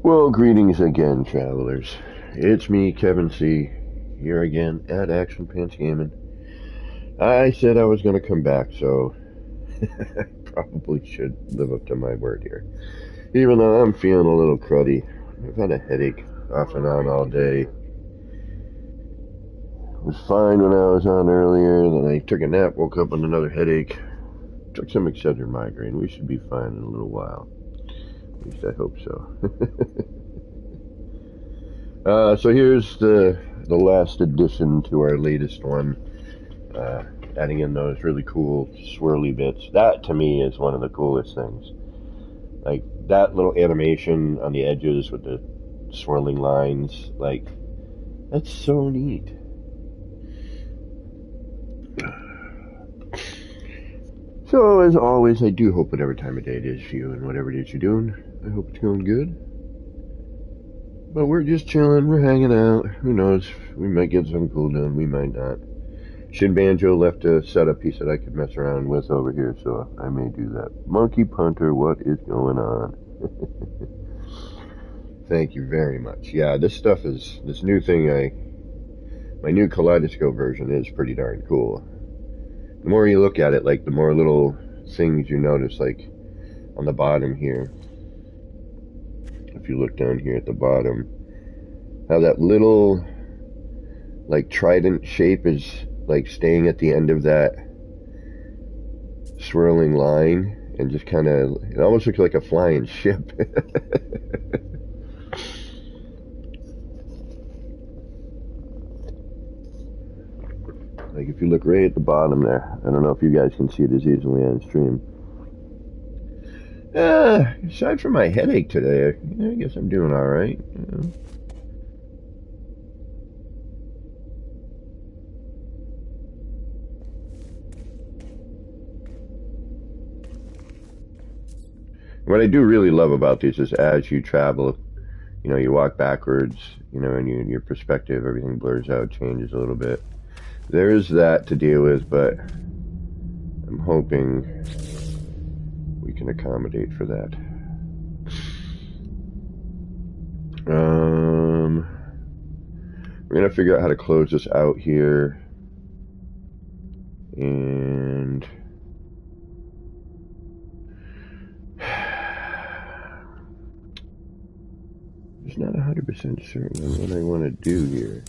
Well, greetings again, travelers. It's me, Kevin C., here again at Action Pants Gaming. I said I was going to come back, so I probably should live up to my word here. Even though I'm feeling a little cruddy. I've had a headache off and on all day. It was fine when I was on earlier, then I took a nap, woke up with another headache. Took some Excedrin migraine. We should be fine in a little while. At least I hope so. So here's the last addition to our latest one, adding in those really cool swirly bits. That to me is one of the coolest things. Like that little animation on the edges with the swirling lines, like that's so neat. So as always, I do hope whatever time of day it is for you and whatever it is you're doing, I hope it's going good. But we're just chilling, we're hanging out. Who knows? We might get some cool done, we might not. Shin Banjo left a setup he said I could mess around with over here, so I may do that. Monkey Punter, what is going on? Thank you very much. Yeah, this stuff is, this new thing, my new kaleidoscope version is pretty darn cool. The more you look at it, like the more little things you notice, like on the bottom here. If you look down here at the bottom, how that little like trident shape is like staying at the end of that swirling line and just kind of, it almost looks like a flying ship. Like if you look right at the bottom there, I don't know if you guys can see it as easily on stream. Aside from my headache today, I guess I'm doing all right. You know. What I do really love about these is as you travel, you know, you walk backwards, you know, and your perspective, everything blurs out, changes a little bit. There is that to deal with, but I'm hoping we can accommodate for that. We're going to figure out how to close this out here. And I'm just not 100% certain on what I want to do here.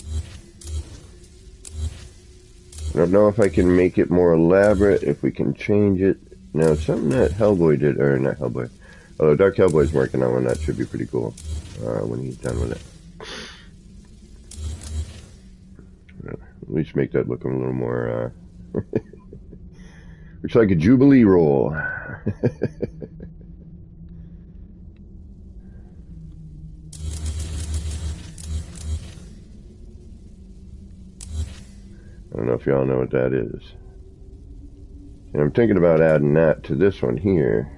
I don't know if I can make it more elaborate, if we can change it. Now, something that Hellboy did, or not Hellboy, although Dark Hellboy's working on one, that should be pretty cool when he's done with it. At least make that look a little more, looks like a Jubilee roll. I don't know if y'all know what that is. And I'm thinking about adding that to this one here.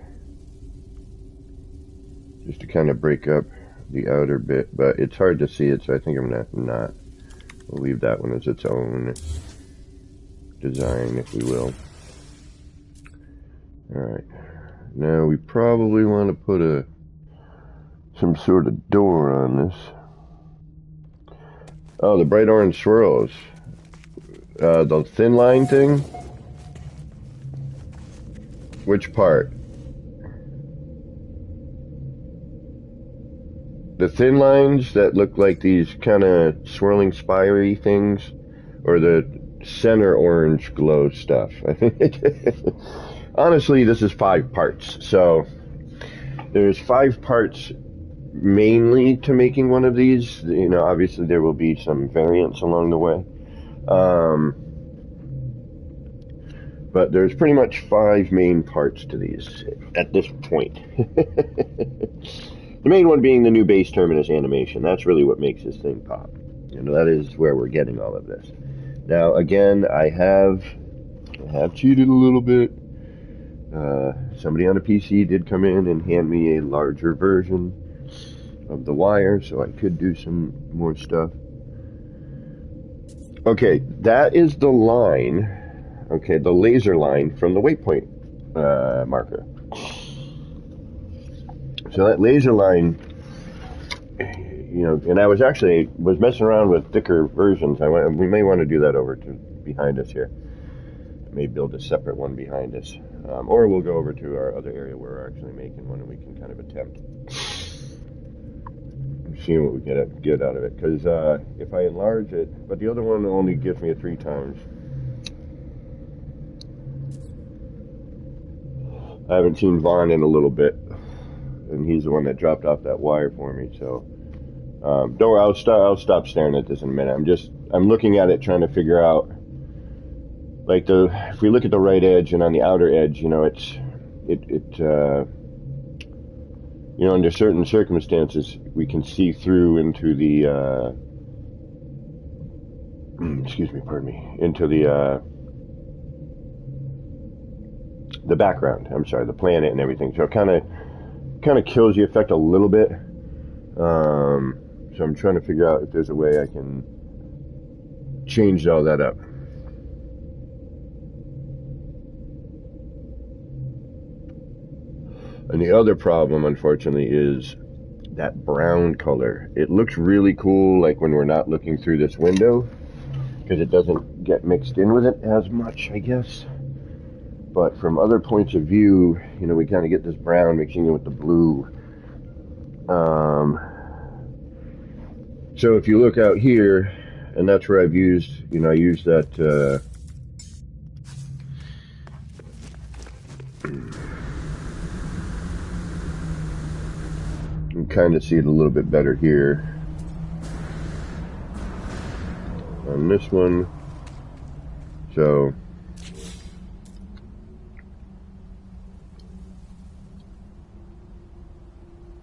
Just to kind of break up the outer bit. But it's hard to see it, so I think I'm going to not. We'll leave that one as its own design, if we will. Alright. Now we probably want to put some sort of door on this. Oh, the bright orange swirls. The thin line thing? Which part? The thin lines that look like these kind of swirling spiry things? Or the center orange glow stuff? I think honestly, this is 5 parts. So, there's 5 parts mainly to making one of these. You know, obviously there will be some variants along the way. But there's pretty much 5 main parts to these at this point. The main one being the new base terminus animation. That's really what makes this thing pop. You know, that is where we're getting all of this. Now, again, I have cheated a little bit. Somebody on a PC did come in and hand me a larger version of the wire, so I could do some more stuff. Okay, that is the line. Okay, the laser line from the waypoint marker. So that laser line you know, and I was messing around with thicker versions. We may want to do that over to behind us here. May build a separate one behind us, or we'll go over to our other area where we're actually making one, and we can kind of attempt seeing what we get out of it. Because if I enlarge it, but the other one only gives me a 3 times. I haven't seen Vaughn in a little bit, and he's the one that dropped off that wire for me. So don't worry, I'll stop staring at this in a minute. I'm looking at it, trying to figure out, like, if we look at the right edge and on the outer edge, you know, you know, under certain circumstances, we can see through into the, into the background. I'm sorry, the planet and everything. So it kind of kills the effect a little bit. So I'm trying to figure out if there's a way I can change all that up. And the other problem, unfortunately, is that brown color. It looks really cool, like when we're not looking through this window, because it doesn't get mixed in with it as much, I guess. But from other points of view, you know, we kind of get this brown mixing in with the blue. So if you look out here, and that's where I've used, you know, I used that, you can kind of see it a little bit better here on this one. So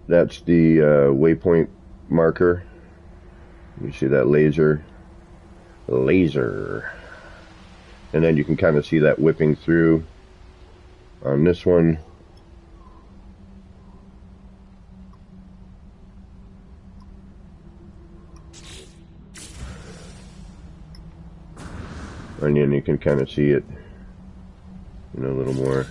that's the waypoint marker. You see that laser, and then you can kind of see that whipping through on this one. And then you can kind of see it, you know, a little more.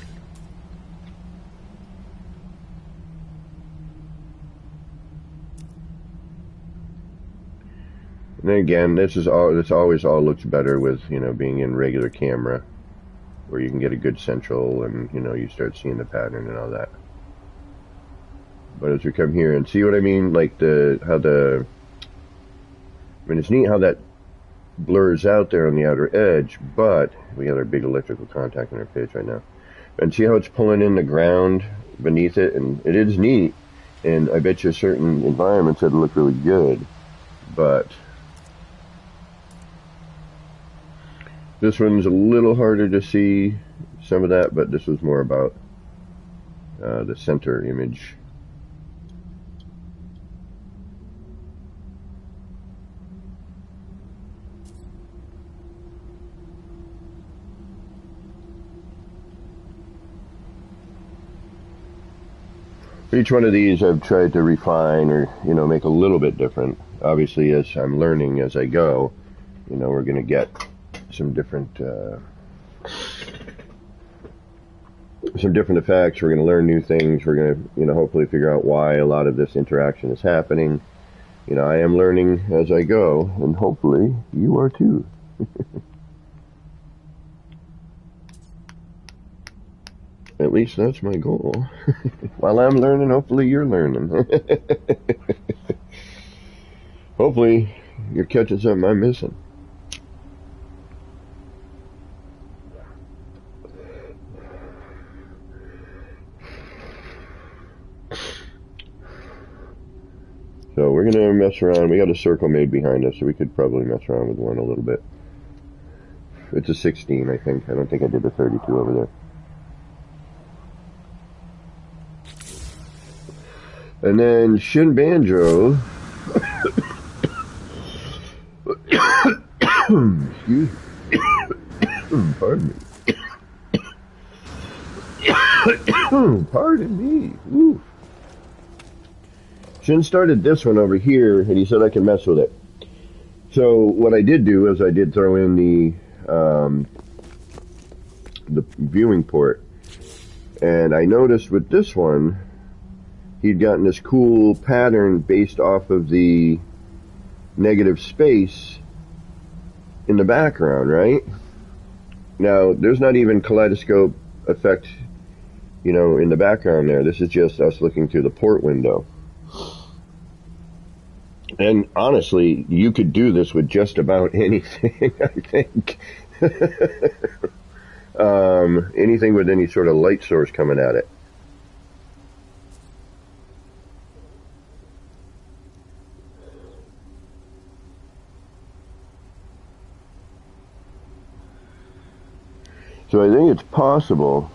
And then again, this always all looks better with, you know, being in regular camera, where you can get a good central, and, you know, you start seeing the pattern and all that. But as we come here and see what I mean, like it's neat how that blurs out there on the outer edge, but we got our big electrical contact in our page right now. And see how it's pulling in the ground beneath it, and it is neat, and I bet you certain environments it'll look really good. But this one's a little harder to see some of that, but this was more about the center image. Each one of these I've tried to refine, or, you know, make a little bit different. Obviously, as I'm learning as I go, you know, we're going to get some different effects. We're going to learn new things. We're going to, you know, hopefully figure out why a lot of this interaction is happening. You know, I am learning as I go, and hopefully you are too. At least that's my goal. While I'm learning, hopefully you're learning. Hopefully you're catching something I'm missing. So we're going to mess around. We got a circle made behind us, so we could probably mess around with one a little bit. It's a 16, I think. I don't think I did a 32 over there. And then Shin Banjo, excuse me, pardon me, pardon me, ooh. Shin started this one over here, and he said I can mess with it. So what I did do is I did throw in the viewing port, and I noticed with this one, he'd gotten this cool pattern based off of the negative space in the background, right? Now, there's not even kaleidoscope effect, you know, in the background there. This is just us looking through the port window. And honestly, you could do this with just about anything, I think. Anything with any sort of light source coming at it. So I think it's possible.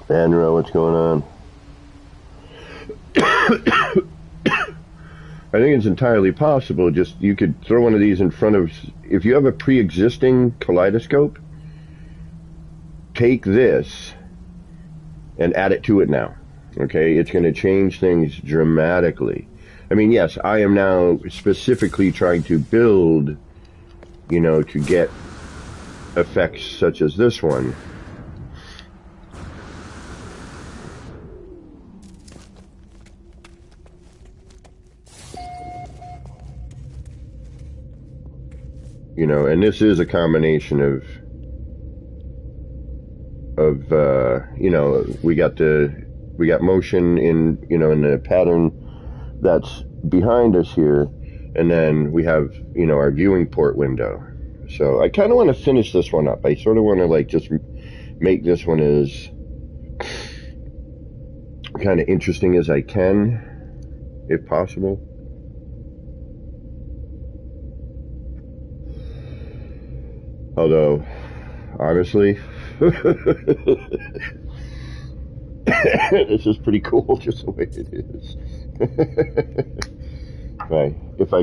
Andrew, what's going on? I think it's entirely possible. Just you could throw one of these in front of, if you have a pre-existing kaleidoscope, take this and add it to it now. Okay, it's going to change things dramatically. I mean, yes, I am now specifically trying to build, you know, to get effects such as this one. You know, and this is a combination of you know, we got motion in, you know, in the pattern that's behind us here, and then we have, you know, our viewing port window. So I kind of want to finish this one up. I sort of want to like just make this one as kind of interesting as I can, if possible. Although, honestly, this is pretty cool just the way it is. Right. If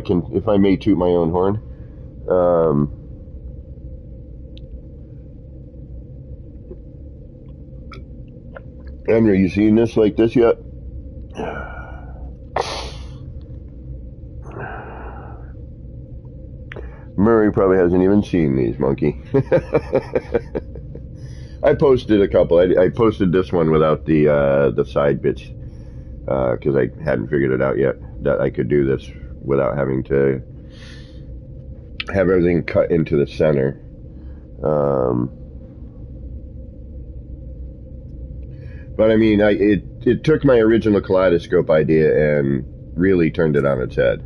I may toot my own horn. Andrew, you seen this like this yet? Murray probably hasn't even seen these, monkey. I posted a couple. I posted this one without the side bits because I hadn't figured it out yet that I could do this without having to have everything cut into the center. But I mean, it took my original kaleidoscope idea and really turned it on its head.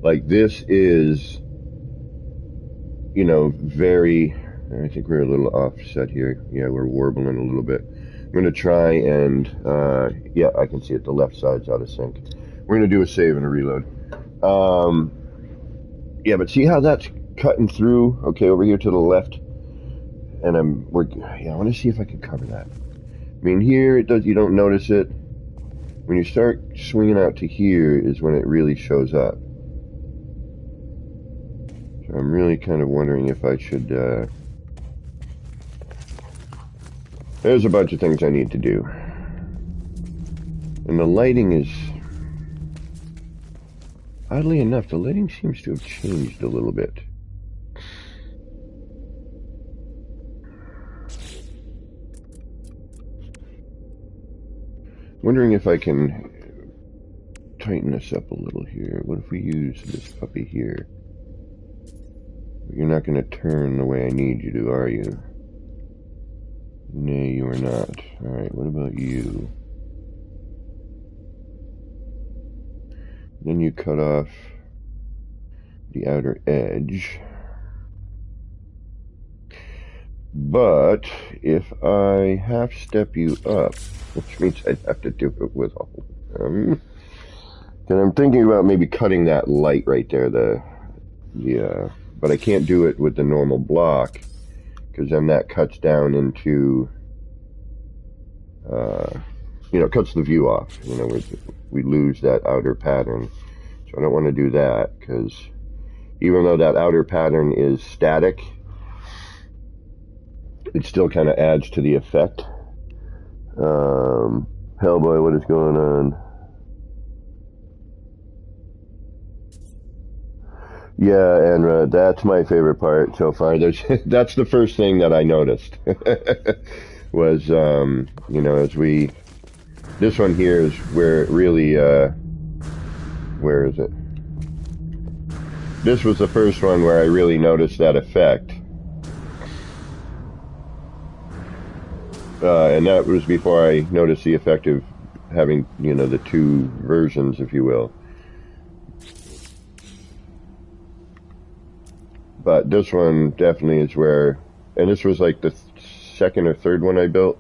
Like, this is, you know, very, I think we're a little offset here. Yeah, we're warbling a little bit. I'm going to try and, yeah, I can see it. The left side's out of sync. We're going to do a save and a reload. Yeah, but see how that's cutting through, okay, over here to the left? And I want to see if I can cover that. I mean, here it does, you don't notice it. When you start swinging out to here is when it really shows up. So I'm really kind of wondering if I should, there's a bunch of things I need to do. And the lighting is, oddly enough, the lighting seems to have changed a little bit. Wondering if I can tighten this up a little here. What if we use this puppy here? You're not going to turn the way I need you to, are you? Nay, you are not. Alright, what about you? Then you cut off the outer edge. But if I half step you up, which means I'd have to do it with all of them, then I'm thinking about maybe cutting that light right there, but I can't do it with the normal block, because then that cuts down into, you know, cuts the view off. You know, we lose that outer pattern. So I don't want to do that, because even though that outer pattern is static, it still kind of adds to the effect. Hellboy, what is going on? Yeah, and that's my favorite part so far. That's the first thing that I noticed was, you know, as we This one here is where it really, where is it? This was the first one where I really noticed that effect. And that was before I noticed the effect of having, you know, the two versions, if you will. But this one definitely is where, and this was like the second or third one I built.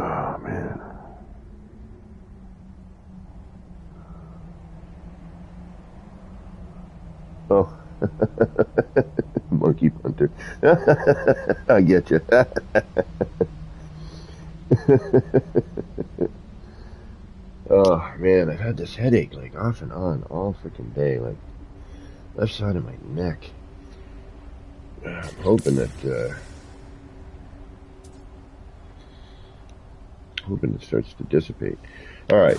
Oh man. Oh. Monkey punter. I get you. Oh man, I've had this headache like off and on all freaking day, like left side of my neck. I'm hoping that it starts to dissipate. All right,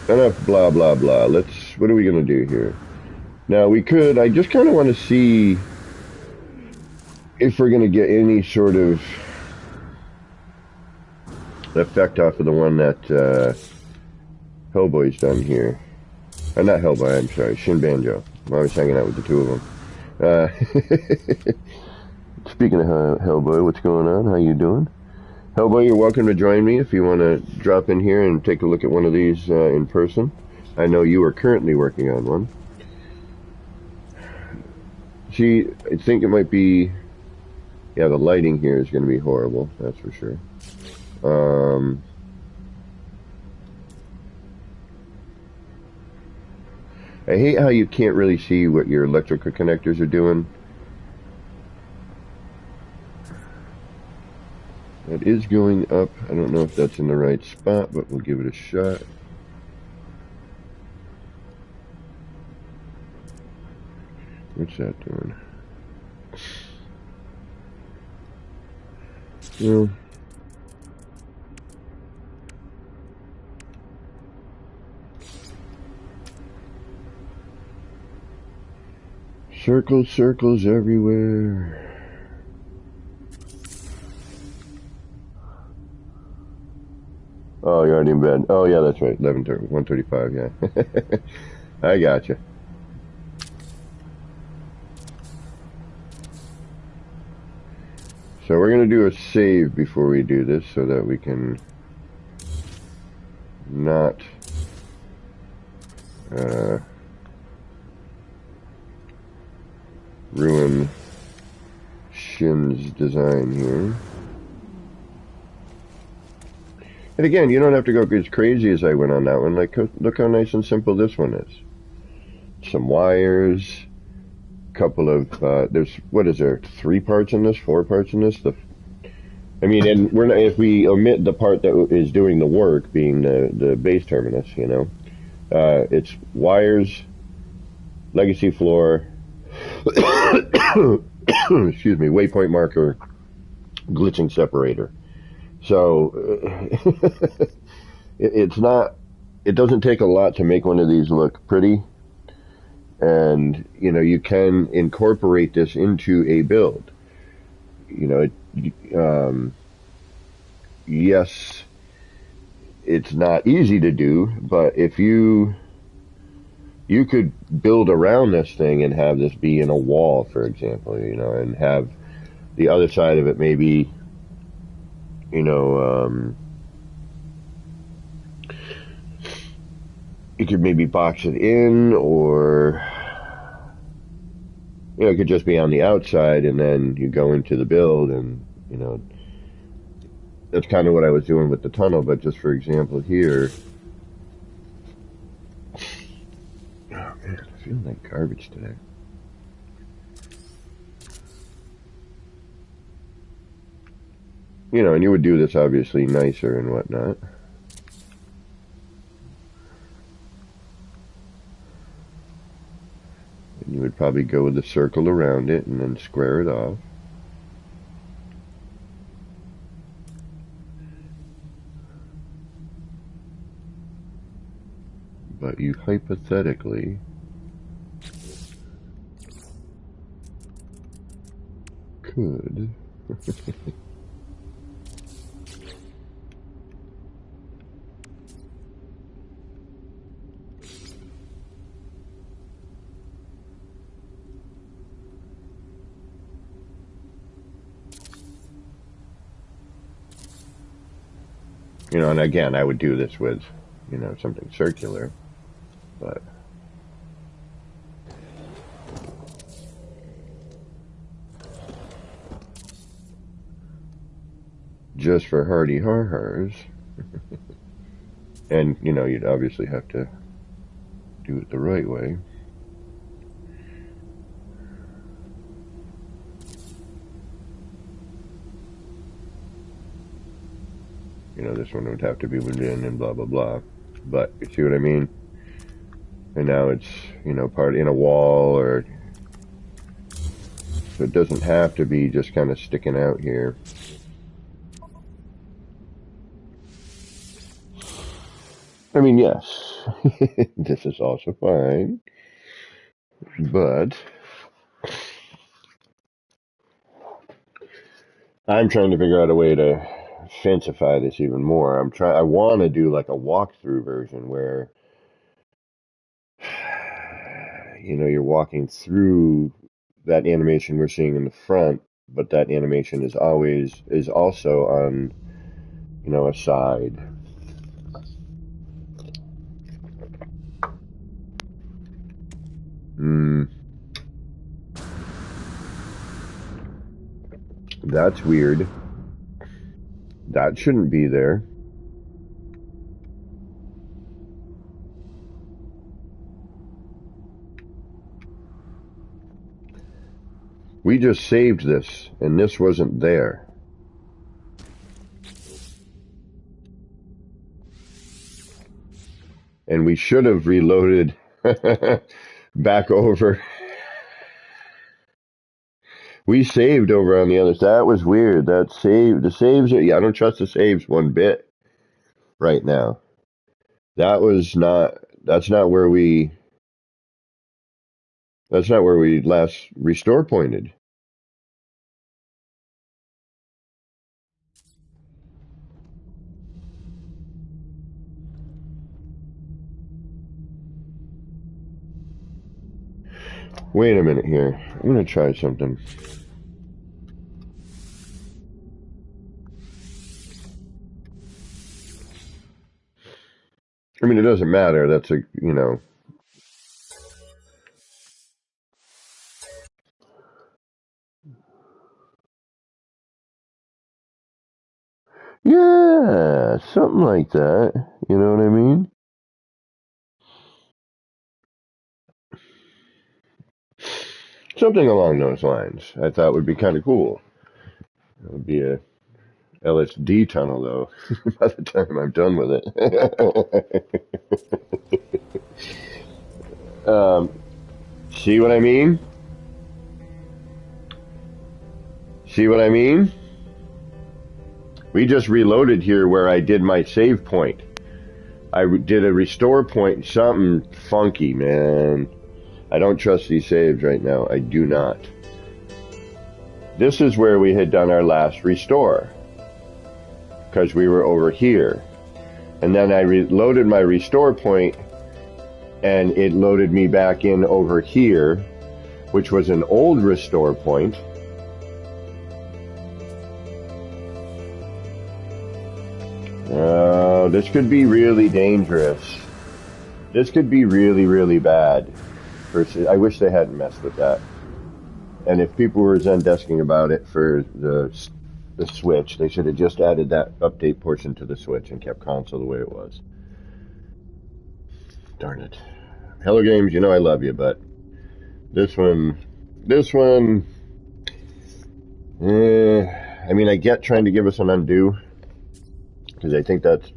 enough blah blah blah. What are we gonna do here? Now I just kind of want to see if we're gonna get any sort of effect off of the one that Hellboy's done here. Not Hellboy, I'm sorry, Shin Banjo. I'm always hanging out with the two of them. Speaking of Hellboy, what's going on? How you doing? Hellboy, you're welcome to join me if you want to drop in here and take a look at one of these in person. I know you are currently working on one. See, I think it might be... Yeah, the lighting here is going to be horrible, that's for sure. I hate how you can't really see what your electrical connectors are doing. That is going up. I don't know if that's in the right spot, but we'll give it a shot. What's that doing? Well, circles, circles everywhere. Oh, you're already in bed. Oh, yeah, that's right. 1:35, yeah. I gotcha. So we're going to do a save before we do this so that we can not ruin Shin's design here. And again, you don't have to go as crazy as I went on that one. Like, look how nice and simple this one is. Some wires, couple of, there's, what is there, 3 parts in this, 4 parts in this? I mean, and we're not, if we omit the part that is doing the work, being the base terminus, you know, it's wires, legacy floor, excuse me, waypoint marker, glitching separator. So it doesn't take a lot to make one of these look pretty. And, you know, you can incorporate this into a build. You know, yes, it's not easy to do, but if you could build around this thing and have this be in a wall, for example, you know, and have the other side of it maybe, you know, you could maybe box it in, or, you know, it could just be on the outside and then you go into the build, and, you know, that's kind of what I was doing with the tunnel. But just for example here, oh man, I feel like garbage today. You know, and you would do this obviously nicer and whatnot. And you would probably go with a circle around it and then square it off. But you hypothetically could. You know, and again, I would do this with, you know, something circular, but just for hardy har-hars. And, you know, you'd obviously have to do it the right way. You know, this one would have to be within and blah, blah, blah. But, you see what I mean? And now it's, you know, part in a wall, or so it doesn't have to be just kind of sticking out here. I mean, yes, this is also fine, but I'm trying to figure out a way to fancify this even more. I want to do like a walkthrough version where, you know, you're walking through that animation we're seeing in the front, but that animation is also on, you know, a side. That's weird. That shouldn't be there. We just saved this, and this wasn't there. And we should have reloaded back over. We saved over on the other side. That was weird. The saves, yeah, I don't trust the saves one bit right now. That's not where we last restore pointed. Wait a minute here. I'm going to try something. I mean, it doesn't matter. That's you know. Yeah, something like that. You know what I mean? Something along those lines. I thought would be kind of cool. It would be a LSD tunnel, though, by the time I'm done with it. See what I mean? See what I mean? We just reloaded here where I did my save point. I did a restore point, something funky, man. I don't trust these saves right now. I do not. This is where we had done our last restore, because we were over here. And then I reloaded my restore point, and it loaded me back in over here, which was an old restore point. This could be really dangerous. This could be really, really bad. I wish they hadn't messed with that. And if people were Zendesking about it for the Switch, they should have just added that update portion to the Switch and kept console the way it was. Darn it. Hello Games, you know I love you, but this one, I mean, I get trying to give us an undo, because I think that's,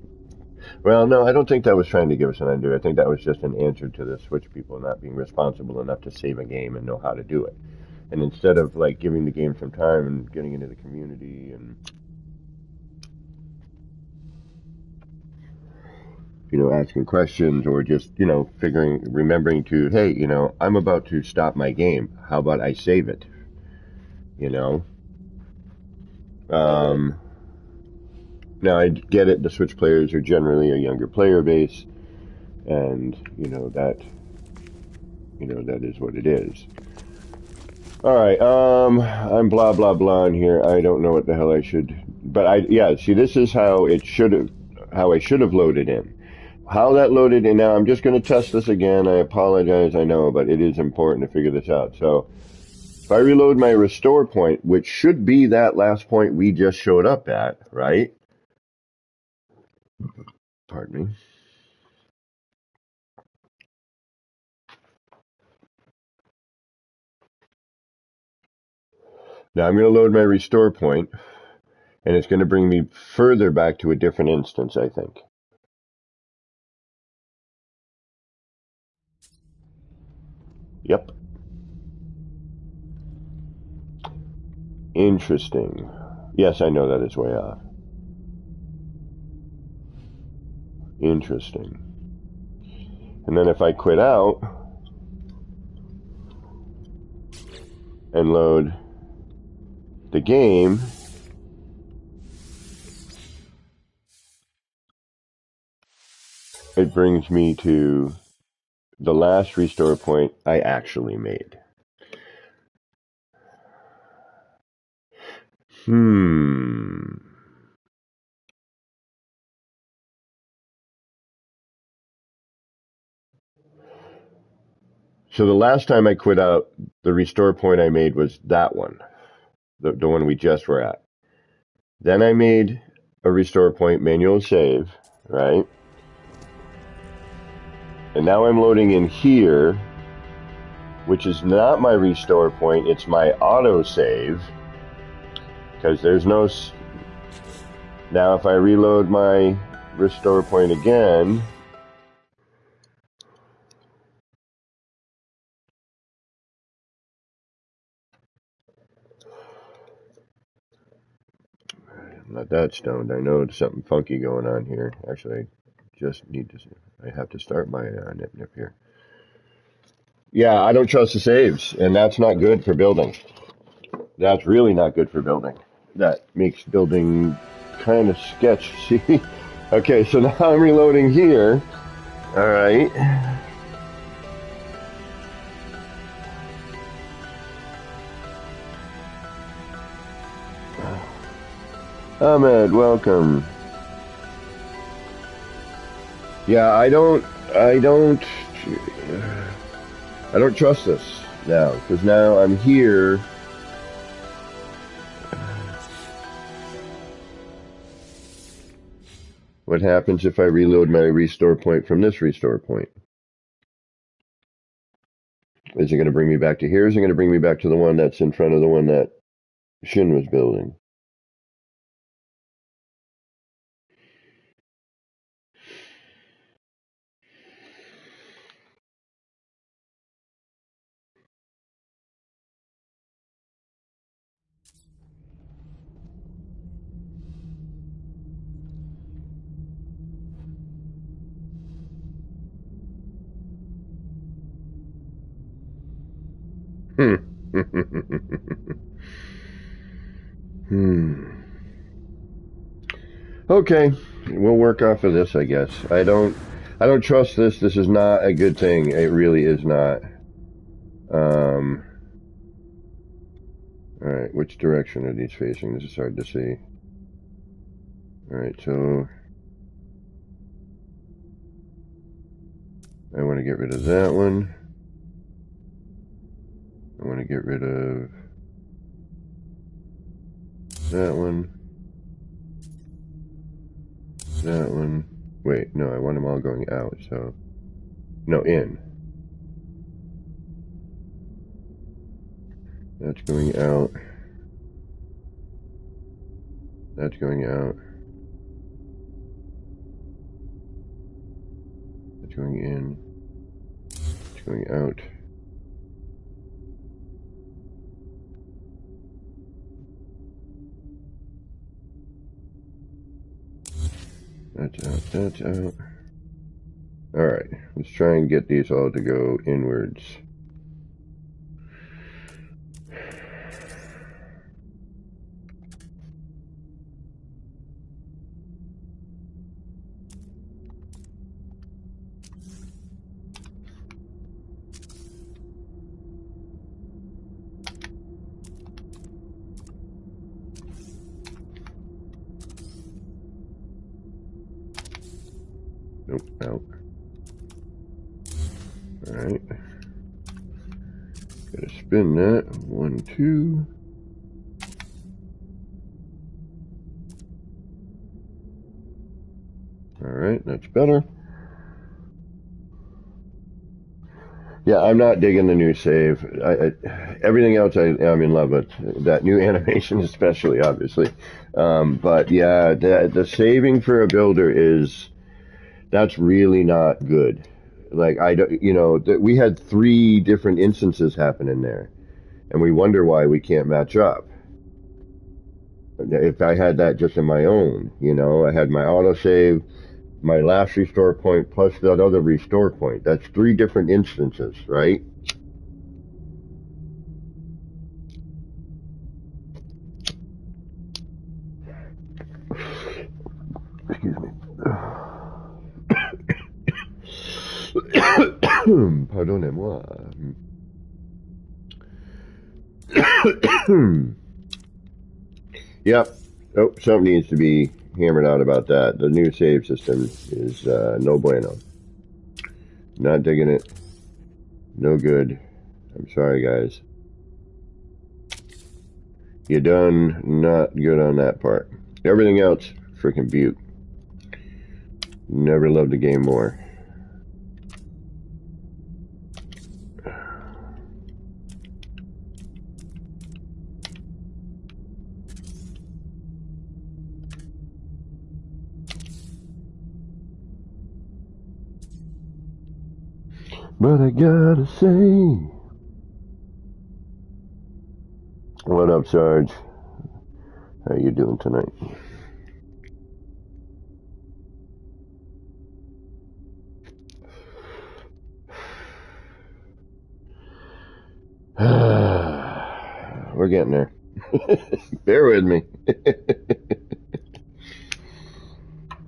well, no, I don't think that was trying to give us an undo. I think that was just an answer to the Switch people not being responsible enough to save a game and know how to do it. And instead of like giving the game some time and getting into the community and asking questions or just, remembering to, hey, I'm about to stop my game. How about I save it? You know? Now, I get it. The Switch players are generally a younger player base, and, that is what it is. All right, I'm blah, blah, blah in here. I don't know what the hell I should, but see, this is how I should have loaded in. How that loaded in, now I'm just going to test this again. I apologize, I know, but it is important to figure this out. So, if I reload my restore point, which should be that last point we just showed up at, right? Pardon me. Now I'm going to load my restore point, and it's going to bring me further back to a different instance, I think. Yep. Interesting. Yes, I know that it's way off. Interesting. And then if I quit out and load the game, it brings me to the last restore point I actually made. So the last time I quit out, the restore point I made was that one, the one we just were at. Then I made a restore point manual save, right? And now I'm loading in here, which is not my restore point, it's my auto save, because there's no... Now if I reload my restore point again, I'm not that stoned. I know there's something funky going on here. Actually, I just need to... I have to start my nip here. Yeah, I don't trust the saves, and that's not good for building. That's really not good for building. That makes building kind of sketchy. Okay, so now I'm reloading here. All right. Ahmed, welcome. Yeah, I don't trust this now, because now I'm here. What happens if I reload my restore point from this restore point? Is it going to bring me back to here? Is it going to bring me back to the one that's in front of the one that Shin was building? Okay, we'll work off of this, I guess. I don't trust this. This is not a good thing. It really is not. All right, which direction are these facing? This is hard to see. All right, so I want to get rid of that one. I want to get rid of that one. That one. Wait, no, I want them all going out, so... No, in. That's going out. That's going out. That's going in. It's going out. That's out. That's out. Alright, let's try and get these all to go inwards. Nope, out. Alright. Gotta spin that. 1, 2. Alright, that's better. Yeah, I'm not digging the new save. Everything else I'm in love with. That new animation especially, obviously. But yeah, the saving for a builder that's really not good. Like, we had 3 different instances happen in there, and we wonder why we can't match up. If I had that just in my own, I had my autosave, my last restore point, plus that other restore point. That's 3 different instances, right? Excuse me. Pardonnez-moi. Yep. Oh, something needs to be hammered out about that. The new save system is no bueno. Not digging it. No good. I'm sorry, guys. You done not good on that part. Everything else, freaking beaut. Never loved the game more. But I gotta say, what up, Sarge? How you doing tonight? We're getting there. Bear with me.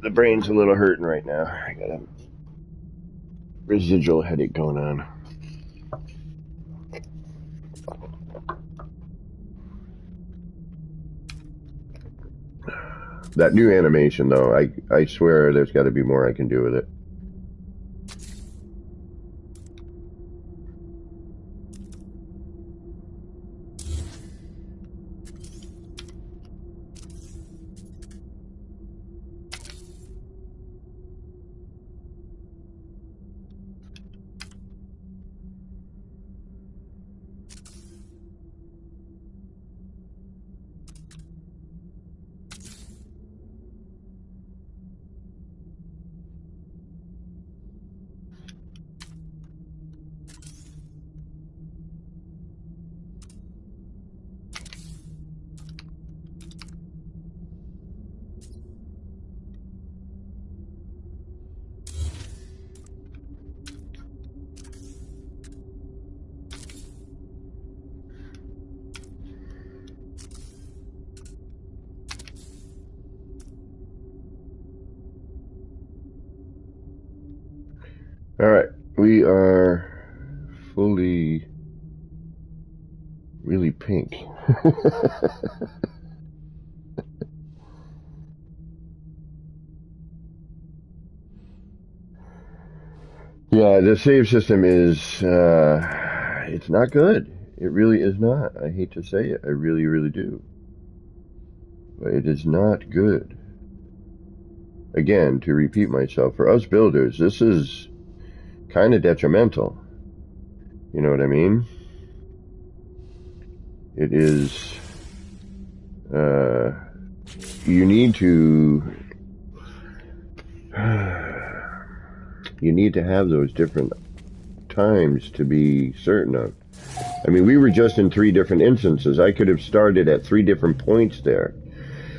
The brain's a little hurting right now. I got a residual headache going on. That new animation, though, I swear there's got to be more I can do with it. Alright, we are fully really pink. Yeah, the save system is, it's not good. It really is not. I hate to say it. I really, really do. But it is not good. Again, to repeat myself, for us builders, this is kind of detrimental. You know what I mean? It is, you need to have those different times to be certain of. I mean, we were just in 3 different instances. I could have started at 3 different points there.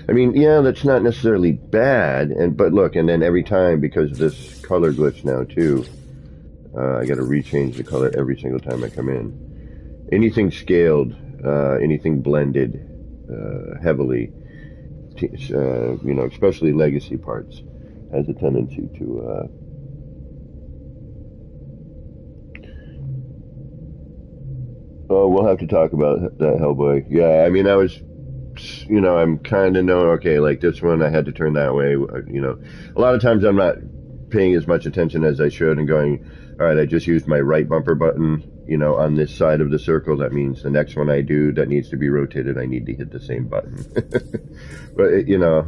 I mean, yeah, that's not necessarily bad, but look, and then every time, because of this color glitch now too, I got to rechange the color every single time I come in. Anything scaled, anything blended heavily, you know, especially legacy parts, has a tendency to. Oh, we'll have to talk about that, Hellboy. Yeah, I mean, I was, you know, I'm kind of knowing, okay, like this one I had to turn that way. You know, a lot of times I'm not paying as much attention as I should and going, all right, I just used my right bumper button, you know, on this side of the circle. That means the next one I do that needs to be rotated, I need to hit the same button. But, you know.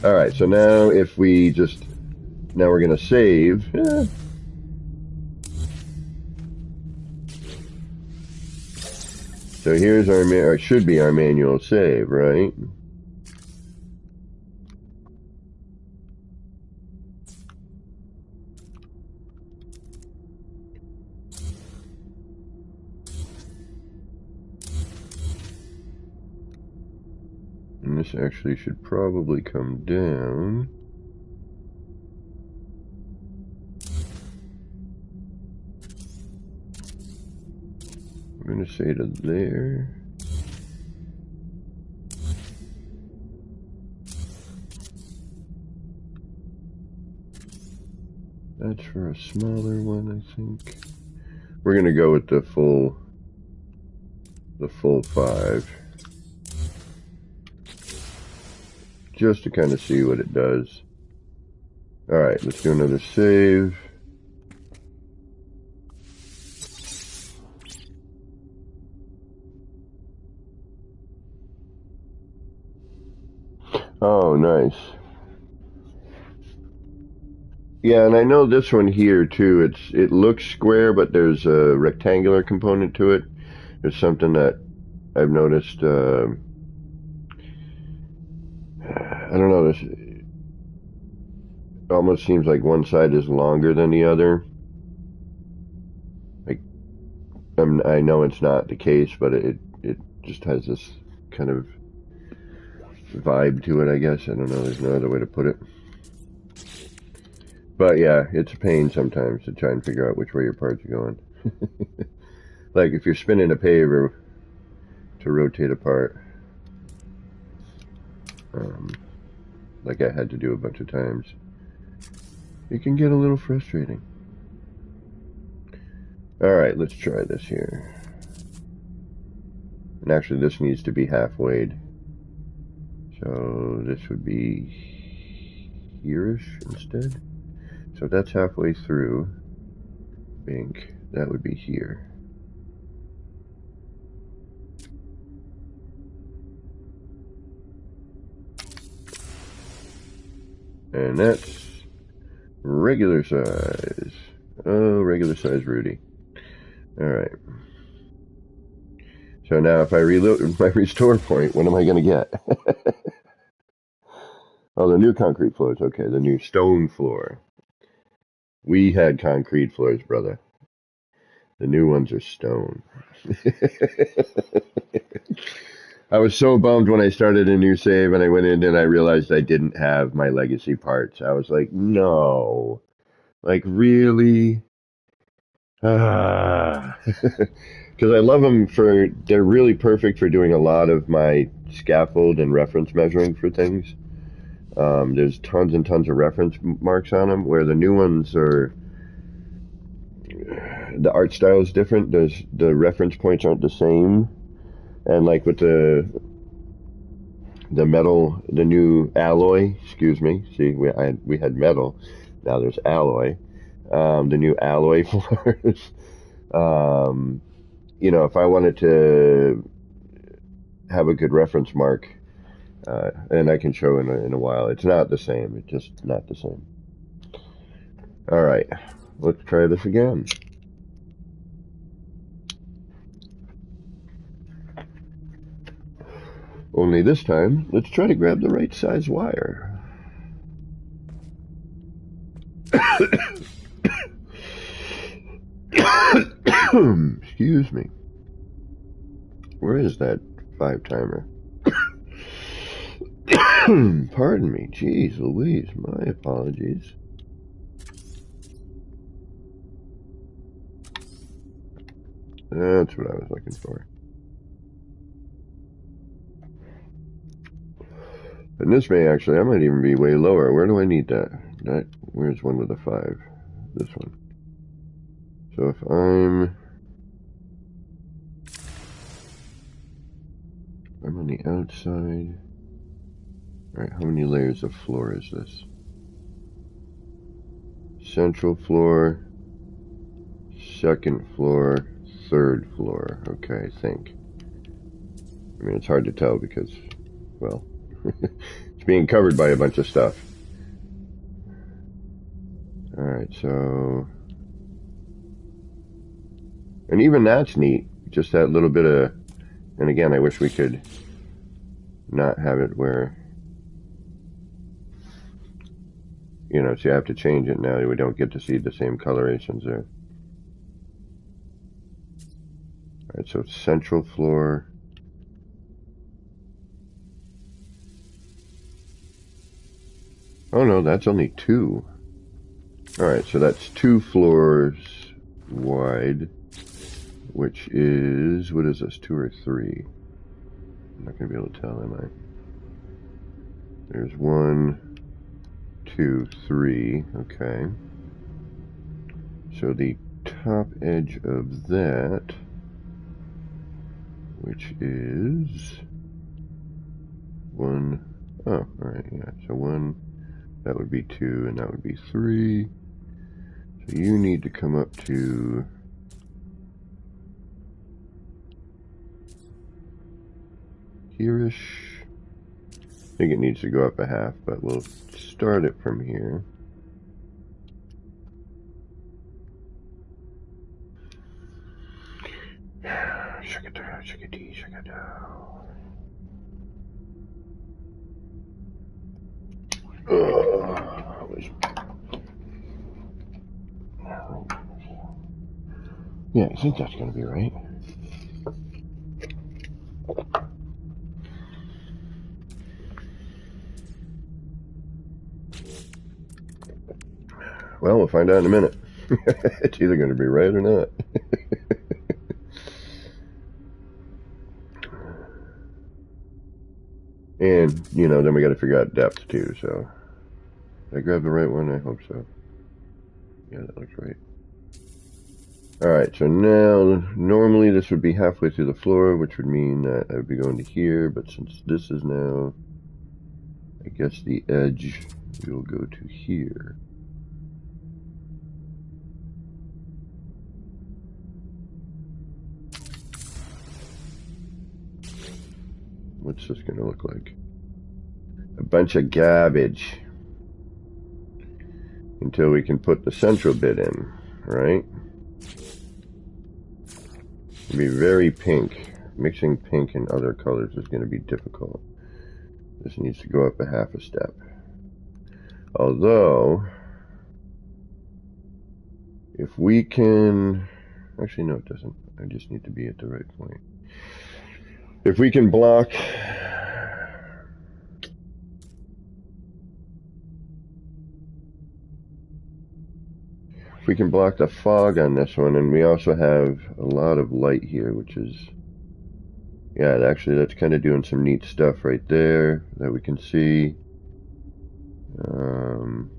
All right, so now if we just, now we're going to save. So here's our, or should be our manual save, right? And this actually should probably come down. I'm going to say to there. That's for a smaller one, I think. We're going to go with the full 5. Just to kind of see what it does. Alright, let's do another save. Oh, nice. Yeah, and I know this one here too, it looks square, but there's a rectangular component to it. There's something that I've noticed, I don't know, this almost seems like one side is longer than the other. Like, I know it's not the case, but it just has this kind of vibe to it, I guess. I don't know, there's no other way to put it. But yeah, it's a pain sometimes to try and figure out which way your parts are going. Like if you're spinning a paver to rotate a part, like I had to do a bunch of times, it can get a little frustrating. Alright, let's try this here. And actually this needs to be half-weighed. So this would be here-ish instead. So if that's halfway through, I think that would be here. And that's regular size. Oh, regular size Rudy. Alright. So now if I reload my restore point, what am I going to get? Oh, the new concrete floors. Okay, the new stone floor. We had concrete floors, brother. The new ones are stone. I was so bummed when I started a new save and I went in and I realized I didn't have my legacy parts. I was like, no. Like, really? Ah. Because I love them they're really perfect for doing a lot of my scaffold and reference measuring for things. There's tons and tons of reference marks on them, where the new ones are, the art style is different. The reference points aren't the same. And like with the metal, the new alloy, excuse me. See, we had metal. Now there's alloy. The new alloy floors. You know, if I wanted to have a good reference mark, and I can show in a while, it's not the same. It's just not the same. All right, let's try this again. Only this time, let's try to grab the right size wire. Excuse me. Where is that 5 timer? Pardon me. Jeez Louise, my apologies. That's what I was looking for. And this may actually, I might even be way lower. Where do I need that? Where's one with a 5? This one. So if I'm on the outside. Alright, how many layers of floor is this? Central floor, second floor, third floor. Okay, I think. I mean, it's hard to tell because, well, it's being covered by a bunch of stuff. Alright, so... And even that's neat. Just that little bit of... And again, I wish we could not have it where... You know, so you have to change it now. We don't get to see the same colorations there. Alright, so central floor. Oh no, that's only 2. Alright, so that's 2 floors wide, which is, what is this, 2 or 3? I'm not going to be able to tell, am I? There's 1, 2, 3, okay. So the top edge of that, which is 1, oh, alright, yeah, so 1, that would be 2, and that would be 3. So you need to come up to here-ish. I think it needs to go up a half, but we'll start it from here. Yeah, I think that's going to be right. Well, we'll find out in a minute. It's either going to be right or not. And, you know, then we got to figure out depth too, so. Did I grab the right one? I hope so. Yeah, that looks right. Alright, so now, normally this would be halfway through the floor, which would mean that I would be going to here, but since this is now, I guess the edge will go to here. What's this going to look like? A bunch of garbage. Until we can put the central bit in, right? It'll be very pink. Mixing pink and other colors is going to be difficult. This needs to go up a half a step. Although, if we can... Actually, no, it doesn't. I just need to be at the right point. If we can block... If we can block the fog on this one, and we also have a lot of light here, which is... Yeah, actually, that's kind of doing some neat stuff right there that we can see. And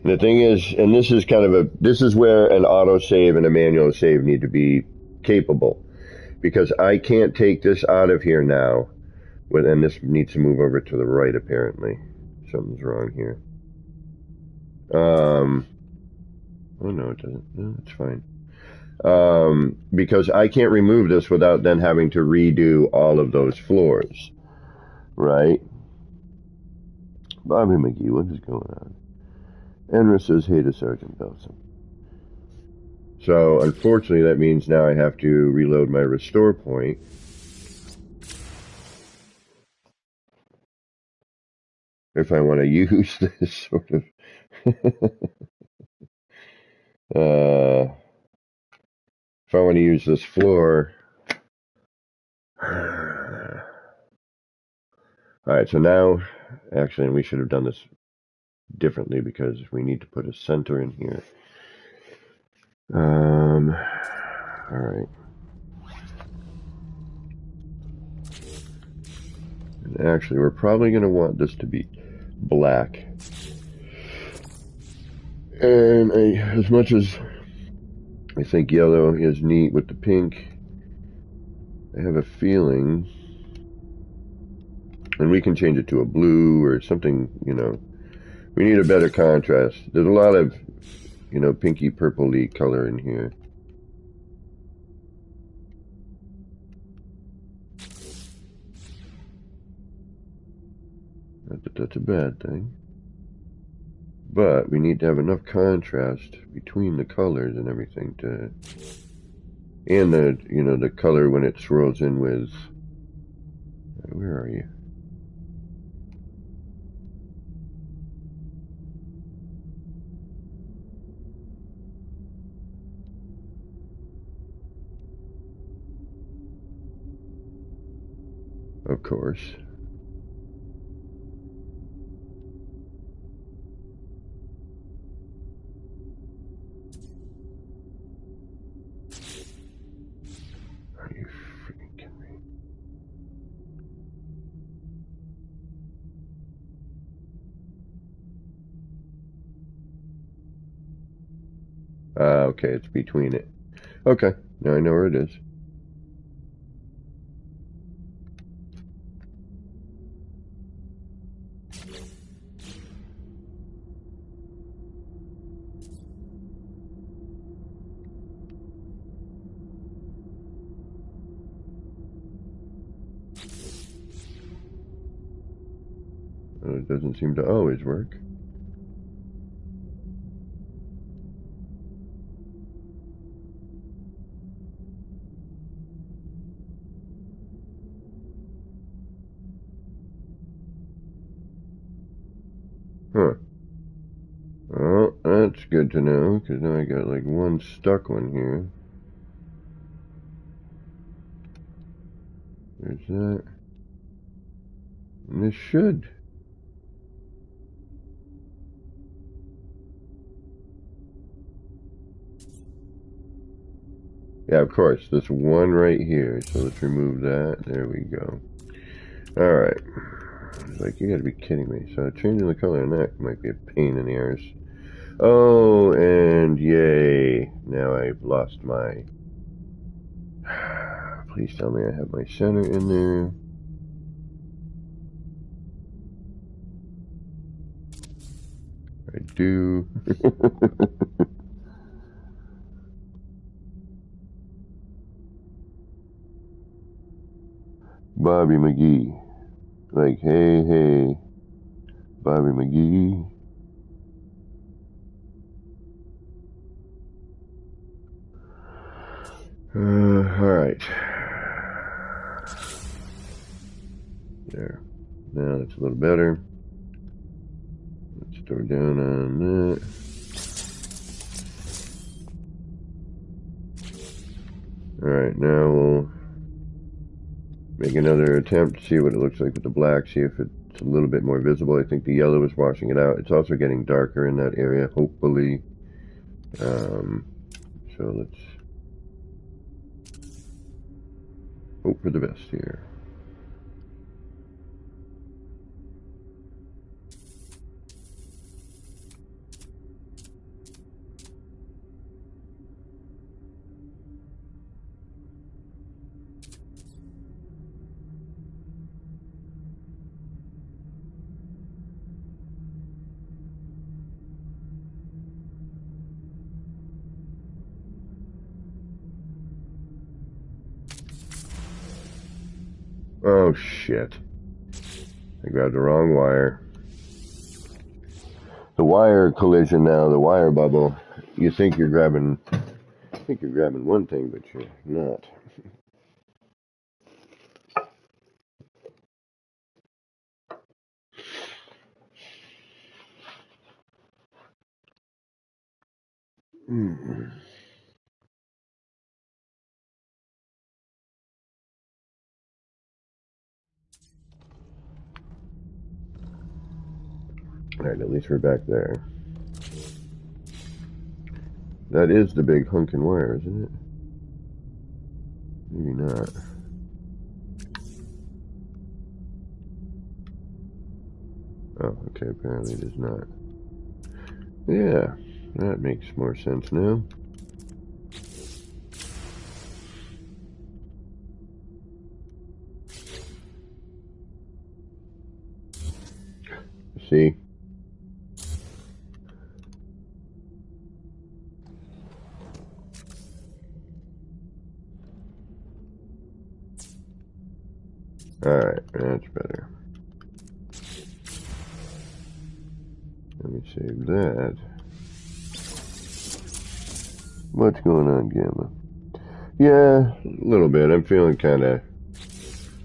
the thing is, and this is kind of this is where an auto save and a manual save need to be capable. Because I can't take this out of here now. And this needs to move over to the right, apparently. Something's wrong here. Oh, no, it doesn't. No, it's fine. Because I can't remove this without then having to redo all of those floors. Right? Bobby McGee, what is going on? Enra says, hey to Sergeant Belson. So, unfortunately, that means now I have to reload my restore point. If I want to use this sort of... if I want to use this floor... Alright, so now, actually, we should have done this differently because we need to put a center in here. Alright. And actually, we're probably going to want this to be black. And as much as I think yellow is neat with the pink, I have a feeling, and we can change it to a blue or something, you know. We need a better contrast. There's a lot of, you know, pinky purpley color in here. Not that that's a bad thing. But we need to have enough contrast between the colors and everything to, and the, you know, the color when it swirls in with, where are you? Of course. Are you freaking kidding me? Okay, it's between it. Okay, now I know where it is. It doesn't seem to always work. Huh. Well, that's good to know, because now I got like one stuck one here. There's that. And this should. Yeah, of course, this one right here. So let's remove that. There we go. Alright. Like, you gotta be kidding me. So changing the color on that might be a pain in the arse. Oh, and yay. Now I've lost my... Please tell me I have my center in there. I do. Bobby McGee. Like, hey, hey, Bobby McGee. Alright. There. Now that's a little better. Let's throw down on that. Alright, now we'll make another attempt to see what it looks like with the black, see if it's a little bit more visible. I think the yellow is washing it out. It's also getting darker in that area, hopefully. So let's hope for the best here. Oh shit. I grabbed the wrong wire. The wire collision now, the wire bubble. You think you're grabbing one thing, but you're not. Alright, at least we're back there. That is the big hunkin' wire, isn't it? Maybe not. Oh, okay, apparently it is not. Yeah, that makes more sense now. See? Alright, that's better. Let me save that. What's going on, Gamma? Yeah, a little bit. I'm feeling kind of a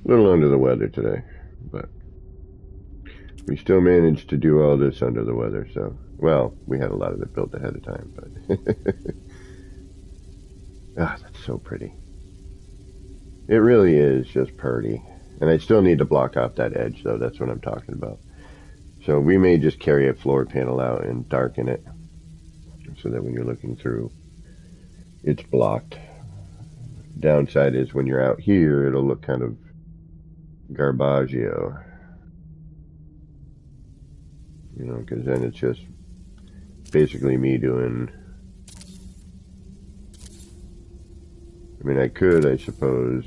little under the weather today, but we still managed to do all this under the weather, so, well, we had a lot of it built ahead of time, but ah, that's so pretty. It really is just pretty. And I still need to block off that edge, though. That's what I'm talking about. So we may just carry a floor panel out and darken it so that when you're looking through, it's blocked. Downside is when you're out here, it'll look kind of garbaggio. You know, because then it's just basically me doing... I mean, I could, I suppose...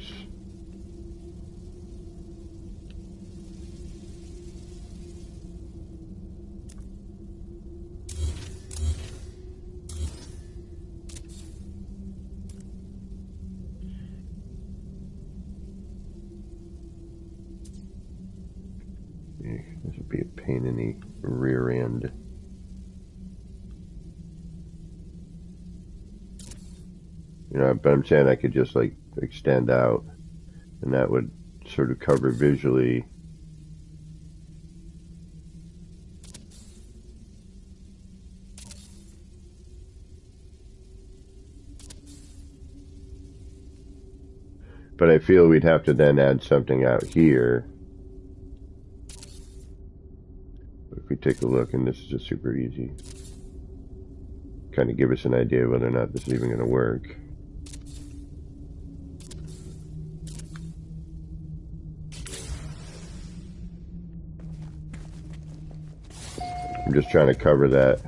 This would be a pain in the rear end. You know, but I'm saying I could just like extend out, and that would sort of cover visually. But I feel we'd have to then add something out here. If we take a look, and this is just super easy, kind of give us an idea whether or not this is even going to work. I'm just trying to cover that.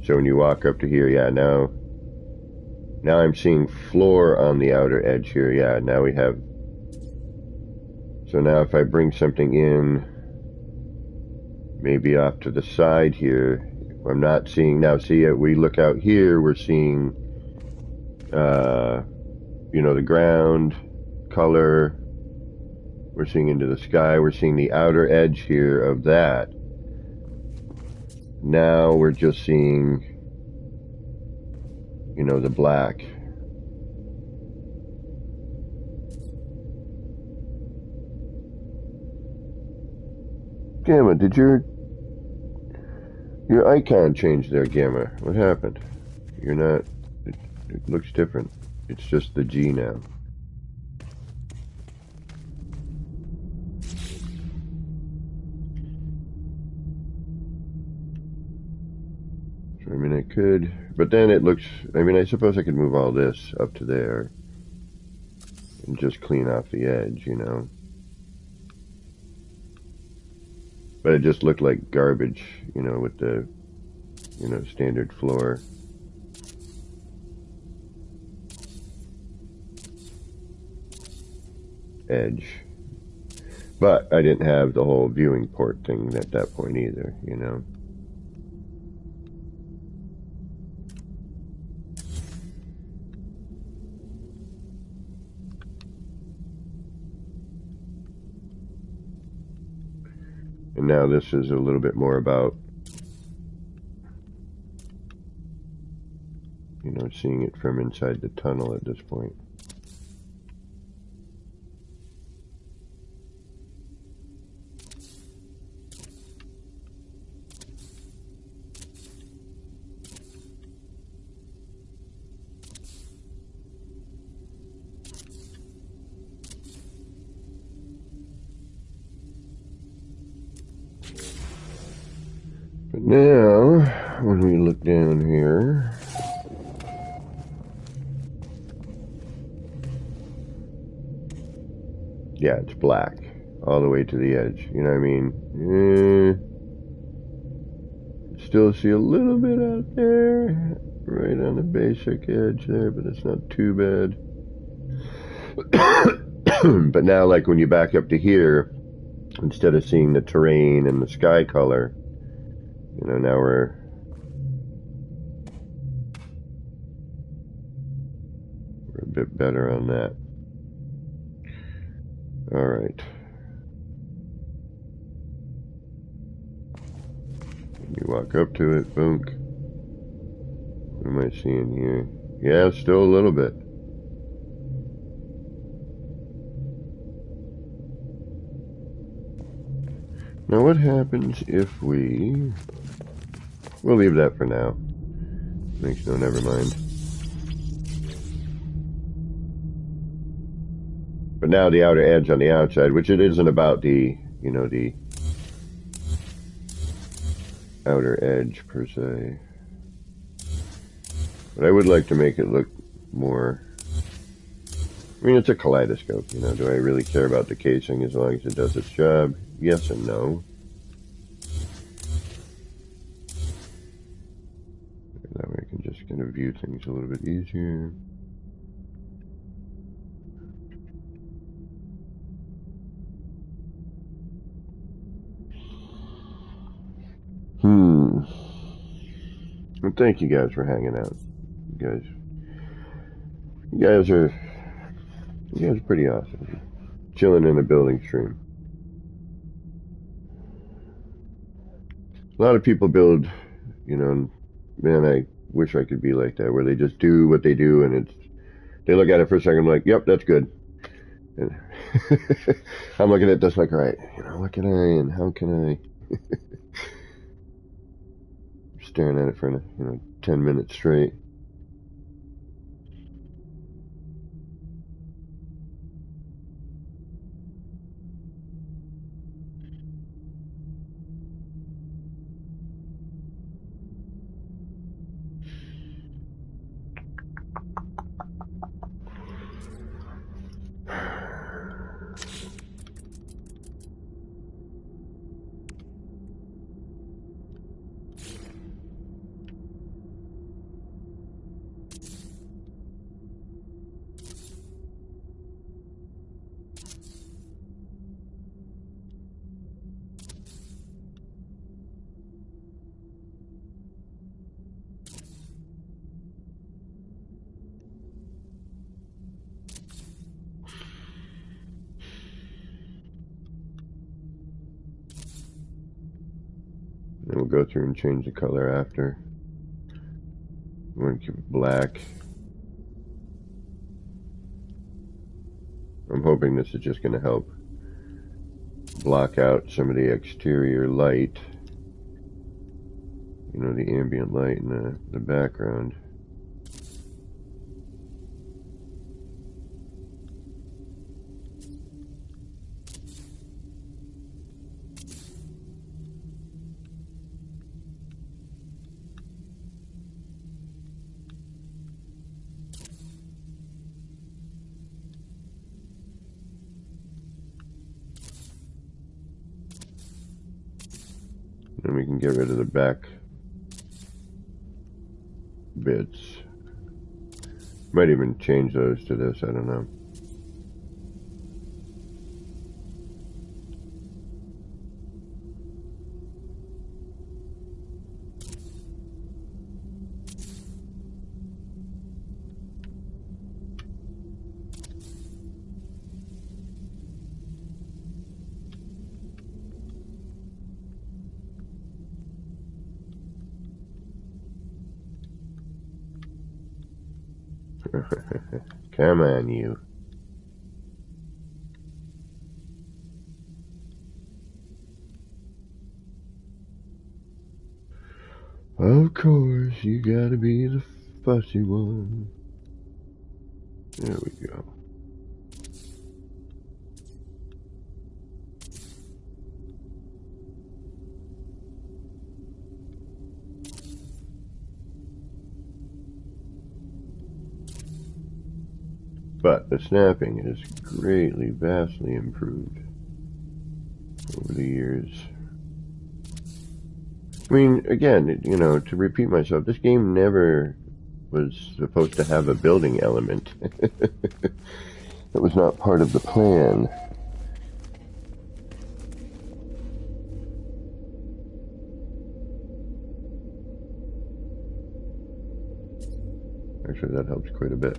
So when you walk up to here, yeah, now I'm seeing floor on the outer edge here. Yeah, now we have... So now if I bring something in, maybe off to the side here, I'm not seeing... Now see, we look out here, we're seeing, you know, the ground, color. We're seeing into the sky. We're seeing the outer edge here of that. Now we're just seeing, you know, the black. Gamma, did your icon change there, Gamma? What happened? You're not... It looks different. It's just the G now. I mean, I could, but then it looks, I mean, I suppose I could move all this up to there and just clean off the edge, you know. But it just looked like garbage, you know, with the, you know, standard floor. Edge. But I didn't have the whole viewing port thing at that point either, you know. And now this is a little bit more about, you know, seeing it from inside the tunnel at this point. Yeah, it's black all the way to the edge. You know what I mean? Still see a little bit out there, right on the basic edge there, but it's not too bad. But now, like when you back up to here, instead of seeing the terrain and the sky color, you know, now we're a bit better on that. All right. You walk up to it, boom. What am I seeing here? Yeah, still a little bit. Now what happens if we'll leave that for now. Makes no, never mind. But now the outer edge on the outside, which it isn't about the, you know, the outer edge per se. But I would like to make it look more, I mean, it's a kaleidoscope, you know. Do I really care about the casing as long as it does its job? Yes and no. That way I can just kind of view things a little bit easier. Well, thank you guys for hanging out. You guys are pretty awesome. Chilling in a building stream. A lot of people build, you know, man, I wish I could be like that, where they just do what they do, and they look at it for a second, like, yep, that's good. And I'm looking at this like, all right, you know, what can I, and how can I? Staring at it for, you know, 10 minutes straight. And we'll go through and change the color after. We're going to keep it black. I'm hoping this is just going to help block out some of the exterior light. You know, the ambient light in the background. Then we can get rid of the back bits. Might even change those to this, I don't know. Come on, you. Of course, you gotta be the fussy one. There we go. But the snapping is greatly, vastly improved over the years. I mean, again, you know, to repeat myself, this game never was supposed to have a building element. That was not part of the plan. Actually, that helps quite a bit.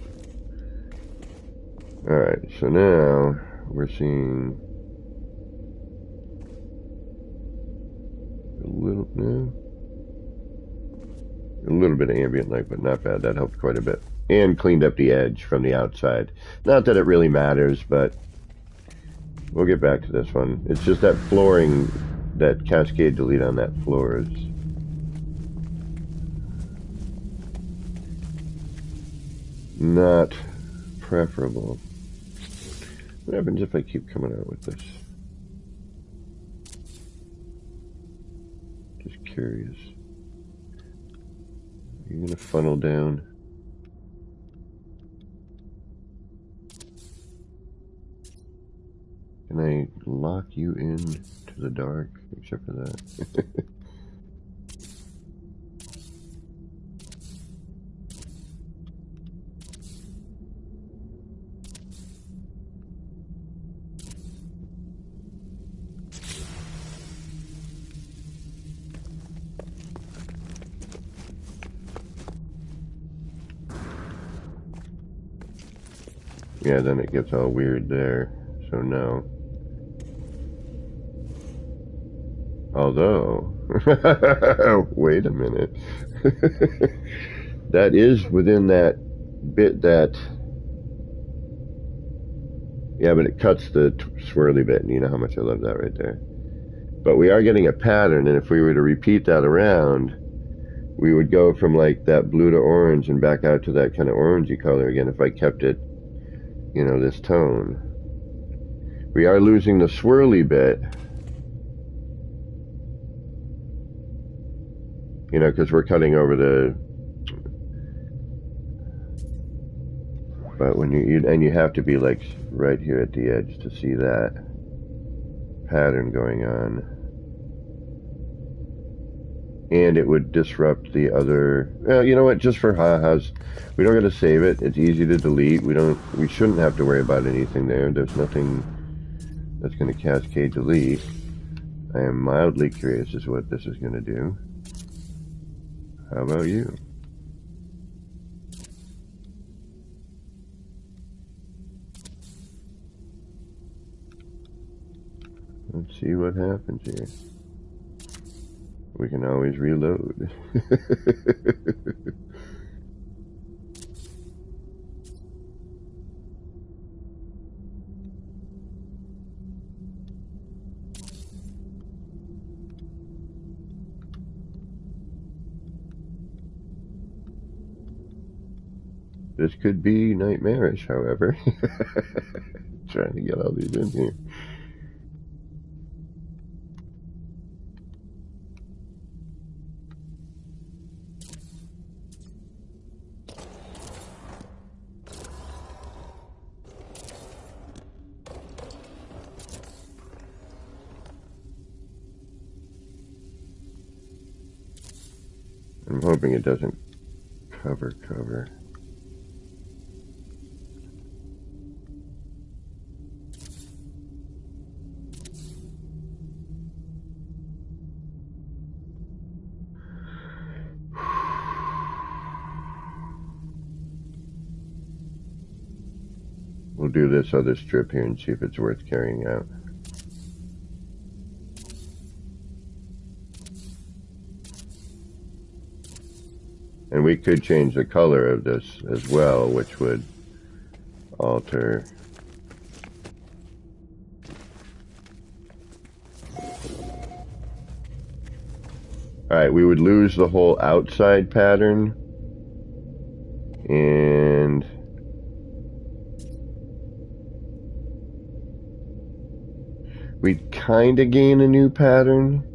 Alright, so now we're seeing a little bit of ambient light, but not bad. That helped quite a bit. And cleaned up the edge from the outside. Not that it really matters, but we'll get back to this one. It's just that flooring, that cascade delete on that floor is not preferable. What happens if I keep coming out with this? Just curious. Are you going to funnel down? Can I lock you in to the dark, except for that? Yeah, then it gets all weird there, so no. Although, wait a minute. That is within that bit that, yeah, but it cuts the swirly bit, and you know how much I love that right there. But we are getting a pattern, and if we were to repeat that around, we would go from like that blue to orange and back out to that kind of orangey color again if I kept it, you know, this tone. We are losing the swirly bit, you know, because we're cutting over the, but when and you have to be like right here at the edge to see that pattern going on. And it would disrupt the other, well, you know what, just for ha-has, we don't got to save it. It's easy to delete. We shouldn't have to worry about anything there. There's nothing that's going to cascade delete. I am mildly curious as to what this is going to do. How about you? Let's see what happens here. We can always reload. This could be nightmarish, however. Trying to get all these in here. I'm hoping it doesn't cover. We'll do this other strip here and see if it's worth carrying out. And we could change the color of this as well, which would alter. Alright, we would lose the whole outside pattern. And we'd kind of gain a new pattern.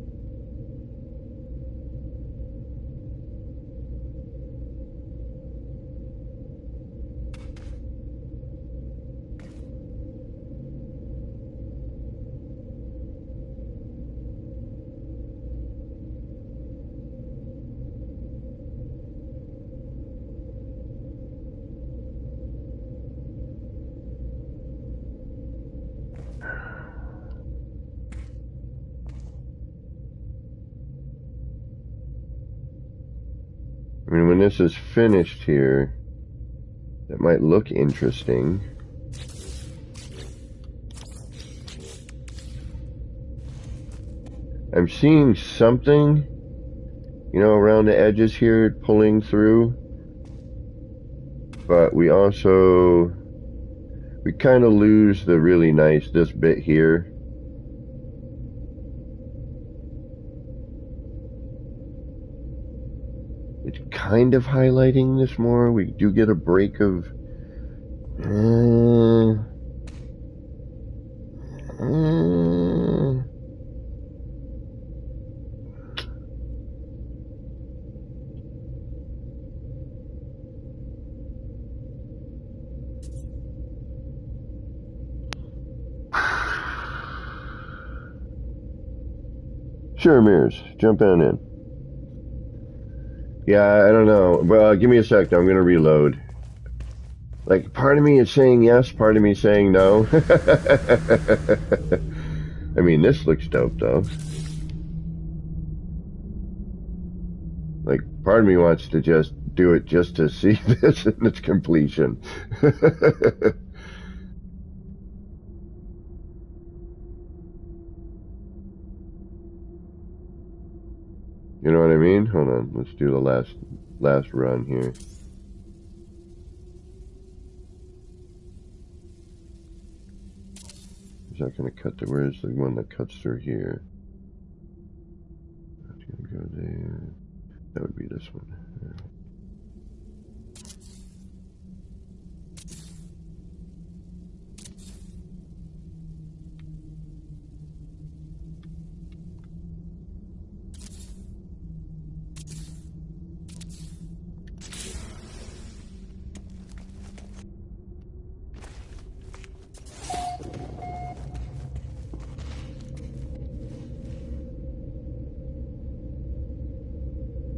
I mean, when this is finished here, that might look interesting. I'm seeing something, you know, around the edges here pulling through. But we kind of lose the really nice, this bit here. It's kind of highlighting this more. We do get a break of Sure, Mirrors, jump on in. Yeah, I don't know. Well, give me a sec. I'm gonna reload. Like, part of me is saying yes, part of me is saying no. I mean, this looks dope, though. Like, part of me wants to just do it just to see this in its completion. You know what I mean? Hold on. Let's do the last run here. Is that going to cut to, where's the one that cuts through here? That's going to go there. That would be this one. Yeah.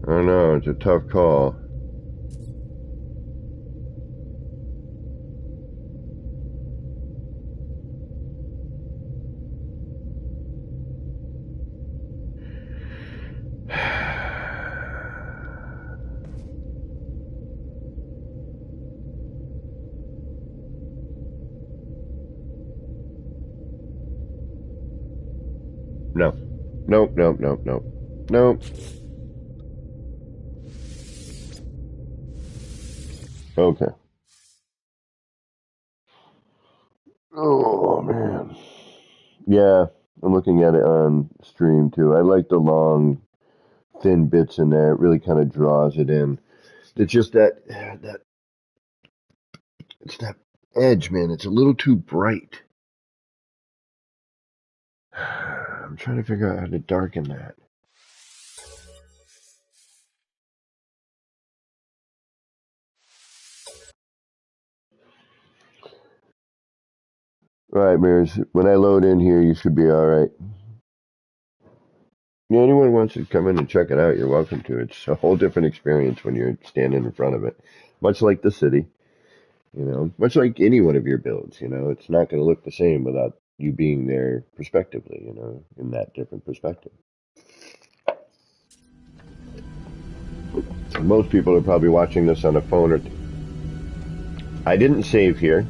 I don't know, it's a tough call. No. Nope, nope, nope, nope. Nope. Okay. Oh, man. Yeah, I'm looking at it on stream, too. I like the long, thin bits in there. It really kind of draws it in. It's just it's that edge, man. It's a little too bright. I'm trying to figure out how to darken that. Alright, Mirrors, when I load in here, you should be alright. Yeah, anyone wants to come in and check it out, you're welcome to. It's a whole different experience when you're standing in front of it. Much like the city, you know, much like any one of your builds, you know, it's not going to look the same without you being there prospectively, you know, in that different perspective. Most people are probably watching this on a phone or... I didn't save here.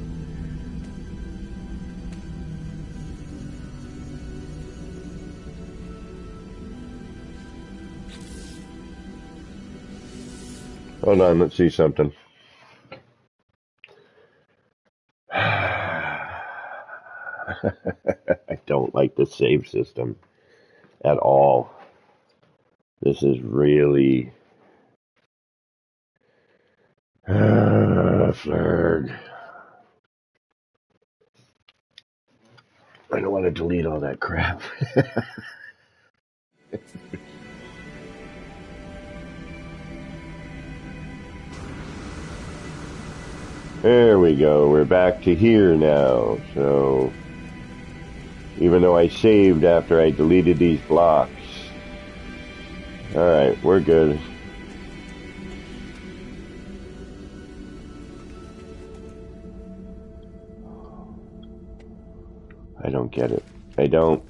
Hold on, let's see something. I don't like the save system at all. This is really... Flurg. I don't want to delete all that crap. There we go. We're back to here now. So, even though I saved after I deleted these blocks. Alright, we're good. I don't get it. I don't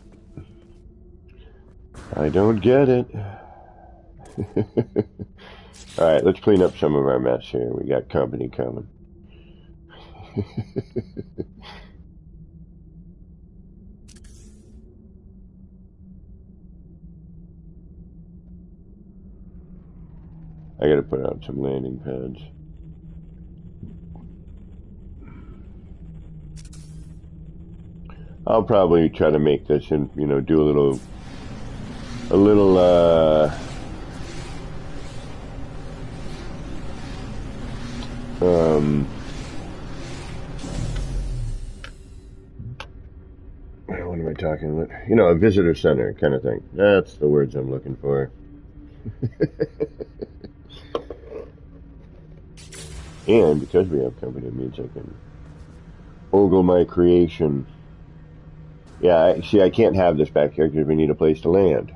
get it. Alright, let's clean up some of our mess here. We got company coming. I gotta put out some landing pads. I'll probably try to make this and, you know, do a little what am I talking about? You know, a visitor center kind of thing. That's the words I'm looking for. And because we have company, it means I can ogle my creation. Yeah, see, I can't have this back here because we need a place to land.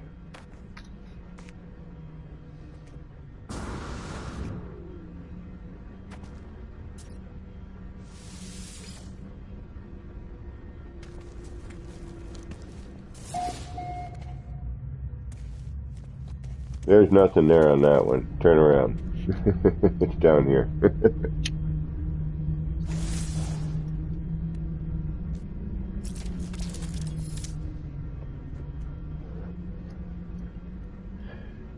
There's nothing there on that one. Turn around. It's down here.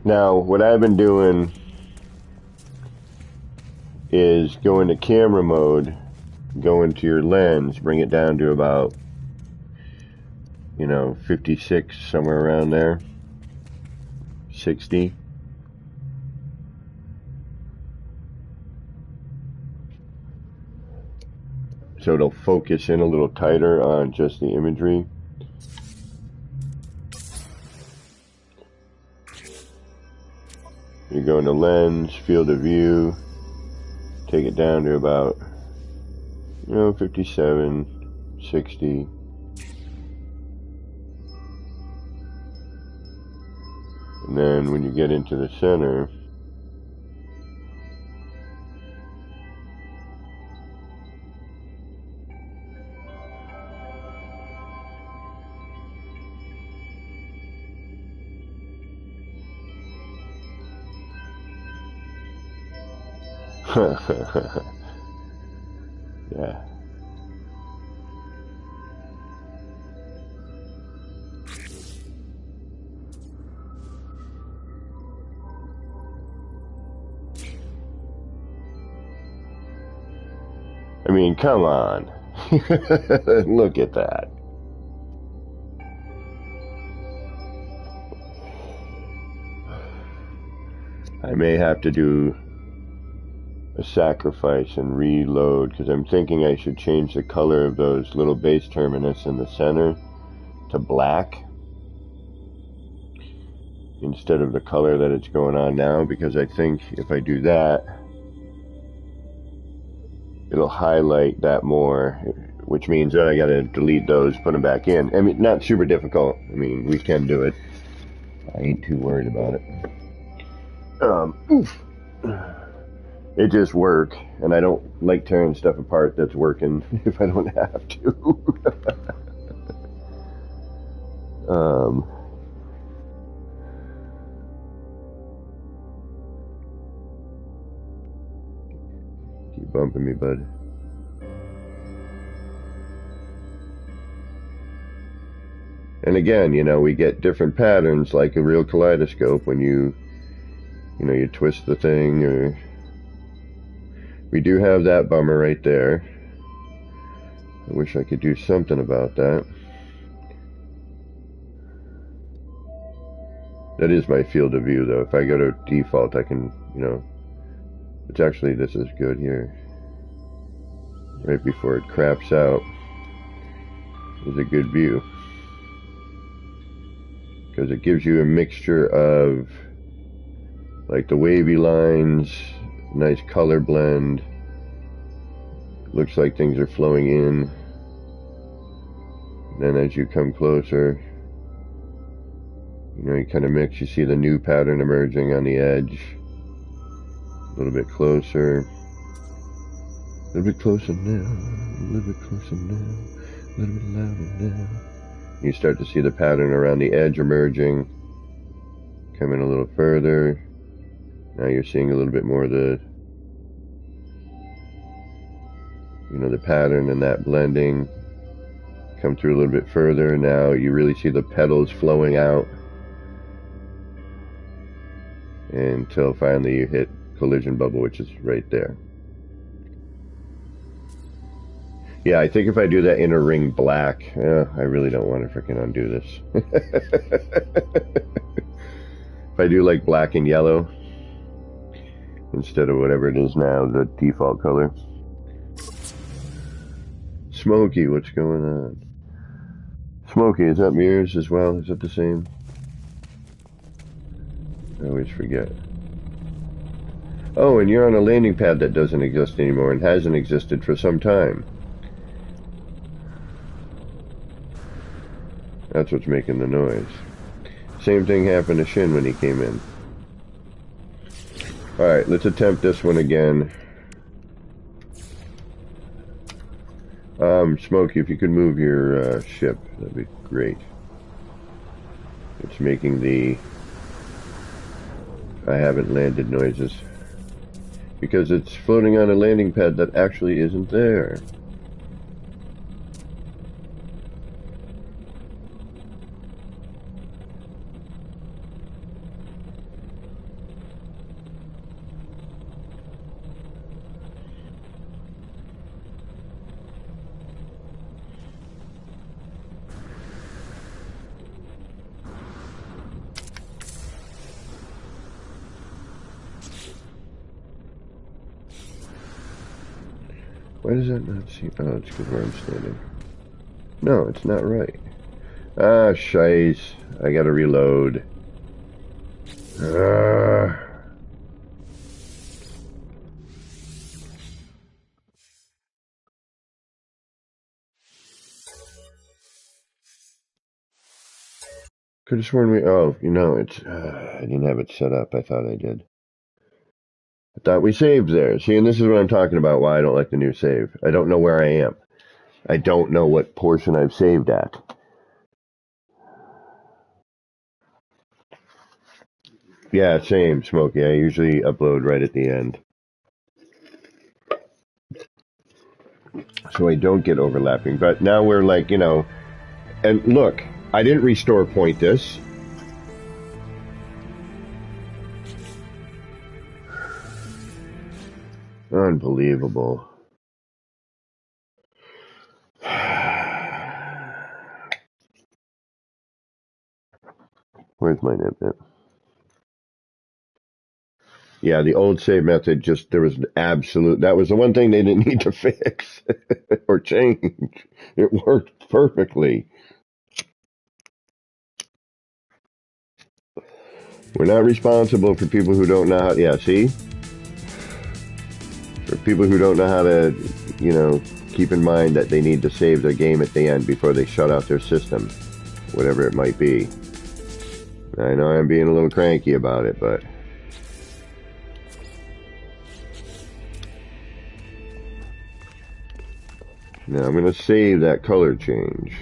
Now, what I've been doing is go into camera mode, go into your lens, bring it down to about, you know, 56, somewhere around there, 60. So it'll focus in a little tighter on just the imagery. You go into lens, field of view, take it down to about, you know, 57, 60. And then when you get into the center, yeah. I mean, come on. Look at that. I may have to do a sacrifice and reload because I'm thinking I should change the color of those little base terminus in the center to black instead of the color that it's going on now, because I think if I do that, it'll highlight that more, which means that I gotta delete those, put them back in. I mean, not super difficult. I mean, we can do it. I ain't too worried about it. It just work, and I don't like tearing stuff apart that's working if I don't have to. Keep bumping me, bud. And again, you know, we get different patterns like a real kaleidoscope when you know, you twist the thing, or we do have that bummer right there. I wish I could do something about that. That is my field of view, though. If I go to default, I can, you know, it's actually, this is good here. Right before it craps out is a good view, because it gives you a mixture of like the wavy lines, nice color blend. Looks like things are flowing in. Then as you come closer, you know, you kind of mix, you see the new pattern emerging on the edge. A little bit closer. A little bit closer now. A little bit closer now. A little bit louder now. You start to see the pattern around the edge emerging. Come in a little further. Now you're seeing a little bit more of the, the pattern and that blending come through a little bit further. Now you really see the petals flowing out until finally you hit collision bubble, which is right there. Yeah, I think if I do that inner ring black, I really don't want to freaking undo this. If I do like black and yellow instead of whatever it is now, the default color. Smokey, what's going on? Smokey, is that mirrors as well? Is that the same? I always forget. Oh, and you're on a landing pad that doesn't exist anymore and hasn't existed for some time. That's what's making the noise. Same thing happened to Shin when he came in. Alright, let's attempt this one again. Smokey, if you could move your ship, that'd be great. It's making the I haven't landed noises. Because it's floating on a landing pad that actually isn't there. Why does that not seem... Oh, it's because where I'm standing. No, it's not right. Ah, shice. I gotta reload. Could have sworn we... Oh, it's... I didn't have it set up. I thought I did. I thought we saved there. See, and this is what I'm talking about, why I don't like the new save. I don't know where I am. I don't know what portion I've saved at. Yeah, same, Smokey. I usually upload right at the end. So I don't get overlapping. But now we're like, and look, I didn't restore point this. Unbelievable. Where's my nip? Yeah, the old save method there was an absolute, that was the one thing they didn't need to fix or change. It worked perfectly. We're not responsible for people who don't know how, yeah, see? For people who don't know how to, keep in mind that they need to save their game at the end before they shut out their system, whatever it might be. I know I'm being a little cranky about it, but... Now I'm going to save that color change.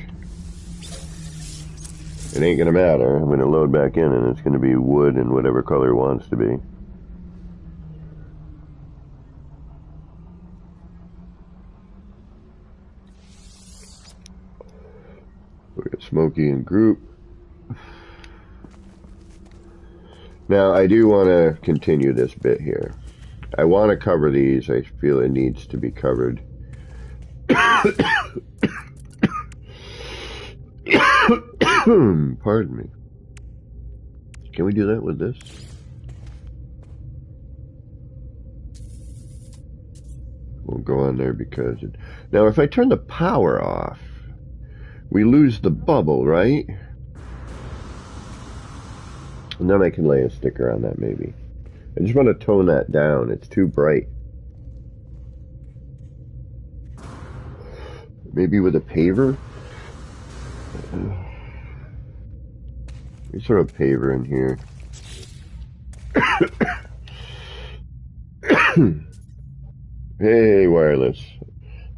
It ain't going to matter. I'm going to load back in and it's going to be wood and whatever color it wants to be. We got Smokey and group. Now I do want to continue this bit here. I want to cover these. I feel it needs to be covered. Pardon me. Can we do that with this? Won't go on there because it... Now if I turn the power off, we lose the bubble, right? And then I can lay a sticker on that maybe. I just want to tone that down. It's too bright. Maybe with a paver? Let me throw a paver in here. Hey, wireless.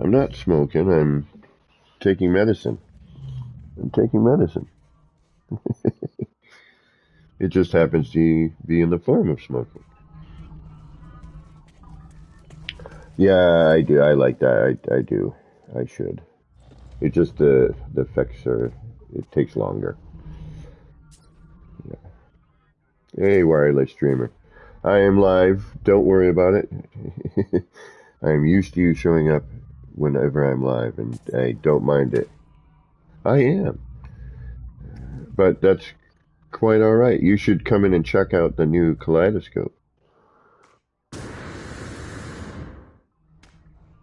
I'm not smoking. I'm taking medicine. I'm taking medicine. It just happens to be in the form of smoking. Yeah, I do. I like that. I do. I should. It just the effects are. It takes longer. Yeah. Hey, wireless streamer. I am live. Don't worry about it. I am used to you showing up whenever I'm live, and I don't mind it. I am, but that's quite all right. You should come in and check out the new kaleidoscope.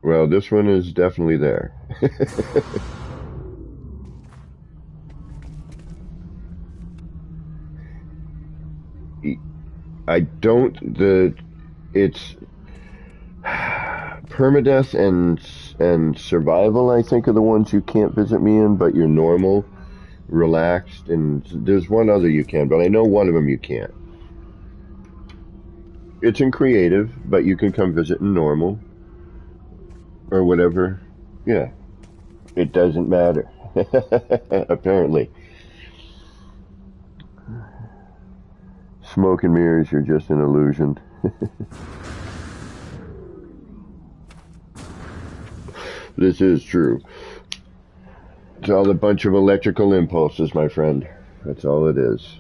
Well, this one is definitely there. I don't. It's permadeath and survival. I think are the ones you can't visit me in, but you're normal, relaxed, and there's one other you can, but I know one of them you can't. It's in creative, but you can come visit in normal or whatever. Yeah, it doesn't matter. Apparently, smoke and mirrors. You're just an illusion. This is true. It's all a bunch of electrical impulses, my friend. That's all it is.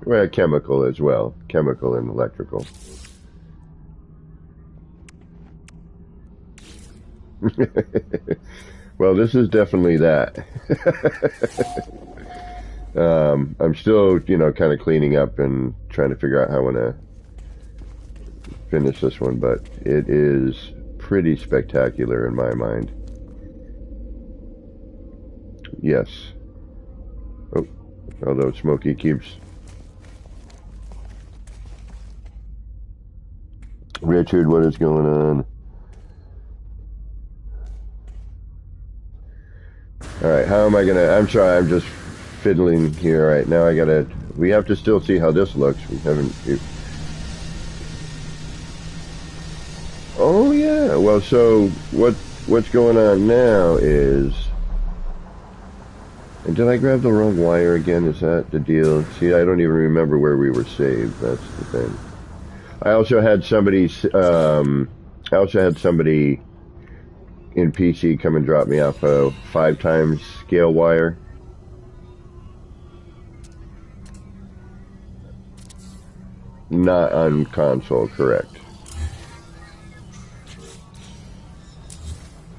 Well, chemical as well. Chemical and electrical. Well, this is definitely that. I'm still, kind of cleaning up and trying to figure out how I want to finish this one, but it is pretty spectacular in my mind. Yes. Oh, although Smokey keeps... Richard, what is going on? Alright, how am I gonna... I'm sorry, I'm just fiddling here. Alright, now I gotta... We have to still see how this looks. We haven't... Oh, yeah. Well, so what's going on now is... And did I grab the wrong wire again? Is that the deal? See, I don't even remember where we were saved. That's the thing. I also had somebody in PC come and drop me off a 5 times scale wire. Not on console, correct.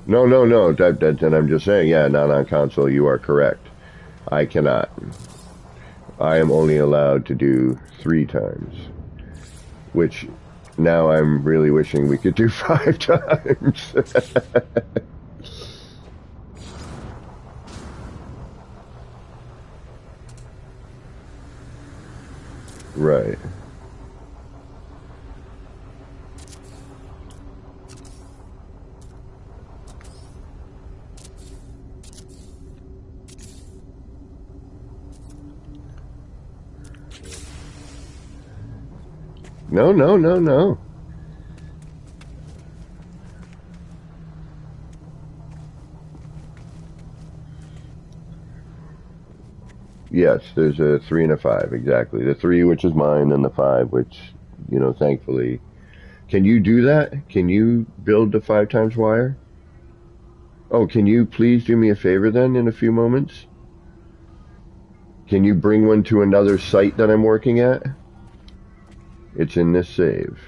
No. And I'm just saying, yeah, not on console, you are correct. I cannot. I am only allowed to do 3 times. Which, now I'm really wishing we could do 5 times. Right. No. Yes, there's a 3 and a 5, exactly. The 3, which is mine, and the 5, which, thankfully... Can you do that? Can you build the 5 times wire? Oh, can you please do me a favor then in a few moments? Can you bring one to another site that I'm working at? It's in this save.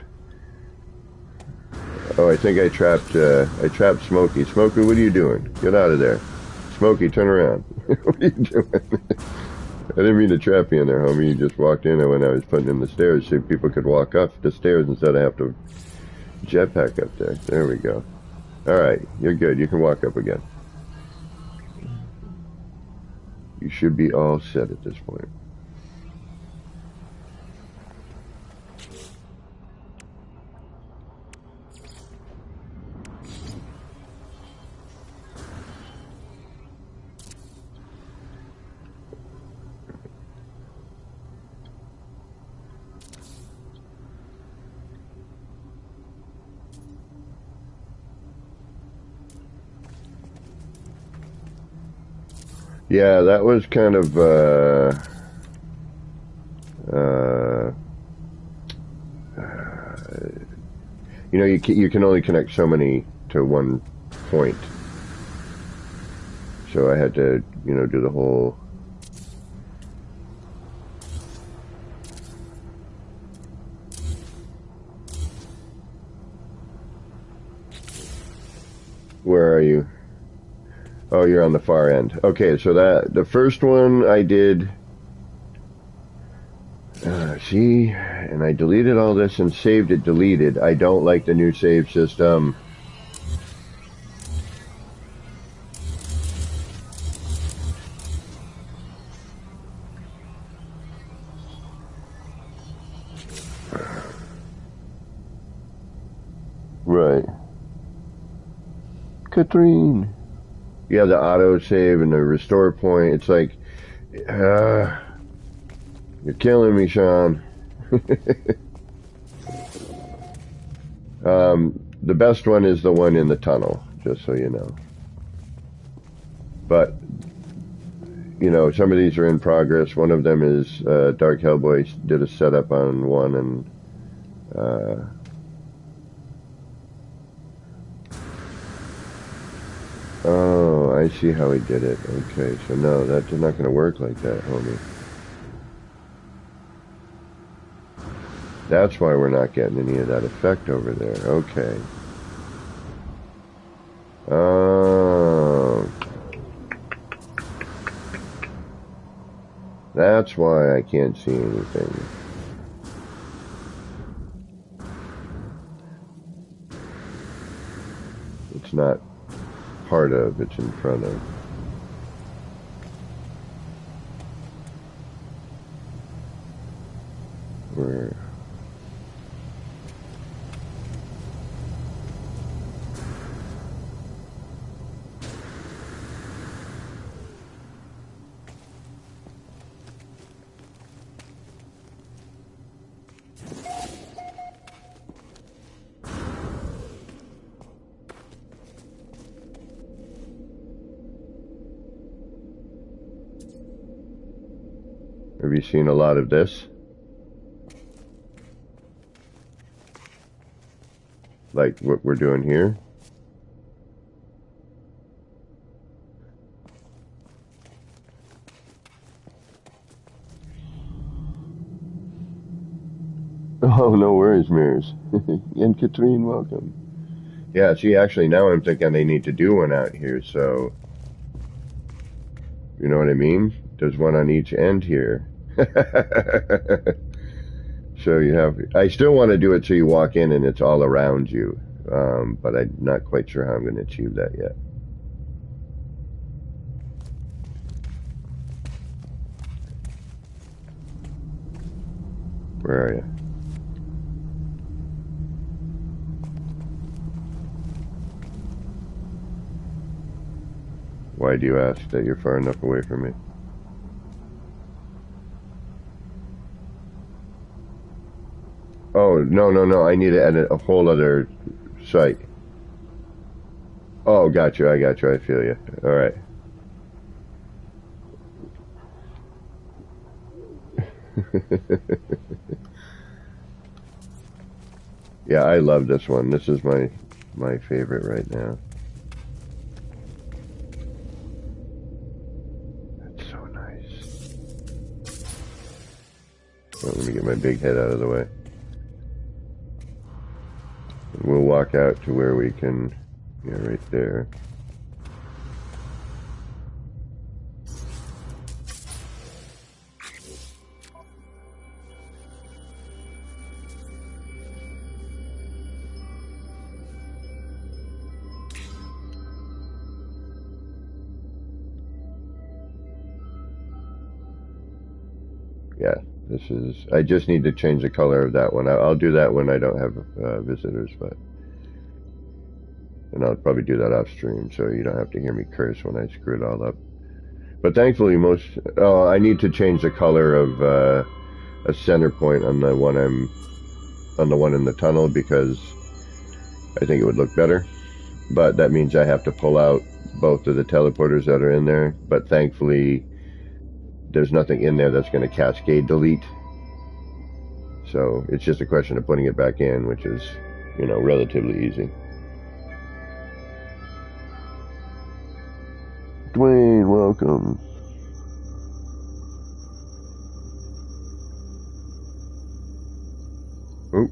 Oh, I think I trapped Smokey. Smokey, what are you doing? Get out of there. Smokey, turn around. What are you doing? I didn't mean to trap you in there, homie. You just walked in when I was putting in the stairs so people could walk up the stairs instead of have to jetpack up there. There we go. Alright, you're good. You can walk up again. You should be all set at this point. Yeah, that was kind of, You know, you can only connect so many to one point. So I had to, you know, do the whole... Where are you? Oh, you're on the far end. Okay, so the first one I did... see, and I deleted all this and saved it deleted. I don't like the new save system. Right. Katrine. Yeah, the auto save and the restore point. It's like, you're killing me, Sean. The best one is the one in the tunnel, just so you know. But, you know, some of these are in progress. One of them is Dark Hellboy did a setup on one, and oh, I see how he did it. Okay, so no, that's not going to work like that, homie. That's why we're not getting any of that effect over there. Okay. Oh. That's why I can't see anything. It's not part of, it's in front of. Where? Have you seen a lot of this? Like what we're doing here? Oh, no worries, Mirrors. And Katrine, welcome. Yeah, see, actually, now I'm thinking they need to do one out here, so... You know what I mean? There's one on each end here. So you have... I still want to do it so you walk in and it's all around you. But I'm not quite sure how I'm going to achieve that yet. Where are you? Why do you ask that you're far enough away from me? Oh, no. I need to edit a whole other site. Oh, got you. I feel you. All right. Yeah, I love this one. This is my favorite right now. That's so nice. Well, let me get my big head out of the way. We'll walk out to where we can, yeah, right there. Yeah, this is, I just need to change the color of that one. I'll do that when I don't have visitors, and I'll probably do that off stream so you don't have to hear me curse when I screw it all up. But thankfully I need to change the color of a center point on the one in the tunnel because I think it would look better. But that means I have to pull out both of the teleporters that are in there. But thankfully, there's nothing in there that's going to cascade delete. So it's just a question of putting it back in, which is you know, relatively easy. Dwayne, welcome. Oh,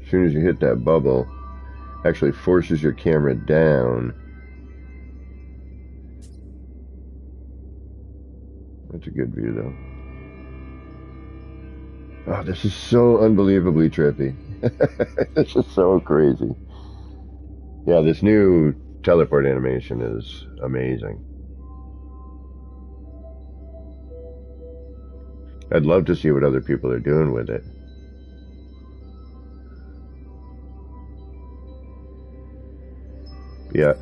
as soon as you hit that bubble, actually forces your camera down. That's a good view, though. Oh, this is so unbelievably trippy. This is so crazy. Yeah, this new teleport animation is amazing. I'd love to see what other people are doing with it. Yeah.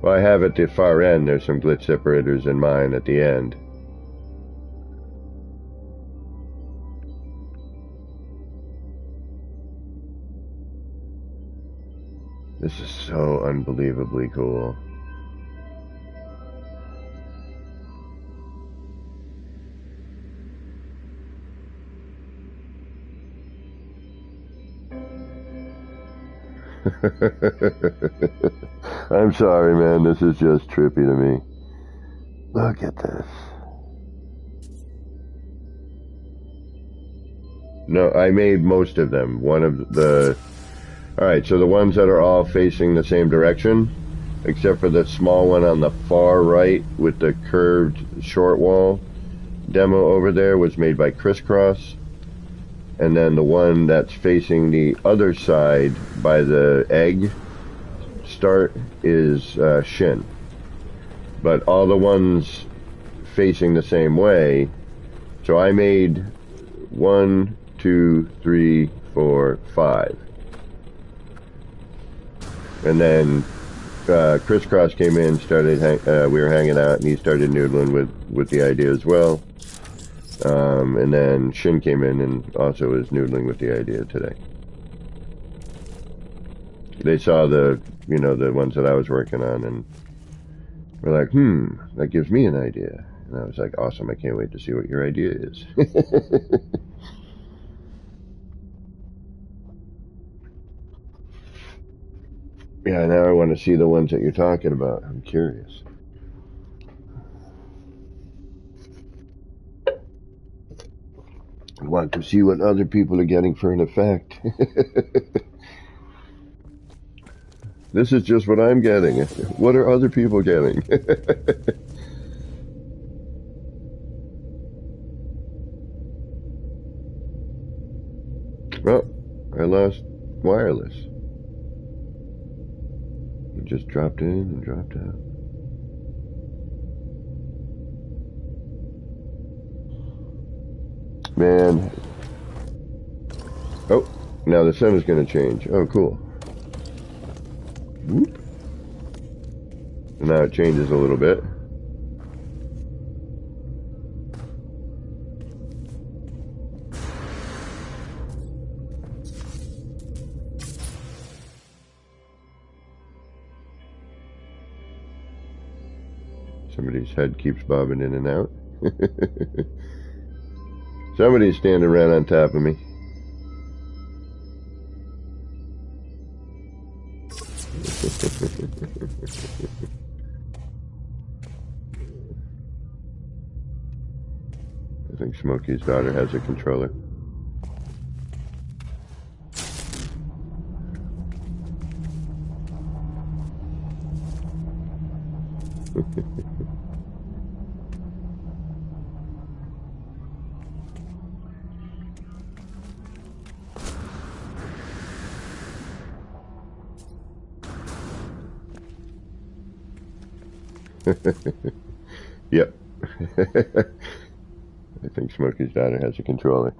Well, I have at the far end, there's some glitch separators in mine at the end. This is so unbelievably cool. I'm sorry, man. This is just trippy to me. Look at this. No, I made most of them. One of the... Alright, so the ones that are all facing the same direction, except for the small one on the far right with the curved short wall demo over there, was made by Crisscross. And then the one that's facing the other side by the egg start is Shin. But all the ones facing the same way, so I made 1, 2, 3, 4, 5. And then Crisscross came in, started we were hanging out, and he started noodling with the idea as well. And then Shin came in and also is noodling with the idea today. They saw the ones that I was working on, and were like, that gives me an idea. And I was like, awesome, I can't wait to see what your idea is. Yeah, now I want to see the ones that you're talking about. I'm curious. I want to see what other people are getting for an effect. This is just what I'm getting. What are other people getting? Well, I lost wireless. It just dropped in and dropped out. Man. Oh, now the sun is going to change. Oh, cool. Whoop. And now it changes a little bit. Somebody's head keeps bobbing in and out. Somebody's standing around on top of me. I think Smokey's daughter has a controller. Yep. I think Smokey's daughter has a controller.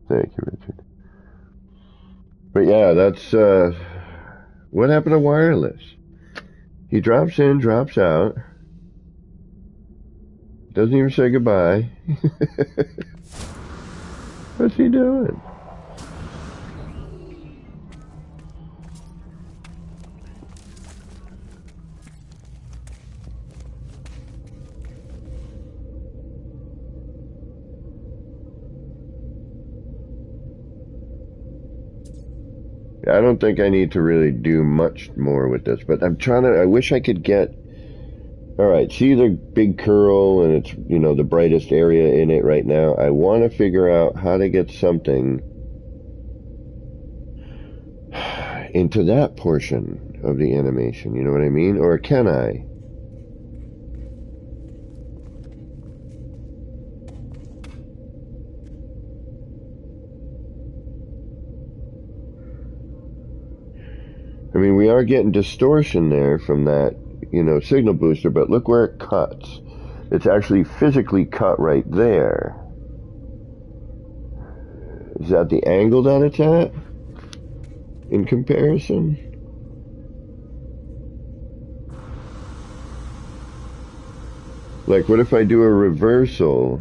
Thank you, Richard. But yeah, that's what happened to wireless? He drops in, drops out. Doesn't even say goodbye. What's he doing? I don't think I need to really do much more with this, but I wish I could get, alright, see the big curl and it's, the brightest area in it right now. I want to figure out how to get something into that portion of the animation, you know what I mean? Or can I? I mean, we are getting distortion there from that, signal booster, but look where it cuts. It's actually physically cut right there. Is that the angle that it's at in comparison? Like, what if I do a reversal?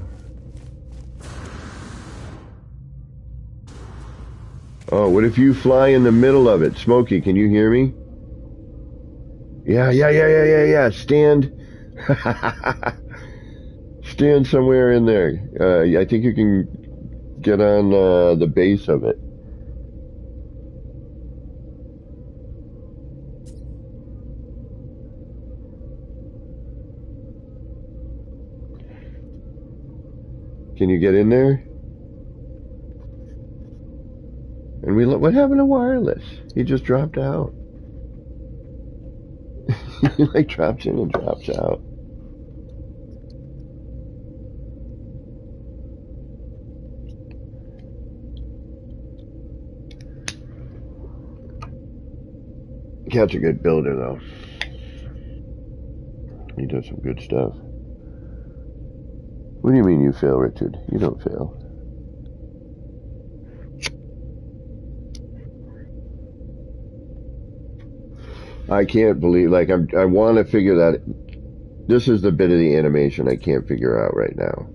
Oh, what if you fly in the middle of it? Smokey, can you hear me? Yeah. Stand. Stand somewhere in there. I think you can get on the base of it. Can you get in there? And what happened to wireless? He just dropped out. He like drops in and drops out. Cat's a good builder though. He does some good stuff. What do you mean you fail, Richard? You don't fail. I can't believe, like, I want to figure that. This is the bit of the animation I can't figure out right now.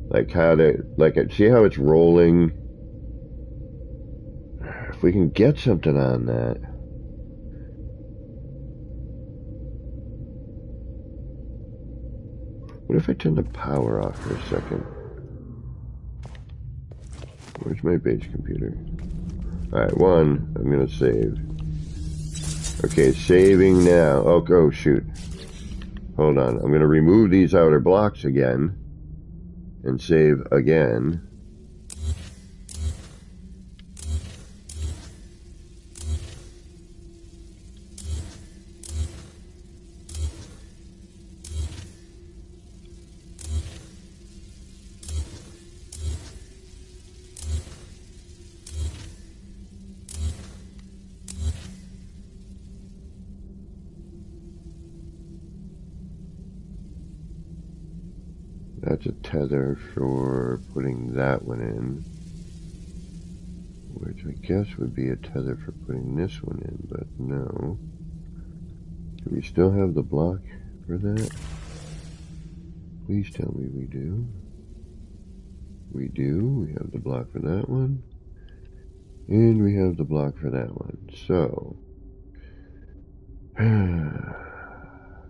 Like how to, see how it's rolling? If we can get something on that. What if I turn the power off for a second? Where's my base computer? Alright, I'm gonna save. Okay, saving now. Oh, shoot. Hold on. I'm gonna remove these outer blocks again. And save again. That's a tether for putting that one in, which I guess would be a tether for putting this one in, but no. Do we still have the block for that? Please tell me we do. We do. We have the block for that one. And we have the block for that one. So, and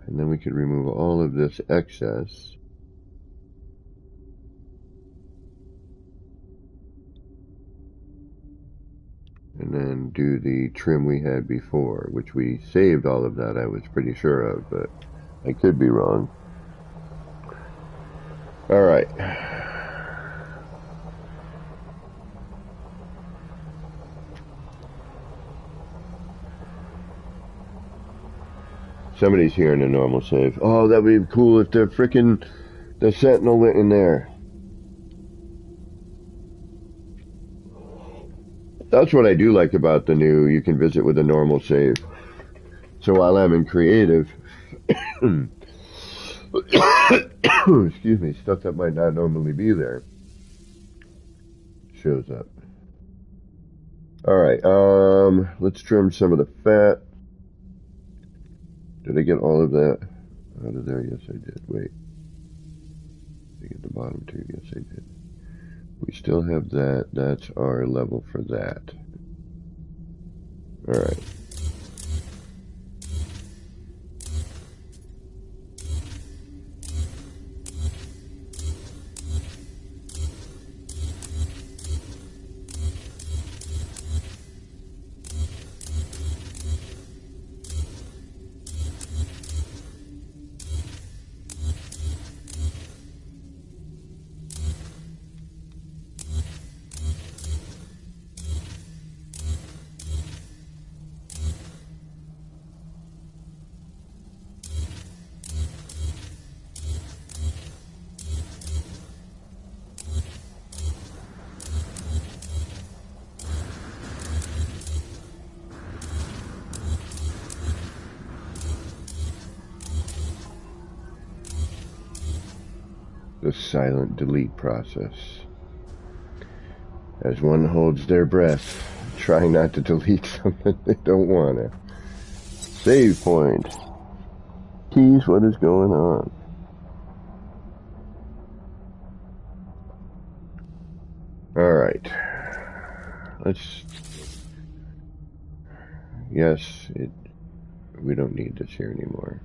then we could remove all of this excess. And then do the trim we had before, which we saved all of that, I was pretty sure of, but I could be wrong. Alright. Somebody's here in a normal save. Oh, that would be cool if the Sentinel went in there. That's what I do like about the new, you can visit with a normal save. So while I'm in creative, excuse me, stuff that might not normally be there shows up. Alright, let's trim some of the fat. Did I get all of that out of there? Yes, I did. Wait. Did I get the bottom two? Yes, I did. We still have that. That's our level for that. Alright. The silent delete process. As one holds their breath, trying not to delete something they don't want to. Save point. Tease what is going on. Alright. Let's... Yes, we don't need this here anymore.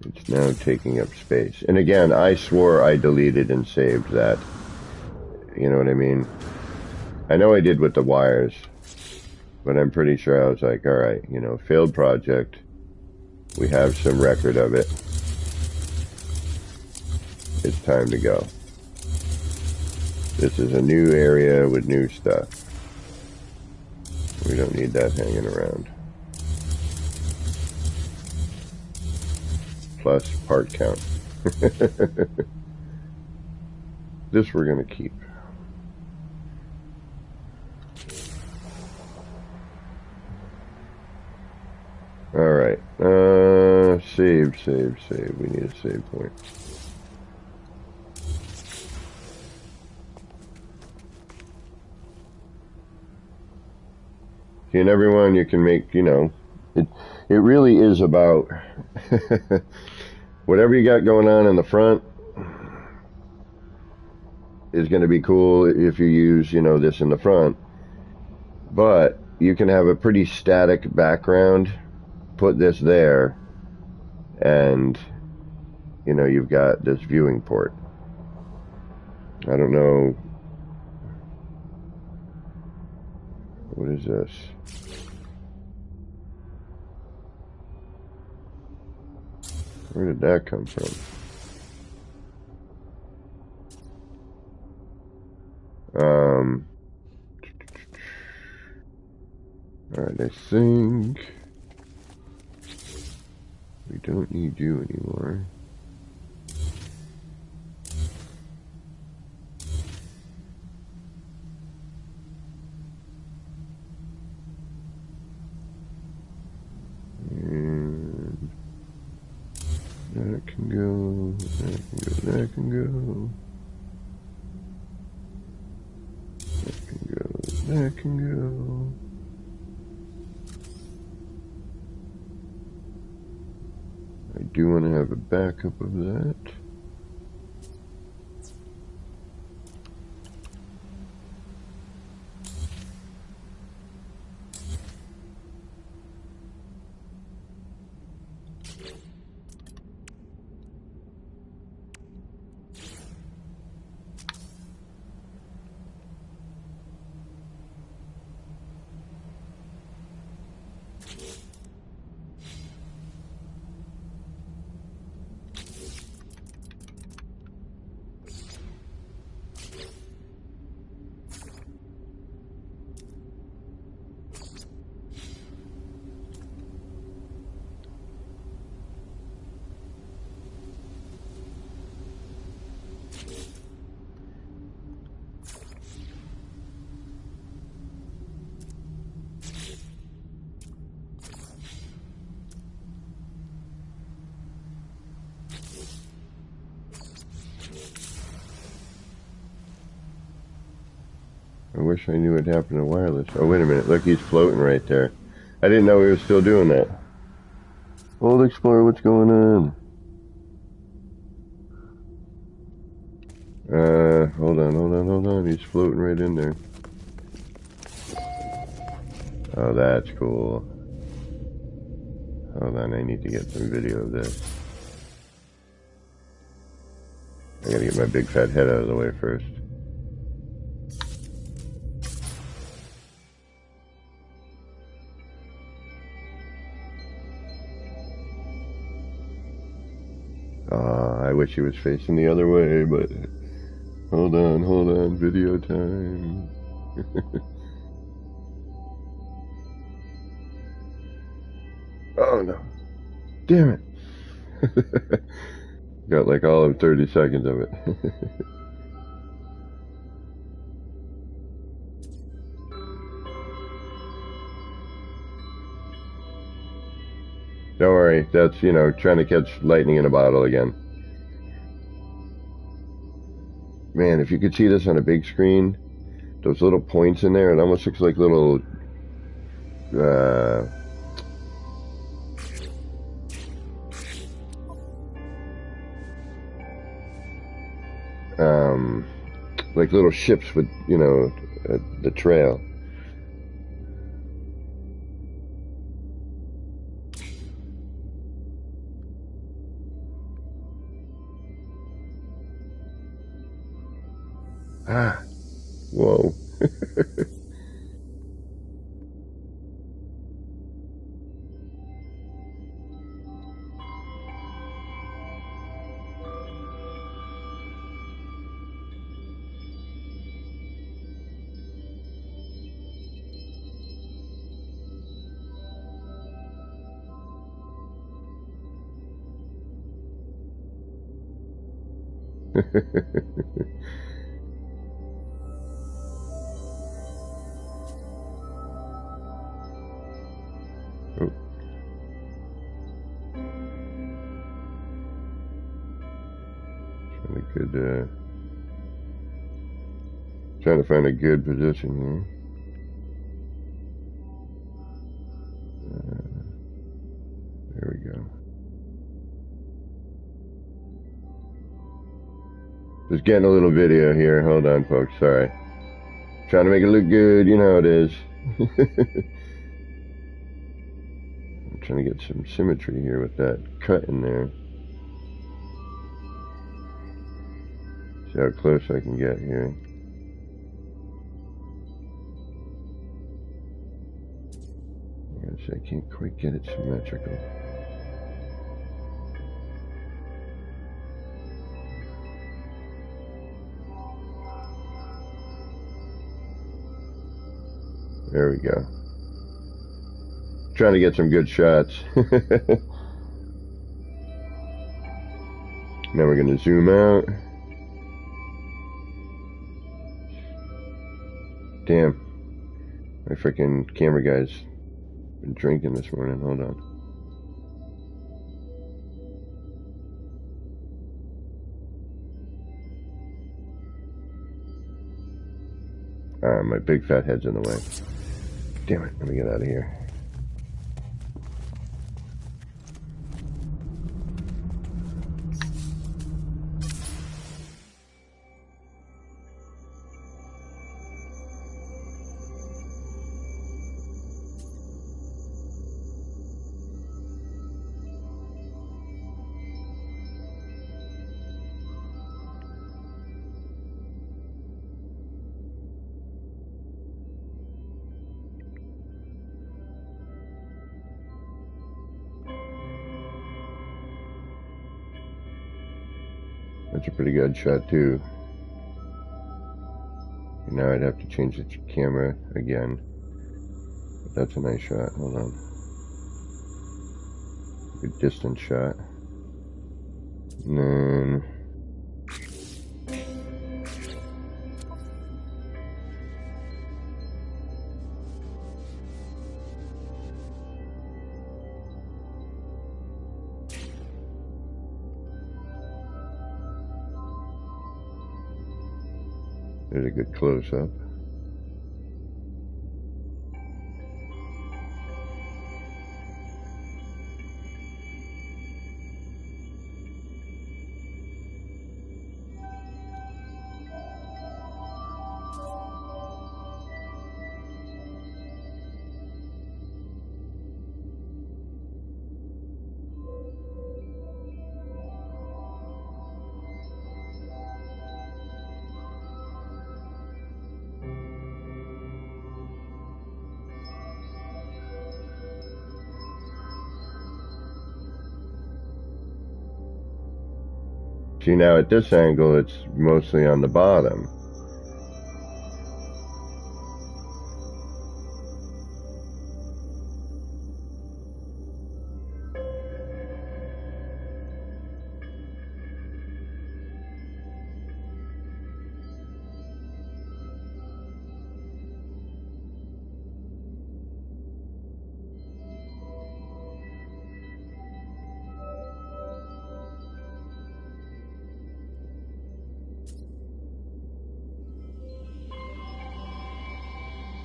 It's now taking up space. And again, I swore I deleted and saved that. You know what I mean? I know I did with the wires, but I'm pretty sure I was like, alright, you know, failed project. We have some record of it. It's time to go. This is a new area with new stuff. We don't need that hanging around. Plus part count. This we're going to keep. Alright. Save. We need a save point. See, and everyone you can make, you know, it really is about whatever you got going on in the front is going to be cool if you use, you know, this in the front. But you can have a pretty static background, put this there, and, you know, you've got this viewing port. I don't know. What is this? Where did that come from? Alright, I think we don't need you anymore. And that can go, that can go, that can go. That can go, that can go. I do want to have a backup of that. I wish I knew what happened to wireless. Oh, wait a minute. Look, he's floating right there. I didn't know he was still doing that. Old Explorer, what's going on? Hold on. He's floating right in there. Oh, that's cool. Hold on, I need to get some video of this. I gotta get my big fat head out of the way first. I wish he was facing the other way, but hold on, video time. Oh no, damn it. Got like all of 30 seconds of it. Don't worry, that's, you know, trying to catch lightning in a bottle again. Man, if you could see this on a big screen, those little points in there, it almost looks like little uh, um, like little ships with, you know, the trail. Ah, whoa. Oh, trying to find a good position here. There we go. Just getting a little video here. Hold on, folks. Sorry. Trying to make it look good. You know how it is. I'm trying to get some symmetry here with that cut in there. See how close I can get here. I can't quite get it symmetrical. There we go. Trying to get some good shots. Now we're going to zoom out. Damn. My freaking camera guy's been drinking this morning. Hold on. My big fat head's in the way. Damn it. Let me get out of here. That's a pretty good shot too. Now I'd have to change the camera again. But that's a nice shot. Hold on. Good distance shot. And then there's a good close-up. See, now at this angle, it's mostly on the bottom.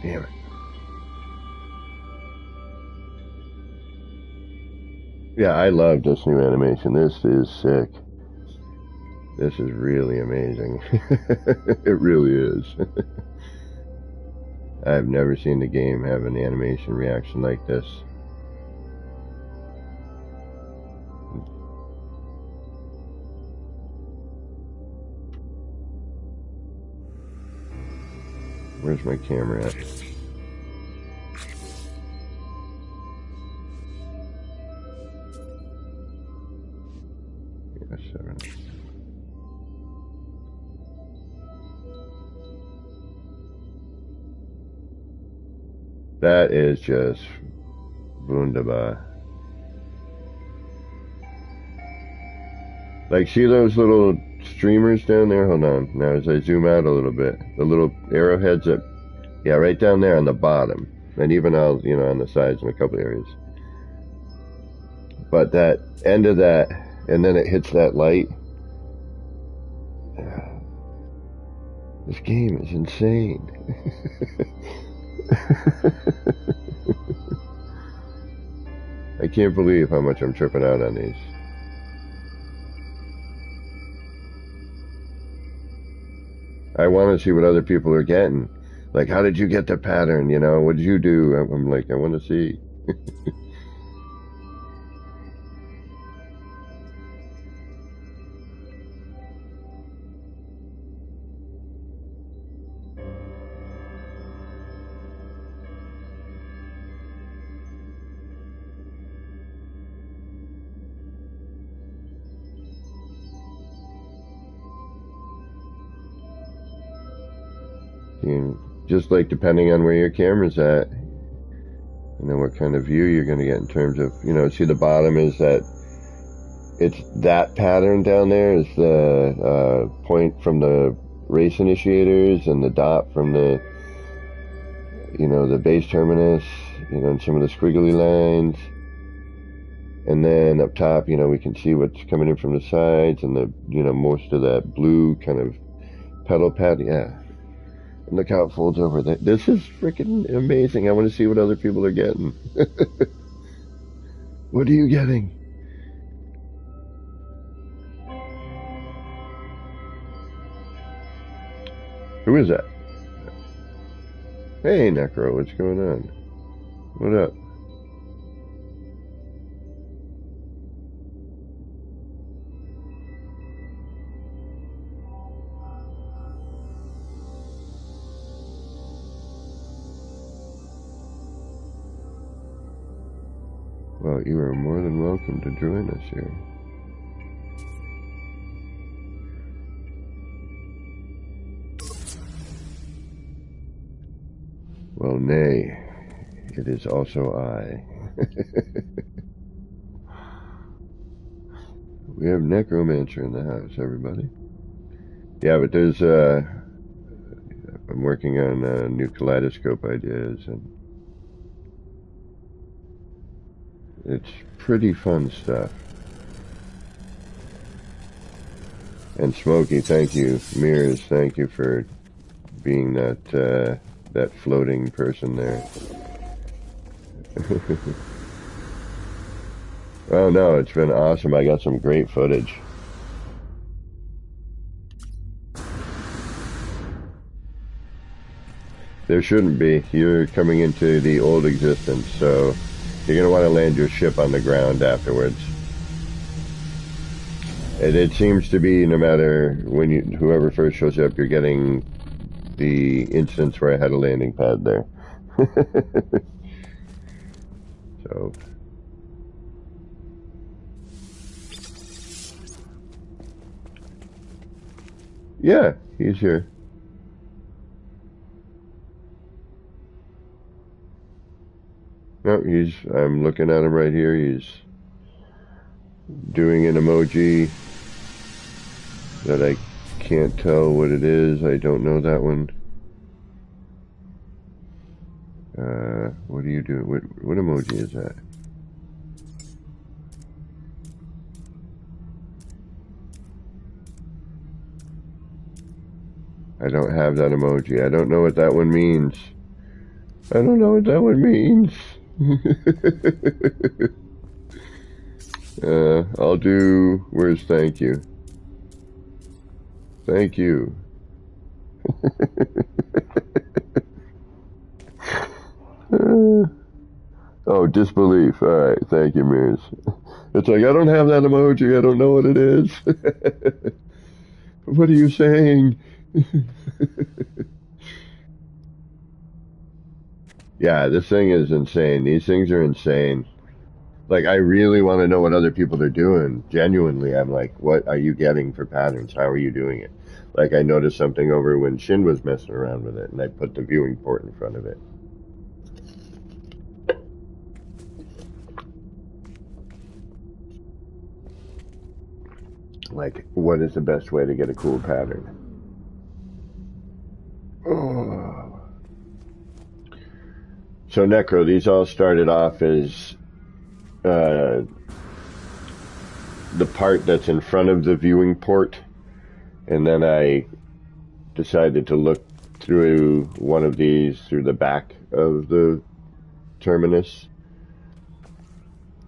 Damn it. Yeah, I love this new animation. This is sick. This is really amazing. It really is. I've never seen the game have an animation reaction like this. Where's my camera at? Yeah, 7. That is just wunderbar. Like, see those little streamers down there? Hold on. Now, as I zoom out a little bit, the little arrowheads that, yeah, right down there on the bottom, and even out, you know, on the sides in a couple areas. But that end of that, and then it hits that light. This game is insane. I can't believe how much I'm tripping out on these. I want to see what other people are getting. Like, how did you get the pattern? You know, what did you do? I'm like, I want to see. Just like depending on where your camera's at, you know, what kind of view you're going to get in terms of, you know, see the bottom is that it's that pattern down there is the point from the race initiators and the dot from the, you know, the base terminus, you know, and some of the squiggly lines. And then up top, you know, we can see what's coming in from the sides and the, you know, most of that blue kind of pedal pad. Yeah. And look how it folds over. This is freaking amazing. I want to see what other people are getting. What are you getting? Who is that? Hey, Necro, what's going on? What up? Well, you are more than welcome to join us here. Well, nay, it is also I. We have Necromancer in the house, everybody. Yeah, but there's, I'm working on new kaleidoscope ideas, and it's pretty fun stuff. And Smokey, thank you. Mirrors, thank you for being that, that floating person there. Oh no, it's been awesome. I got some great footage. There shouldn't be. You're coming into the old existence, so you're going to want to land your ship on the ground afterwards. And it seems to be, no matter when you, whoever first shows up, you're getting the instance where I had a landing pad there. So. Yeah, he's here. No, I'm looking at him right here. He's doing an emoji that I can't tell what it is. I don't know that one. What do you do? What emoji is that? I don't have that emoji. I don't know what that one means. I don't know what that one means. I'll do, where's thank you? Thank you. Oh, disbelief. Alright, thank you, Mears. It's like, I don't have that emoji, I don't know what it is. What are you saying? Yeah, this thing is insane. These things are insane. Like, I really want to know what other people are doing. Genuinely, I'm like, what are you getting for patterns? How are you doing it? Like, I noticed something over when Shin was messing around with it, and I put the viewing port in front of it. Like, what is the best way to get a cool pattern? Oh. So, Necro, these all started off as the part that's in front of the viewing port, and then I decided to look through one of these through the back of the terminus.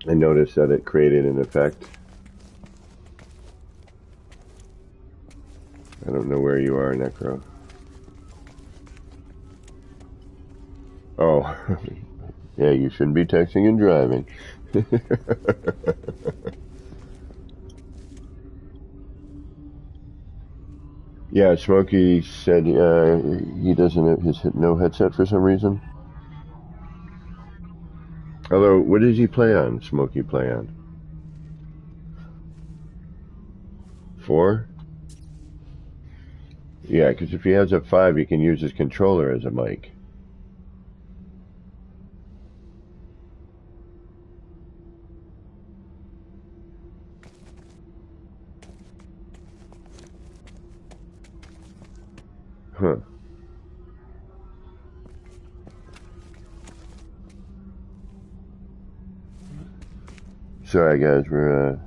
I noticed that it created an effect. I don't know where you are, Necro. Oh, yeah, you shouldn't be texting and driving. Yeah, Smokey said he doesn't have his no headset for some reason. Although, what does he play on? Smokey play on 4? Yeah, because if he has a 5, he can use his controller as a mic. Huh. Sorry, guys, we're,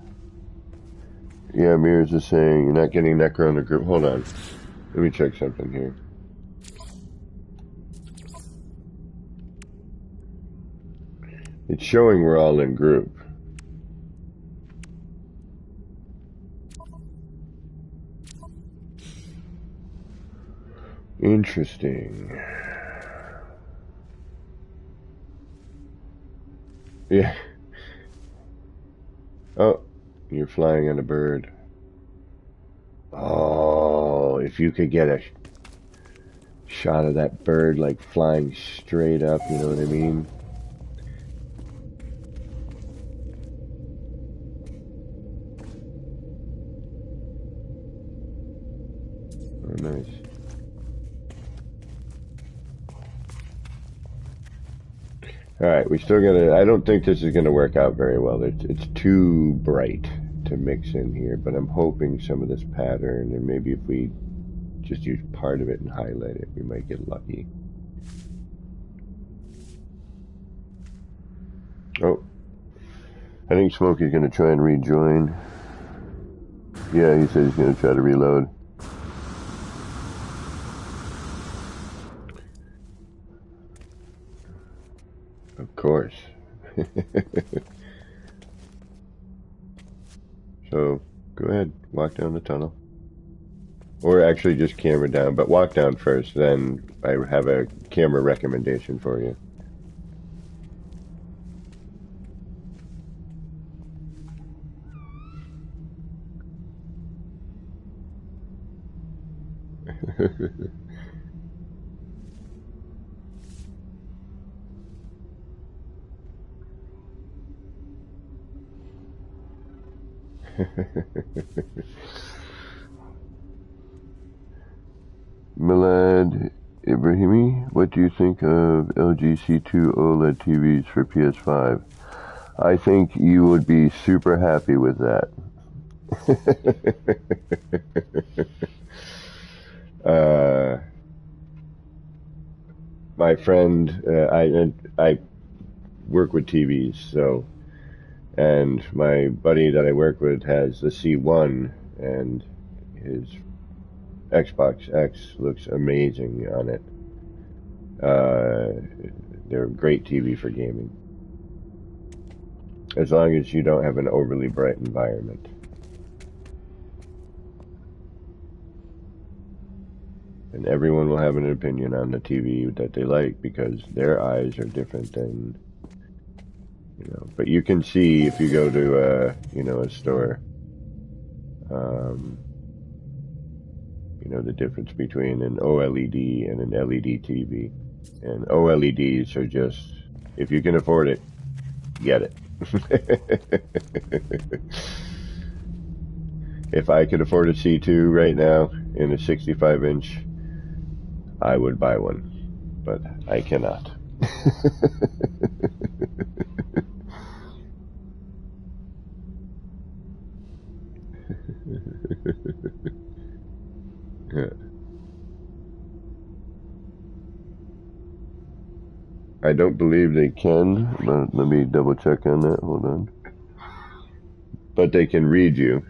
yeah, Mirrors is saying you're not getting Necro in the group. Hold on. Let me check something here. It's showing we're all in group. Interesting. Yeah. Oh, you're flying on a bird. Oh, if you could get a shot of that bird like flying straight up, you know what I mean? Oh, nice. Alright, we still gotta, I don't think this is gonna work out very well. It's too bright to mix in here, but I'm hoping some of this pattern, and maybe if we just use part of it and highlight it, we might get lucky. Oh, I think Smokey's gonna try and rejoin. Yeah, he said he's gonna try to reload. Of course. So, go ahead, walk down the tunnel. Or actually just camera down, but walk down first, then I have a camera recommendation for you. Milad Ibrahimi, what do you think of LG C2 OLED TVs for PS5? I think you would be super happy with that. My friend, I work with TVs, so, and my buddy that I work with has the C1, and his Xbox X looks amazing on it. They're great TV for gaming, as long as you don't have an overly bright environment. And everyone will have an opinion on the TV that they like because their eyes are different than, you know. But you can see if you go to, you know, a store, you know, the difference between an OLED and an LED TV. And OLEDs are just, if you can afford it, get it. If I could afford a C2 right now in a 65-inch, I would buy one, but I cannot. Yeah. I don't believe they can, but let me double check on that. Hold on. But they can read you.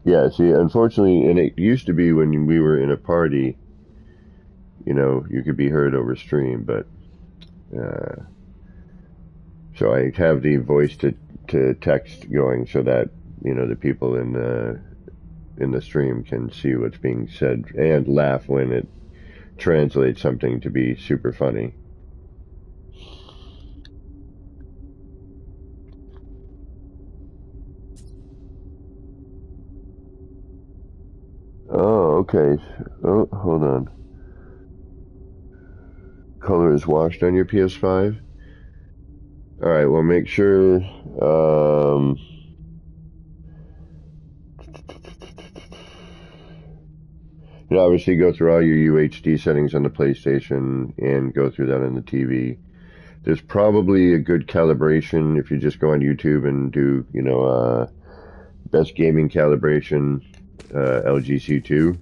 Yeah, see, unfortunately, and it used to be when we were in a party, you know, you could be heard over stream, but so I have the voice to text going so that, you know, the people in the stream can see what's being said and laugh when it translates something to be super funny. Oh, okay. Oh, hold on. Color is washed on your PS5? Alright, well, make sure, you obviously go through all your UHD settings on the PlayStation and go through that on the TV. There's probably a good calibration if you just go on YouTube and do, you know, best gaming calibration, LGC2.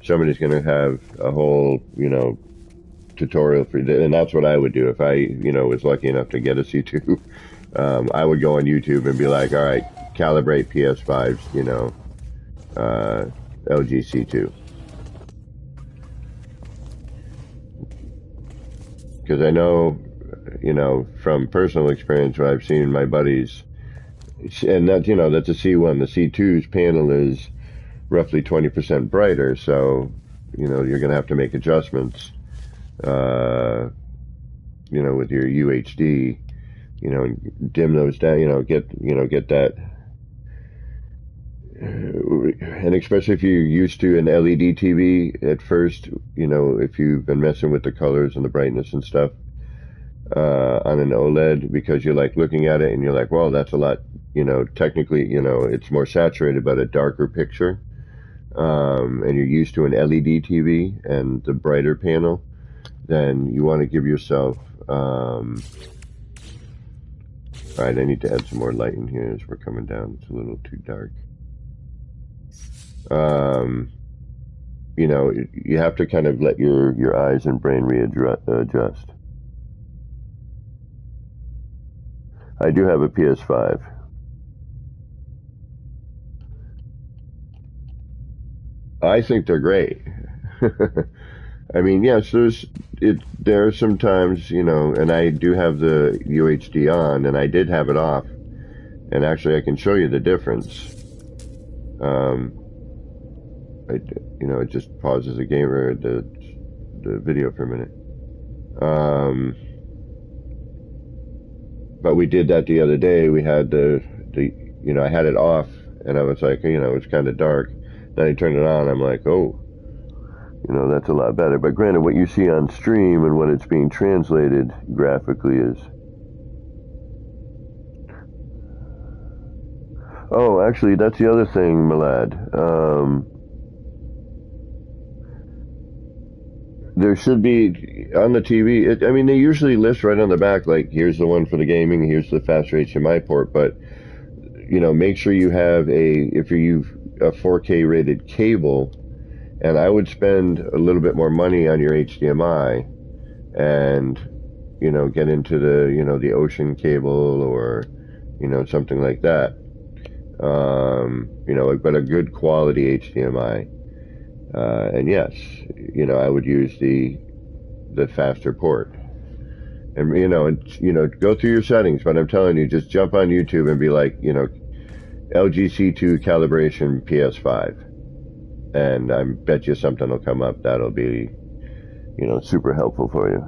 Somebody's going to have a whole, you know, tutorial for that, and that's what I would do if I, you know, was lucky enough to get a C2. I would go on YouTube and be like, all right, calibrate PS5's, you know, LG C2. Because I know, you know, from personal experience what I've seen my buddies, and that, you know, that's a C1. The C2's panel is roughly 20% brighter, so, you know, you're going to have to make adjustments, you know, with your UHD, you know, and dim those down, you know, get that, and especially if you're used to an LED TV at first, you know, if you've been messing with the colors and the brightness and stuff, on an OLED, because you're like looking at it and you're like, well, that's a lot, you know, technically, you know, it's more saturated but a darker picture, and you're used to an LED TV and the brighter panel, then you want to give yourself, alright, I need to add some more light in here as we're coming down. It's a little too dark. You know, you have to kind of let your eyes and brain readjust. I do have a PS5. I think they're great. I mean, yes, there are some times, you know, and I do have the UHD on, and I did have it off, and actually I can show you the difference. You know, it just pauses the game or the video for a minute. But we did that the other day. We had you know, I had it off, and I was like, you know, it's kind of dark. Then I turned it on. I'm like, oh, you know, that's a lot better. But granted, what you see on stream and what it's being translated graphically is. Oh, actually, that's the other thing, my lad. There should be, on the TV, I mean, they usually list right on the back, like, here's the one for the gaming, here's the faster HDMI port, but, you know, make sure you have if you use a 4K rated cable, and I would spend a little bit more money on your HDMI, and, you know, get into the, you know, the Ocean cable, or, you know, something like that, you know, but a good quality HDMI. And yes, you know, I would use the faster port. And go through your settings, but I'm telling you, just jump on YouTube and be like, LGC2 calibration PS5. And I bet you something will come up that'll be, super helpful for you.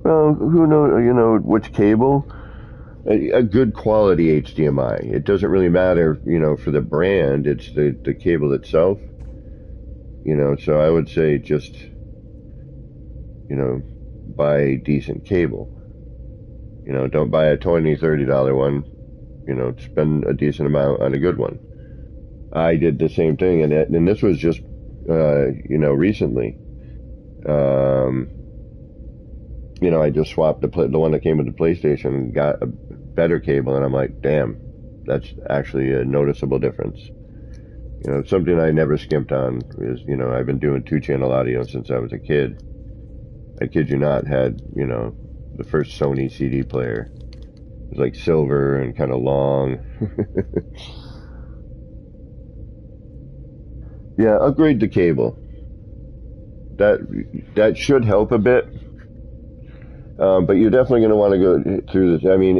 Well, who knows, which cable? A good quality HDMI. It doesn't really matter, for the brand, it's the cable itself. So I would say just, buy a decent cable. Don't buy a $20, $30 one. Spend a decent amount on a good one. I did the same thing, and this was just, recently. I just swapped the one that came with the PlayStation and got a better cable, and I'm like, damn, that's actually a noticeable difference. Something I never skimped on is, I've been doing 2-channel audio since I was a kid. I kid you not, had, the first Sony CD player. It was like silver and kind of long. Yeah, upgrade the cable. That should help a bit. But you're definitely going to want to go through this. I mean,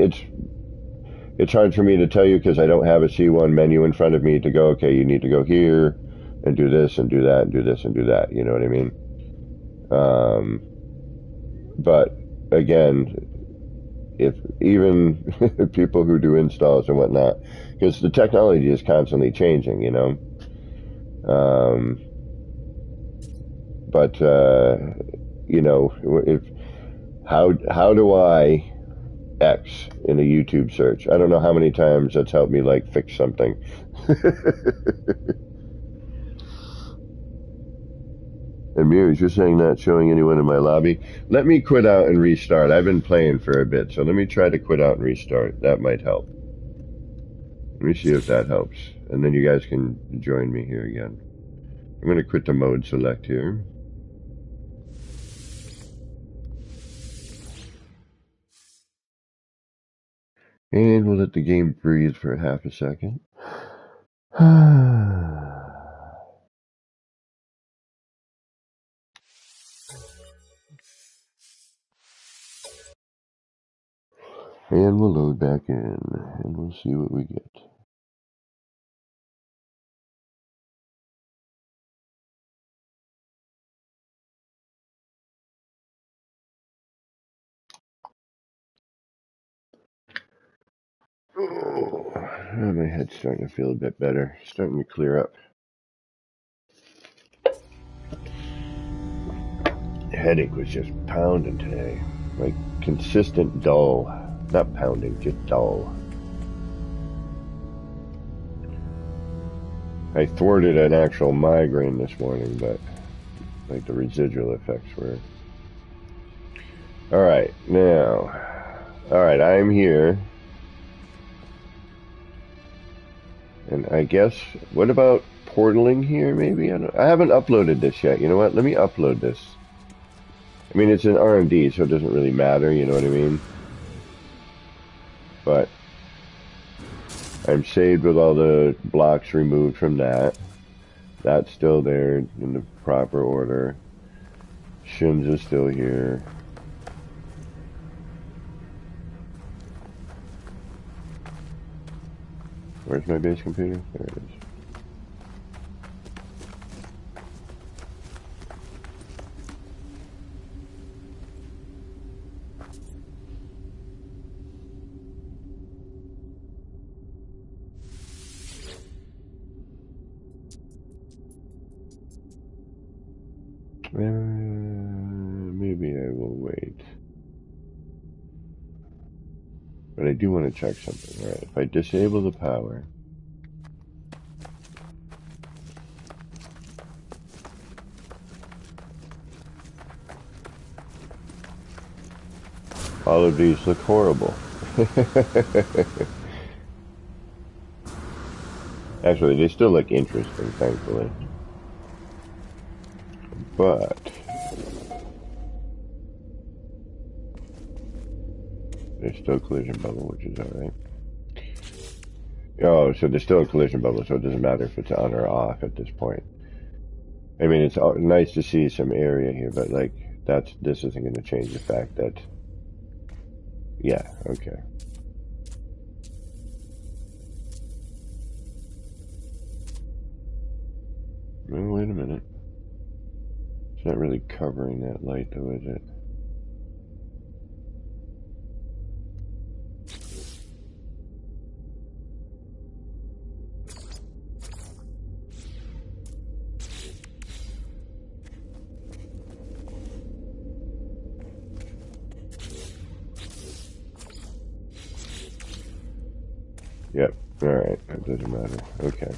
it's hard for me to tell you because I don't have a C1 menu in front of me to go, okay, you need to go here and do this and do that and do this and do that. You know what I mean? But again, if even people who do installs and whatnot, because the technology is constantly changing, but if how do I X in a YouTube search? I don't know how many times that's helped me like fix something. And Muse, you're saying not showing anyone in my lobby? Let me quit out and restart. I've been playing for a bit, so let me try to quit out and restart. That might help. Let me see if that helps. And then you guys can join me here again. I'm going to quit the mode select here. And we'll let the game breathe for half a second. And we'll load back in, and we'll see what we get. Oh, my head's starting to feel a bit better. Starting to clear up. The headache was just pounding today. Like consistent dull. Not pounding, just dull. I thwarted an actual migraine this morning, but like the residual effects were. Alright, now. Alright, I'm here. And I guess, what about portaling here maybe? I haven't uploaded this yet. You know what? Let me upload this. I mean, it's an RMD, so it doesn't really matter, you know what I mean? But I'm saved with all the blocks removed from that. That's still there in the proper order. Shims is still here. Where's my base computer? There it is. Maybe I will wait. But I do want to check something. Alright, if I disable the power. All of these look horrible. Actually, they still look interesting, thankfully. But there's still collision bubble, which is alright. Oh, so there's still a collision bubble, so it doesn't matter if it's on or off at this point. I mean, it's nice to see some area here, but like this isn't going to change the fact that, yeah, okay. Oh, wait a minute. It's not really covering that light, though, is it? Yep. Alright, that doesn't matter. Okay.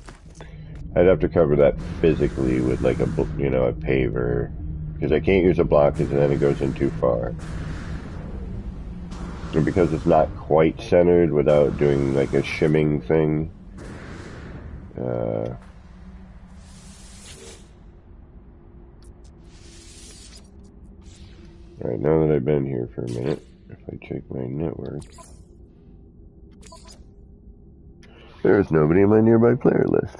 I'd have to cover that physically with like a, you know, a paver. Because I can't use a block because then it goes in too far. And because it's not quite centered without doing like a shimming thing. Alright, now that I've been here for a minute, if I check my network, there's nobody in my nearby player list.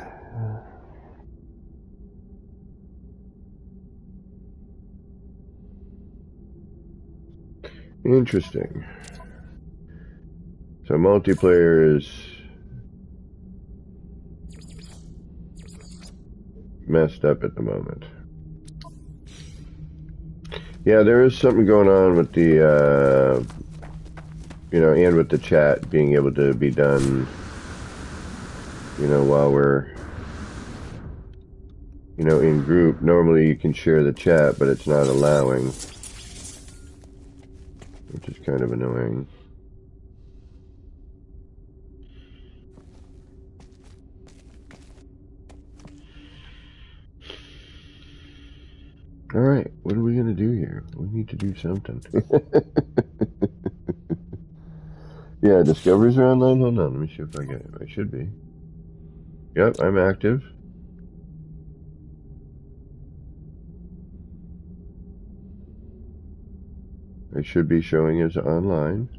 Interesting. So multiplayer is messed up at the moment. Yeah, there is something going on with the, you know, and with the chat being able to be done, you know, while we're, you know, in group. Normally you can share the chat, but it's not allowing, which is kind of annoying. Alright, what are we going to do here? We need to do something. Yeah, discoveries are online. Hold on, let me see if I get it. I should be. Yep, I'm active. I should be showing as online.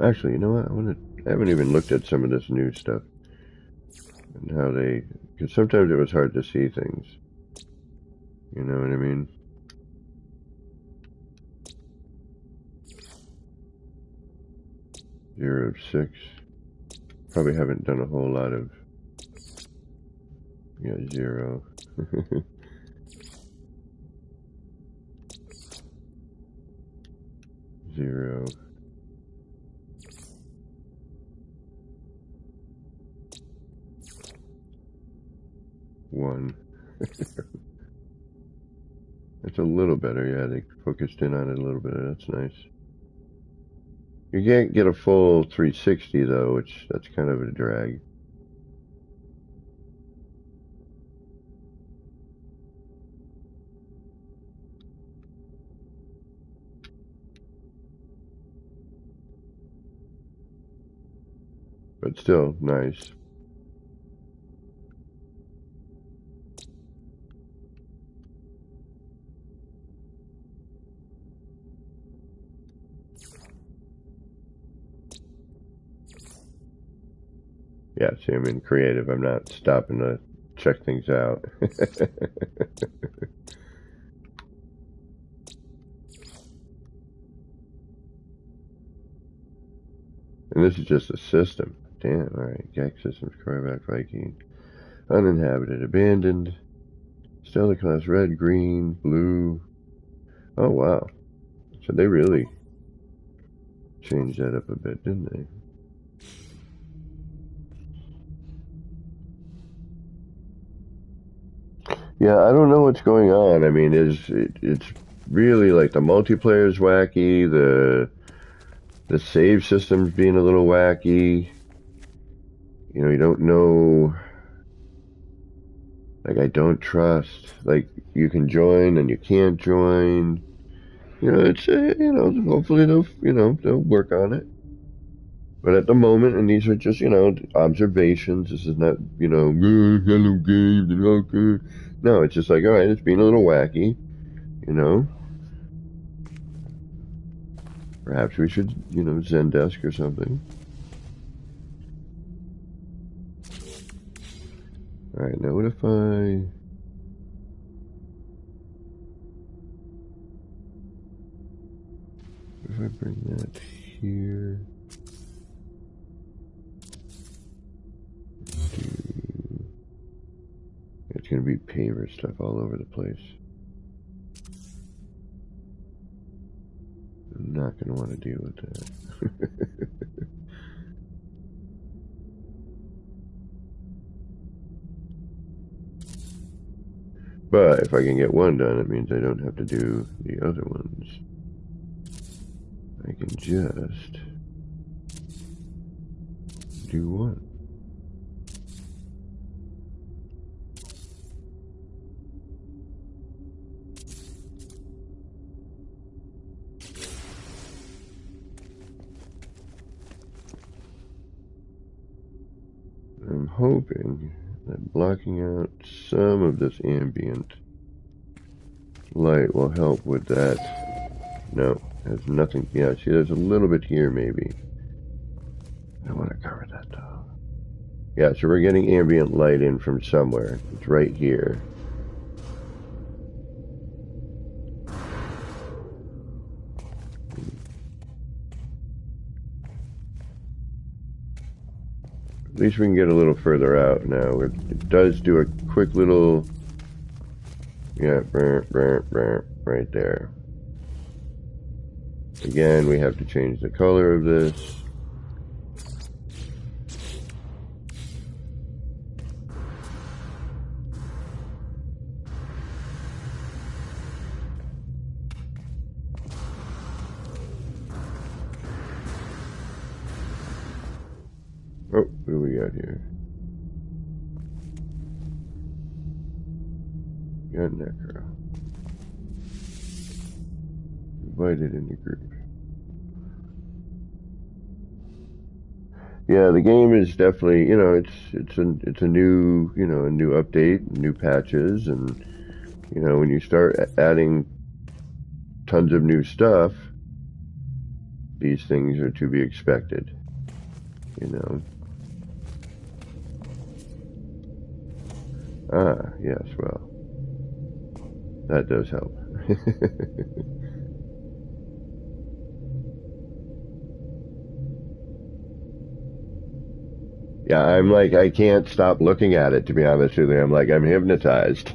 Actually, you know what? I haven't even looked at some of this new stuff. And how they, because sometimes it was hard to see things. You know what I mean? Zero of 6. Probably haven't done a whole lot of, yeah, 0. 0. 1. It's a little better, yeah, they focused in on it a little bit, that's nice. You can't get a full 360 though, which that's kind of a drag. But still, nice. Yeah, see, I'm in creative. I'm not stopping to check things out. And this is just a system. Damn, alright. GAC systems, Corvac, Viking. Uninhabited, abandoned. Stellar class, red, green, blue. Oh, wow. So they really changed that up a bit, didn't they? Yeah, I don't know what's going on. I mean, it's really like the multiplayer is wacky, the save system's being a little wacky. You know, you don't know. Like, I don't trust. Like, you can join and you can't join. You know, it's you know, hopefully they'll work on it. But at the moment, and these are just, you know, observations. This is not, you know, hello games and okay. No, it's just like, all right, it's being a little wacky, you know. Perhaps we should, you know, Zendesk or something. Alright, now what if I bring that here? It's going to be paver stuff all over the place. I'm not going to want to deal with that. But if I can get one done, it means I don't have to do the other ones. I can just do one. I'm hoping that blocking out some of this ambient light will help with that. No, there's nothing. Yeah, see, there's a little bit here, maybe. I want to cover that, though. Yeah, so we're getting ambient light in from somewhere. It's right here. At least we can get a little further out now. It does do a quick little... Yeah, right there. Again, we have to change the color of this. Oh, what do we got here? Got that girl. Invited in the group. Yeah, the game is definitely, you know, it's a new, you know, a new update, new patches, and you know, when you start adding tons of new stuff, these things are to be expected, you know. Ah, yes, well, that does help. Yeah, I'm like, I can't stop looking at it, to be honest with you. I'm like, I'm hypnotized.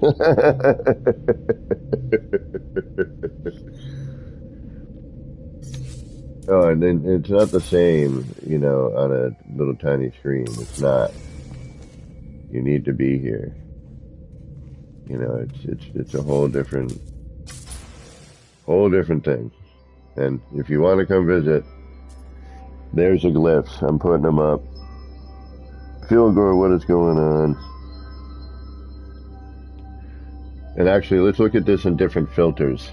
Oh, and then it's not the same, you know, on a little tiny screen. It's not. You need to be here. You know, it's a whole different thing. And if you want to come visit, there's a glyphs. I'm putting them up. Feel good what is going on. And actually, let's look at this in different filters.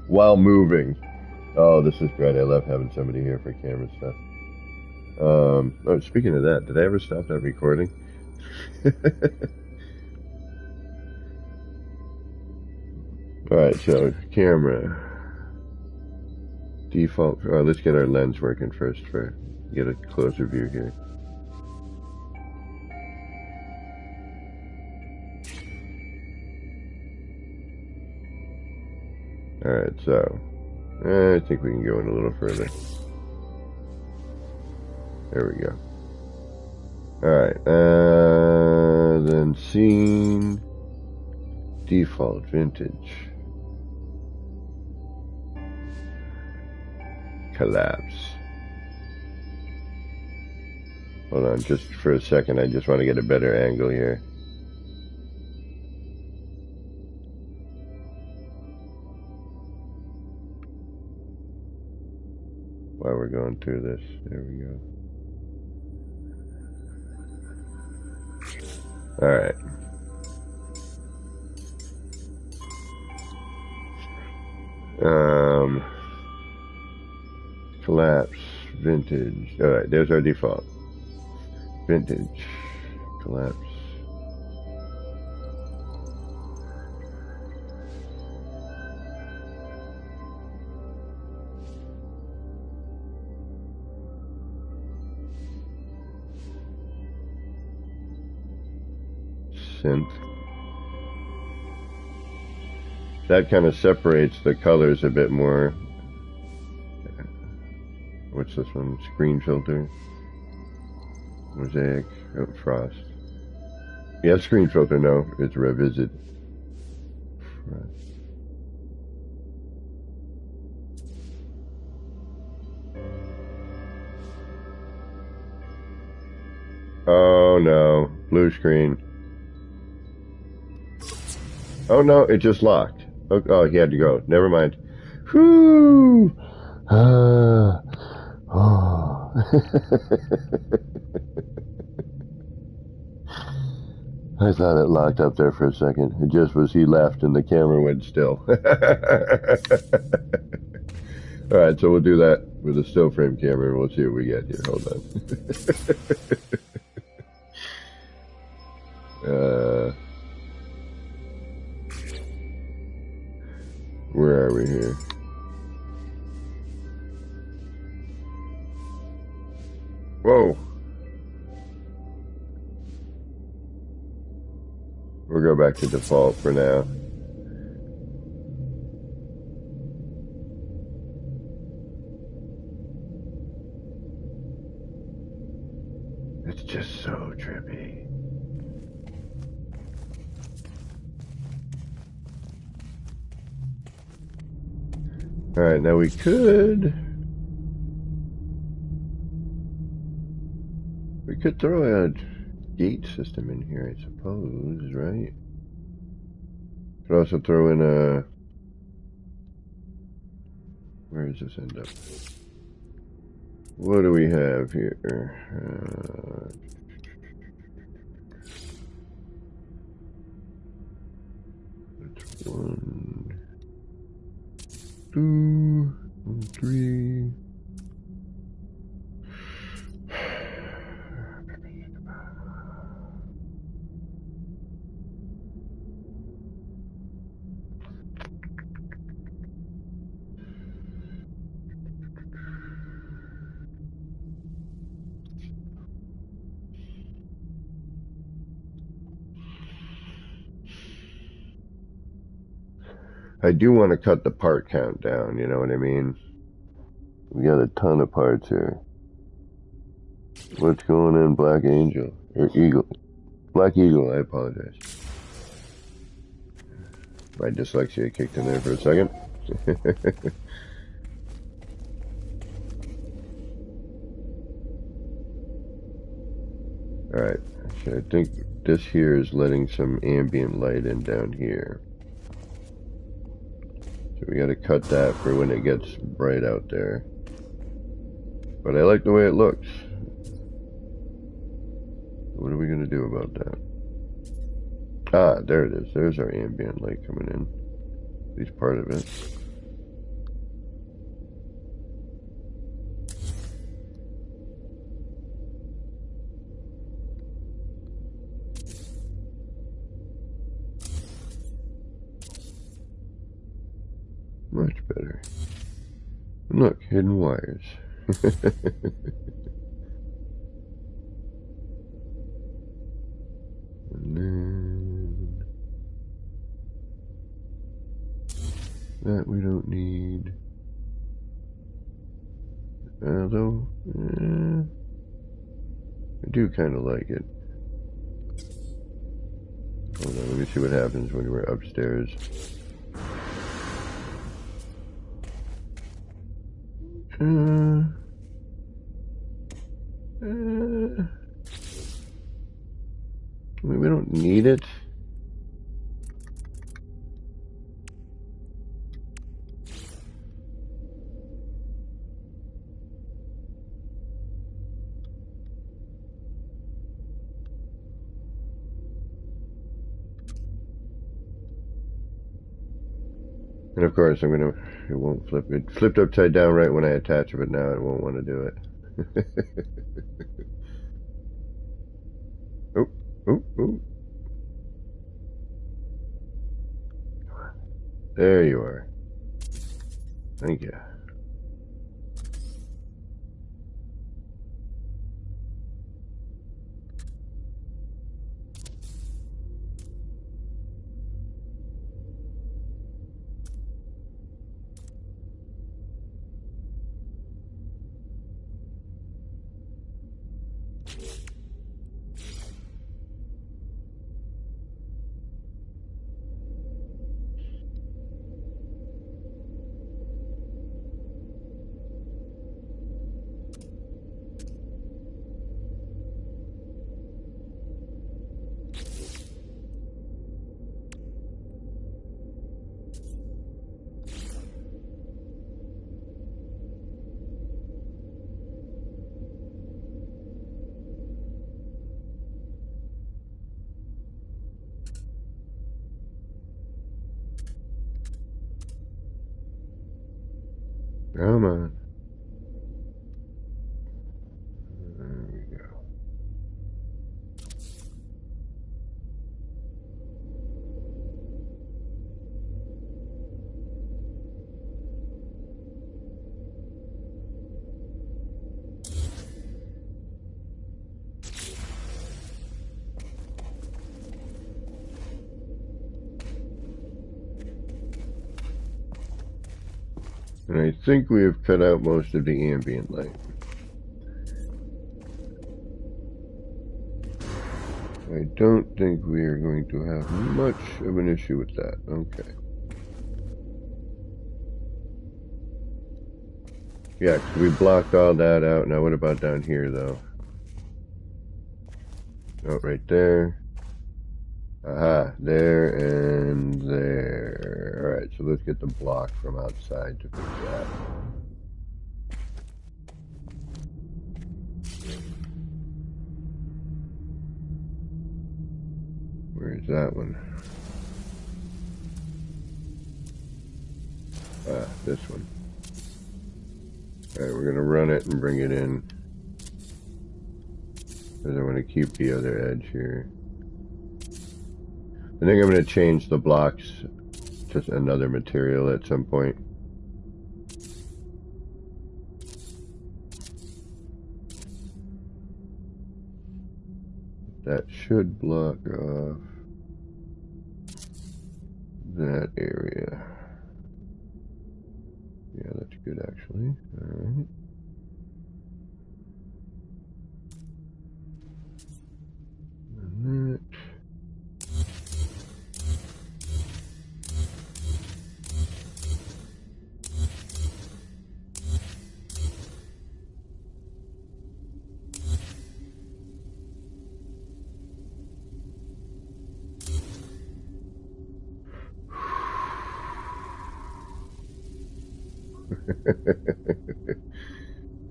While moving. Oh, this is great. I love having somebody here for camera stuff. Oh, speaking of that, did I ever stop that recording? Alright, so camera. Default. Oh, let's get our lens working first for get a closer view here. Alright, so I think we can go in a little further. There we go. Alright, then scene, default, vintage, collapse. Hold on, just for a second, I just want to get a better angle here. While we're going through this, there we go. Alright. Collapse, vintage. Alright, there's our default. Vintage, collapse. synth. That kind of separates the colors a bit more. What's this one? Screen filter. Mosaic. Oh, frost. Yeah, screen filter, no. It's revisit. Frost. Oh no, blue screen. Oh no, it just locked. Oh, he had to go. Never mind. Whew. Oh. I thought it locked up there for a second. It just was he left and the camera went still. Alright, so we'll do that with a still frame camera and we'll see what we get here. Hold on. Where are we here? Whoa! We'll go back to default for now. It's just so trippy. Alright, now we could throw a gate system in here, I suppose, right? Could also throw in a... Where does this end up? What do we have here? That's 1, 2, 3. I do want to cut the part count down, you know what I mean? We got a ton of parts here. What's going on, Black Angel? Or Eagle? Black Eagle, I apologize. My dyslexia kicked in there for a second. Alright, so I think this here is letting some ambient light in down here. So we gotta cut that for when it gets bright out there. But I like the way it looks. What are we gonna do about that? Ah, there it is. There's our ambient light coming in. At least part of it. Much better. And look, hidden wires. And then that we don't need. Although, I do kind of like it. Hold on, let me see what happens when we're upstairs. I mean, we don't need it. And of course, it won't flip. It flipped upside down right when I attach it, but now it won't want to do it. Oh, oh, oh. There you are. Thank you. Come on. There we go. And I think we have cut out most of the ambient light. I don't think we are going to have much of an issue with that. Okay. Yeah, 'cause we blocked all that out. Now what about down here, though? Oh, right there. Aha, there and there. Alright, so let's get the block from outside to fix that. Where's that one? Ah, this one. Alright, we're gonna run it and bring it in. Because I want to keep the other edge here. I think I'm going to change the blocks to another material at some point. That should block off that area. Yeah, that's good actually. Alright. And that.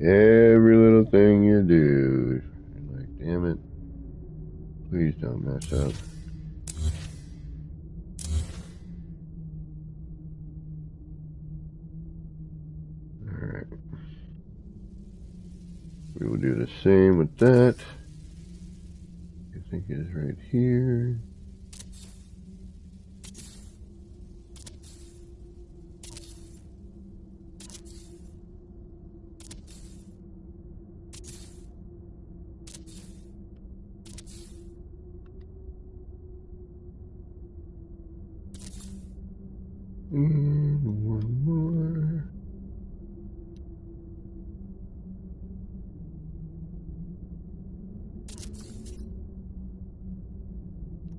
Every little thing you do. You're like, damn it. Please don't mess up. Alright. We will do the same with that. I think it is right here. And one more.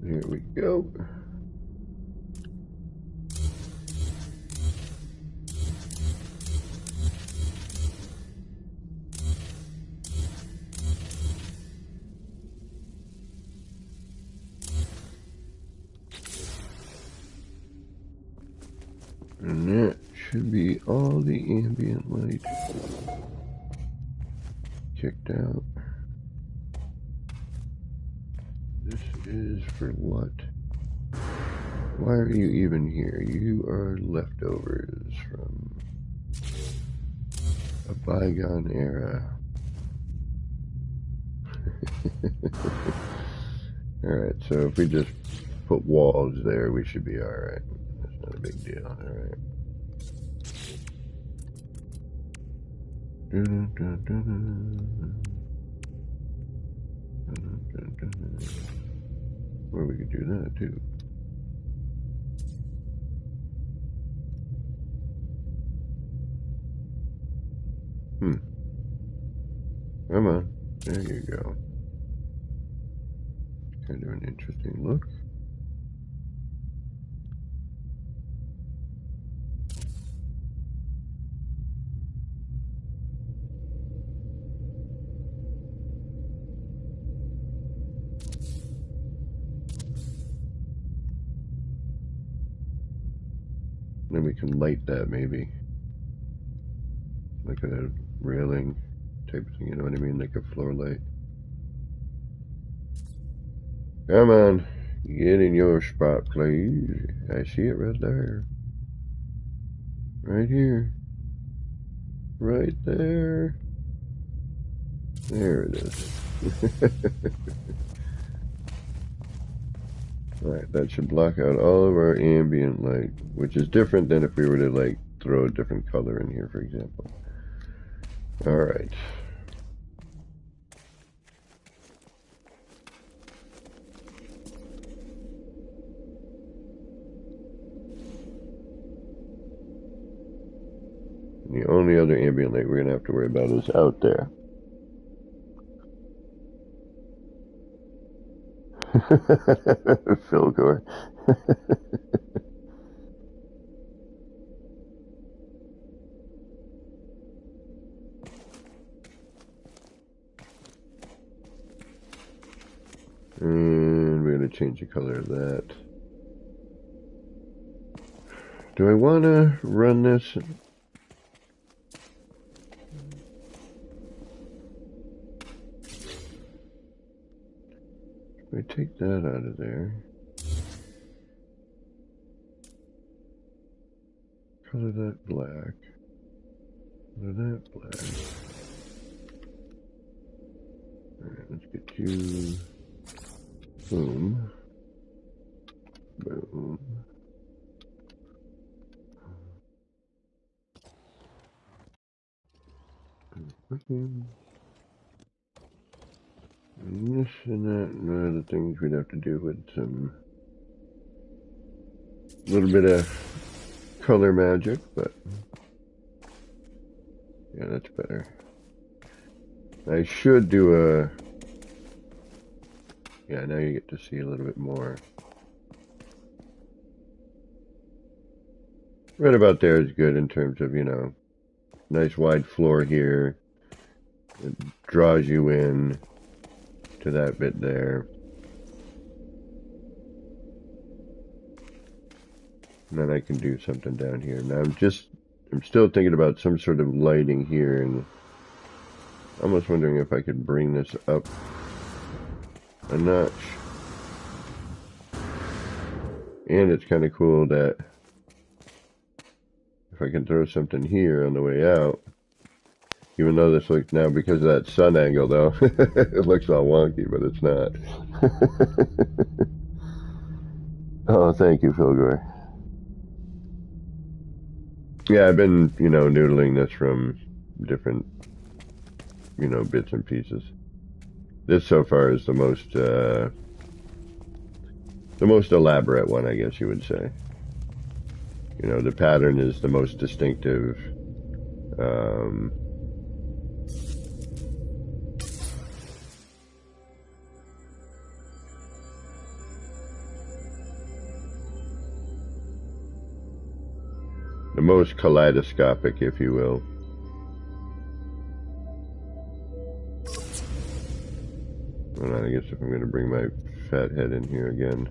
There we go. And that should be all the ambient light checked out. This is for what? Why are you even here? You are leftovers from a bygone era. Alright, so if we just put walls there, we should be alright. That's not a big deal, alright. Or we could do that too. Come on. There you go. Kind of an interesting look. Then we can light that maybe. Like a railing type thing, you know what I mean? Like a floor light. Come on, get in your spot, please. I see it right there. Right here. right there. There it is. Alright, that should block out all of our ambient light, which is different than if we were to, like, throw a different color in here, for example. Alright. The only other ambient light we're going to have to worry about is out there. Philgore. And we're going to change the color of that. Do I want to run this? If I take that out of there, color that black, color that black. Alright, let's get you. Boom. Boom. And this and that and other things we'd have to do with some little bit of color magic, but yeah, that's better. I should do a, yeah, now you get to see a little bit more. Right about there is good in terms of, you know, nice wide floor here. It draws you in to that bit there. And then I can do something down here. Now I'm still thinking about some sort of lighting here, and almost wondering if I could bring this up a notch. And it's kind of cool that if I can throw something here on the way out, even though this looks now, because of that sun angle though, it looks all wonky, but it's not. Oh, thank you, Philgore. Yeah, I've been, you know, noodling this from different, you know, bits and pieces. This so far is the most elaborate one, I guess you would say. You know, the pattern is the most distinctive. The most kaleidoscopic, if you will. Hold on, I guess if I'm going to bring my fat head in here again.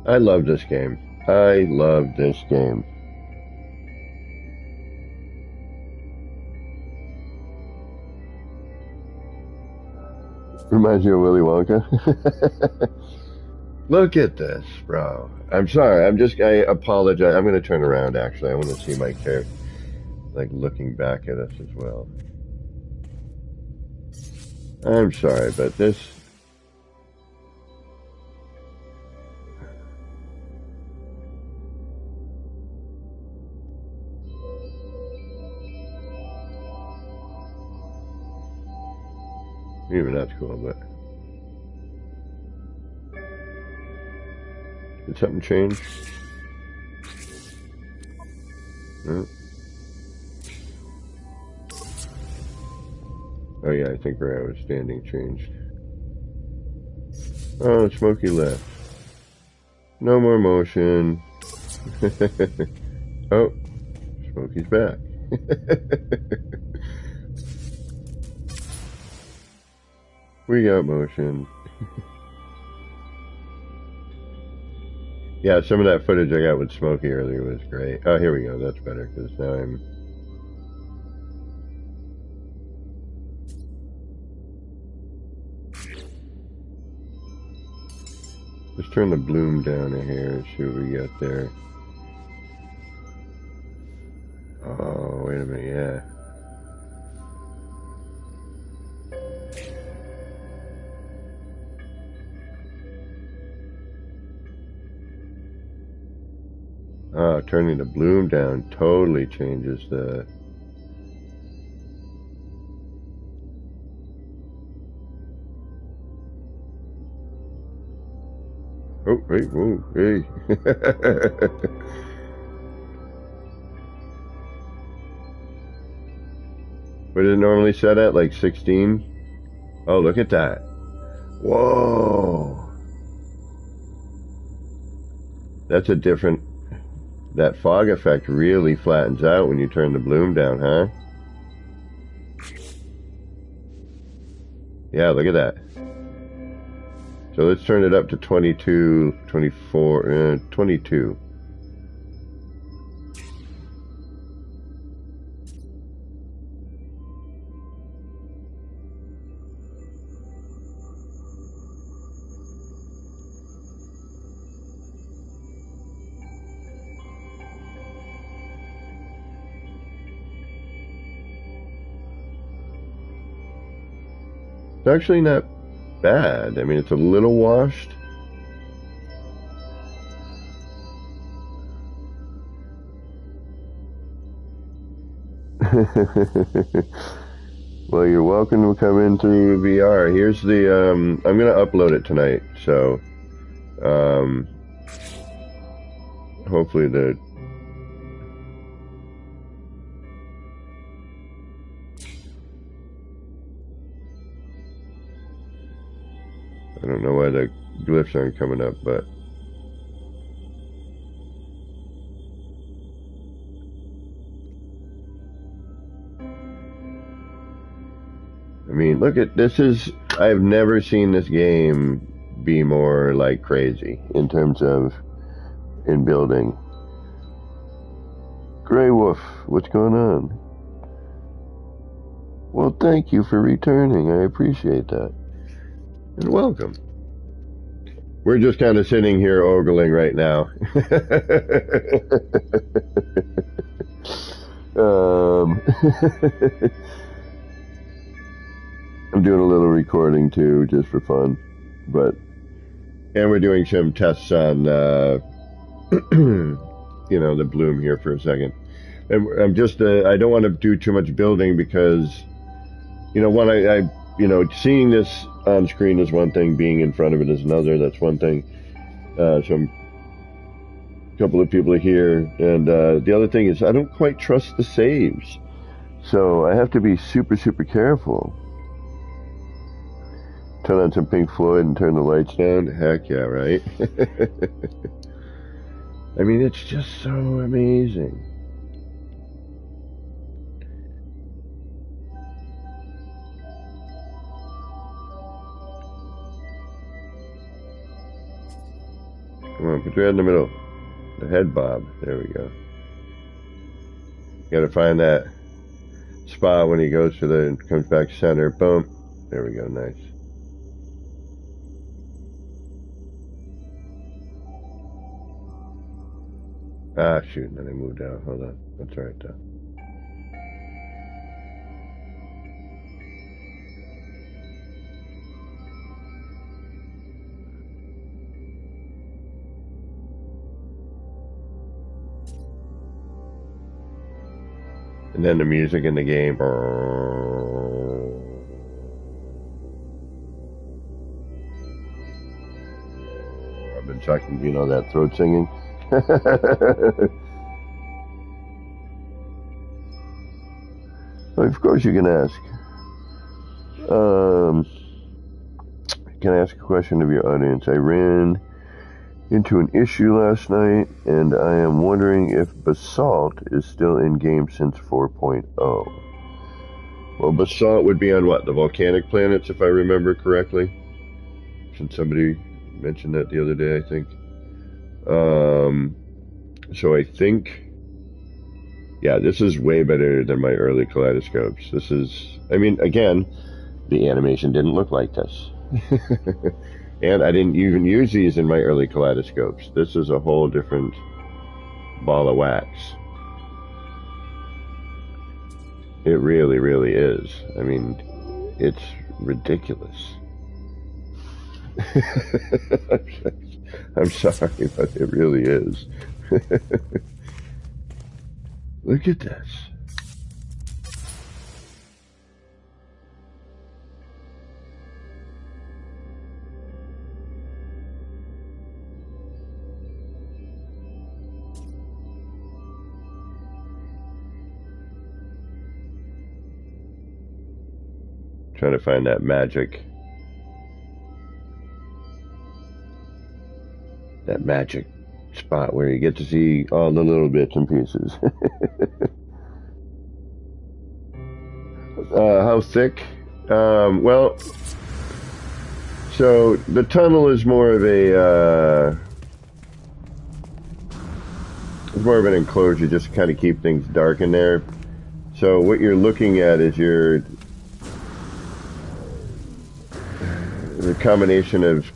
I love this game. I love this game. Reminds you of Willy Wonka. Look at this, bro. I'm sorry. I apologize. I'm going to turn around, actually. I want to see my character, like, looking back at us as well. I'm sorry, but this... Even that's cool, but... Did something change? Huh? Oh yeah, I think where I was standing changed. Oh, Smokey left. No more motion. Oh, Smokey's back. We got motion. Yeah, some of that footage I got with Smokey earlier was great. Oh, here we go. That's better, because now I'm... Let's turn the bloom down a hair and see what we got there. Oh, wait a minute, yeah. Oh, turning the bloom down totally changes the... Oh, hey, whoa, hey. What is it normally set at? Like 16? Oh, look at that. Whoa. That's a different... That fog effect really flattens out when you turn the bloom down, huh? Yeah, look at that. So let's turn it up to 22, 24, 22. It's actually not bad. I mean, it's a little washed. Well, you're welcome to come in through VR. Here's the, I'm going to upload it tonight, so, hopefully I don't know why the glyphs aren't coming up, but I mean, look at this I've never seen this game be more like crazy in terms of in building. Grey Wolf, what's going on? Well, thank you for returning. I appreciate that. And welcome. We're just kind of sitting here ogling right now. I'm doing a little recording too, just for fun. And we're doing some tests on, you know, the bloom here for a second. And I'm just, I don't want to do too much building because, you know, one, you know, seeing this on screen is one thing, being in front of it is another, that's one thing. So a couple of people are here, and the other thing is I don't quite trust the saves. So I have to be super, super careful. Turn on some Pink Floyd and turn the lights down? Heck yeah, right? I mean, it's just so amazing. Come on, put your head in the middle. The head bob. There we go. Gotta find that spot when he goes to the, comes back center. Boom. There we go, nice. Ah, shoot, and then I moved out. Hold on. That's all right, though. And then the music in the game. I've been talking, you know, that throat singing. Of course you can ask. Can I ask a question of your audience? I ran into an issue last night, and I am wondering if basalt is still in game since 4.0. Well, basalt would be on what? The volcanic planets, if I remember correctly. Since somebody mentioned that the other day, I think. So I think, yeah, this is way better than my early kaleidoscopes. This is, I mean, again, the animation didn't look like this. And I didn't even use these in my early kaleidoscopes. This is a whole different ball of wax. It really, really is. I mean, it's ridiculous. I'm sorry, but it really is. Look at this. Trying to find that magic spot where you get to see all the little bits and pieces. How thick? Well, so the tunnel is more of an enclosure, just to kind of keep things dark in there. So what you're looking at is the combination of,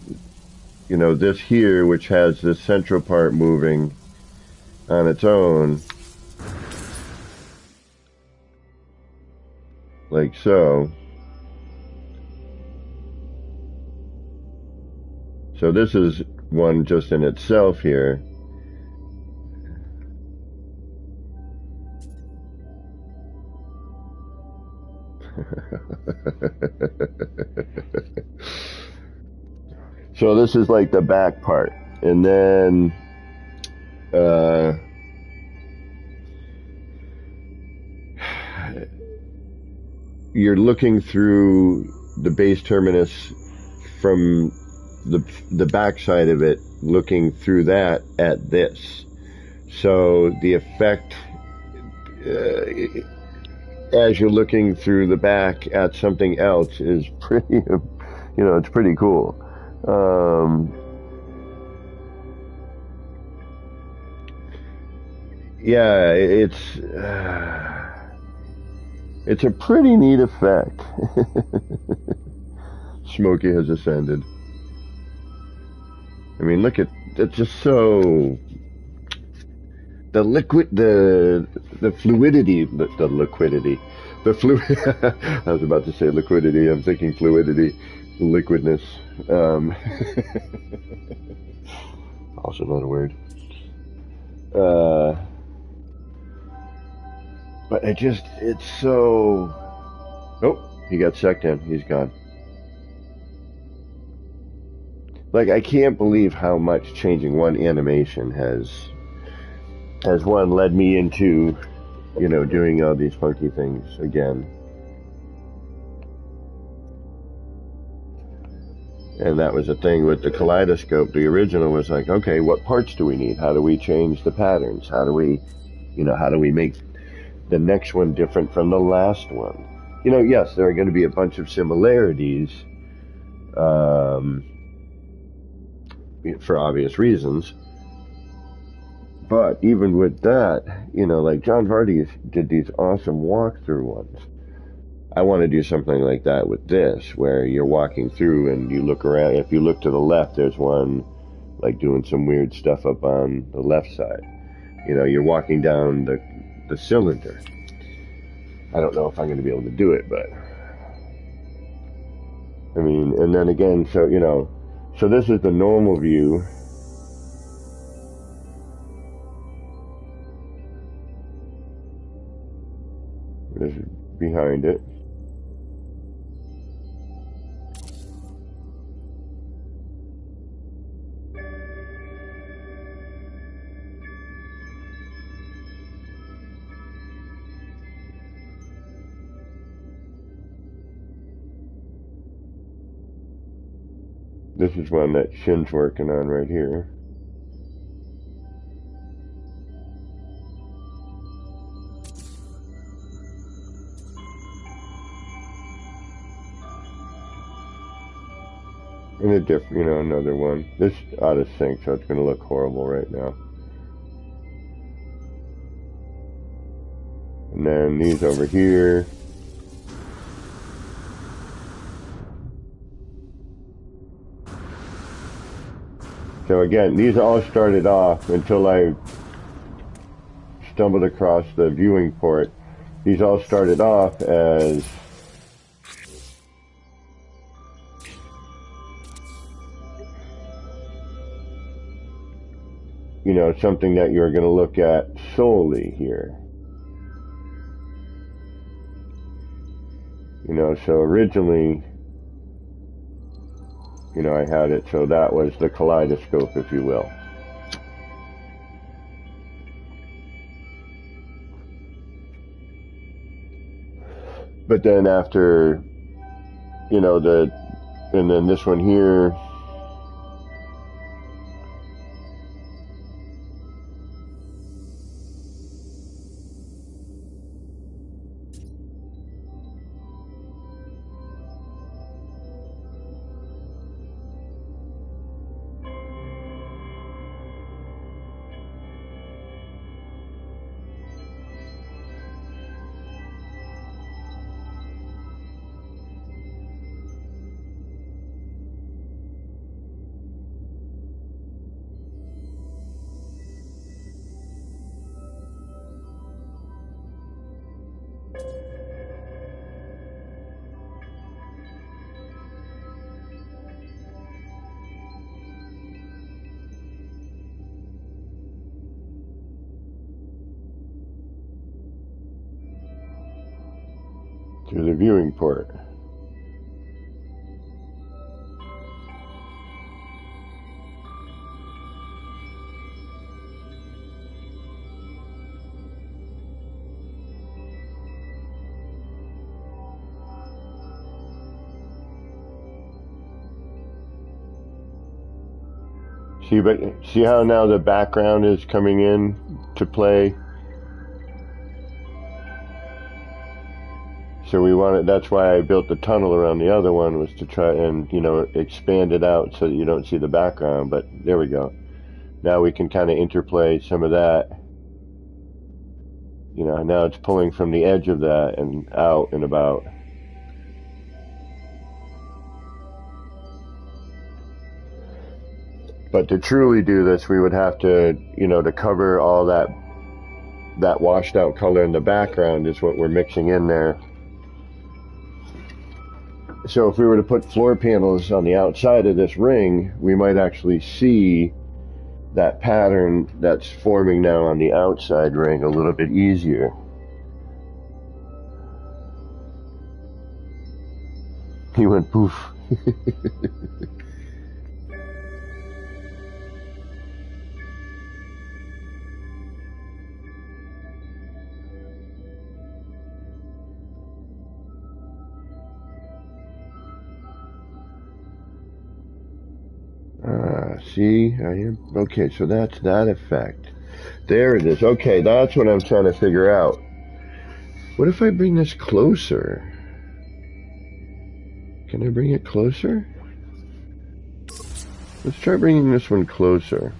you know, this here, which has this central part moving on its own, like so. So this is one just in itself here. So this is like the back part, and then you're looking through the base terminus from the back side of it, looking through that at this. So the effect, as you're looking through the back at something else, is pretty, you know, it's pretty cool. Yeah, it's a pretty neat effect. Smokey has ascended. I mean, look at, it's just so, the fluidity, the liquidity, the fluid, I was about to say liquidity, I'm thinking fluidity, liquidness, also not a word, but it's so, oh, he got sucked in, he's gone. Like, I can't believe how much changing one animation has one led me into, you know, doing all these funky things again. And that was the thing with the kaleidoscope. The original was like, okay, what parts do we need? How do we change the patterns? How do we make the next one different from the last one? You know, yes, there are going to be a bunch of similarities, for obvious reasons. But even with that, you know, like John Vardy did these awesome walkthrough ones. I want to do something like that with this, where you're walking through and you look around. If you look to the left, there's one like doing some weird stuff up on the left side. You know, you're walking down the cylinder. I don't know if I'm going to be able to do it, but I mean, and then again, so, you know, so this is the normal view. This is behind it. This is one that Shin's working on right here. And a different, you know, another one. This out of sync, so it's going to look horrible right now. And then these over here. So again, these all started off until I stumbled across the viewing port. These all started off as you know, something that you're going to look at solely here. You know, so originally, you know, I had it so that was the kaleidoscope, if you will. But then after, you know, and then this one here, to the viewing port. See how now the background is coming in to play? So we wanted, that's why I built the tunnel around the other one, was to try and, you know, expand it out so that you don't see the background. But there we go. Now we can kind of interplay some of that. You know, now it's pulling from the edge of that and out and about. But to truly do this, we would have to, you know, to cover all that washed out color in the background is what we're mixing in there. So if we were to put floor panels on the outside of this ring, we might actually see that pattern that's forming now on the outside ring a little bit easier. He went poof. See, I am, okay, so that's that effect. There it is. Okay, that's what I'm trying to figure out. What if I bring this closer? Can I bring it closer? Let's try bringing this one closer.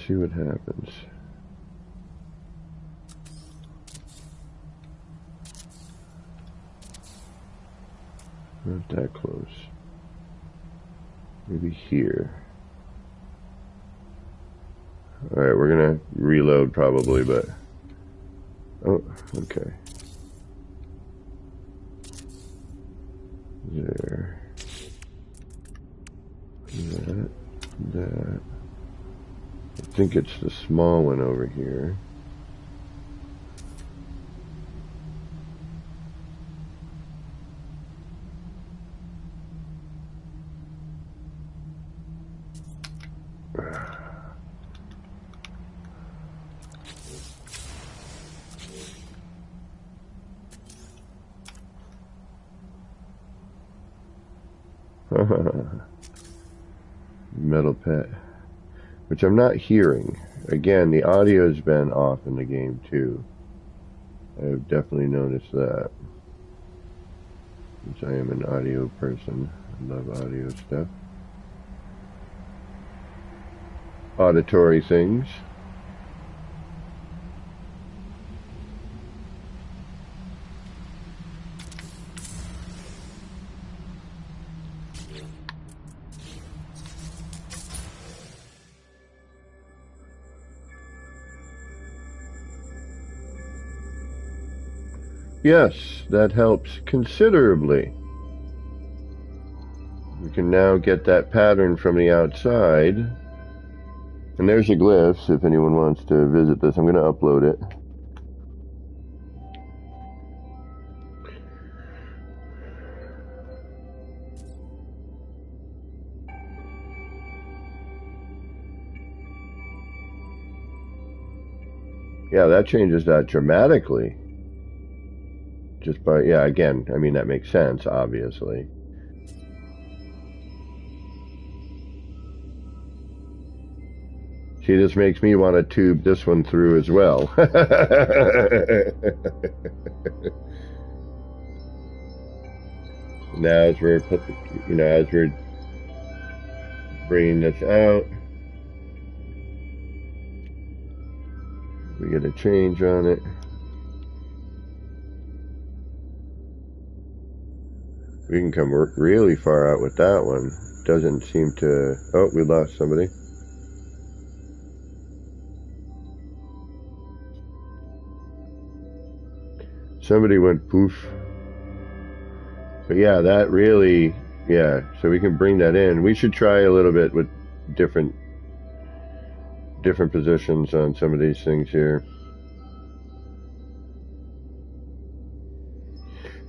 See what happens. Not that close. Maybe here. Alright, we're gonna reload probably, but... Oh, okay. There. That. I think it's the small one over here. Metal pet. Which I'm not hearing. Again, the audio's been off in the game too. I've definitely noticed that. Since I am an audio person. I love audio stuff. Auditory things. Yes, that helps considerably. We can now get that pattern from the outside. And there's a glyphs if anyone wants to visit this. I'm going to upload it. Yeah, that changes that dramatically. Just by, yeah, again, I mean, that makes sense, obviously. See, this makes me want to tube this one through as well. Now, as we're as we're bringing this out, we get a change on it. We can come really far out with that one. Doesn't seem to... Oh, we lost somebody. Somebody went poof. But yeah, that really... Yeah, so we can bring that in. We should try a little bit with different positions on some of these things here.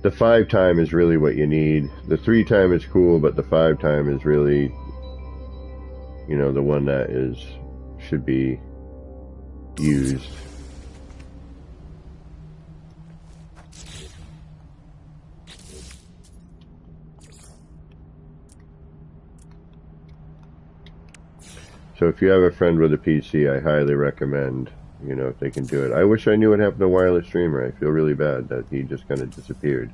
The 5 time is really what you need. The 3 time is cool, but the 5 time is really, you know, the one that should be used. So if you have a friend with a PC, I highly recommend, you know, if they can do it. I wish I knew what happened to Wireless Streamer. I feel really bad that he just kind of disappeared.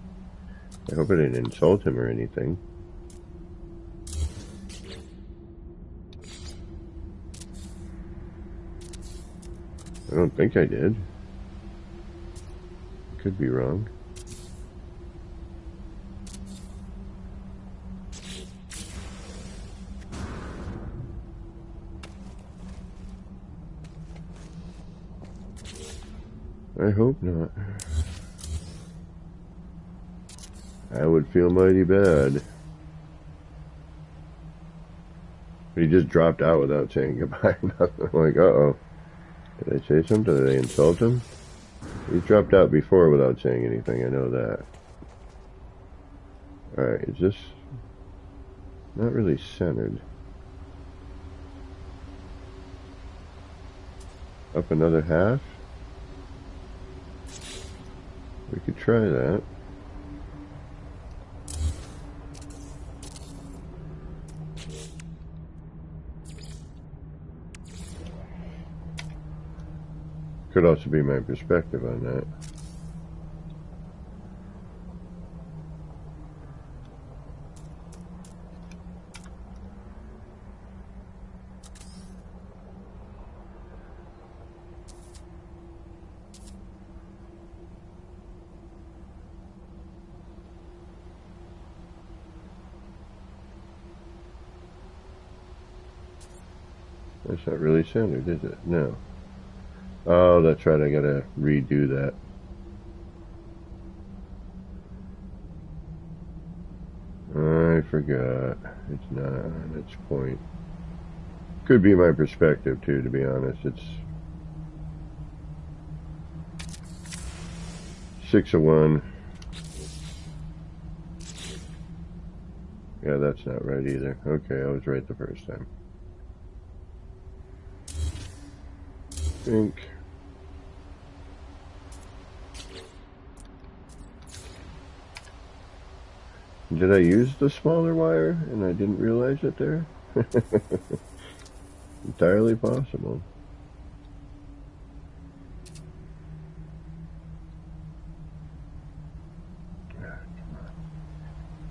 I hope I didn't insult him or anything. I don't think I did. Could be wrong. I hope not. I would feel mighty bad. But he just dropped out without saying goodbye. Nothing. Like, uh-oh. Did I say something? Did I insult him? He's dropped out before without saying anything. I know that. Alright, is this not really centered? Up another half? We could try that. Could also be my perspective on that. That's not really centered, is it? No. Oh, that's right, I gotta redo that. I forgot. It's not on its point. Could be my perspective too, to be honest. It's 6 of 1. Yeah, that's not right either. Okay, I was right the first time. Think. Did I use the smaller wire and I didn't realize it there? Entirely possible.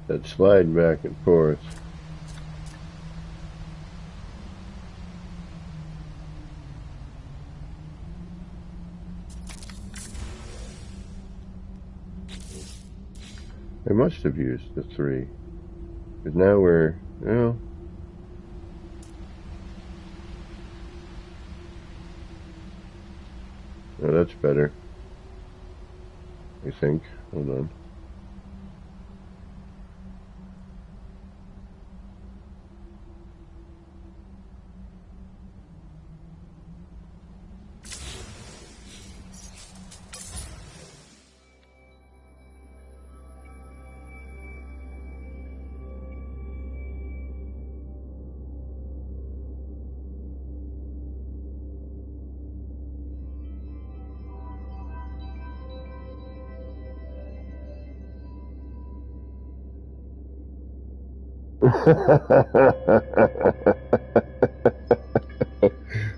That slide back and forth. I must have used the 3. Because now we're, well, oh, that's better. I think. Hold on.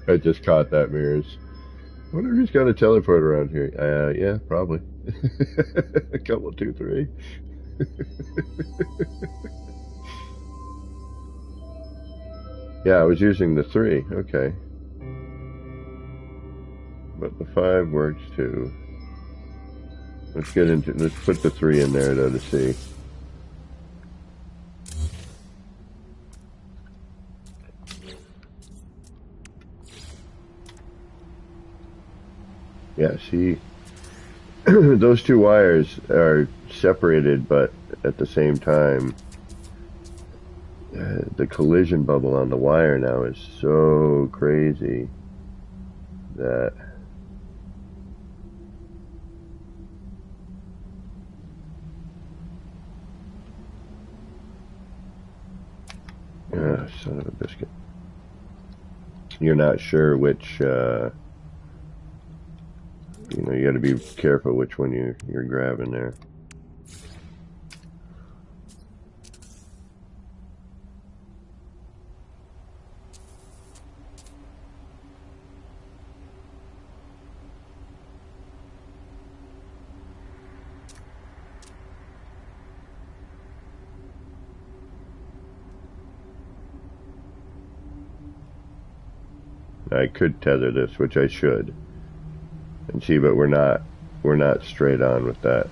I just caught that, Mirrors. I wonder if he's got a teleport around here. Yeah, probably. A couple, 2, 3. Yeah, I was using the 3. Okay. But the 5 works too. Let's put the 3 in there though to see. Yeah, see, those 2 wires are separated, but at the same time, the collision bubble on the wire now is so crazy that son of a biscuit. You're not sure which, you got to be careful which one you're grabbing there. I could tether this, which I should. And see, but we're not straight on with that.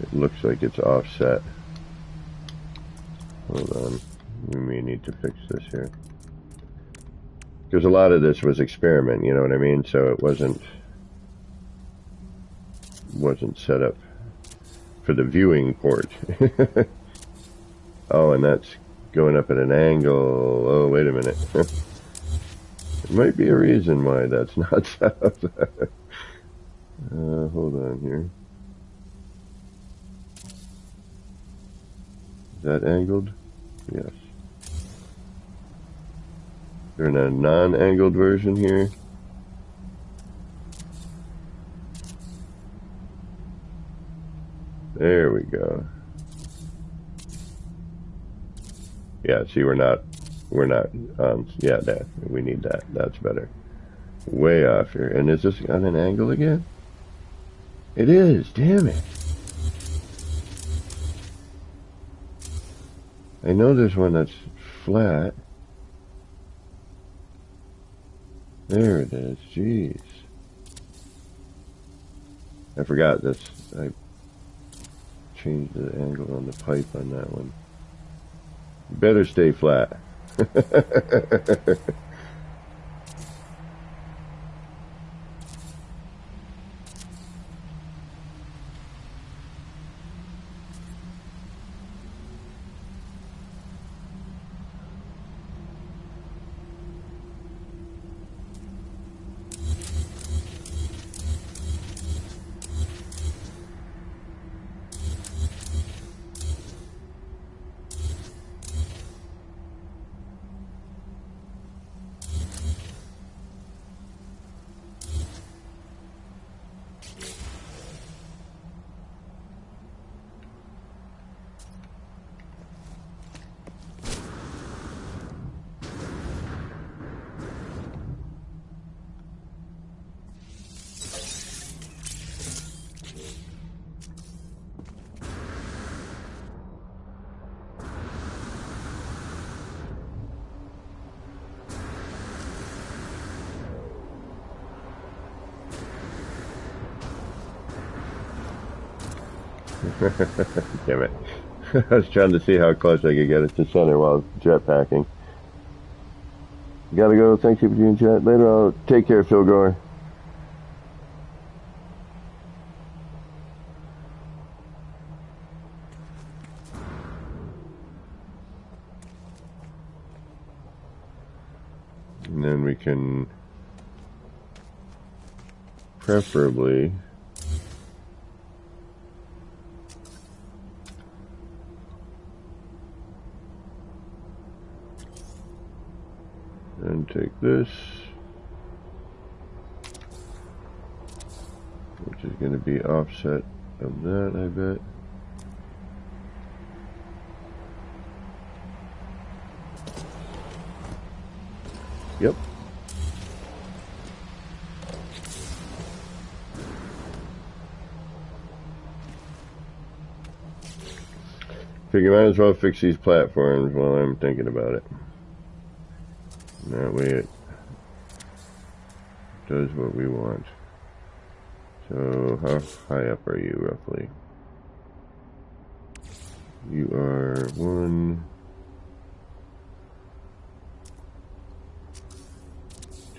It looks like it's offset. Hold on. We may need to fix this here. Because a lot of this was experiment, you know what I mean? So it wasn't set up for the viewing port. Oh, and that's going up at an angle. Oh, wait a minute. There might be a reason why that's not set up there. Hold on here. Is that angled? Yes. They're in a non-angled version here. There we go. Yeah, see, we're not, yeah, that, we need that. That's better. Way off here. And is this on an angle again? It is, damn it. I know there's one that's flat. There it is, jeez. I forgot this. I changed the angle on the pipe on that one. Better stay flat. Damn it. I was trying to see how close I could get it to center while jetpacking. Gotta go. Thanks for being chat. Later, I'll take care, Phil Gore. And then we can preferably and take this, which is going to be offset of that, I bet. Yep. Figure might as well fix these platforms while I'm thinking about it. That way it does what we want. So how high up are you roughly? You are 1,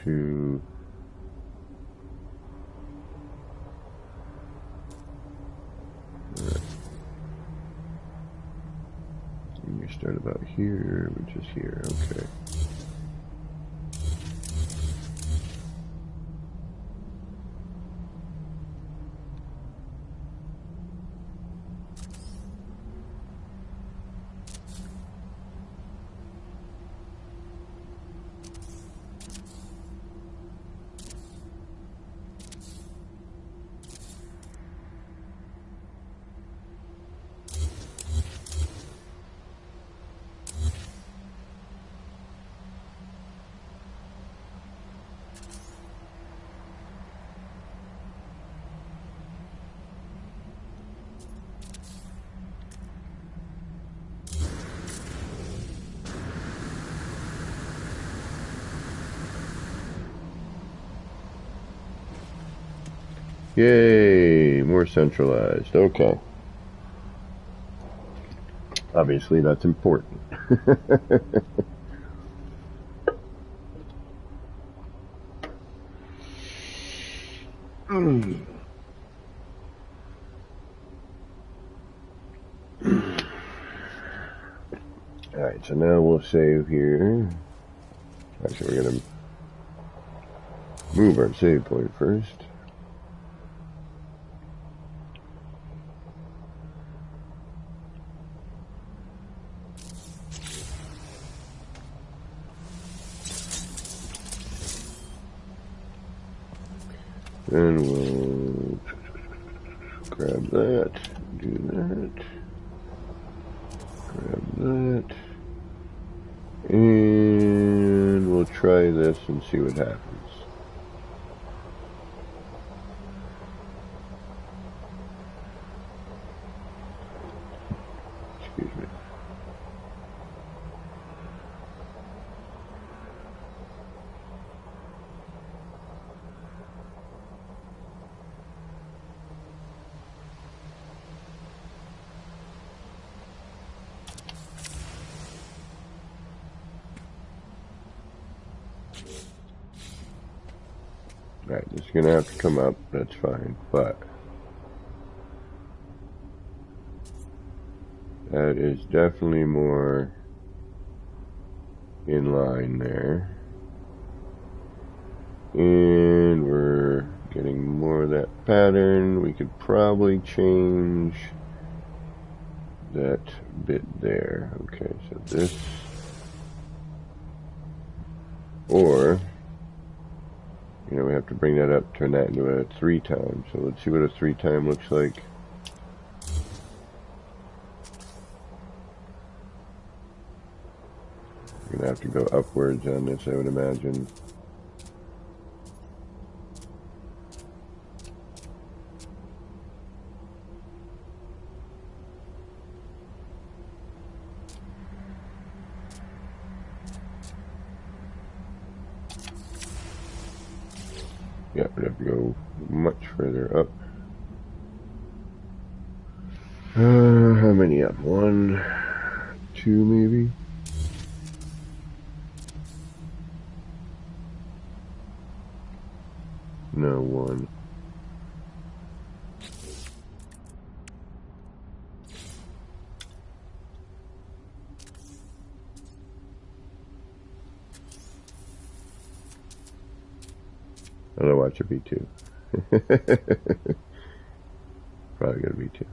2, and you start about here, which is here, okay. Yay, more centralized. Okay. Obviously, that's important. Alright, so now we'll save here. Actually, we're going to move our save point first. And we'll grab that, do that, grab that, and we'll try this and see what happens. Excuse me. Alright, this is going to have to come up, that's fine, but that is definitely more in line there. And we're getting more of that pattern. We could probably change that bit there. Okay, so this, or you know, we have to bring that up, turn that into a 3 time. So let's see what a 3 time looks like. We're gonna have to go upwards on this, I would imagine. Yeah, we'd have to go much further up. How many up? 1, 2 maybe? No, 1. I'm gonna watch it be 2. Probably gonna be 2.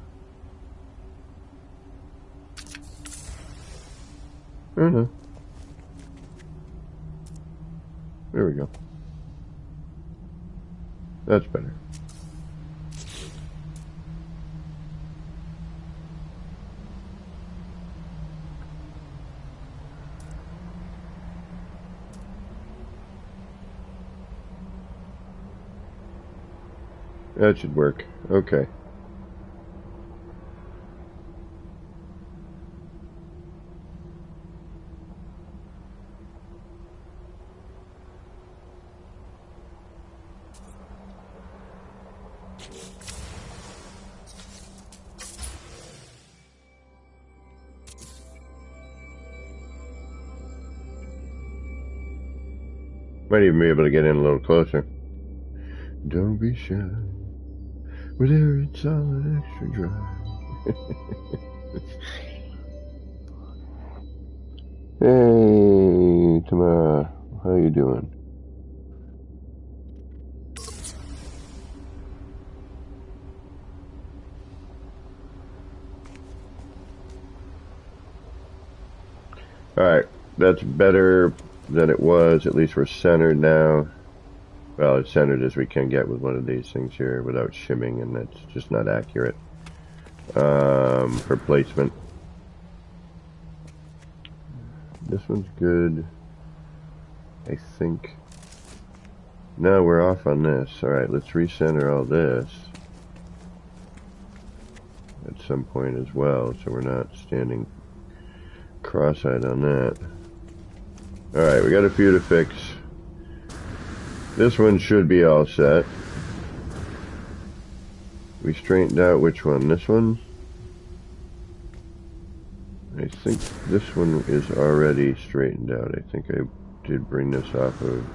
I don't know. There we go. That's better. That should work. Okay. Might even be able to get in a little closer. Don't be shy. We're there, it's all an extra drive. Hey, Tamara. How you doing? Alright, that's better than it was. At least we're centered now. Well, as centered as we can get with one of these things here without shimming, and that's just not accurate. For placement. This one's good. I think. No, we're off on this. Alright, let's recenter all this at some point as well, so we're not standing cross-eyed on that. Alright, we got a few to fix. This one should be all set. We straightened out which one? This one? I think this one is already straightened out. I think I did bring this off of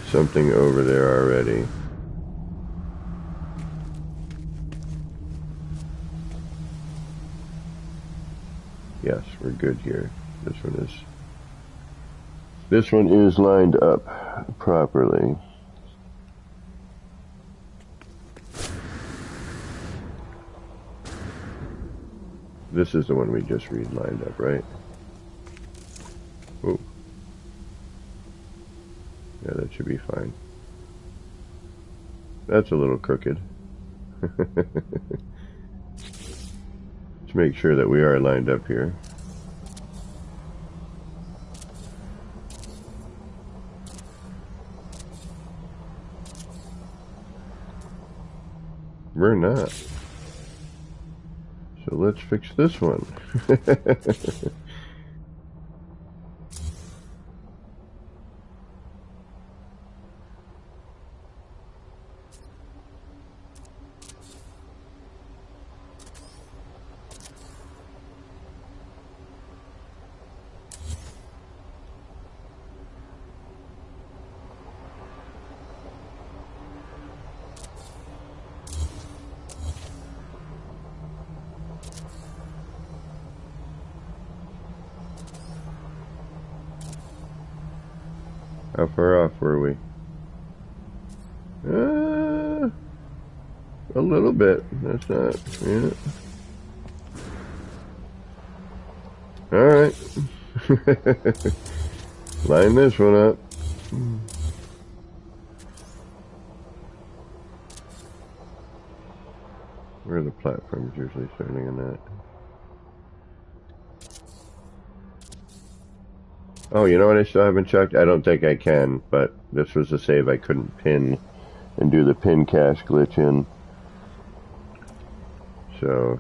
something over there already. Yes, we're good here. This one is lined up properly. This is the one we just lined up, right? Oh. Yeah, that should be fine. That's a little crooked. Let's make sure that we are lined up here. We're not. So let's fix this one. How far off were we? A little bit. That's not, yeah. Alright. Line this one up. Where are the platforms usually starting on that? Oh, you know what I still haven't checked? I don't think I can, but this was a save I couldn't pin and do the pin cache glitch in. So...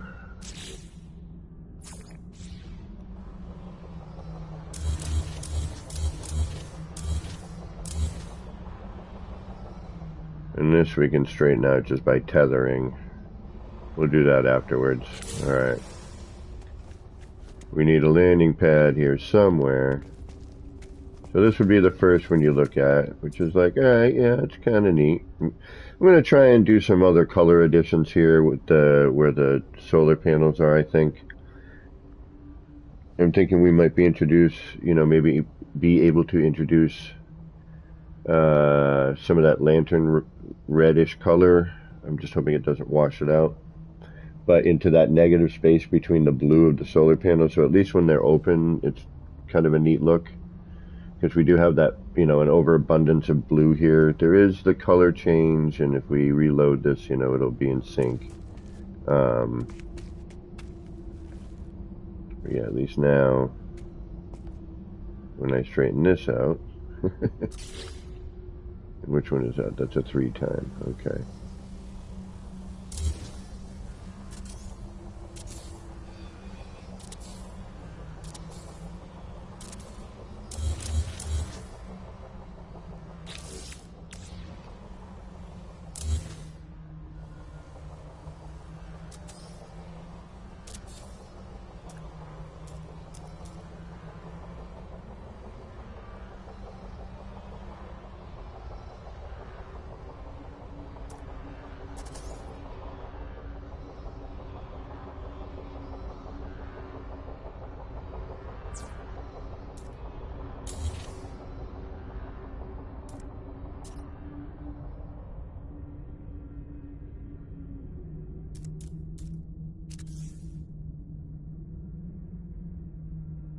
and this we can straighten out just by tethering We'll do that afterwards. Alright. We need a landing pad here somewhere. So this would be the first one you look at, which is like, alright, yeah, it's kind of neat. I'm going to try and do some other color additions here with where the solar panels are, I think. I'm thinking we might be maybe be able to introduce some of that lantern reddish color. I'm just hoping it doesn't wash it out. But into that negative space between the blue of the solar panels, so at least when they're open, it's kind of a neat look. Because we do have that, an overabundance of blue here. There is the color change, and if we reload this, it'll be in sync. Yeah, at least now, when I straighten this out, which one is that? That's a 3 time, okay.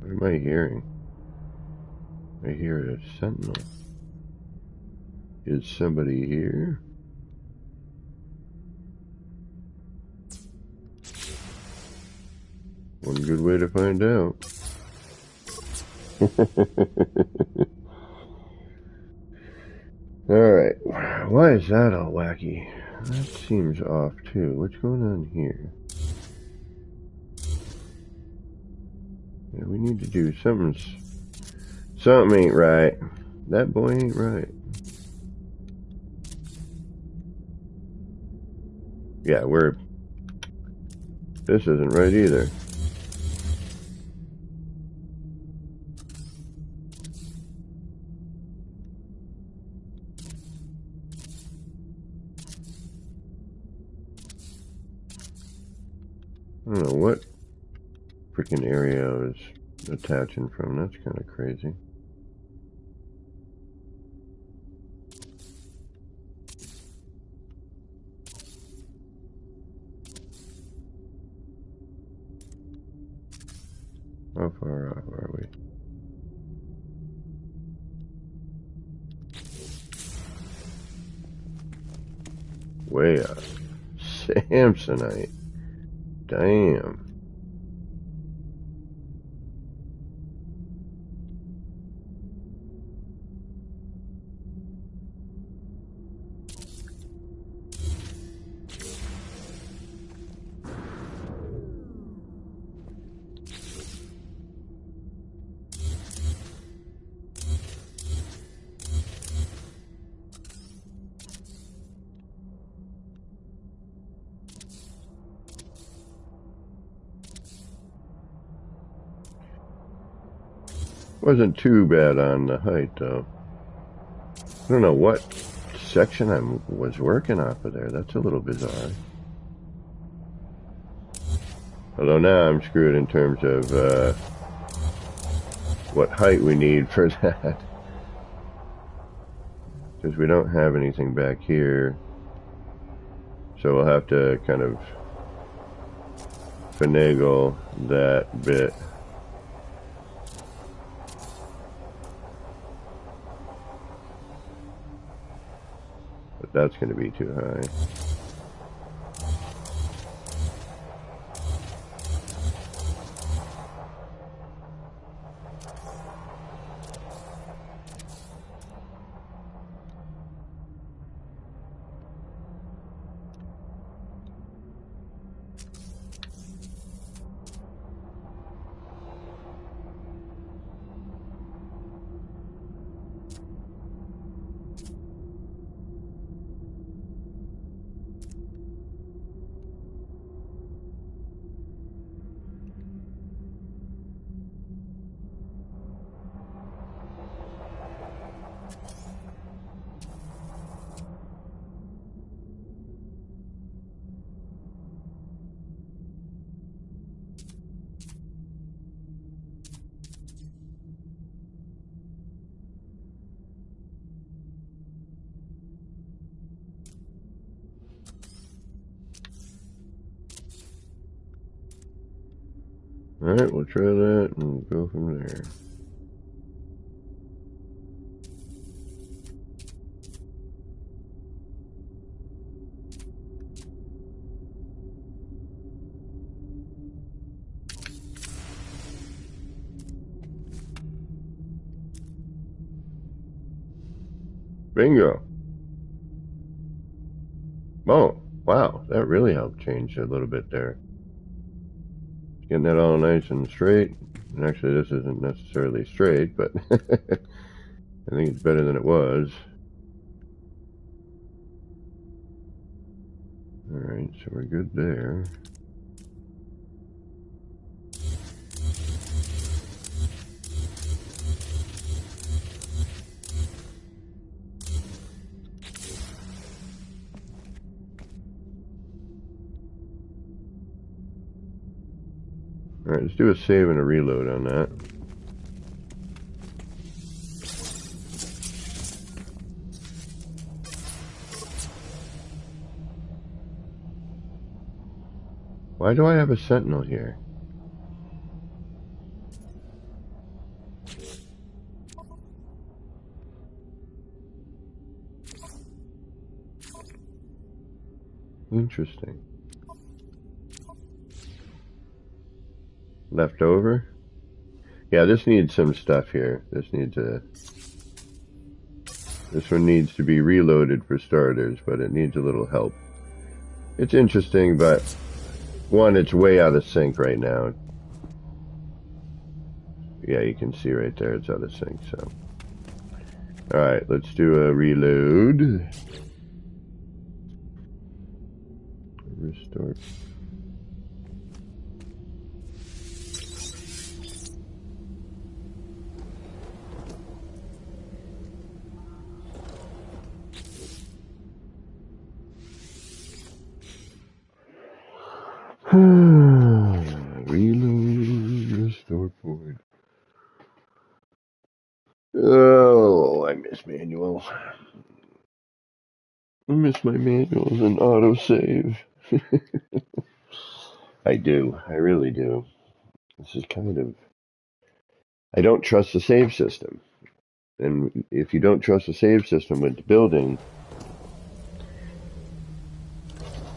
What am I hearing? I hear a sentinel. Is somebody here? One good way to find out. Alright, why is that all wacky? That seems off too. What's going on here? Yeah, we need to do something. Something ain't right. That boy ain't right. Yeah, this isn't right either. I don't know what freaking area I was attaching from. That's kind of crazy. How far off are we? Way up. Samsonite. Damn. Wasn't too bad on the height, though. I don't know what section I was working off of there. That's a little bizarre. Although now I'm screwed in terms of what height we need for that. Because we don't have anything back here. So we'll have to kind of finagle that bit. But that's going to be too high. Alright, we'll try that and we'll go from there. Bingo. Oh, wow, that really helped change a little bit there. Getting that all nice and straight. And actually, this isn't necessarily straight, but I think it's better than it was. Alright, so we're good there. Alright, let's do a save and a reload on that. Why do I have a sentinel here? Interesting. Left over? Yeah, this needs some stuff here. This one needs to be reloaded for starters, but it needs a little help. It's interesting, but one, it's way out of sync right now. Yeah, you can see right there it's out of sync, so. Alright, let's do a reload. Restore. Reload, restore point. Oh, I miss manual. I miss my manuals and autosave. I do. I really do. This is kind of... I don't trust the save system. And if you don't trust the save system with the building,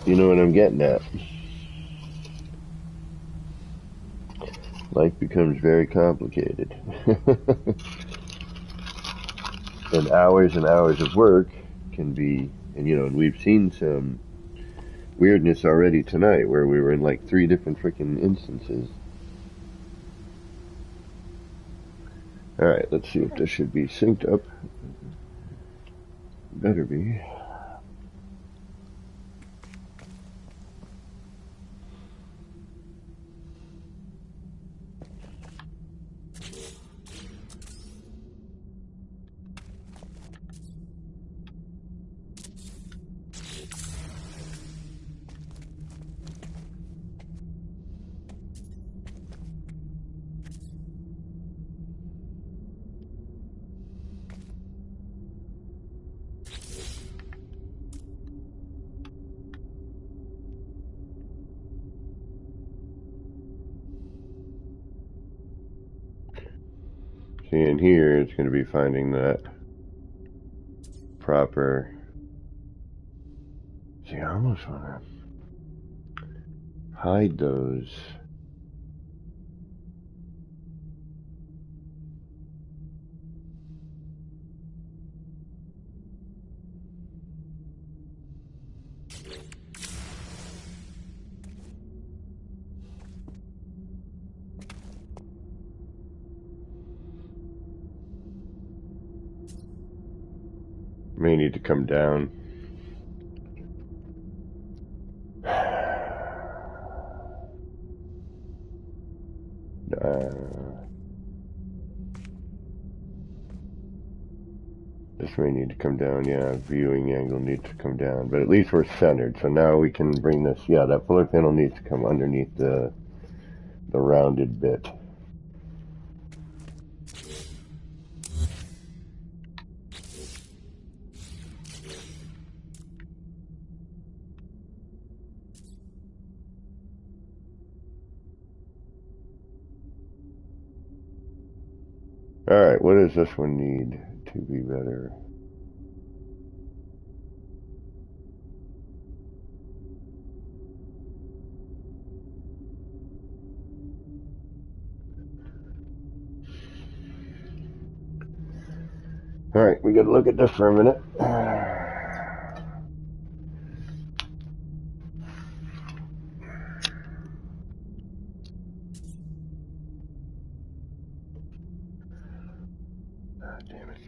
you know what I'm getting at. Life becomes very complicated. And hours of work can be, and and we've seen some weirdness already tonight where we were in like 3 different freaking instances. Alright, let's see if this should be synced up. Better be. See, in here, it's going to be finding that proper... See, I almost want to hide those. May need to come down. This may need to come down, yeah, viewing angle needs to come down, but at least we're centered, so now we can bring this, yeah, that floor panel needs to come underneath the rounded bit. Alright, what does this one need to be better? Alright, we gotta look at this for a minute. Damn it.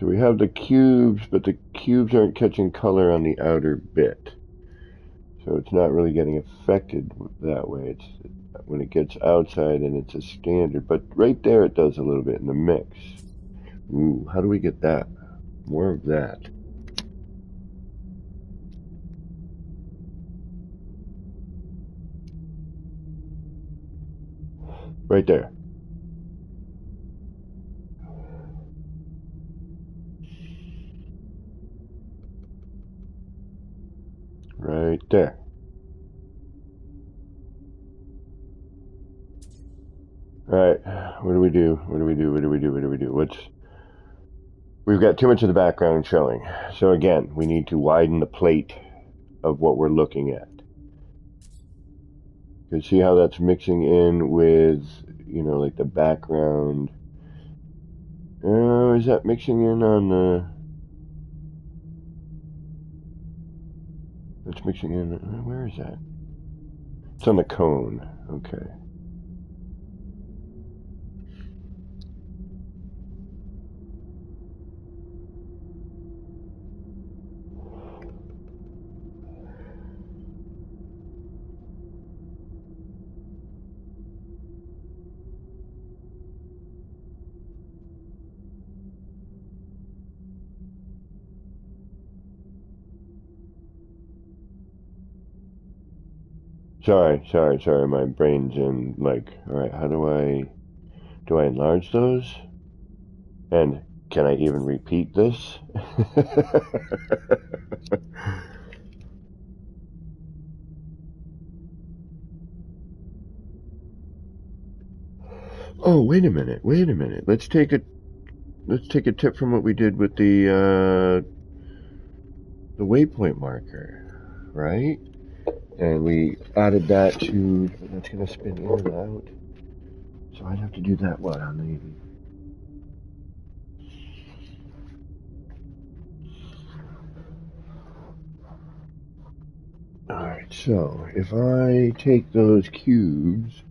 So we have the cubes, but the cubes aren't catching color on the outer bit. So it's not really getting affected that way. It's when it gets outside and it's a standard. But right there it does a little bit in the mix. Ooh, how do we get that? More of that. Right there. Right there. Alright, what do we do? What do we do? What do we do? What do we do? We've got too much of the background showing. So again, we need to widen the plate of what we're looking at. You can see how that's mixing in with, you know, like the background. Oh, is that mixing in on the... It's mixing in... Where is that? It's on the cone. Okay. Sorry. My brain's in, like, alright, how do I enlarge those? And can I even repeat this? Oh, wait a minute. Let's take a tip from what we did with the waypoint marker, right? And we added that to, that's going to spin in and out. So I'd have to do that, what, on the... Alright, so if I take those cubes,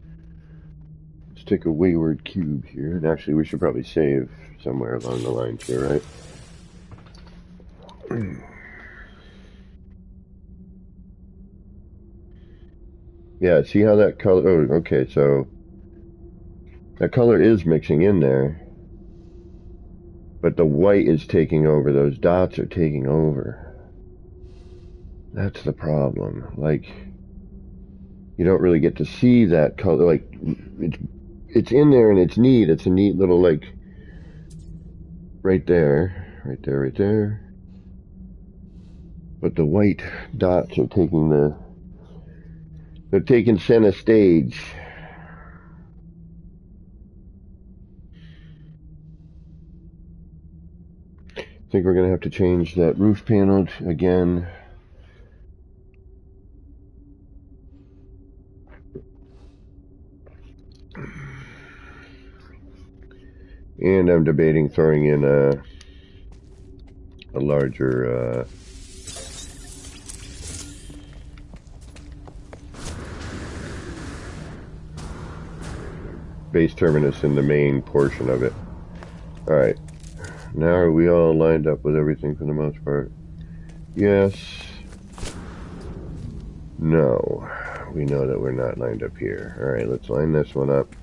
let's take a wayward cube here, and actually we should probably save somewhere along the lines here, right? Yeah, see how that color, oh, okay, so that color is mixing in there, but the white is taking over, those dots are taking over. That's the problem. Like, you don't really get to see that color. Like, it's in there and it's neat. It's a neat little, like, right there. But the white dots are they're taking center stage. I think we're going to have to change that roof panel again. And I'm debating throwing in a larger base terminus in the main portion of it. Alright, now are we all lined up with everything for the most part? Yes. No. We know that we're not lined up here. Alright, let's line this one up.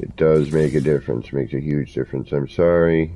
It does make a difference, makes a huge difference. I'm sorry.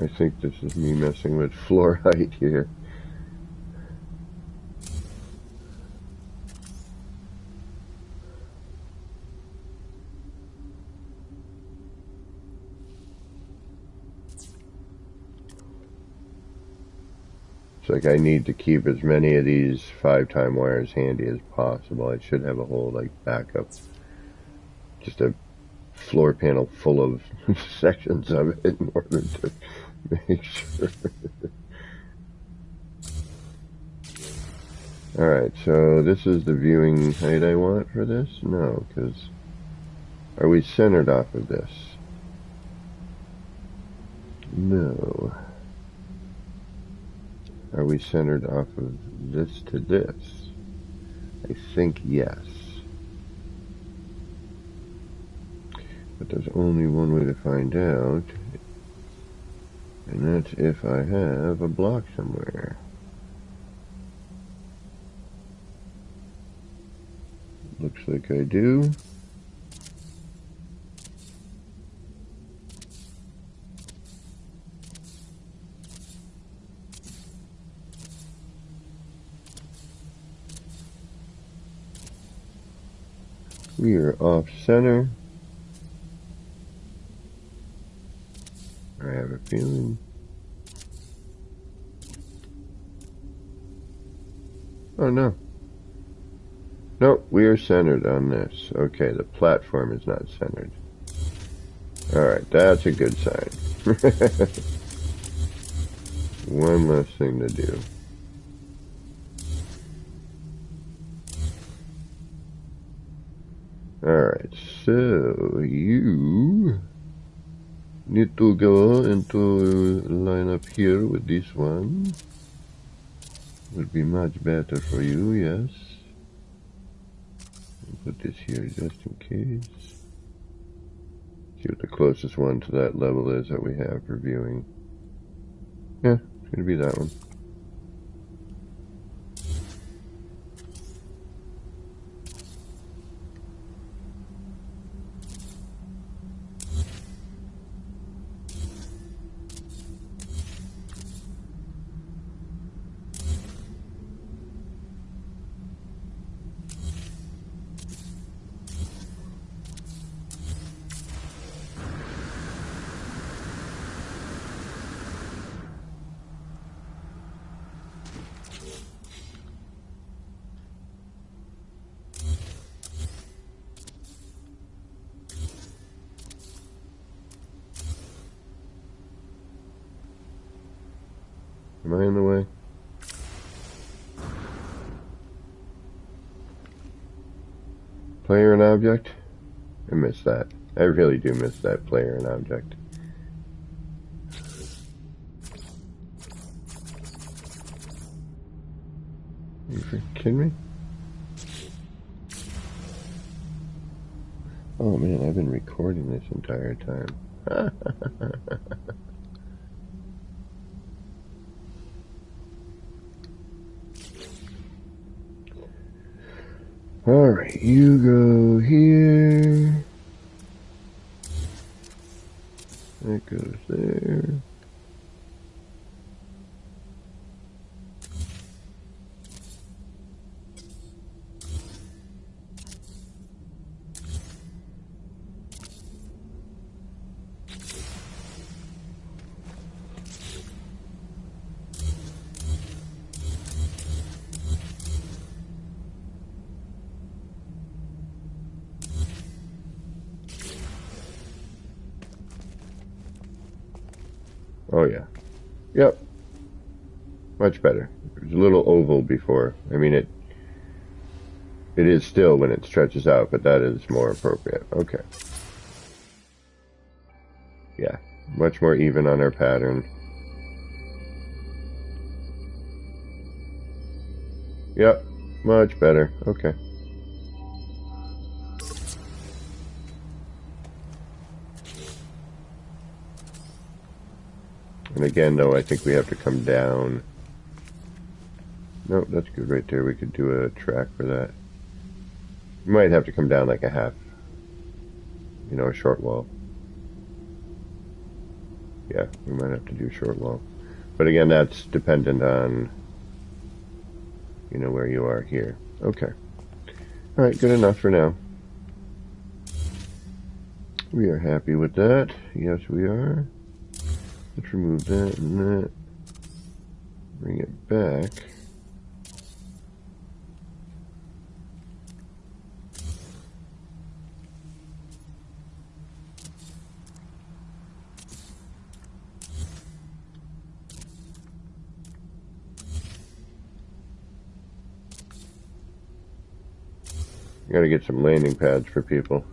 I think this is me messing with floor height here. It's like I need to keep as many of these 5-time wires handy as possible. I should have a whole like backup, just a floor panel full of sections of it in order to make sure. Alright, so this is the viewing height I want for this? No, because are we centered off of this? No. Are we centered off of this to this? I think yes. But there's only one way to find out, and that's if I have a block somewhere. Looks like I do. We are off center. I have a feeling. Oh no. Nope, we are centered on this. Okay, the platform is not centered. Alright, that's a good sign. One less thing to do. Alright, so you need to go into line up here with this one. Would be much better for you, yes. Put this here just in case. See what the closest one to that level is that we have for viewing. Yeah, it's going to be that one. Am I in the way? Player and object? I miss that. I really do miss that player and object. Are you freaking kidding me? Oh man, I've been recording this entire time. Alright, you go here. That goes there. Oh yeah. Yep. Much better. It was a little oval before. I mean, it is still when it stretches out, but that is more appropriate. Okay. Yeah. Much more even on our pattern. Yep. Much better. Okay. And again, though, I think we have to come down. Nope, that's good right there. We could do a track for that. We might have to come down like a half, a short wall. Yeah. Yeah, we might have to do short wall. But again, that's dependent on, you know, where you are here. Okay. Alright, good enough for now. We are happy with that. Yes, we are. Let's remove that and that. Bring it back. Gotta get some landing pads for people.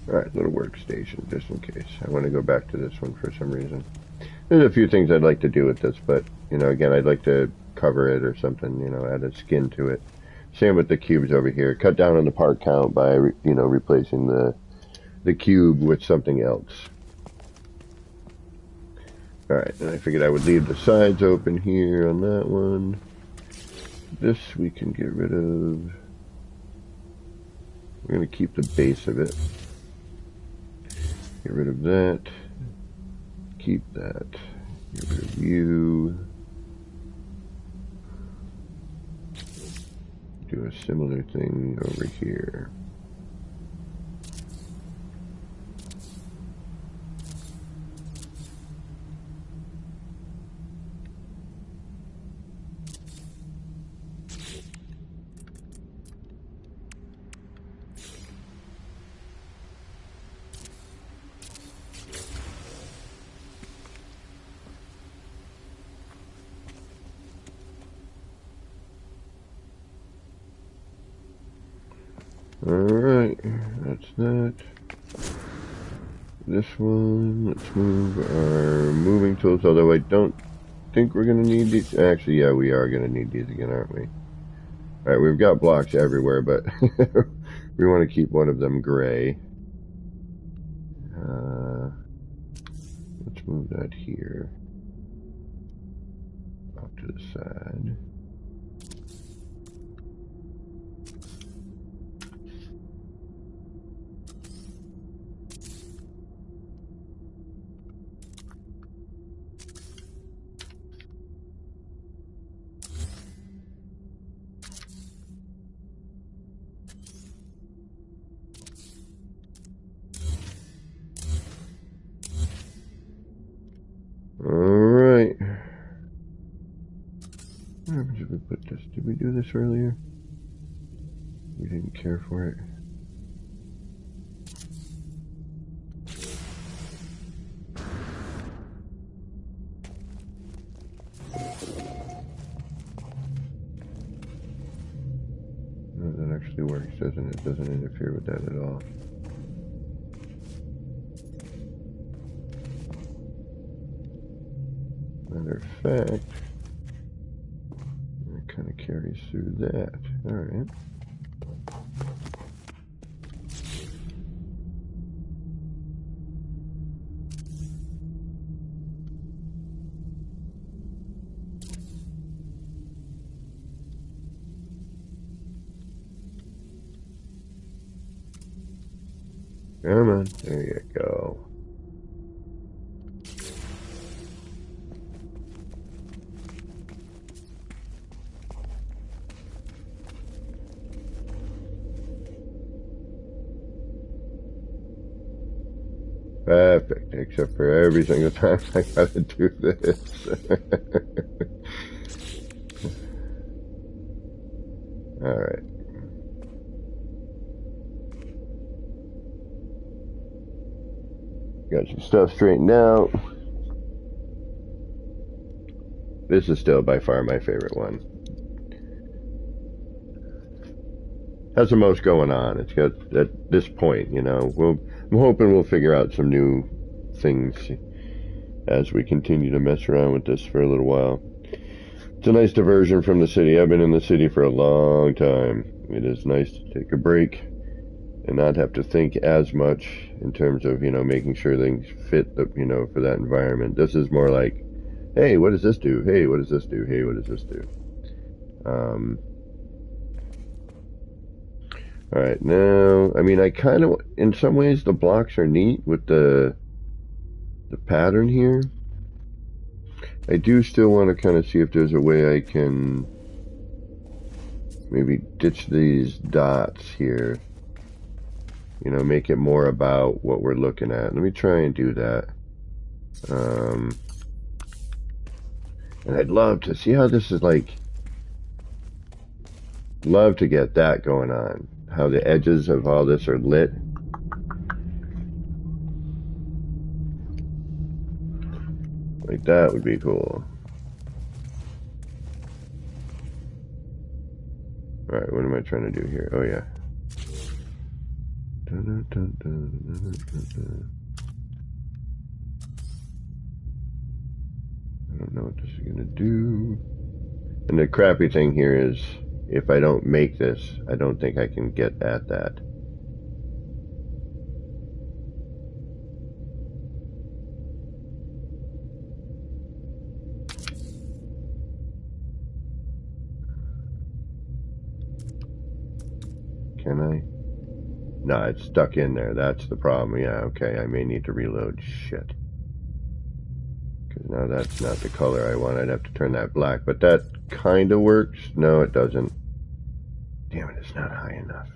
Alright, little workstation, just in case. I want to go back to this one for some reason. There's a few things I'd like to do with this, but, you know, again, I'd like to cover it or something, you know, add a skin to it. Same with the cubes over here. Cut down on the part count by, you know, replacing the cube with something else. Alright, and I figured I would leave the sides open here on that one. This we can get rid of. We're going to keep the base of it. Get rid of that. Keep that. Get rid of you. Do a similar thing over here. Alright, that's that. This one, let's move our moving tools, although I don't think we're going to need these. Actually, yeah, we are going to need these again, aren't we? Alright, we've got blocks everywhere, but we want to keep one of them gray. Let's move that here. Off to the side. Alright. What happens if we put this? Did we do this earlier? We didn't care for it. No, that actually works, doesn't it? Doesn't interfere with that at all. Matter of fact, it kind of carries through that. Alright. Come on, there you go. Perfect, except for every single time I gotta do this. Alright. Got some stuff straightened out. This is still by far my favorite one. Has the most going on. It's got, at this point, you know, I'm hoping we'll figure out some new things as we continue to mess around with this for a little while. It's a nice diversion from the city. I've been in the city for a long time. It is nice to take a break and not have to think as much in terms of, making sure things fit the, for that environment. This is more like, hey, what does this do? Hey, what does this do? Hey, what does this do? All right, now, I mean, I kind of, in some ways, the blocks are neat with the pattern here. I do still want to kind of see if there's a way I can maybe ditch these dots here. Make it more about what we're looking at. Let me try and do that. And I'd love to see how this is like. Love to get that going on. How the edges of all this are lit. Like that would be cool. Alright, what am I trying to do here? Oh yeah. I don't know what this is gonna do. And the crappy thing here is, if I don't make this, I don't think I can get at that. Can I? No, it's stuck in there. That's the problem. Yeah, okay, I may need to reload. Shit. Because now that's not the color I want. I'd have to turn that black. But that kind of works. No, it doesn't. Damn it, it's not high enough.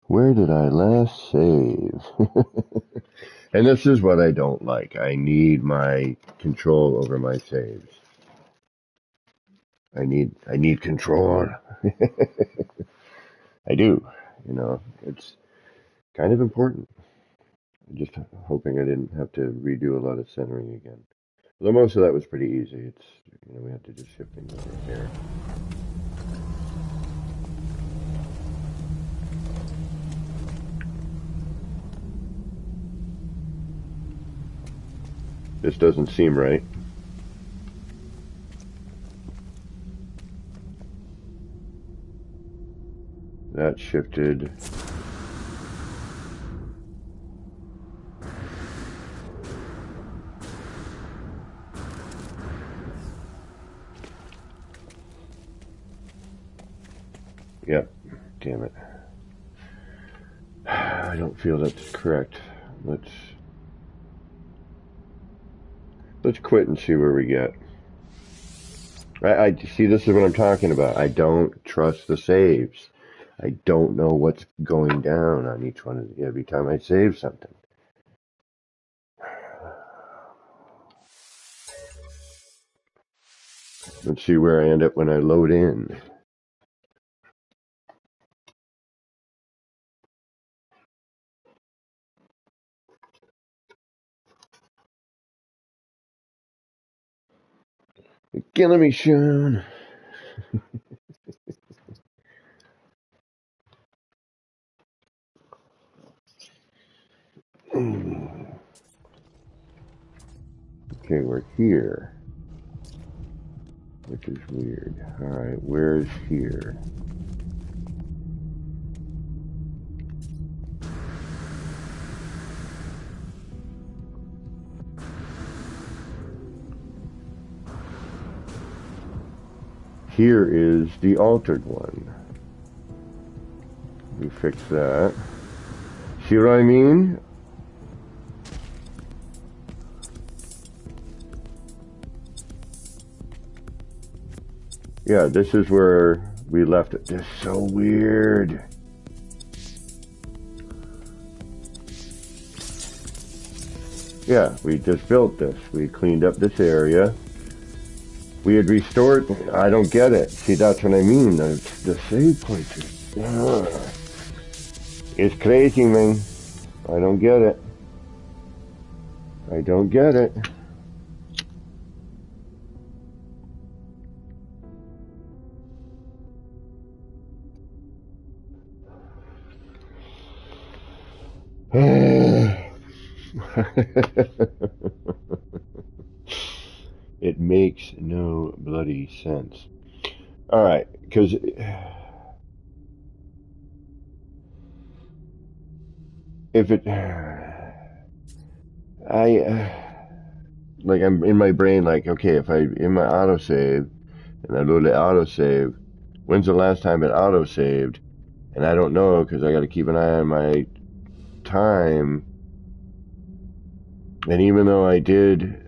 Where did I last save? And this is what I don't like. I need my control over my saves. I need control. I do. It's kind of important. I'm just hoping I didn't have to redo a lot of centering again. Although most of that was pretty easy. It's, we have to just shift things over here. This doesn't seem right. That shifted. Yep. Damn it. I don't feel that's correct. Let's quit and see where we get. I see, this is what I'm talking about. I don't trust the saves. I don't know what's going down on each one every time I save something. Let's see where I end up when I load in. You're killing me, Sean. Okay, we're here, which is weird. Alright, where's here? Here is the altered one. We fix that. See what I mean? Yeah, this is where we left it. This is so weird. Yeah, we just built this. We cleaned up this area. We had restored. I don't get it. See, that's what I mean. The save points are... It's crazy, man. I don't get it. I don't get it. It makes no bloody sense. All right, because if it, like I'm in my brain, like okay, if I in my autosave and I load the autosave, when's the last time it autosaved? And I don't know because I got to keep an eye on my time. And even though I did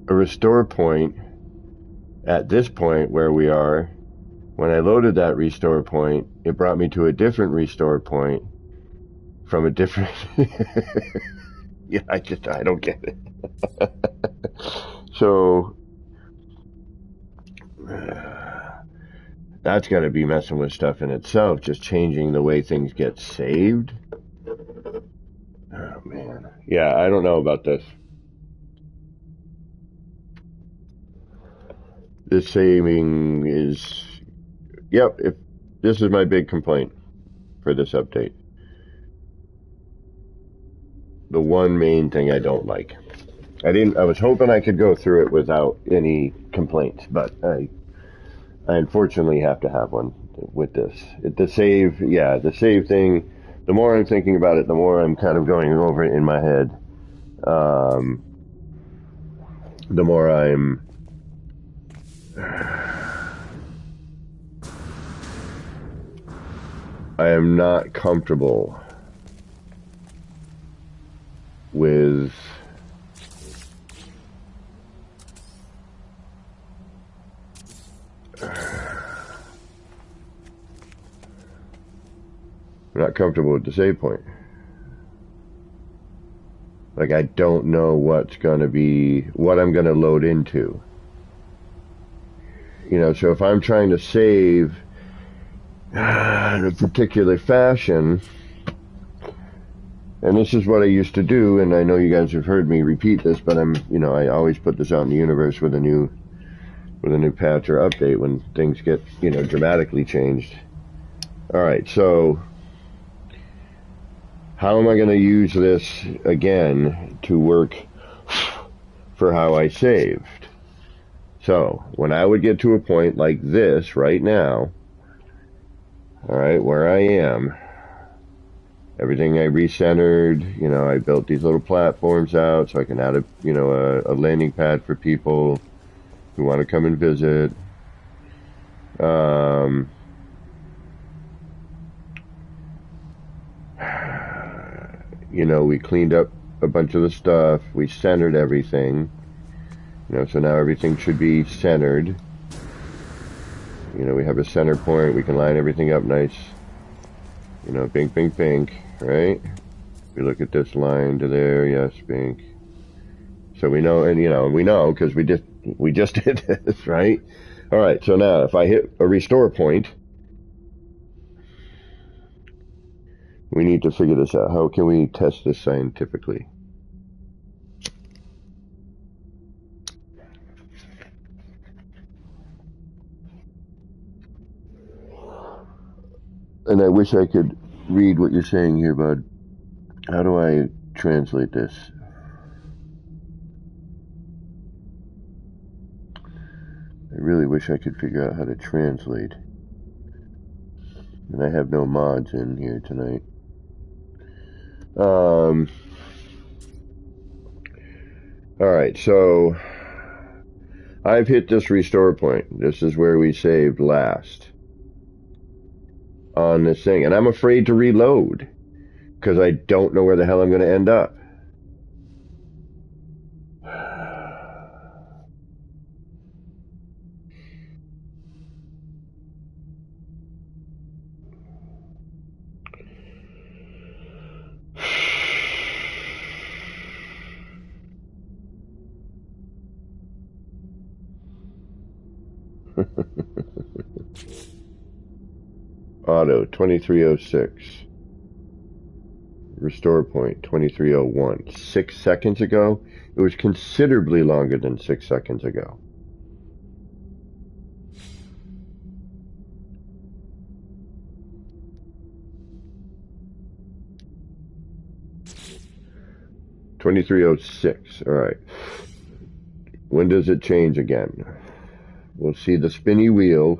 a restore point at this point where we are, when I loaded that restore point, it brought me to a different restore point from a different. Yeah, I don't get it. So that's got to be messing with stuff in itself, just changing the way things get saved. Oh man, yeah, I don't know about this. This saving is, yep. If this is my big complaint for this update, the one main thing I don't like. I was hoping I could go through it without any complaints, but I unfortunately have to have one with this. The save thing. The more I'm thinking about it, the more I'm kind of going over it in my head. The more I am not comfortable with the save point. Like I don't know what I'm going to load into. You know, so if I'm trying to save in a particular fashion, and this is what I used to do, and I know you guys have heard me repeat this, but I always put this out in the universe with a new patch or update when things get, dramatically changed. All right, so how am I going to use this again to work for how I saved? So when I would get to a point like this right now, all right, where I am, everything I recentered, I built these little platforms out so I can add a landing pad for people who want to come and visit. We cleaned up a bunch of the stuff. We centered everything. So now everything should be centered. We have a center point. We can line everything up nice. Pink, pink, pink, right? We look at this line to there, yes, pink. So we know, and we know because we just did this, right? All right, so now if I hit a restore point, we need to figure this out. How can we test this scientifically? And I wish I could read what you're saying here, bud. How do I translate this? I really wish I could figure out how to translate. And I have no mods in here tonight. Alright, so I've hit this restore point. This is where we saved last on this thing. And I'm afraid to reload because I don't know where the hell I'm going to end up. Auto 2306. Restore point 2301. 6 seconds ago? It was considerably longer than 6 seconds ago. 2306. All right. When does it change again? We'll see the spinny wheel.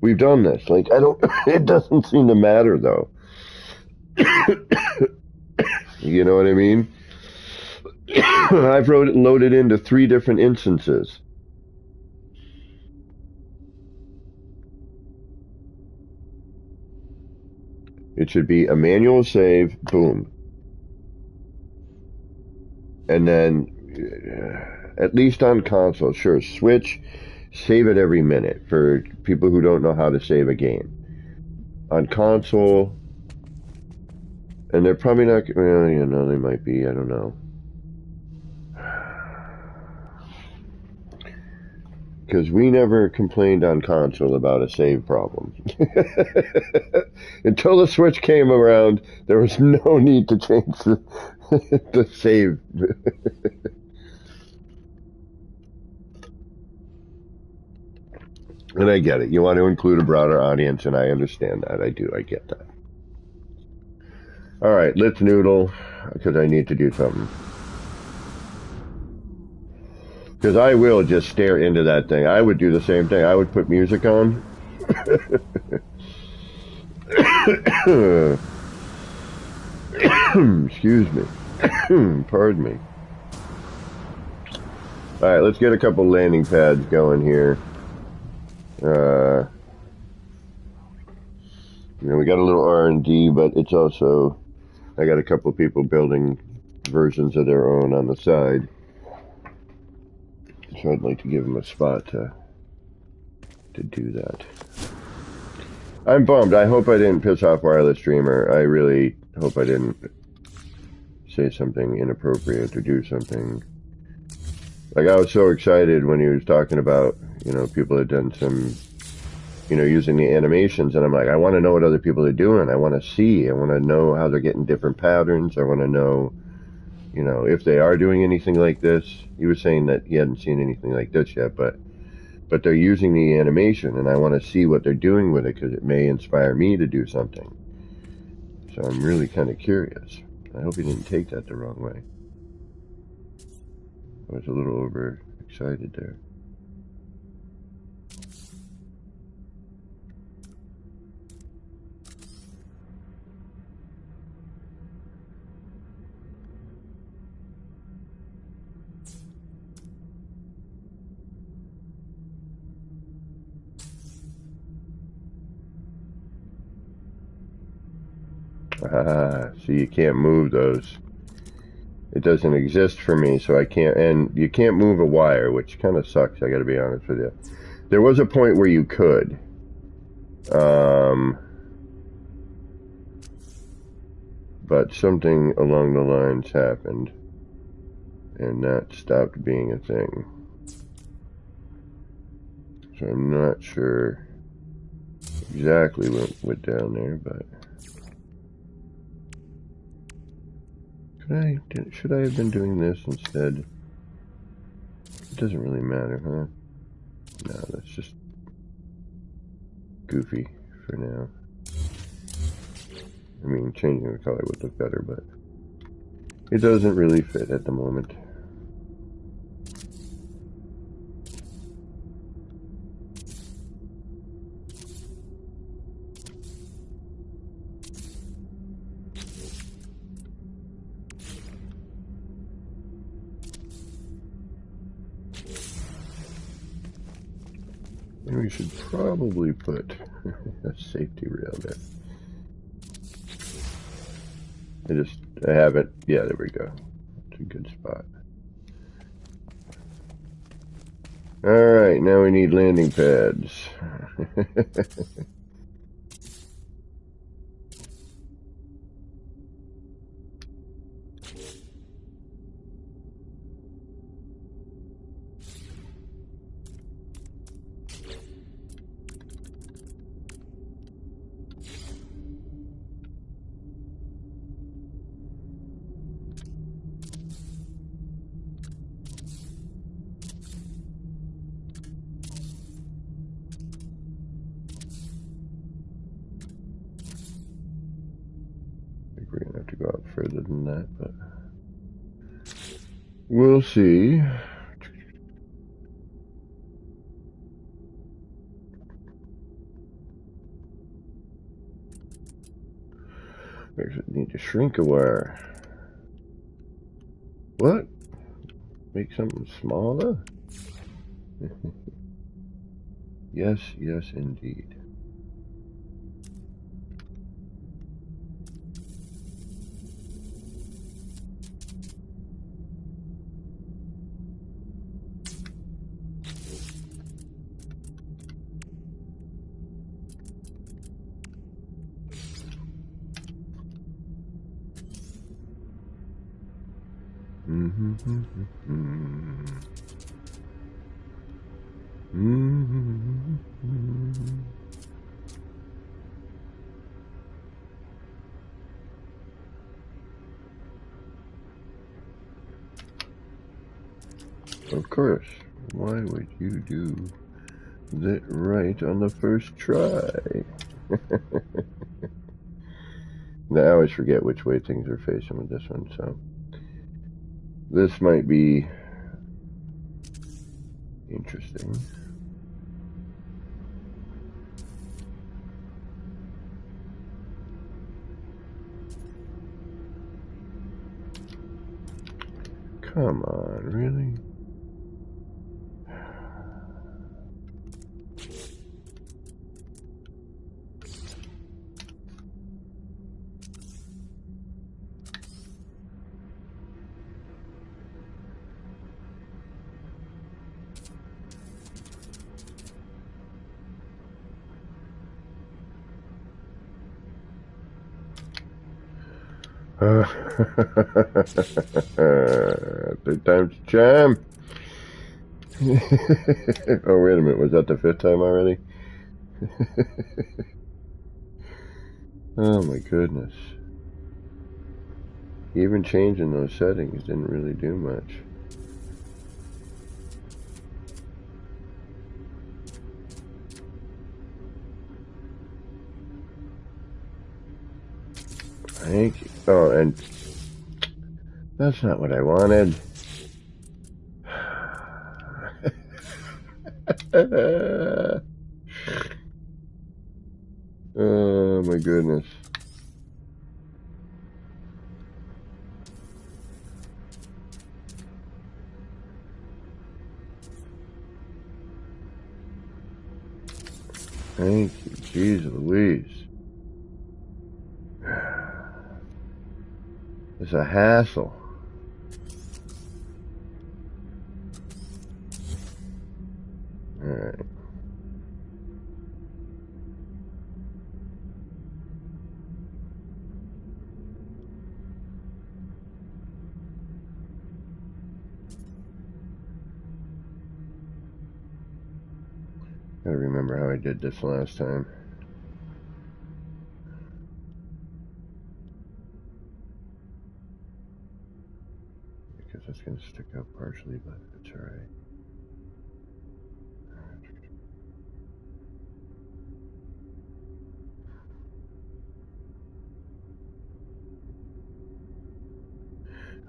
We've done this. Like, I don't, it doesn't seem to matter though. You know what I mean? I've loaded into 3 different instances. It should be a manual save, boom. And then, at least on console, sure, Switch, save it every minute for people who don't know how to save a game. On console, and they're probably not, well, you know, they might be, I don't know. Because we never complained on console about a save problem. Until the Switch came around, there was no need to change the save. And I get it. You want to include a broader audience, and I understand that. I do. I get that. All right, let's noodle, because I need to do something. Because I will just stare into that thing. I would do the same thing. I would put music on. Excuse me. Pardon me. Alright, let's get a couple landing pads going here. You know, we got a little R&D, but it's also, I got a couple people building versions of their own on the side. So I'd like to give them a spot to do that. I'm bummed. I hope I didn't piss off Wireless Dreamer. I really hope I didn't say something inappropriate or do something. Like, I was so excited when he was talking about, you know, people had done some, you know, using the animations, and I'm like, I want to know what other people are doing. I want to see. I want to know how they're getting different patterns. I want to know, you know, if they are doing anything like this. He was saying that he hadn't seen anything like this yet, but they're using the animation, and I want to see what they're doing with it, because it may inspire me to do something. So I'm really kind of curious. I hope he didn't take that the wrong way. I was a little overexcited there. Ah, so you can't move those. It doesn't exist for me, so I can't, and you can't move a wire, which kind of sucks, I gotta be honest with you. There was a point where you could. But something along the lines happened, and that stopped being a thing. So I'm not sure exactly what went down there, but should I have been doing this instead? It doesn't really matter, huh? No, that's just goofy for now. I mean, changing the color would look better, but it doesn't really fit at the moment. And we should probably put a safety rail there. I have it. Yeah, there we go. It's a good spot. Alright, now we need landing pads. We're gonna have to go out further than that, but We'll see. Need to shrink a wire. What? Make something smaller? Yes, yes, indeed. Of course. Why would you do that right on the first try? Now, I always forget which way things are facing with this one, so this might be interesting. Come on, really? Third time's a charm. Oh, wait a minute. Was that the fifth time already? Oh, my goodness. Even changing those settings didn't really do much. Thank you. Oh, and that's not what I wanted. Oh, my goodness. Thank you. Jeez Louise. It's a hassle. Alright. Gotta remember how I did this last time. Because that's gonna stick out partially, but it's alright.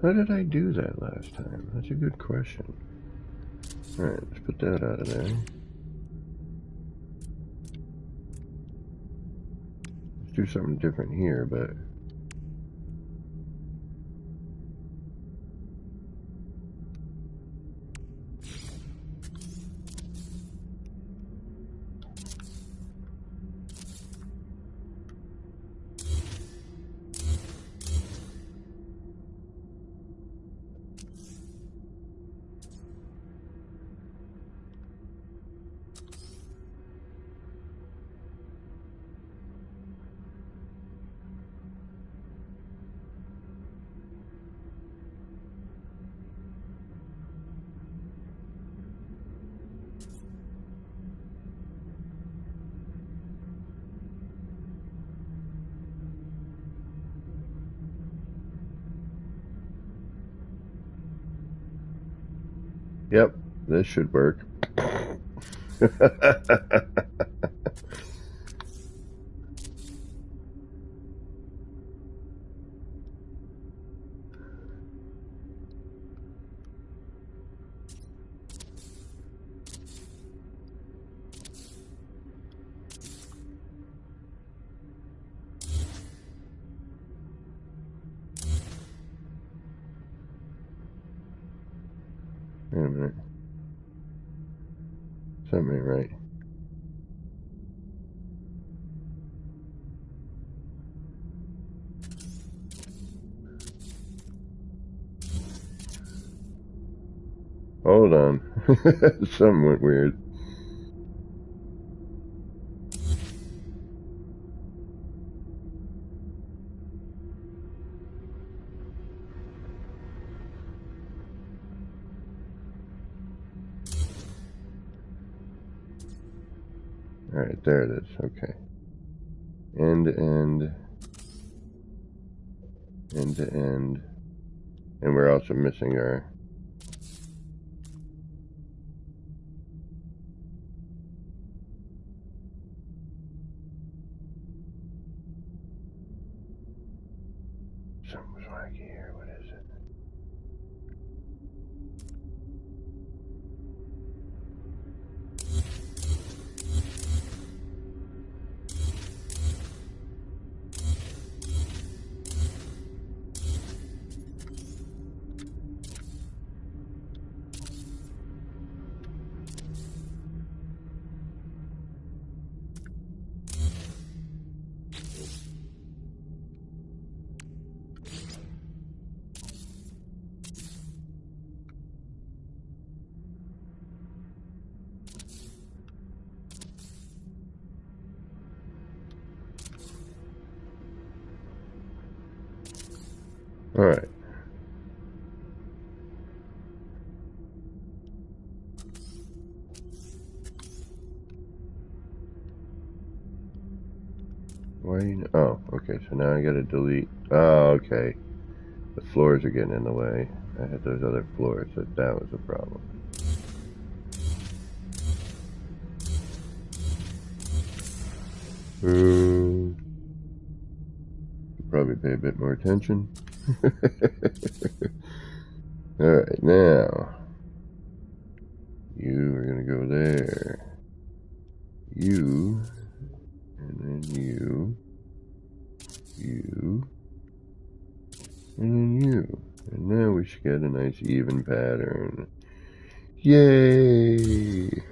How did I do that last time? That's a good question. Alright, let's put that out of there. Let's do something different here, but... Yep, this should work. Wait a minute. Something ain't right. Hold on. Something went weird. Alright, there it is. Okay. End to end. End to end. And we're also missing our... Something's wacky here. What is it? Alright. Why do you... Oh, okay, so now I gotta delete... Oh, okay. The floors are getting in the way. I had those other floors, that was a problem. Probably pay a bit more attention. Alright, now. You are gonna go there. You. And then you. You. And then you. And now we should get a nice even pattern. Yay!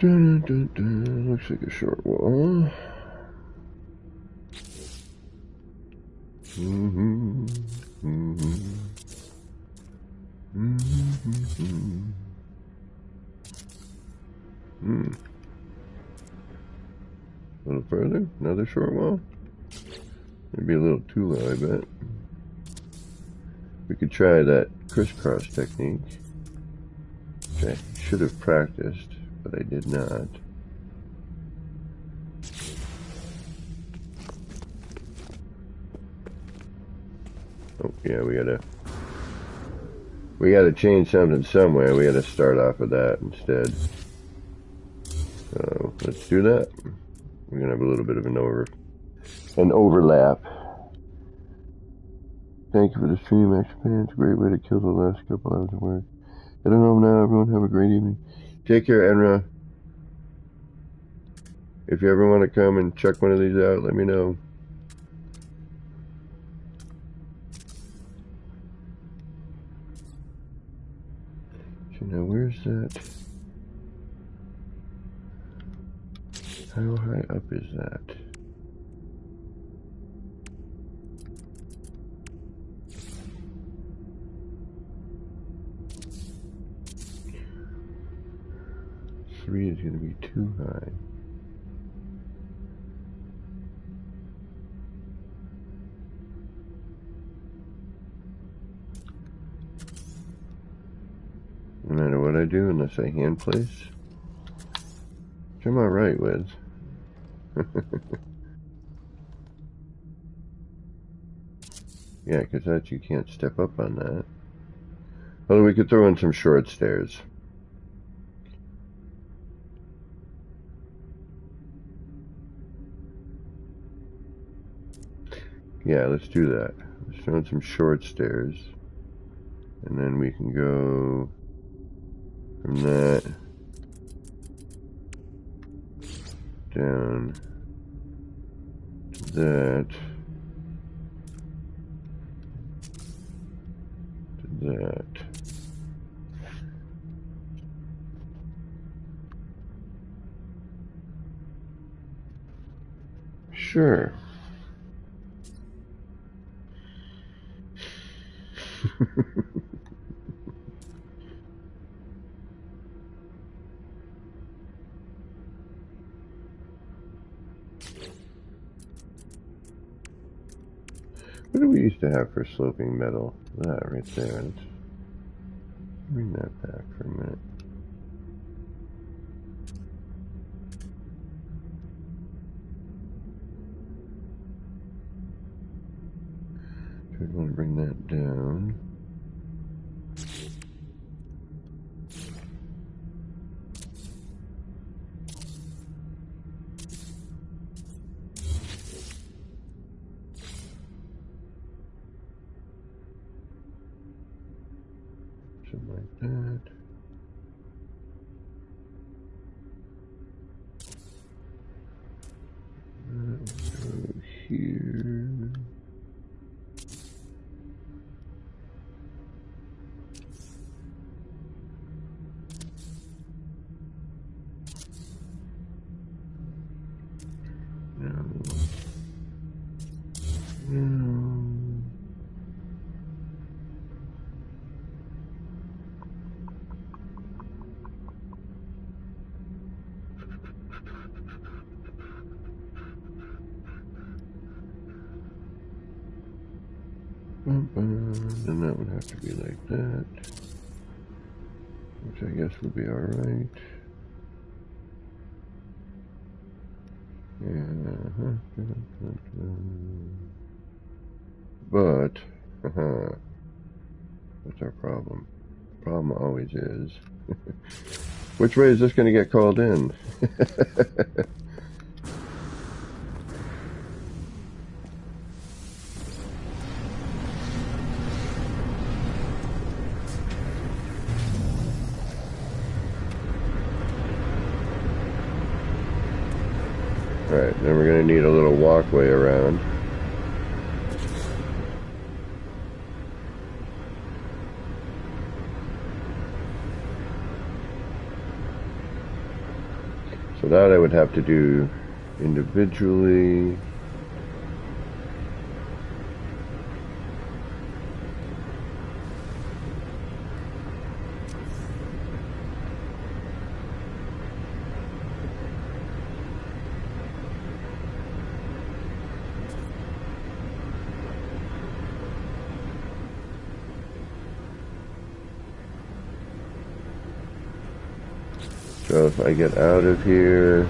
Dun, dun, dun. Looks like a short wall. Mm-hmm. Mm-hmm. Mm-hmm. Mm. A little further, another short wall. Maybe a little too low, I bet. We could try that crisscross technique, which I should have practiced, but I did not. Oh, yeah, we gotta change something somewhere. We gotta start off with that instead. So let's do that. We're gonna have a little bit of an overlap. Thank you for the stream, X-Pan. It's a great way to kill the last couple hours of work. I don't know now. Everyone have a great evening. Take care, Enra. If you ever want to come and check one of these out, let me know. So now where's that? How high up is that? Three is going to be too high. No matter what I do, unless I hand place, which I'm alright with. Yeah, because that you can't step up on that. Well, we could throw in some short stairs. Yeah, let's do that. Let's throw in some short stairs. And then we can go from that down to that to that. Sure. What do we used to have for sloping metal? That right there. Let's bring that back for a minute. So we want to bring that down. Something like that. Go here. Then that would have to be like that, which I guess would be alright. But, what's our problem? Problem always is, which way is this going to get called in? Alright, then we're going to need a little walkway around. So that I would have to do individually. So if I get out of here,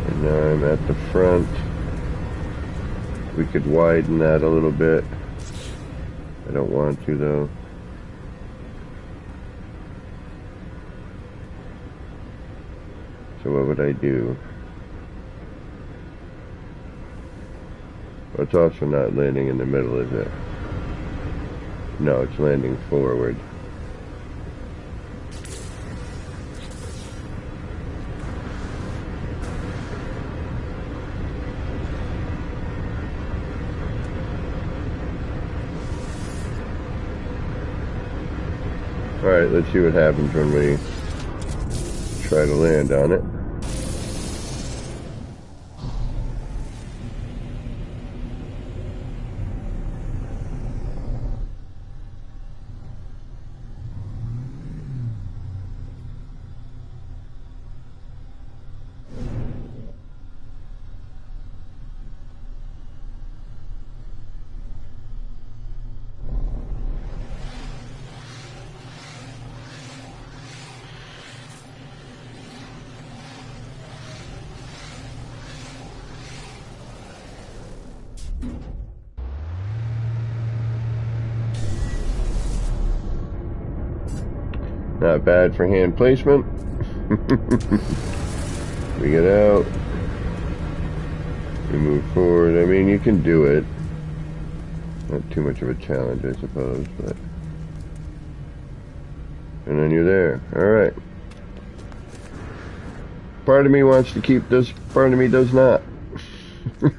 and now I'm at the front, we could widen that a little bit. I don't want to though. So what would I do? It's also not landing in the middle, is it? No, it's landing forward. Alright, let's see what happens when we try to land on it. Not bad for hand placement. We get out. We move forward. I mean, you can do it. Not too much of a challenge, I suppose, but... And then you're there. Alright. Part of me wants to keep this, part of me does not. I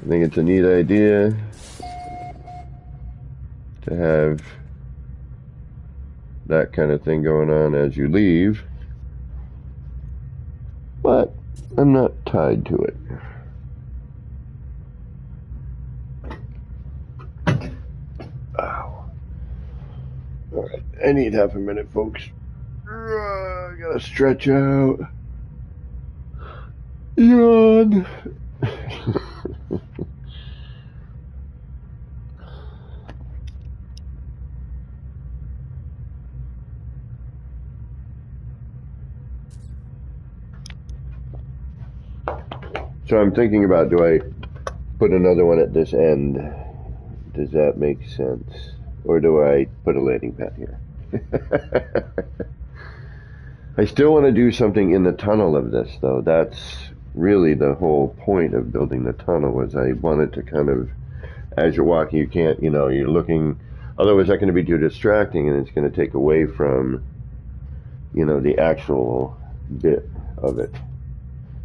think it's a neat idea to have that kind of thing going on as you leave, but I'm not tied to it. Ow. Alright, I need half a minute, folks. I gotta stretch out. Yawn. So I'm thinking about, do I put another one at this end? Does that make sense? Or do I put a landing pad here? I still want to do something in the tunnel of this, though. That's really the whole point of building the tunnel, was I wanted to kind of, as you're walking, you can't, you're looking, otherwise that's going to be too distracting, and it's going to take away from, the actual bit of it.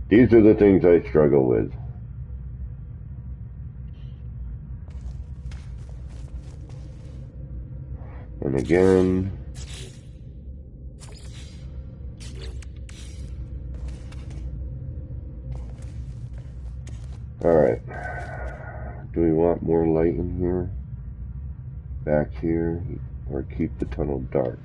These are the things I struggle with. And again, alright, do we want more light in here, back here, or keep the tunnel dark?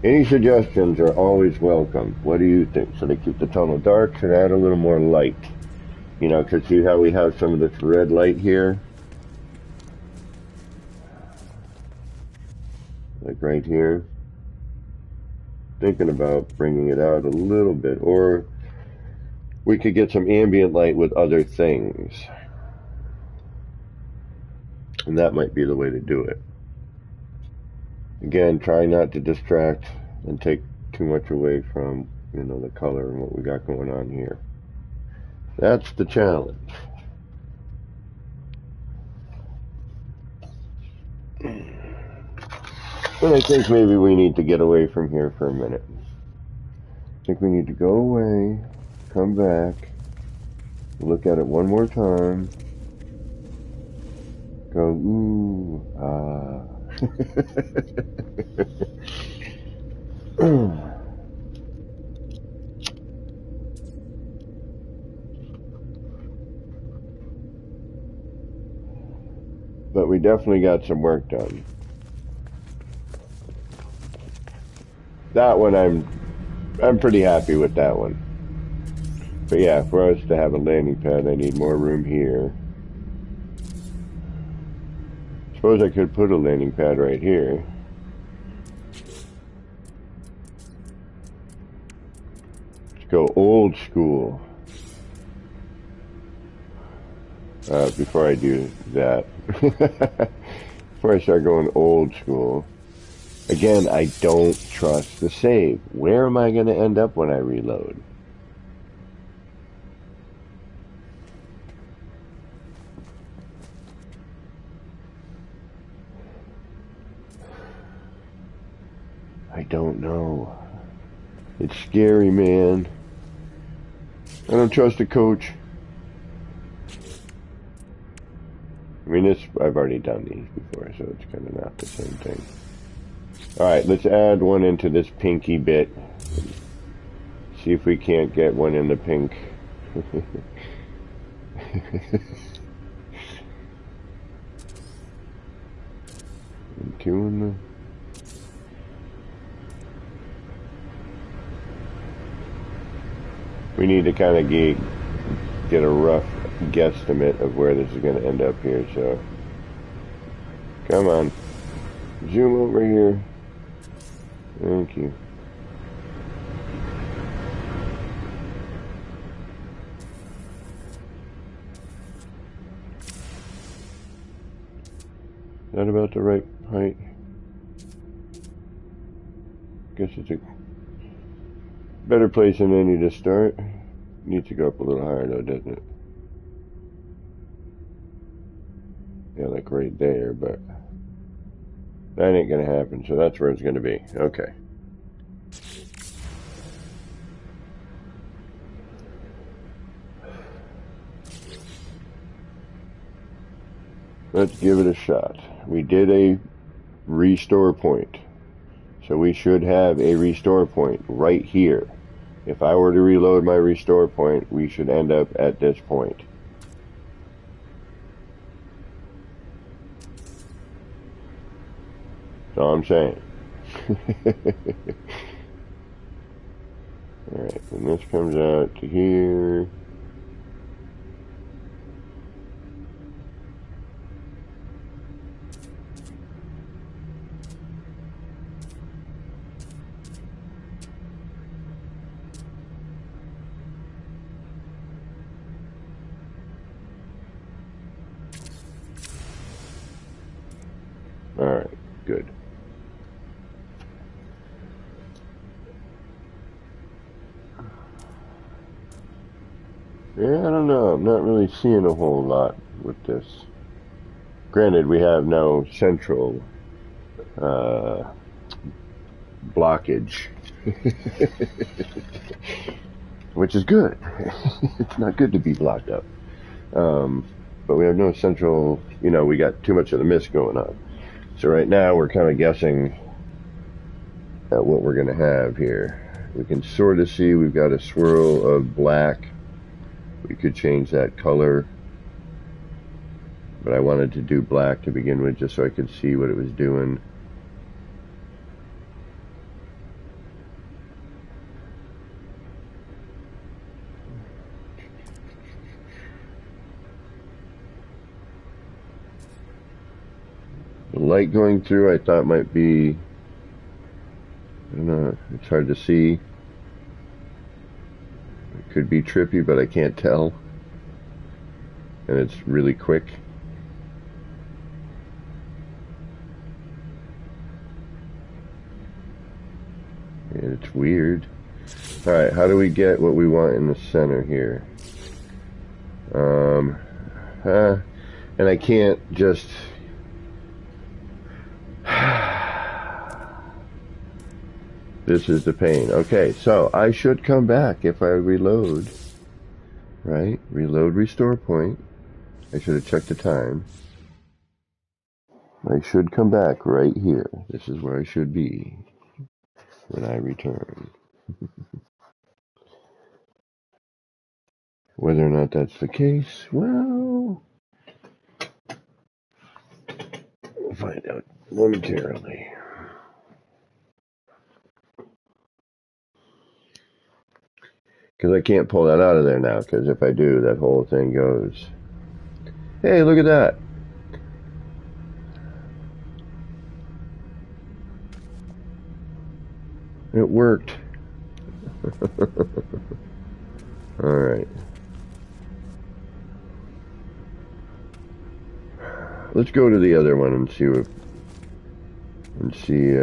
Any suggestions are always welcome. What do you think? Should I keep the tunnel dark? Should I add a little more light? Because see how we have some of this red light here? Like right here. Thinking about bringing it out a little bit. Or we could get some ambient light with other things. And that might be the way to do it. Again, try not to distract and take too much away from, the color and what we got going on here. That's the challenge. But I think maybe we need to get away from here for a minute. I think we need to go away, come back, look at it one more time, go, ooh, ah. But we definitely got some work done. That one I'm pretty happy with that one. But yeah, for us to have a landing pad, I need more room here. Suppose I could put a landing pad right here. Let's go old school. Before I do that, before I start going old school, again, I don't trust the save. Where am I going to end up when I reload? I don't know. It's scary, man. I don't trust the coach. I mean, I've already done these before, so it's kind of not the same thing. Alright, let's add one into this pinky bit. See if we can't get one in the pink. And two in the... We need to kind of get a rough guesstimate of where this is going to end up here, so come on, zoom over here. Thank you. that about the right height? Guess it's a better place than any to start. Needs to go up a little higher though, doesn't it? Yeah, like right there, but that ain't gonna happen, so that's where it's gonna be. Okay. Let's give it a shot. We did a restore point. So we should have a restore point right here. If I were to reload my restore point, we should end up at this point. That's all I'm saying. Alright, and this comes out to here. Alright, good. Yeah, I don't know. I'm not really seeing a whole lot with this. Granted, we have no central blockage. Which is good. It's not good to be blocked up. But we have no central, we got too much of the mist going on. So right now we're kind of guessing at what we're going to have here. We can sort of see we've got a swirl of black. We could change that color. But I wanted to do black to begin with just so I could see what it was doing. The light going through I thought might be, I don't know, it's hard to see. It could be trippy, but I can't tell. And it's really quick. And it's weird. Alright, how do we get what we want in the center here? And I can't just... This is the pain. Okay, so I should come back if I reload. Right? Reload restore point. I should have checked the time. I should come back right here. This is where I should be when I return. Whether or not that's the case, well, we'll find out momentarily. Because I can't pull that out of there now, because if I do, that whole thing goes. Hey, look at that. It worked. Alright. Let's go to the other one and see what... And see,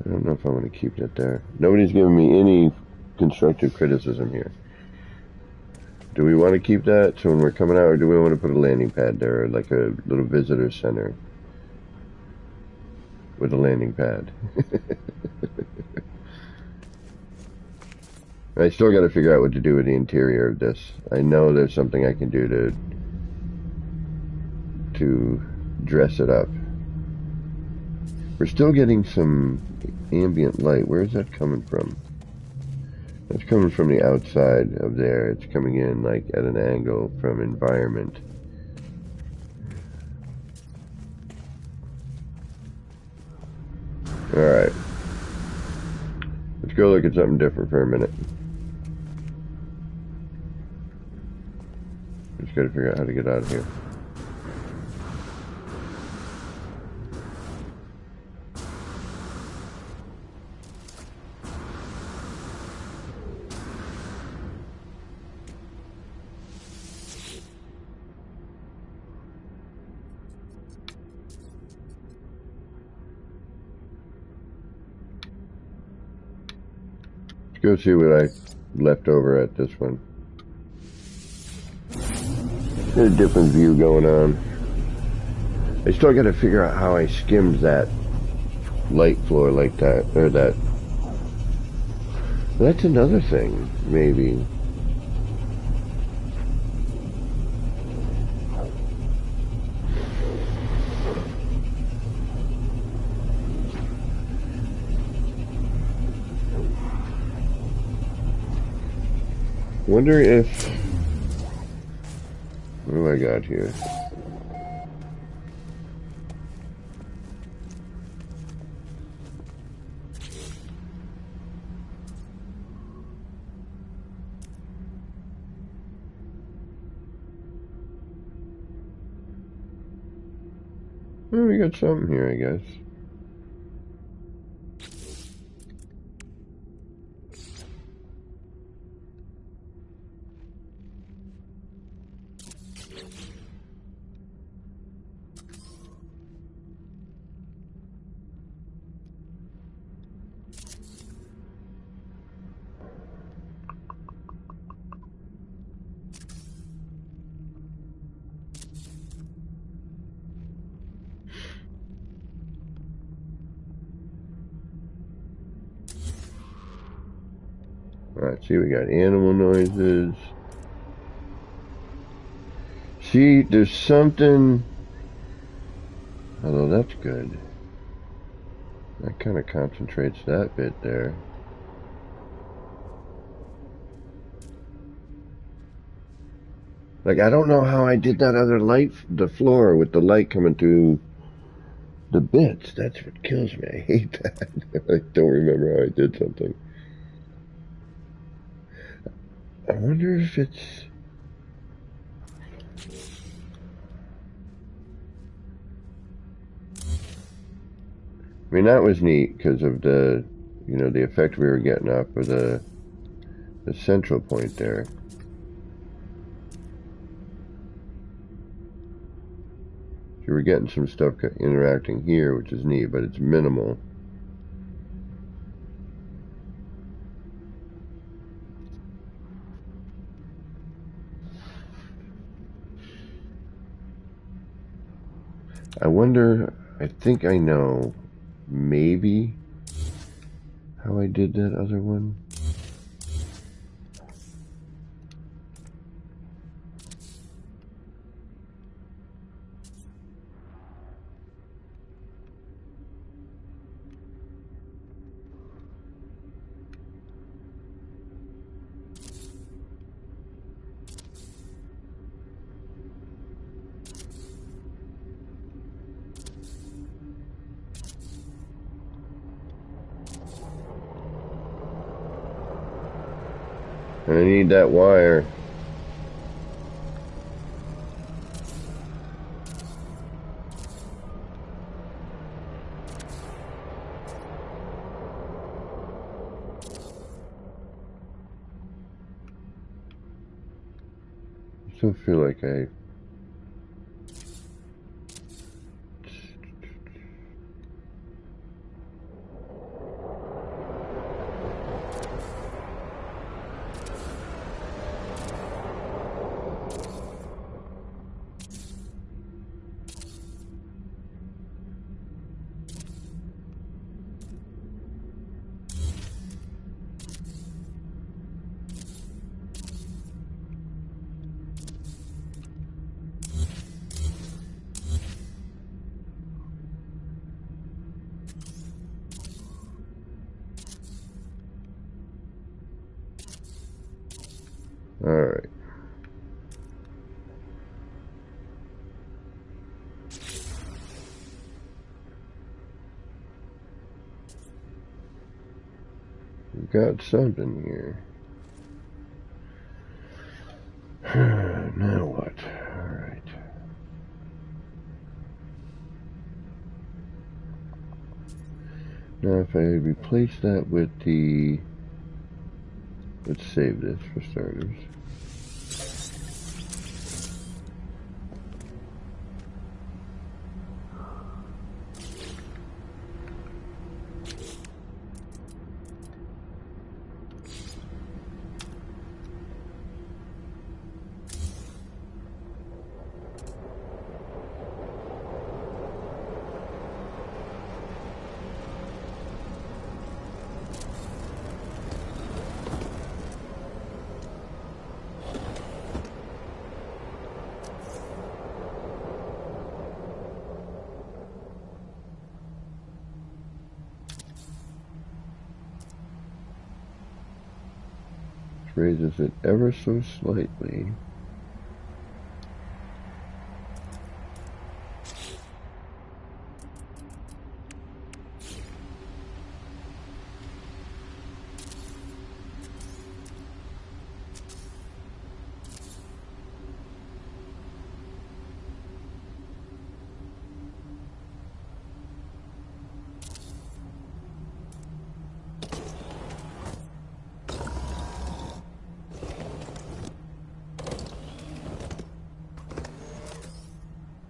I don't know if I want to keep that there. Nobody's giving me any constructive criticism here. Do we want to keep that so when we're coming out, or do we want to put a landing pad there, like a little visitor center with a landing pad? I still got to figure out what to do with the interior of this. I know there's something I can do to dress it up. We're still getting some ambient light. Where is that coming from? It's coming from the outside of there. It's coming in like at an angle from environment. Alright. Let's go look at something different for a minute. Just gotta figure out how to get out of here. go see what I left over at this one. There's a different view going on. I still got to figure out how I skimmed that light floor like that, or that. That's another thing, maybe. Wonder if... What do I got here? Oh, we got something here, I guess. Alright, see, we got animal noises. See, there's something... Although that's good. That kind of concentrates that bit there. Like, I don't know how I did that other light, the floor with the light coming through the bits. That's what kills me. I hate that. I don't remember how I did something. I wonder if it's... I mean, that was neat because of the, you know, the effect we were getting off of the central point there. So we're getting some stuff interacting here, which is neat, but it's minimal. I wonder, I think I know maybe how I did that other one. I need that wire. I still feel like I... Alright. We've got something here. Now what? Alright. Now if I replace that with the... Let's save this for starters. raises it ever so slightly.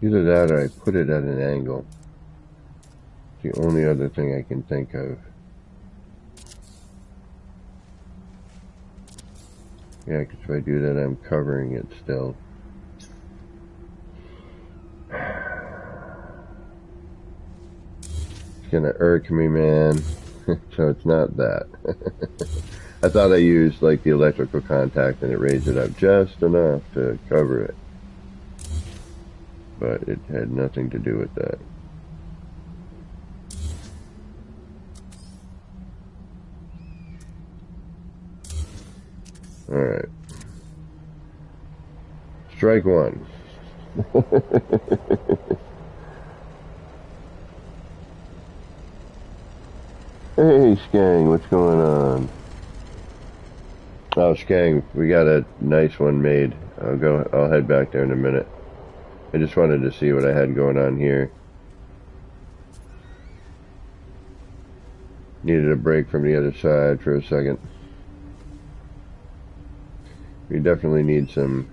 Either that or I put it at an angle. It's the only other thing I can think of. Yeah, because if I do that, I'm covering it still. It's gonna irk me, man. So it's not that. I thought I used like the electrical contact and it raised it up just enough to cover it. But it had nothing to do with that. Alright. Strike one. Hey, Skang, what's going on? Oh, Skang, we got a nice one made. I'll head back there in a minute. I just wanted to see what I had going on here. Needed a break from the other side for a second. We definitely need some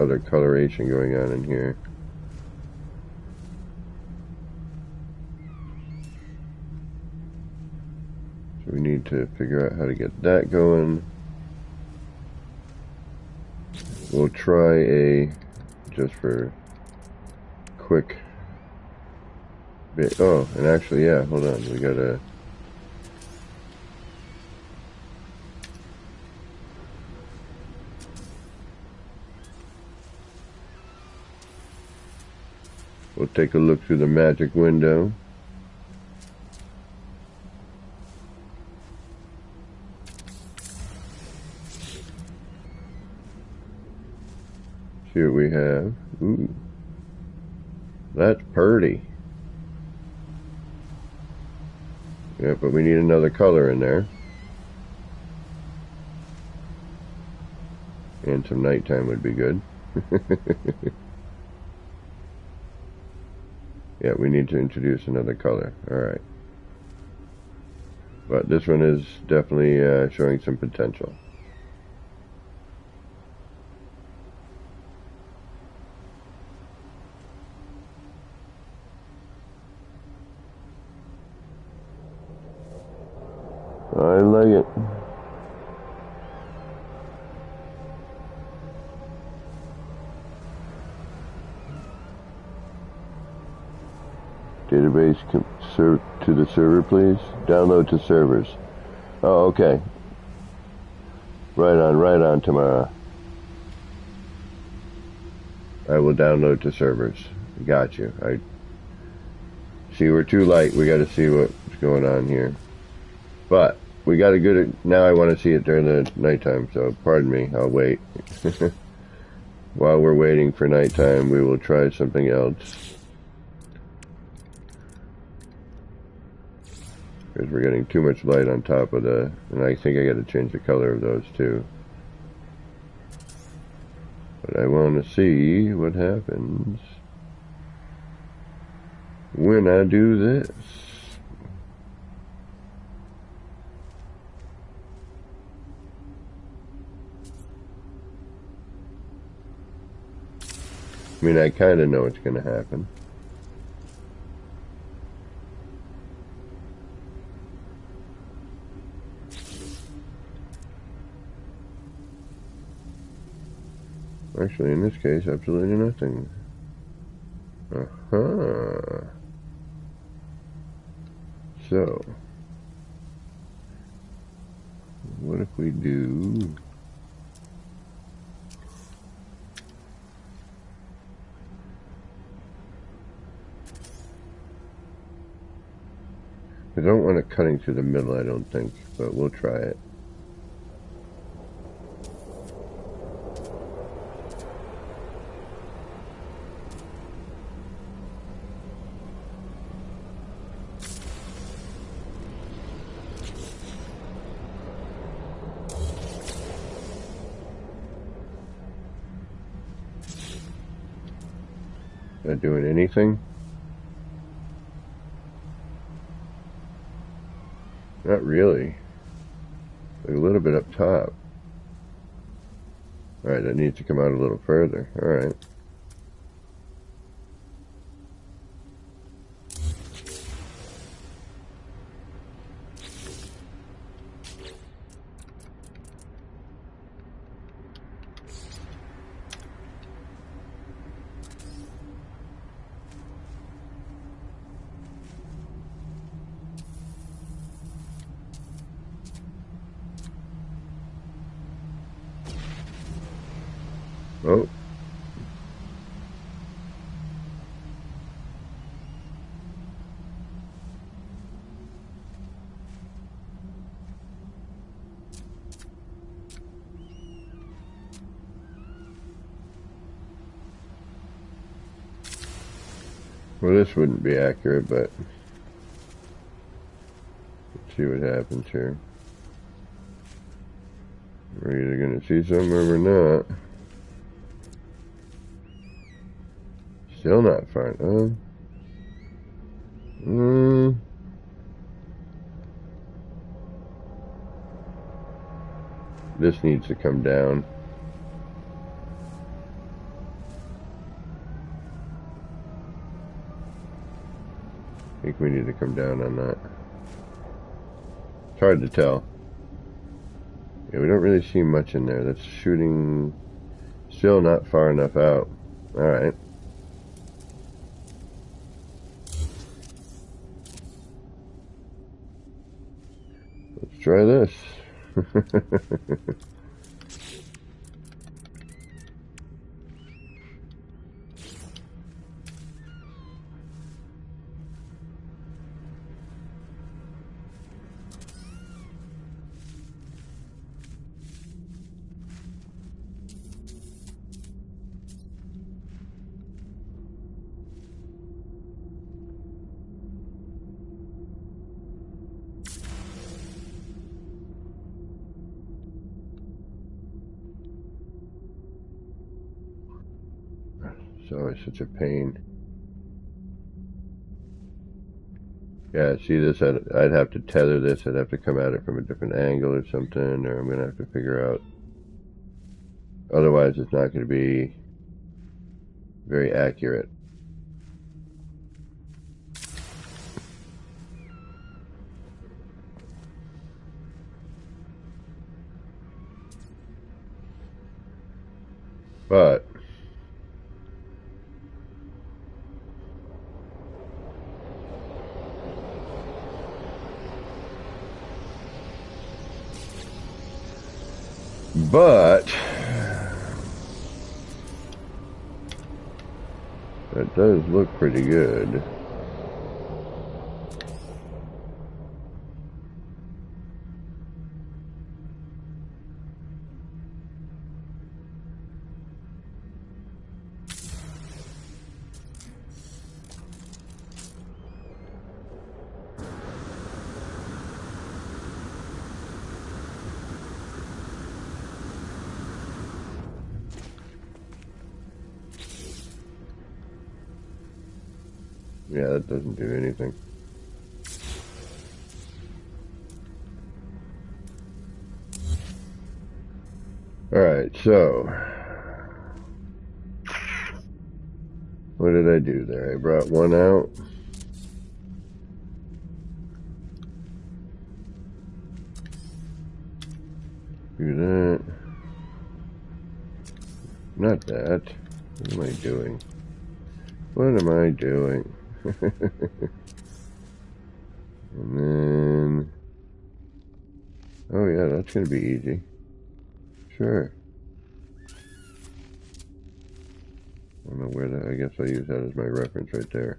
other coloration going on in here. So we need to figure out how to get that going. We'll try just for quick bit. Oh, and actually, yeah, hold on. We gotta. We'll take a look through the magic window. See what we have. Ooh. That's pretty. Yeah, but we need another color in there. And some nighttime would be good. Yeah, we need to introduce another color. Alright. But this one is definitely showing some potential. I like it. Database to the server, please. Download to servers. Oh, okay. Right on, tomorrow. I will download to servers. Got you. I see we're too light. We got to see what's going on here. But we got a good. Now I want to see it during the nighttime. So pardon me. I'll wait. While we're waiting for nighttime, we will try something else. Because we're getting too much light on top of the, and I think I got to change the color of those too. But I want to see what happens when I do this. I mean, I kind of know what's going to happen. Actually, in this case, absolutely nothing. So, what if we do... I don't want it cutting through the middle, I don't think, but we'll try it. Not doing anything? Not really. Like a little bit up top. Alright, that needs to come out a little further. Alright. Oh. Well, this wouldn't be accurate, but let's see what happens here. We're either going to see some or we're not. Still not fine. This needs to come down. I think we need to come down on that. It's hard to tell. Yeah, we don't really see much in there. That's shooting still not far enough out. Alright. Let's try this. It's always such a pain. Yeah, see this, I'd have to tether this, I'd have to come at it from a different angle or something, or I'm going to have to figure out. Otherwise, it's not going to be very accurate. But that does look pretty good. Yeah, that doesn't do anything. Alright, so what did I do there? I brought one out. Do that. Not that. What am I doing? What am I doing? And then, oh yeah, that's going to be easy. Sure. I don't know where that, I guess I'll use that as my reference right there.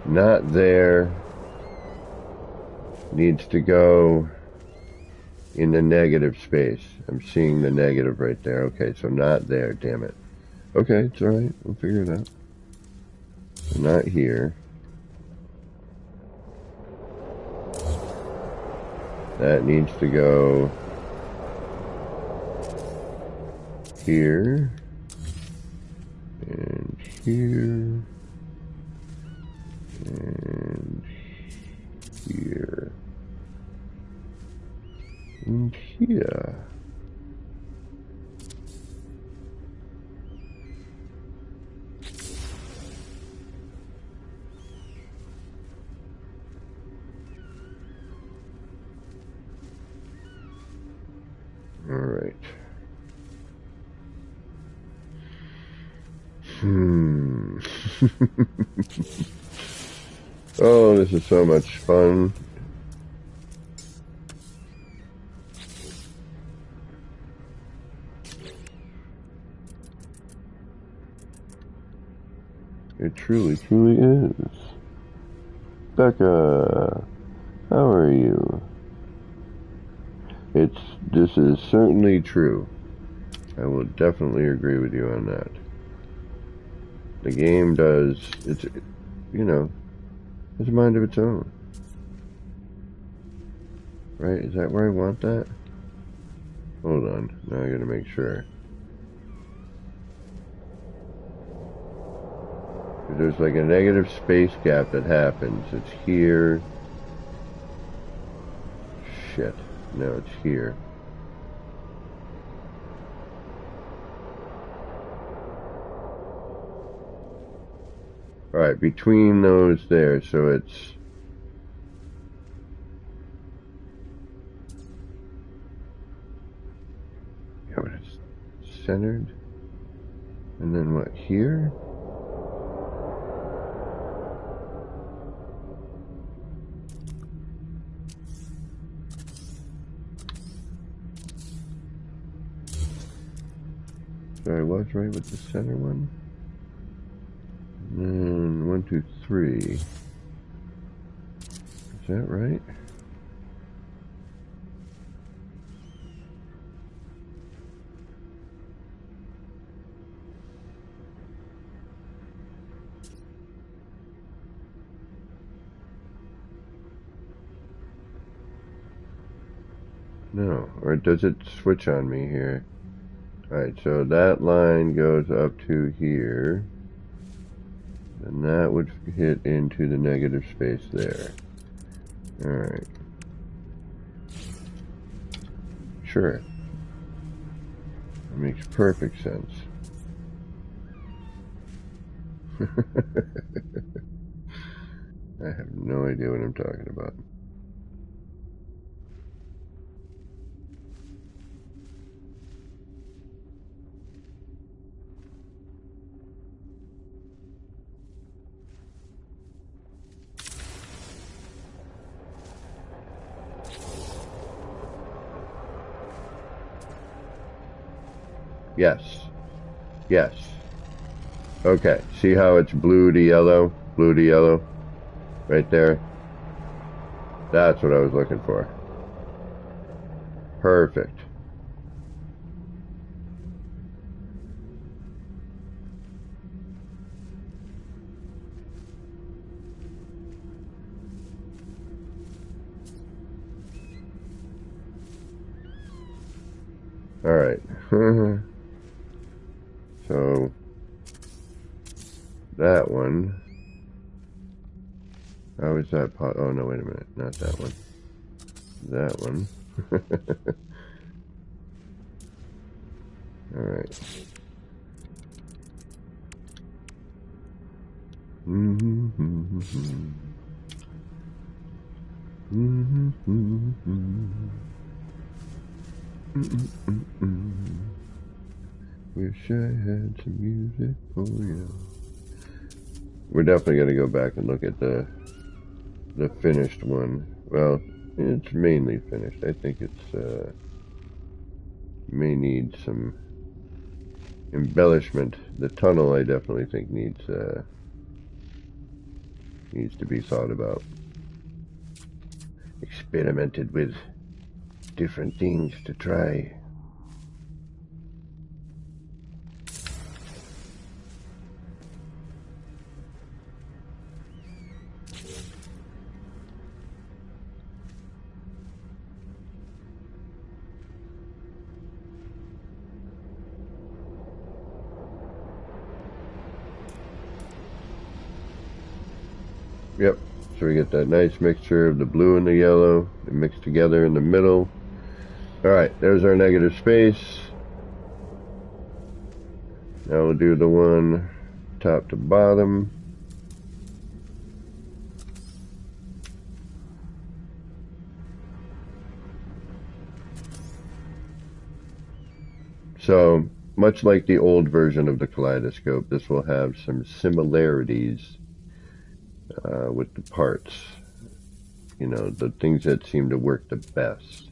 Not there. Needs to go in the negative space. I'm seeing the negative right there. Okay, so not there, damn it. Okay, it's alright. We'll figure it out. Not here. That needs to go here. And here. And here. And here. All right. Oh, this is so much fun. It truly, truly is. Becca, how are you? This is certainly true. I will definitely agree with you on that. The game does, it's a mind of its own. Right? Is that where I want that? Hold on. Now I gotta make sure. There's like a negative space gap that happens. It's here. Shit. No, it's here. Alright, between those there, so it's... Yeah, but it's centered. And then what, here? So I was right with the center one. And then 1, 2, 3. Is that right? No, or does it switch on me here? Alright, so that line goes up to here. And that would hit into the negative space there. Alright. Sure. That makes perfect sense. I have no idea what I'm talking about. Yes. Yes. Okay. See how it's blue to yellow? Blue to yellow? Right there? That's what I was looking for. Perfect. Alright. So, that one. How is that oh no, wait a minute. Not that one. That one. Alright. Wish I had some music for you. We're definitely going to go back and look at the finished one. Well, it's mainly finished. I think it's may need some embellishment. The tunnel, I definitely think needs to be thought about. Experimented with different things to try. Yep, so we get that nice mixture of the blue and the yellow and mixed together in the middle. Alright, there's our negative space. Now we'll do the one top to bottom. So, much like the old version of the kaleidoscope, this will have some similarities with the parts. You know, the things that seem to work the best.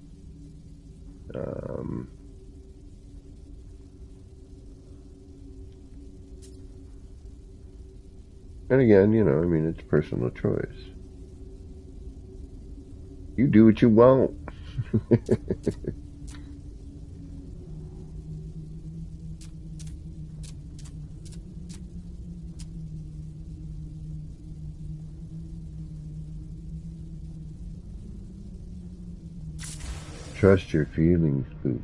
And again, you know, I mean, it's personal choice. You do what you want. Trust your feelings, Luke.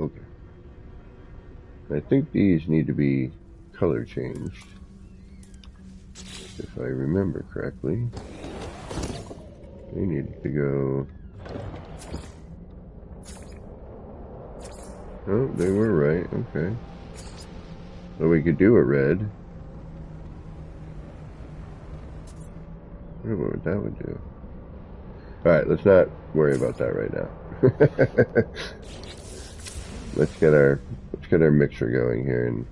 Okay. I think these need to be color changed, if I remember correctly. They need to go... Oh, they were right, okay. Well, we could do a red. I wonder what that would do. Alright, let's not worry about that right now. Let's get our mixture going here and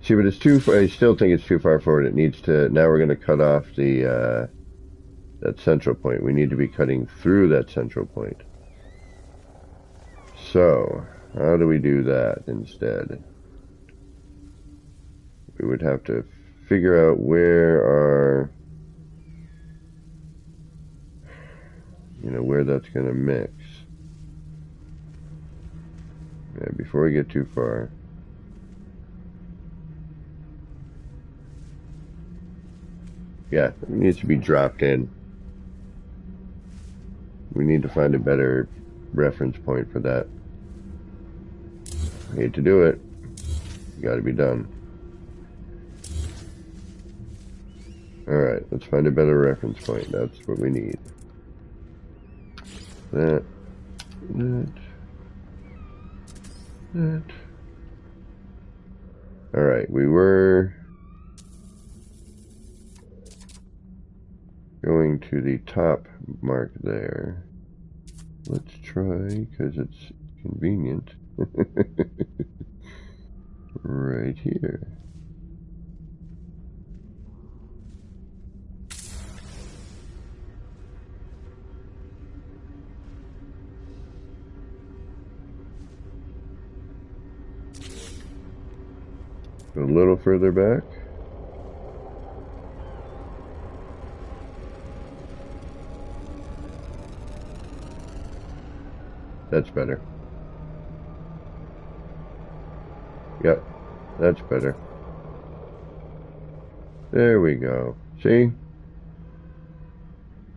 see, but it's too far. I still think it's too far forward. It needs to, now we're going to cut off the that central point. We need to be cutting through that central point. So, how do we do that instead? We would have to figure out where our, you know, where that's going to mix. Yeah, before we get too far. Yeah, it needs to be dropped in. We need to find a better reference point for that. I hate to do it. Got to be done. Alright, let's find a better reference point. That's what we need. That. Alright, we were going to the top mark there. Let's try, because it's convenient. Right here. A little further back. That's better. Yep, that's better. There we go. See?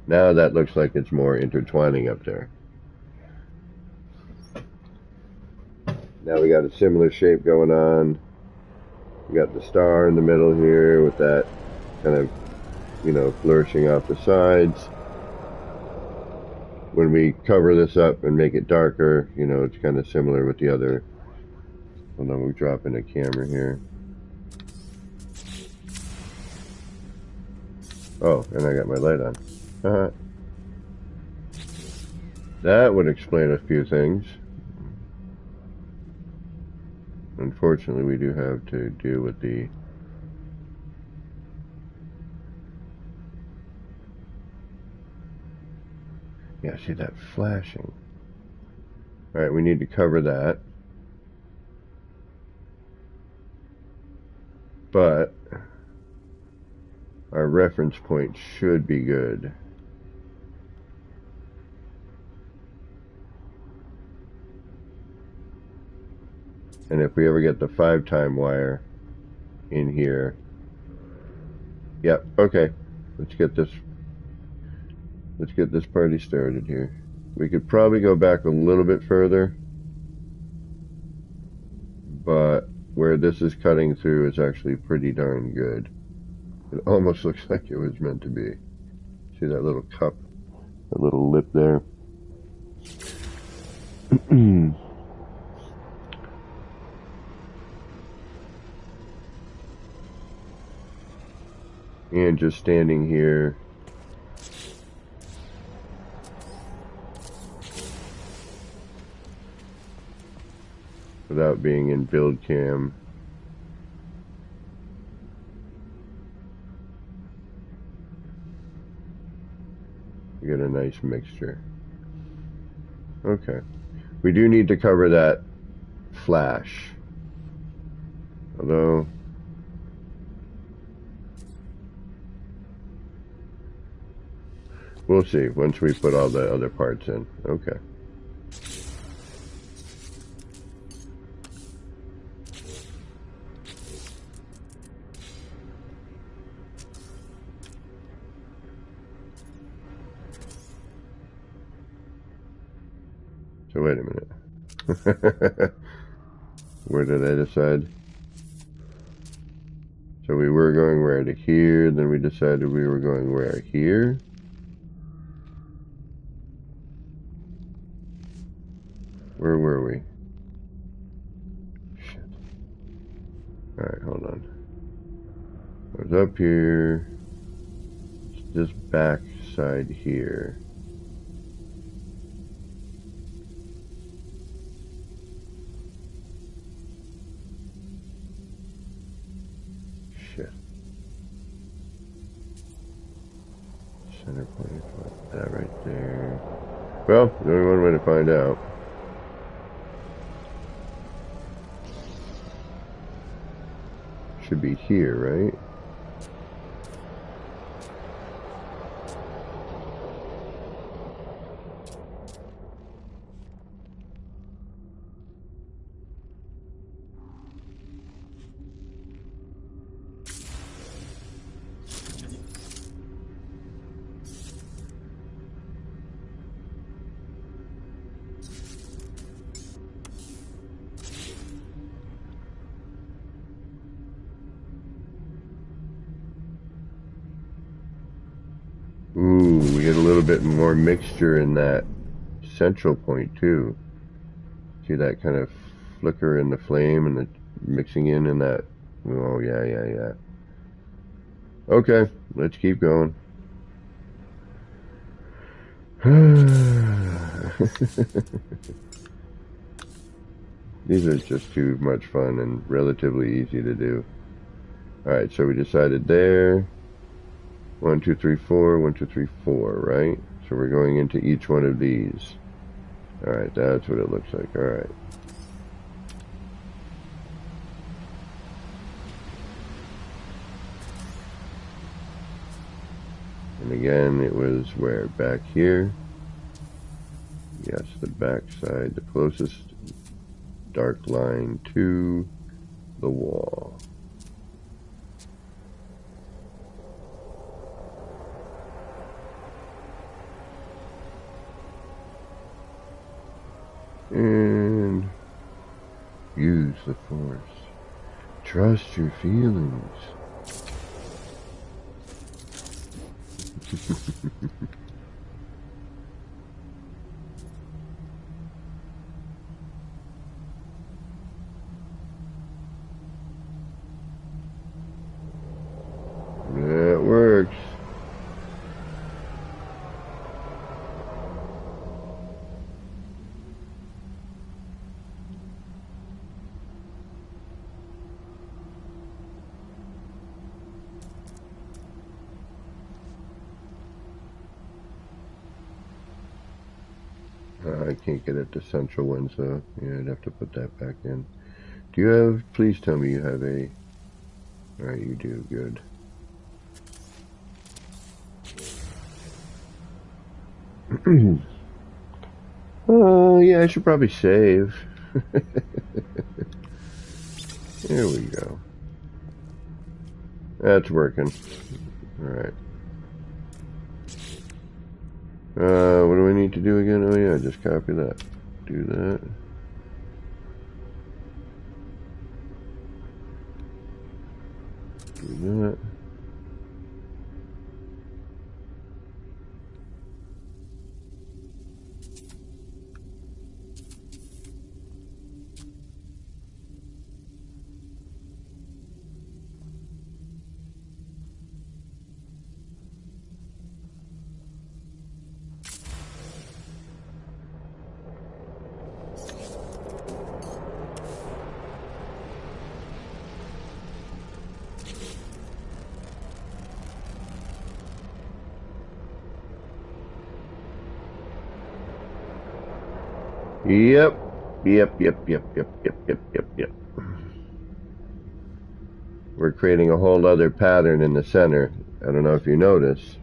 Now that looks like it's more intertwining up there. Now we got a similar shape going on. We got the star in the middle here with that kind of, you know, flourishing off the sides. When we cover this up and make it darker, you know, it's kind of similar with the other. Hold on, we'll drop in a camera here. Oh, and I got my light on. That would explain a few things. unfortunately, we do have to deal with the... Yeah, see that flashing. Alright, we need to cover that. But our reference point should be good. And if we ever get the 5-time wire in here, yep, okay, let's get this party started here. We could probably go back a little bit further, but where this is cutting through is actually pretty darn good. It almost looks like it was meant to be. See that little cup, that little lip there? And just standing here, without being in build cam, you get a nice mixture. Okay, we do need to cover that flash, although we'll see once we put all the other parts in. Okay. So wait a minute. Where did I decide? So we were going where? To here, then we decided we were going where? Here? Where were we? Shit. Alright, hold on. I was up here. It's this back side here. Shit. Center point, that right there. Well, there's only one way to find out. Should be here, right? Ooh, we get a little bit more mixture in that central point too. See that kind of flicker in the flame and the mixing in that. Oh yeah. Okay, let's keep going. These are just too much fun and relatively easy to do. Alright, so we decided there. 1, 2, 3, 4, 1, 2, 3, 4, right? So we're going into each one of these. Alright, that's what it looks like. Alright. And again, it was where? Back here? Yes, the back side, the closest dark line to the wall. And use the force. Trust your feelings. That works. I can't get at the central one, so yeah, I'd have to put that back in. Do you have, please tell me you have a, alright, you do, good. Yeah, I should probably save. There we go. That's working. Alright. What do I need to do again? Oh yeah, just copy that. Do that. Do that. Yep. Yep. We're creating a whole other pattern in the center. I don't know if you notice.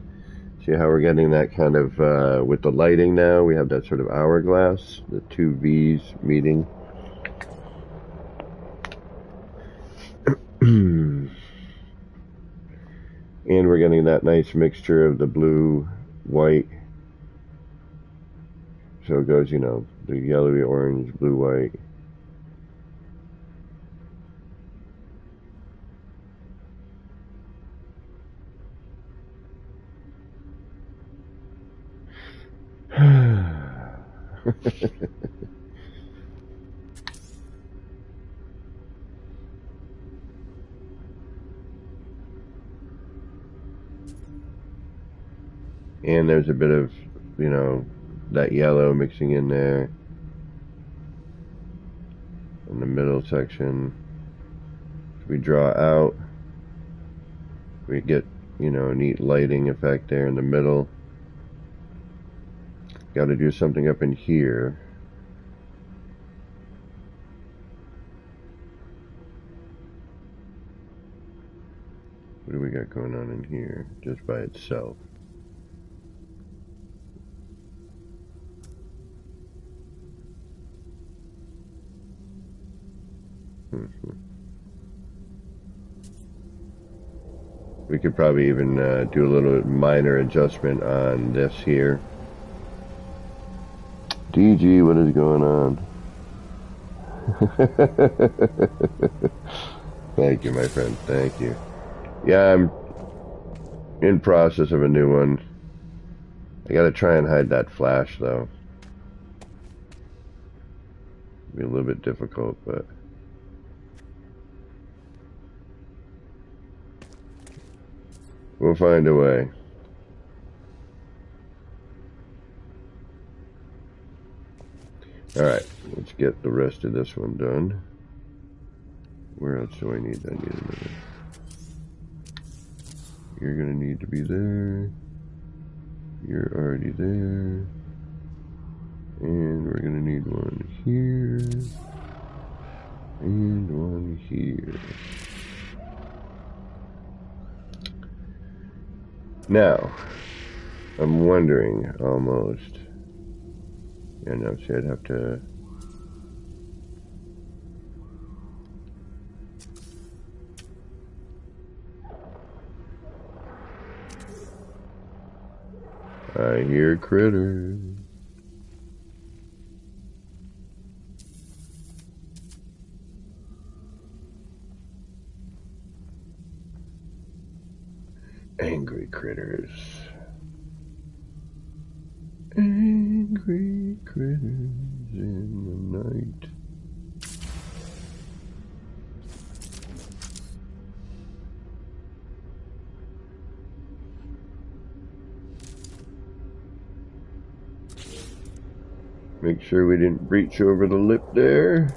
See how we're getting that kind of, with the lighting now, we have that sort of hourglass, the two V's meeting. And we're getting that nice mixture of the blue, white. So it goes, you know, the yellowy, orange, blue, white. And there's a bit of, you know, that yellow mixing in there in the middle section. If we draw out, we get, you know, a neat lighting effect there in the middle. Got to do something up in here. What do we got going on in here just by itself? We could probably even do a little minor adjustment on this here. DG, what is going on? Thank you, my friend. Thank you. Yeah, I'm in process of a new one. I gotta try and hide that flash, though. It'll be a little bit difficult, but... we'll find a way. Alright, let's get the rest of this one done. Where else do I need that? I need another. You're gonna need to be there. You're already there. And we're gonna need one here. And one here. Now, I'm wondering almost. Yeah, no, see, I'd have to. I hear critters. Angry critters. Angry critters in the night. Make sure we didn't breach over the lip there.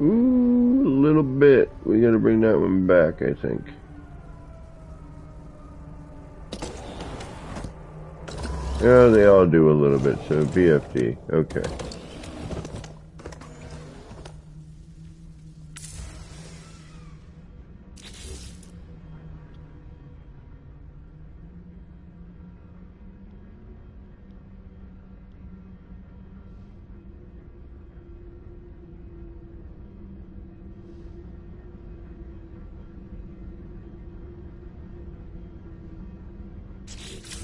Ooh, a little bit. We gotta bring that one back, I think. Oh, they all do a little bit, so BFD. Okay.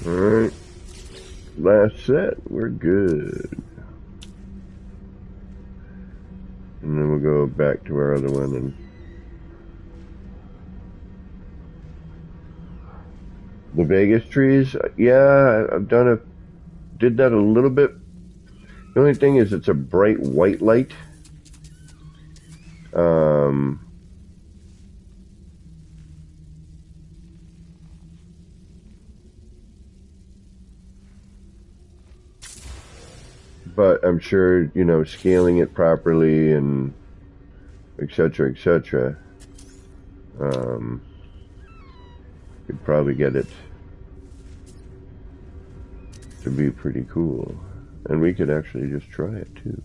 Alright. Last set, we're good. And then we'll go back to our other one and the Vegas trees. Yeah, did that a little bit. The only thing is it's a bright white light. But I'm sure, you know, scaling it properly and etc., etc., could probably get it to be pretty cool. And we could actually just try it too.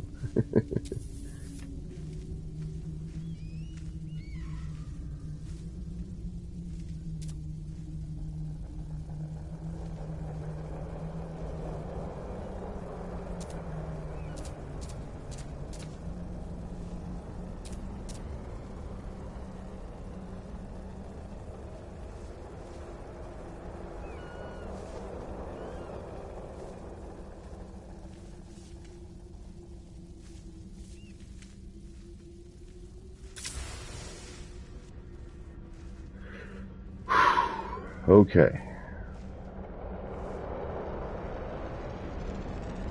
Okay.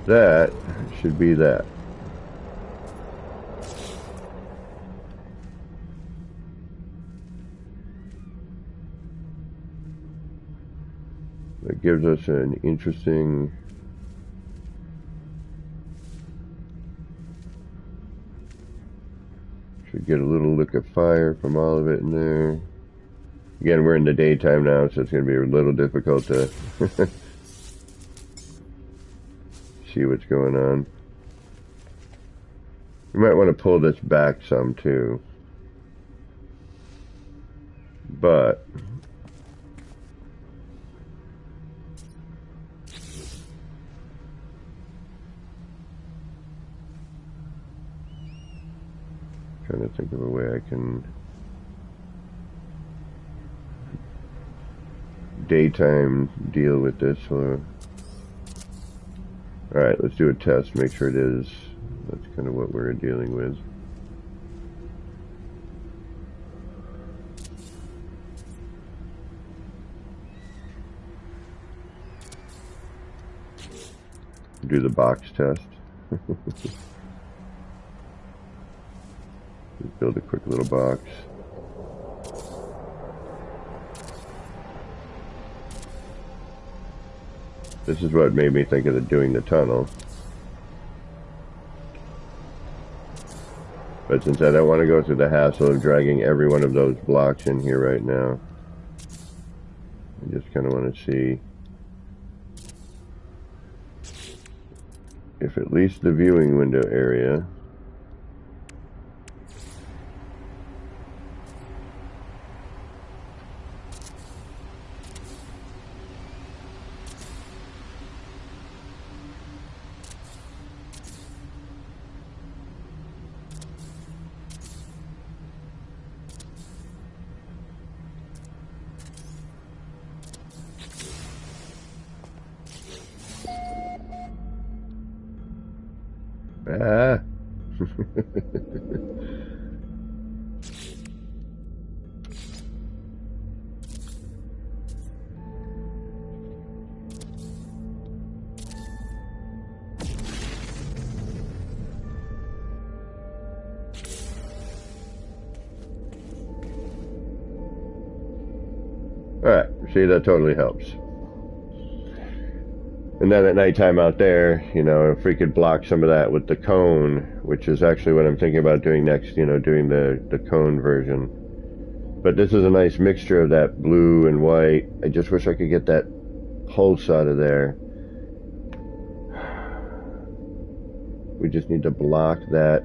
That should be that. That gives us an interesting should get a little look of fire from all of it in there. Again, we're in the daytime now, so it's going to be a little difficult to see what's going on. You might want to pull this back some too. But trying to think of a way I can daytime deal with this. Alright, let's do a test, make sure it is. That's kind of what we're dealing with. Do the box test. Just build a quick little box. This is what made me think of doing the tunnel. But since I don't want to go through the hassle of dragging every one of those blocks in here right now, I just kind of want to see if at least the viewing window area Ah. Alright, see, that totally helps. And then at nighttime out there, you know, if we could block some of that with the cone, which is actually what I'm thinking about doing next, you know, doing the cone version. But this is a nice mixture of that blue and white. I just wish I could get that pulse out of there. We just need to block that.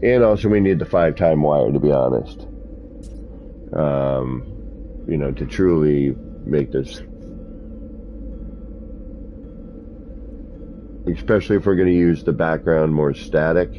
And also we need the 5-time wire, to be honest. You know, to truly make this, especially if we're going to use the background more static.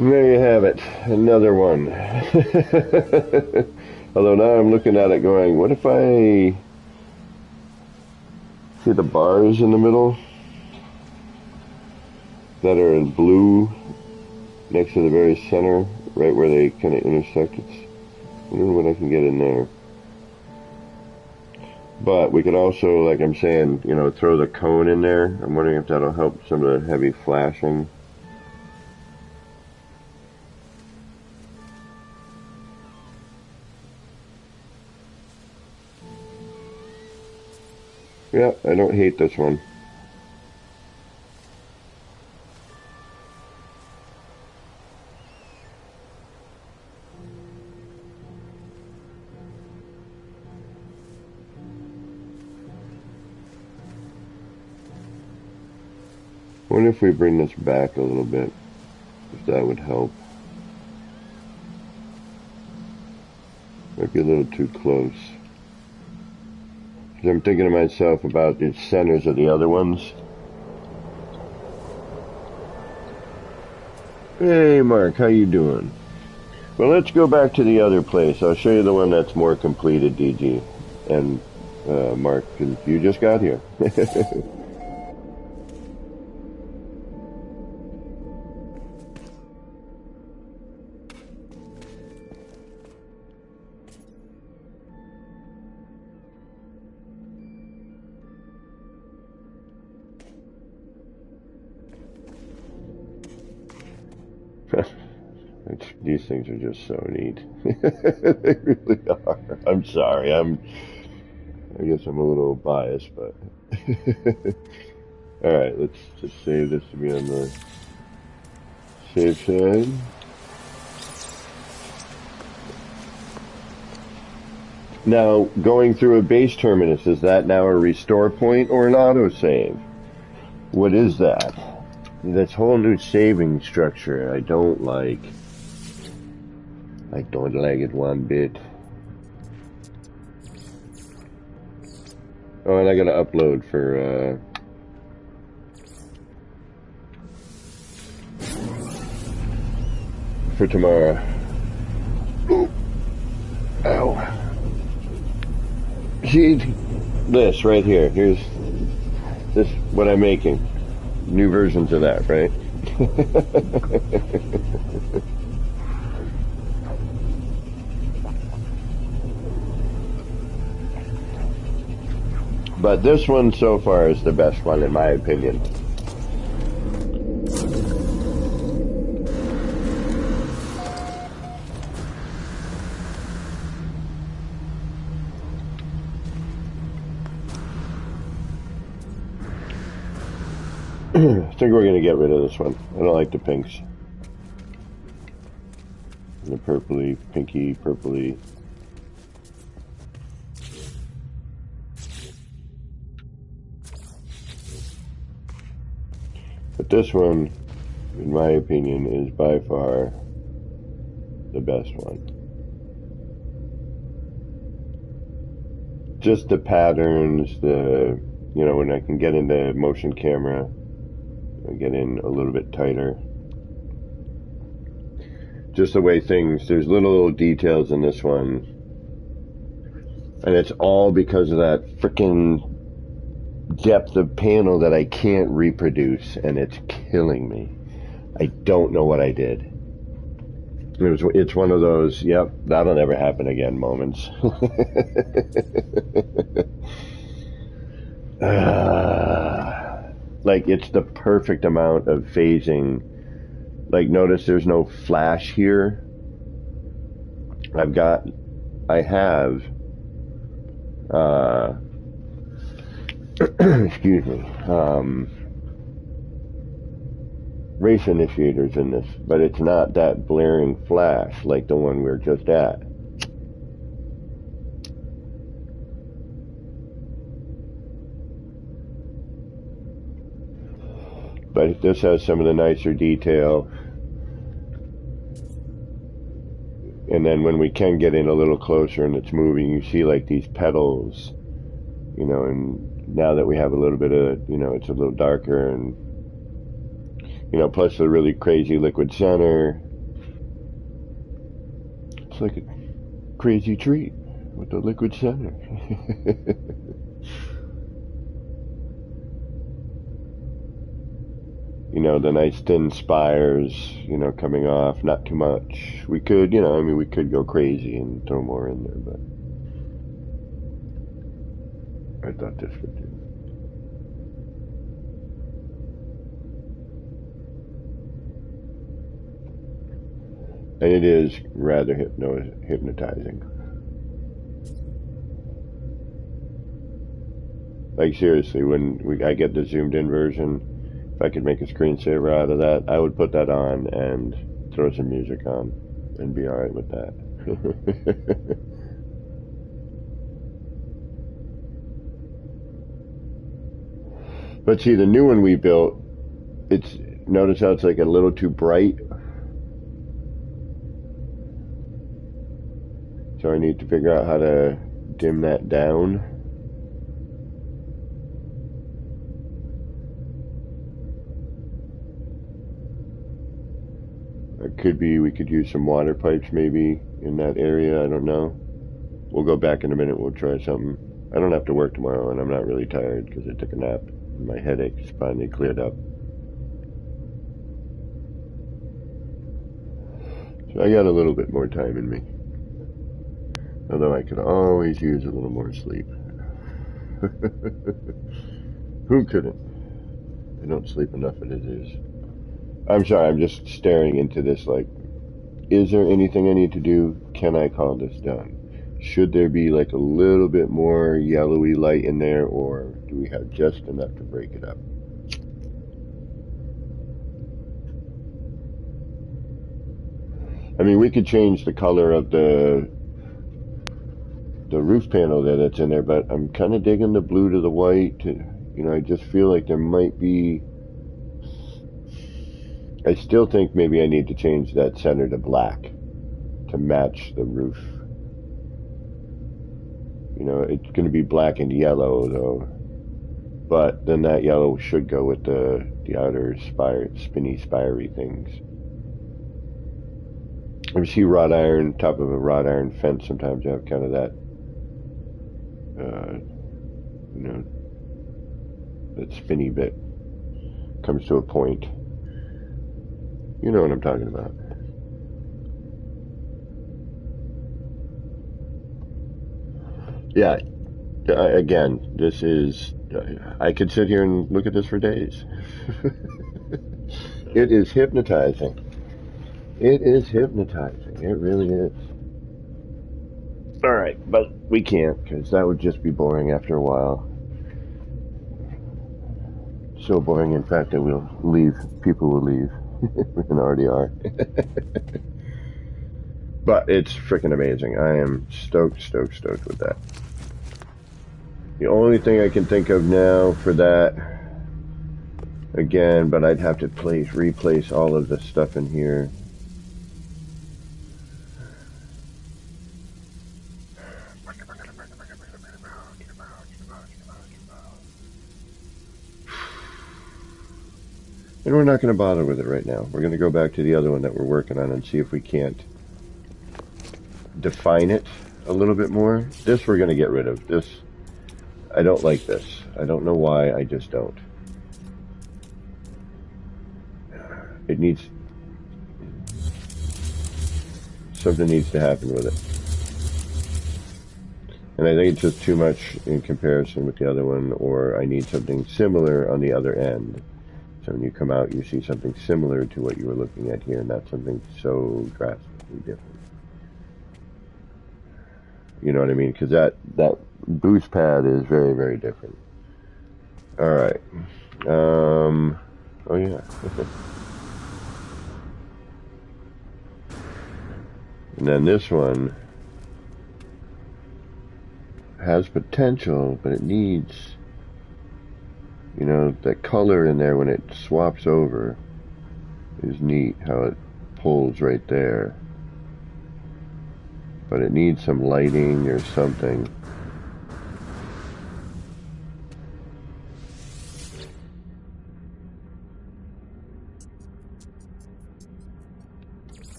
There you have it, another one. Although now I'm looking at it going, what if I see the bars in the middle that are in blue next to the very center, right where they kind of intersect? I wonder what I can get in there. But we could also, like I'm saying, you know, throw the cone in there. I'm wondering if that'll help some of the heavy flashing. Yeah, I don't hate this one. I wonder if we bring this back a little bit, if that would help. Might be a little too close. Because I'm thinking to myself about the centers of the other ones. Hey Mark, how you doing? Well, let's go back to the other place. I'll show you the one that's more completed, DG. And Mark, you just got here. These things are just so neat. They really are. I'm sorry. I guess I'm a little biased, but alright, let's just save this to be on the safe side. Now, going through a base terminus, is that now a restore point or an autosave? What is that? This whole new saving structure I don't like. I don't like it one bit. Oh, and I gotta upload for tomorrow. Ooh. Ow. See this right here. Here's this what I'm making. New versions of that, right? But this one so far is the best one in my opinion. I think we're going to get rid of this one. I don't like the pinks. The purpley, pinky, purpley. But this one, in my opinion, is by far the best one. Just the patterns, you know, when I can get into motion camera, I get in a little bit tighter. Just the way there's little details in this one. And it's all because of that frickin' depth of panel that I can't reproduce, and it's killing me. I don't know what I did. It's one of those, yep, that'll never happen again moments. Like, it's the perfect amount of phasing. Like, notice there's no flash here. I have, excuse me, race initiators in this, but it's not that blaring flash like the one we were just at. But this has some of the nicer detail. And then when we can get in a little closer and it's moving, you see like these petals, you know, and now that we have a little bit of, you know, it's a little darker, and, you know, plus the really crazy liquid center. It's like a crazy treat with the liquid center. You know, the nice thin spires, you know, coming off, not too much. We could, you know, I mean, we could go crazy and throw more in there, but I thought this would do. And it is rather hypnotizing. Like, seriously, when I get the zoomed in version, if I could make a screensaver out of that, I would put that on and throw some music on and be alright with that. But see, the new one we built, notice how it's like a little too bright? So I need to figure out how to dim that down. It could be we could use some water pipes maybe in that area, I don't know. We'll go back in a minute, we'll try something. I don't have to work tomorrow and I'm not really tired because I took a nap. My headache's finally cleared up. So I got a little bit more time in me. Although I could always use a little more sleep. Who couldn't? I don't sleep enough as it is. I'm sorry, I'm just staring into this like, is there anything I need to do? Can I call this done? Should there be like a little bit more yellowy light in there, or do we have just enough to break it up? I mean, we could change the color of the roof panel that's in there, but I'm kind of digging the blue to the white. You know, I just feel like there might be... I still think maybe I need to change that center to black to match the roof. You know, it's going to be black and yellow though, but then that yellow should go with the outer spinny spirey things. You see wrought iron, top of a wrought iron fence, sometimes you have kind of that, you know, that spinny bit comes to a point. You know what I'm talking about. Yeah, again, this is, I could sit here and look at this for days. It is hypnotizing. It is hypnotizing. It really is. Alright, but we can't, because that would just be boring after a while. So boring, in fact, that we'll leave. People will leave. And already are. But it's freaking amazing. I am stoked with that. The only thing I can think of now for that, again, but I'd have to replace all of the stuff in here. And we're not going to bother with it right now. We're going to go back to the other one that we're working on and see if we can't define it a little bit more. This we're going to get rid of. This, I don't like this. I don't know why, I just don't. It needs... something needs to happen with it. And I think it's just too much in comparison with the other one, or I need something similar on the other end. So when you come out, you see something similar to what you were looking at here, not something so drastically different. You know what I mean? Because that boost pad is very, very different. All right. Oh yeah. And then this one has potential, but it needs, you know, that color in there when it swaps over is neat, how it pulls right there. But it needs some lighting or something.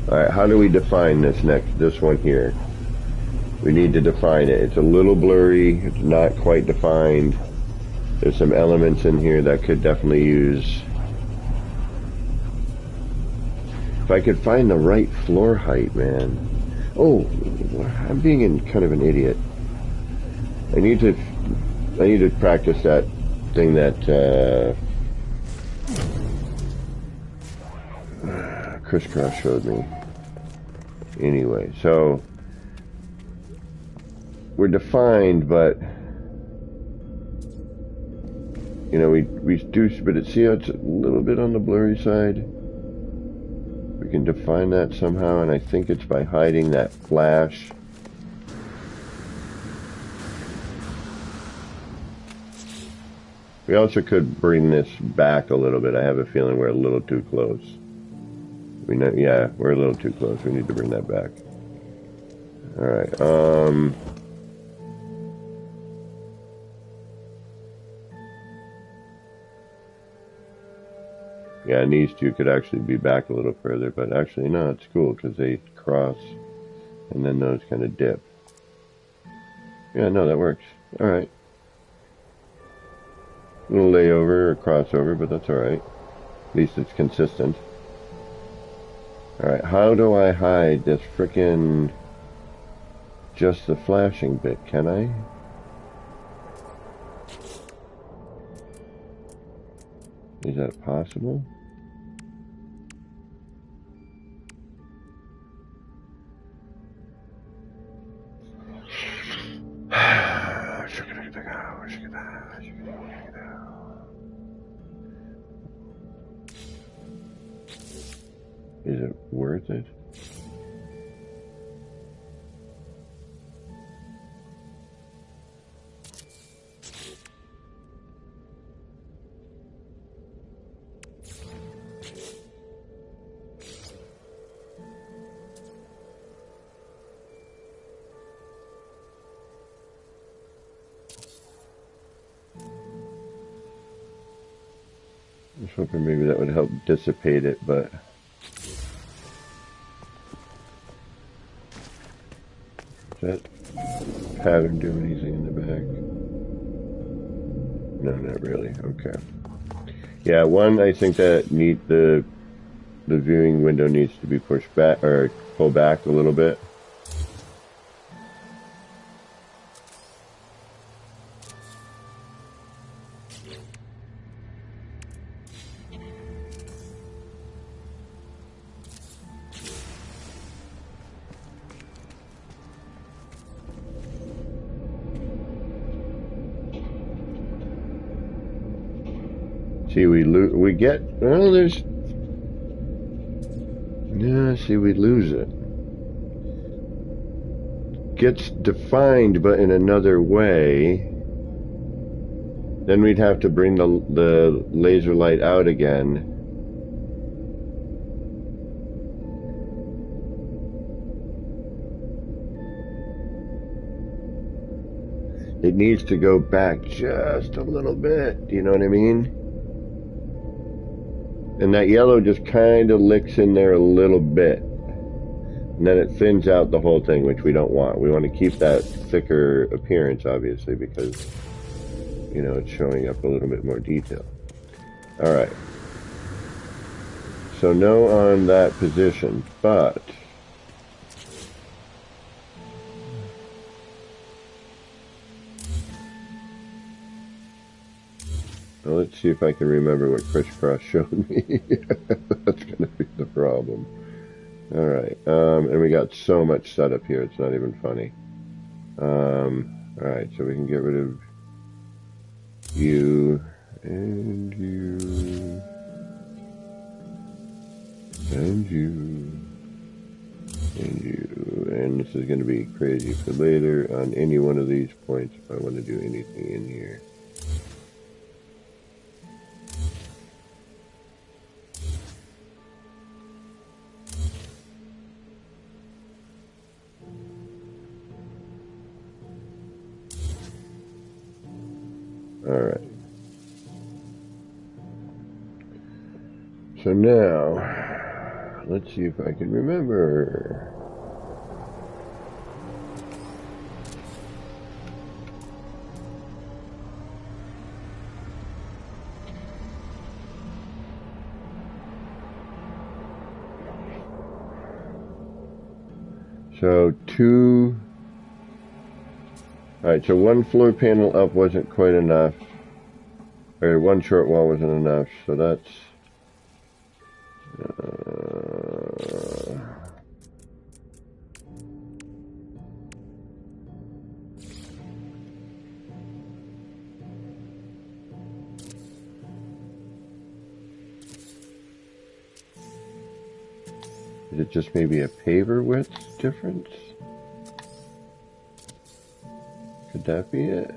Alright, how do we define this one here? We need to define it. It's a little blurry, it's not quite defined. There's some elements in here that could definitely use... If I could find the right floor height, man. Oh, I'm being kind of an idiot. I need to practice that thing that Crisscross showed me. Anyway, so we're defined, but you know, we do, but see how it's a little bit on the blurry side? We can define that somehow, and I think it's by hiding that flash. We also could bring this back a little bit. I have a feeling we're a little too close. Yeah, we're a little too close. We need to bring that back. Alright, yeah, and these two could actually be back a little further, but actually, no, it's cool, because they cross, and then those kind of dip. Yeah, no, that works. Alright. A little layover or crossover, but that's alright. At least it's consistent. Alright, how do I hide this frickin' just the flashing bit, can I? Is that possible? Is it worth it? I was hoping maybe that would help dissipate it, but does that pattern do anything in the back? No, not really. Okay. Yeah, one, I think that the viewing window needs to be pushed back or pulled back a little bit. See, we get, well, there's, yeah, see, we lose it. Gets defined, but in another way. Then we'd have to bring the laser light out again. It needs to go back just a little bit, do you know what I mean? And that yellow just kind of licks in there a little bit. And then it thins out the whole thing, which we don't want. We want to keep that thicker appearance, obviously, because, you know, it's showing up a little bit more detail. Alright. So no on that position, but well, let's see if I can remember what crisscross showed me. That's going to be the problem. Alright, and we got so much setup here, it's not even funny. Alright, so we can get rid of you, and you, and you, and you, and this is going to be crazy for later on any one of these points if I want to do anything in here. Alright. So now, let's see if I can remember. So alright, so one floor panel up wasn't quite enough. Or one short wall wasn't enough, so that's is it just maybe a paver width difference? Could that be it?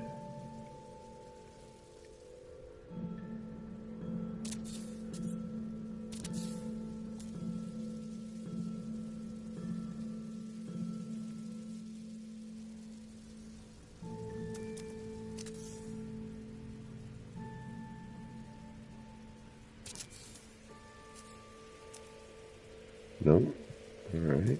No? Alright.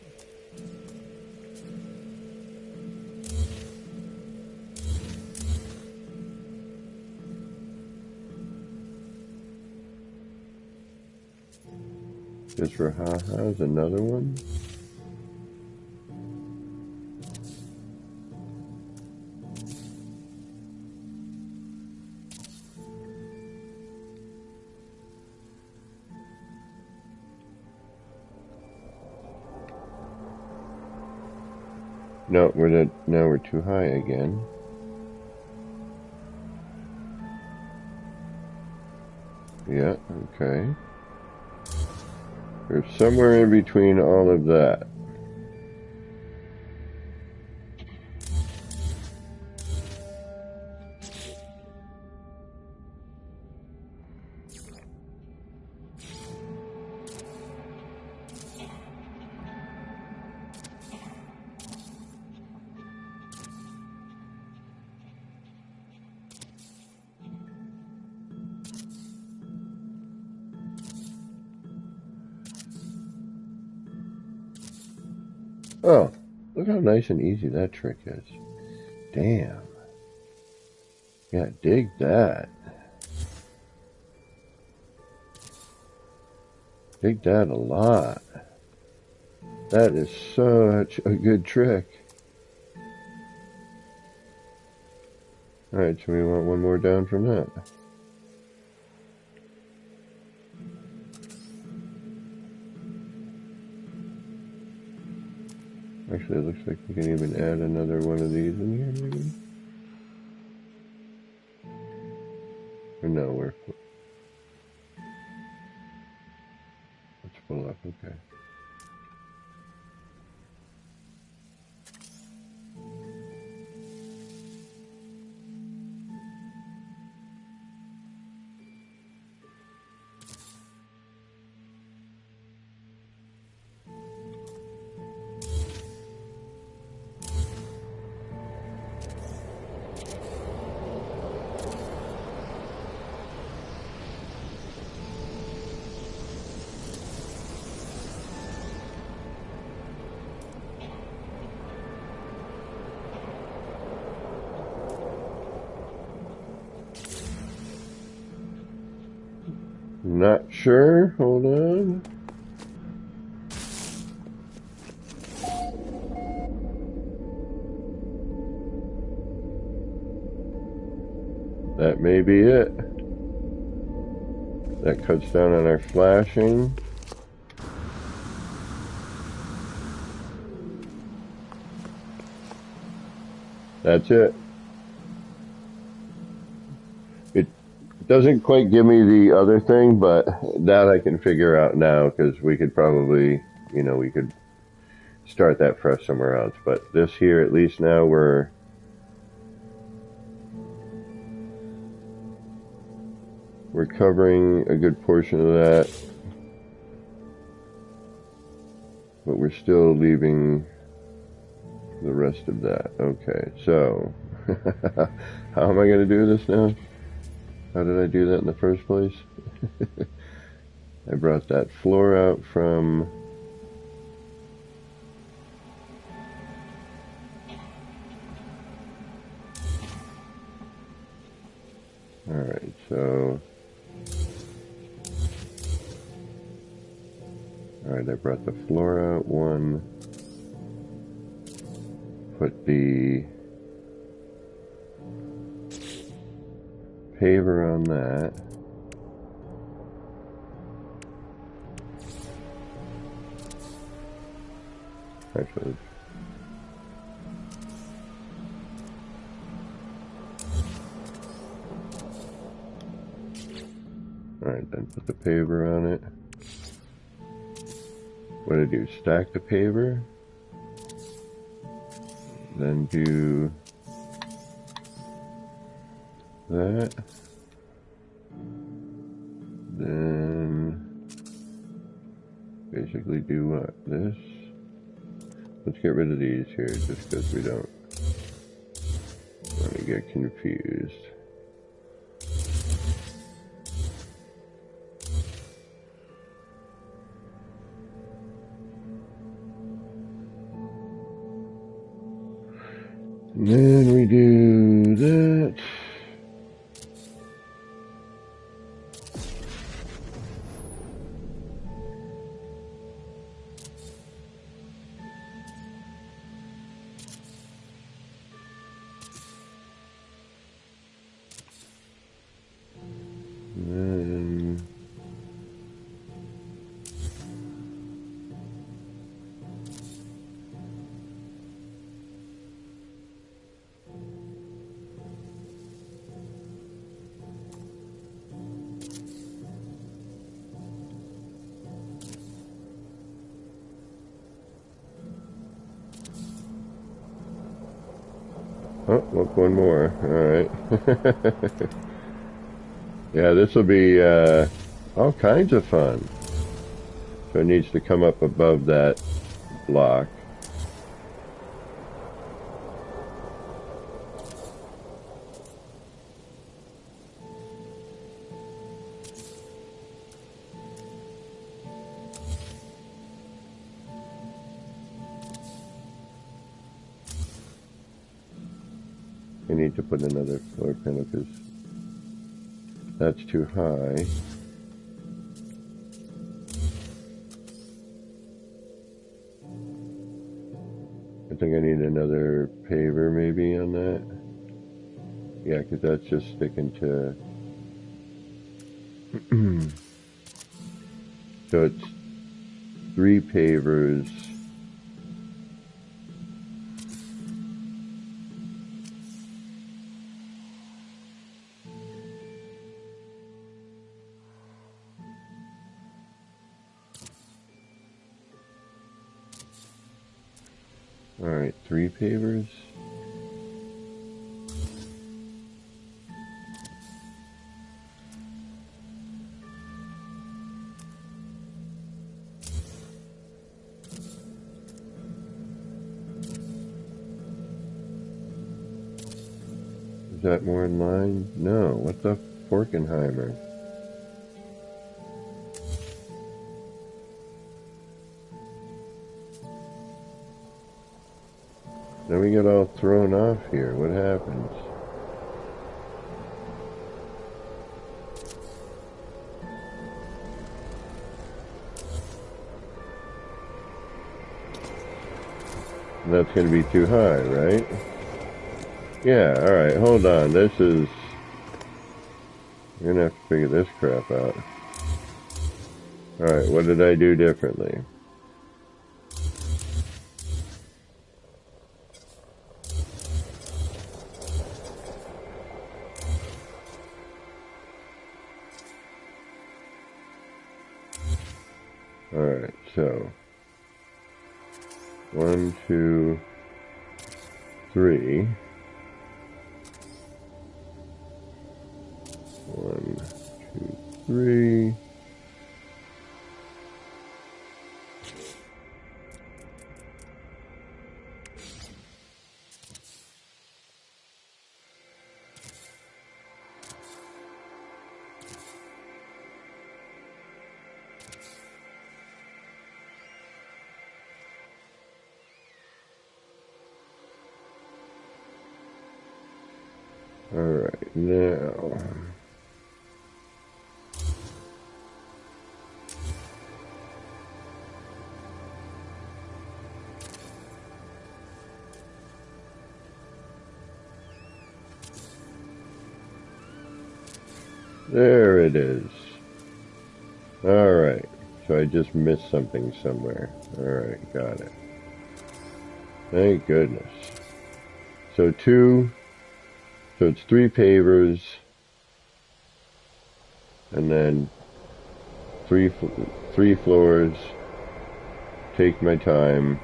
Just for ha-has, another one. No, now we're too high again. Yeah, okay. There's somewhere in between all of that. Oh, look how nice and easy that trick is. Damn. Yeah, dig that. Dig that a lot. That is such a good trick. Alright, so we want one more down from that. Actually, it looks like we can even add another one of these in here, maybe? Or no, let's pull up, okay. Not sure. Hold on. That may be it. That cuts down on our flashing. That's it. It doesn't quite give me the other thing, but that I can figure out now, because we could probably, you know, we could start that fresh somewhere else. But this here, at least now we're covering a good portion of that, but we're still leaving the rest of that. Okay, so how am I going to do this now? How did I do that in the first place? I brought that floor out from alright, so alright, I brought the floor out one, put the paver on that. Actually, alright, then put the paver on it. What do I do? Stack the paver, then do that, then basically do what? This. Let's get rid of these here, just because we don't want to get confused. And then we do that. Oh, look, one more. Alright. Yeah, this will be all kinds of fun. So it needs to come up above that block. I need to put another floor panel because that's too high. I think I need another paver maybe on that. Yeah, because that's just sticking to... So it's 3 pavers. Alright, 3 pavers. Is that more in line? No, what the Forkenheimer? Then we get all thrown off here. What happens? That's going to be too high, right? Yeah, alright, hold on. This is... We're going to have to figure this crap out. Alright, what did I do differently? Alright, so... 1, 2, 3... 1, 2, 3... Alright, now... There it is. Alright, so I just missed something somewhere. Alright, got it. Thank goodness. So it's 3 pavers, and then three floors. Take my time.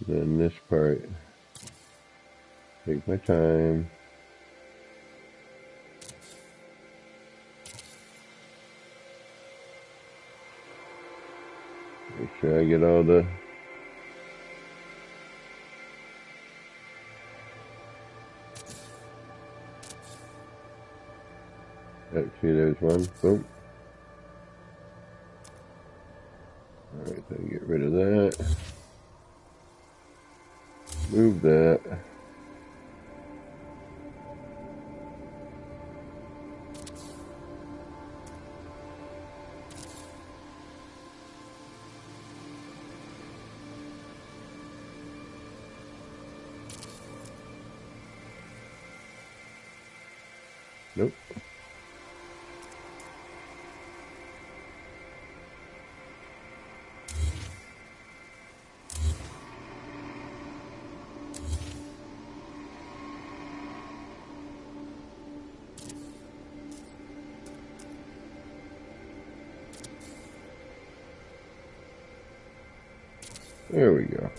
Then this part, take my time. Make sure I get all the... See, there's one. Boom. Alright, then get rid of that. Move that. Nope. There we go.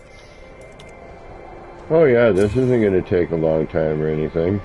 Oh yeah, this isn't going to take a long time or anything.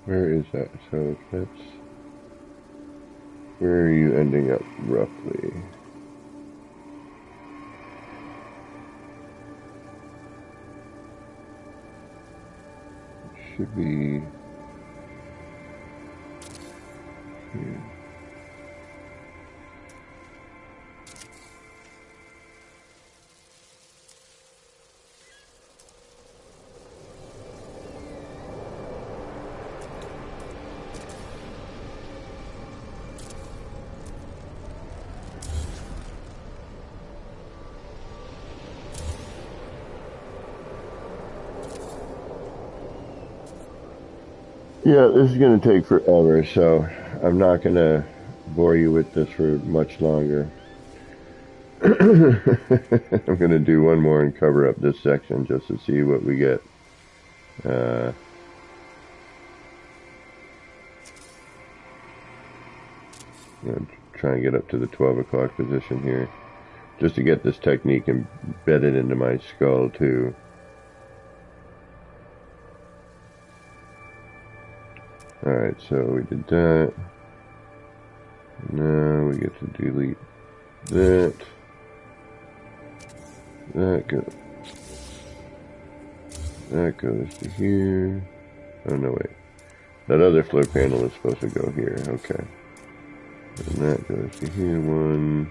Where is that? So that's... Where are you ending up, roughly? It should be... here. Yeah, this is going to take forever, so I'm not going to bore you with this for much longer. I'm going to do one more and cover up this section just to see what we get. I'm going to try and get up to the 12 o'clock position here, just to get this technique embedded into my skull too. Alright, so we did that. Now we get to delete that. That goes to here. Oh no, wait. That other floor panel is supposed to go here. Okay. And that goes to here. 1,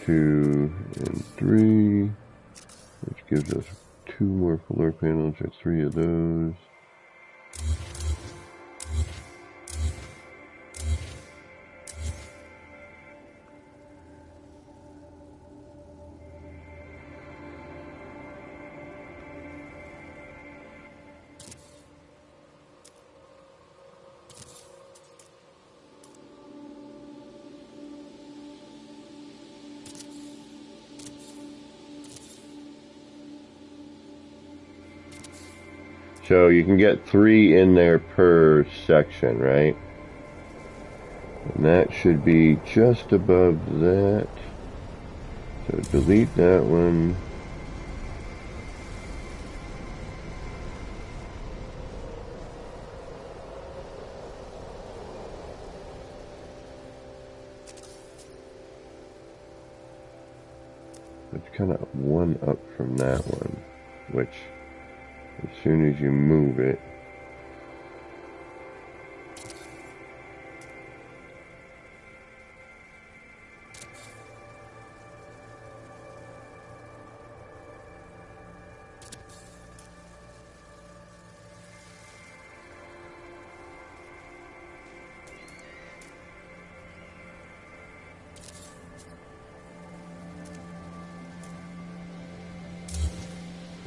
2, and 3. Which gives us 2 more floor panels, or 3 of those. So you can get 3 in there per section, right? And that should be just above that. So delete that one. It's kind of 1 up from that one, which as soon as you move it,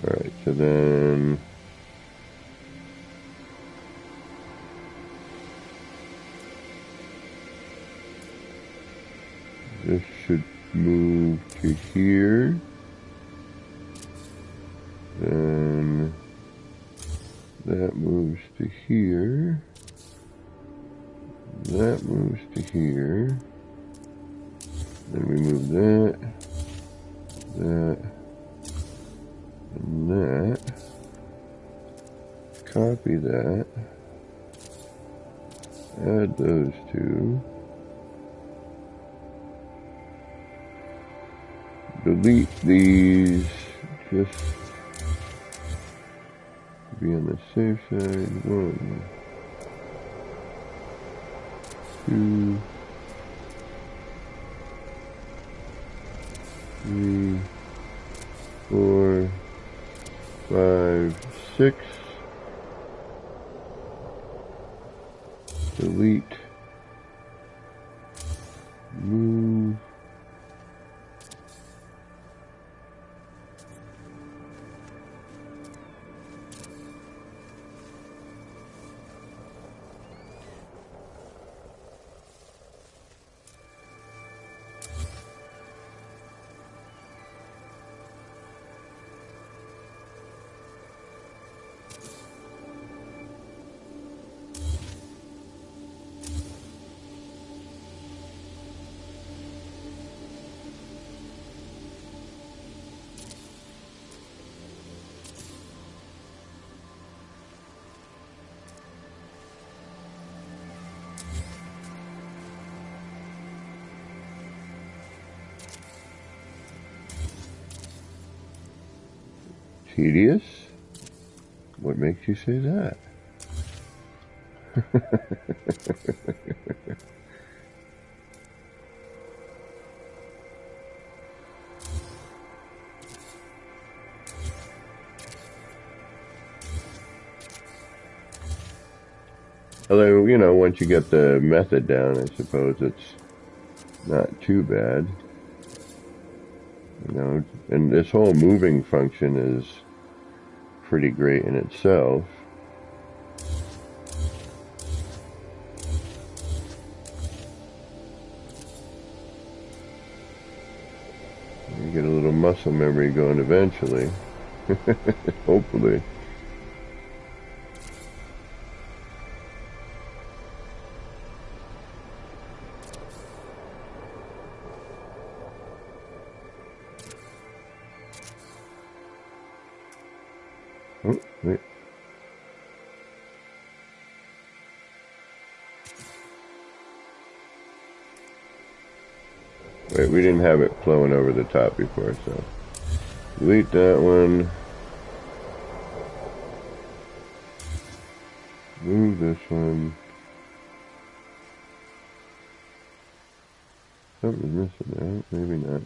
alright, so then this should move to here. Then that moves to here. That moves to here. Then we move that, and that. Copy that. Add those 2. Delete these, just to be on the safe side. 1, 2, 3, 4, 5, 6. Delete. Move. Tedious? What makes you say that? Although, you know, once you get the method down, I suppose it's not too bad. You know, and this whole moving function is pretty great in itself. You get a little muscle memory going eventually. Hopefully. Oh, wait. Wait, we didn't have it flowing over the top before, so delete that one. Move this one. Something's missing there. Maybe not.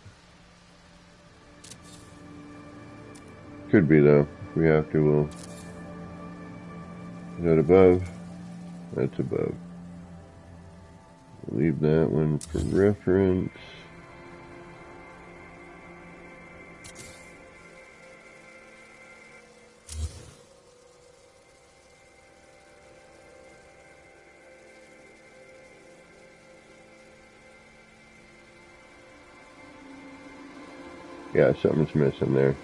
Could be though. If we have to, we'll. Is that above? That's above. We'll leave that one for reference. Yeah, something's missing there.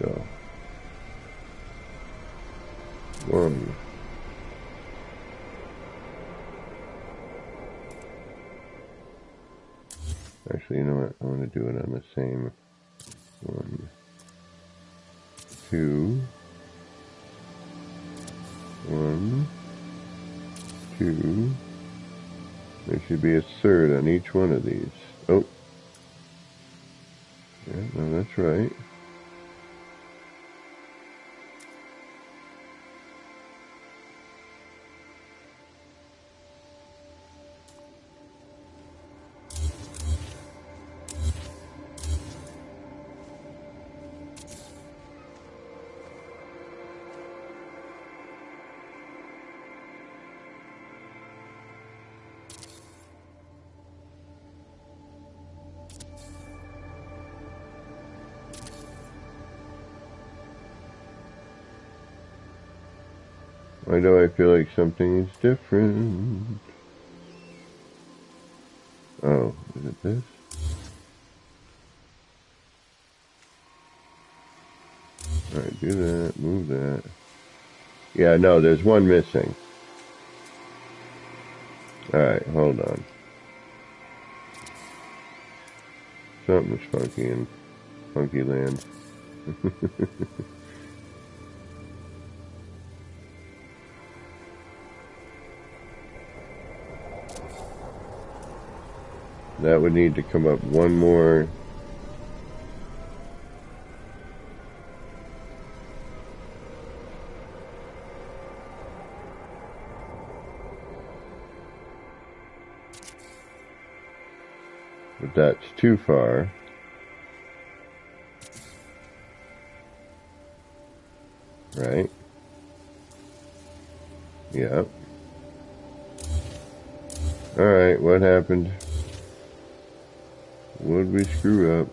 So, 1. Actually, you know what? I want to do it on the same 1, 2, 1, 2. There should be a third on each one of these. Oh. Yeah, no, that's right. Why do I feel like something is different? Oh, is it this? Alright, do that, move that. Yeah, no, there's one missing. Alright, hold on. Something's funky in funky land. That would need to come up one more. But that's too far. Right? Yep. Alright, what happened? What did we screw up?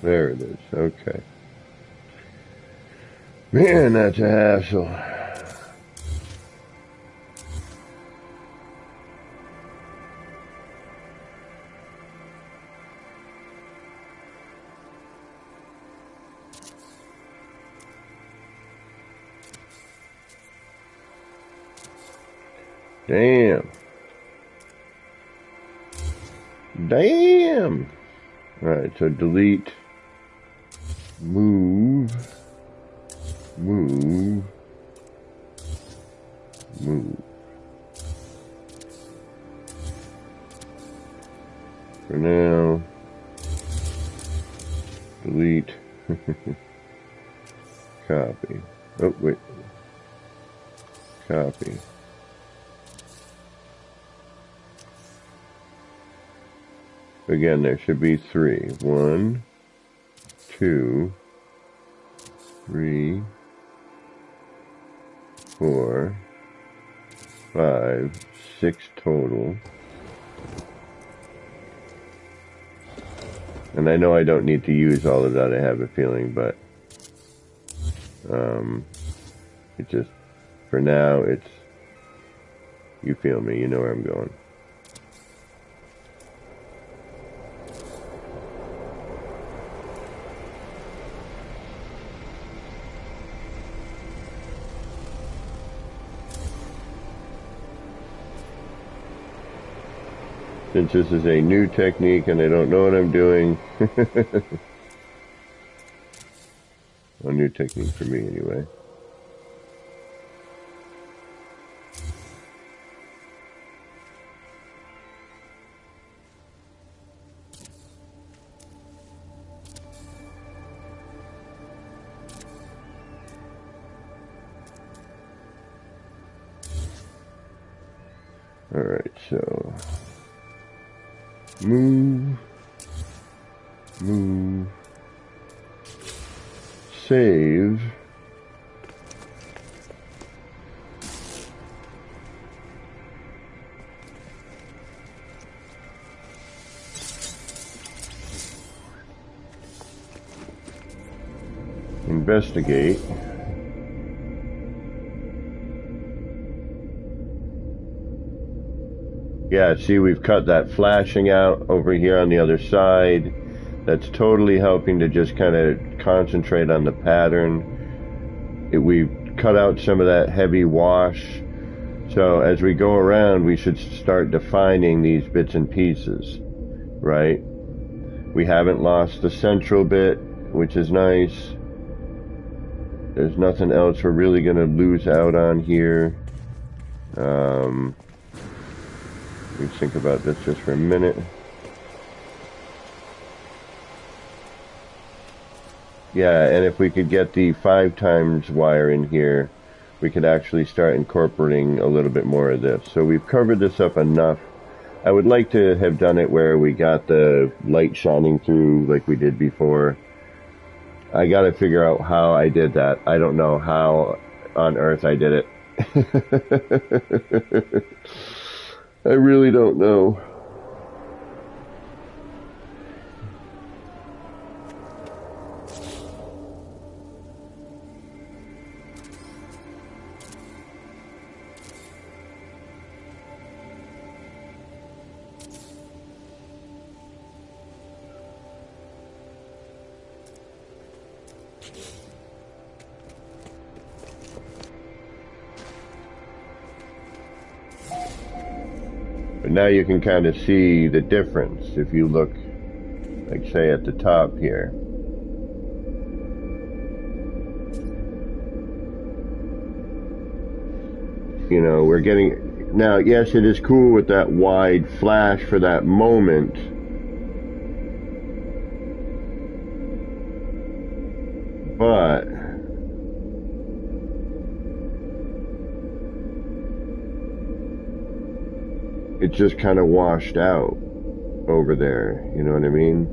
There it is. Okay. Man, that's a hassle. Damn. Damn. Alright, so delete, move, move, move. For now, delete, copy. Oh, wait. Copy. Again, there should be 3. 1, 2, 3, 4, 5, 6 total. And I know I don't need to use all of that, I have a feeling, but it just, for now, it's, you feel me, you know where I'm going. Since this is a new technique and I don't know what I'm doing, a new technique for me anyway. Alright, so move, move, save, investigate, yeah, see, we've cut that flashing out over here on the other side. That's totally helping to just kind of concentrate on the pattern. We've cut out some of that heavy wash. So as we go around, we should start defining these bits and pieces, right? We haven't lost the central bit, which is nice. There's nothing else we're really going to lose out on here. Let's think about this just for a minute. Yeah, and if we could get the 5 times wire in here, we could actually start incorporating a little bit more of this. So we've covered this up enough. I would like to have done it where we got the light shining through like we did before. I gotta figure out how I did that. I don't know how on earth I did it. I really don't know. But now you can kind of see the difference if you look, like say at the top here. You know, we're getting, now yes, it is cool with that wide flash for that moment. But it just kind of washed out over there, you know what I mean?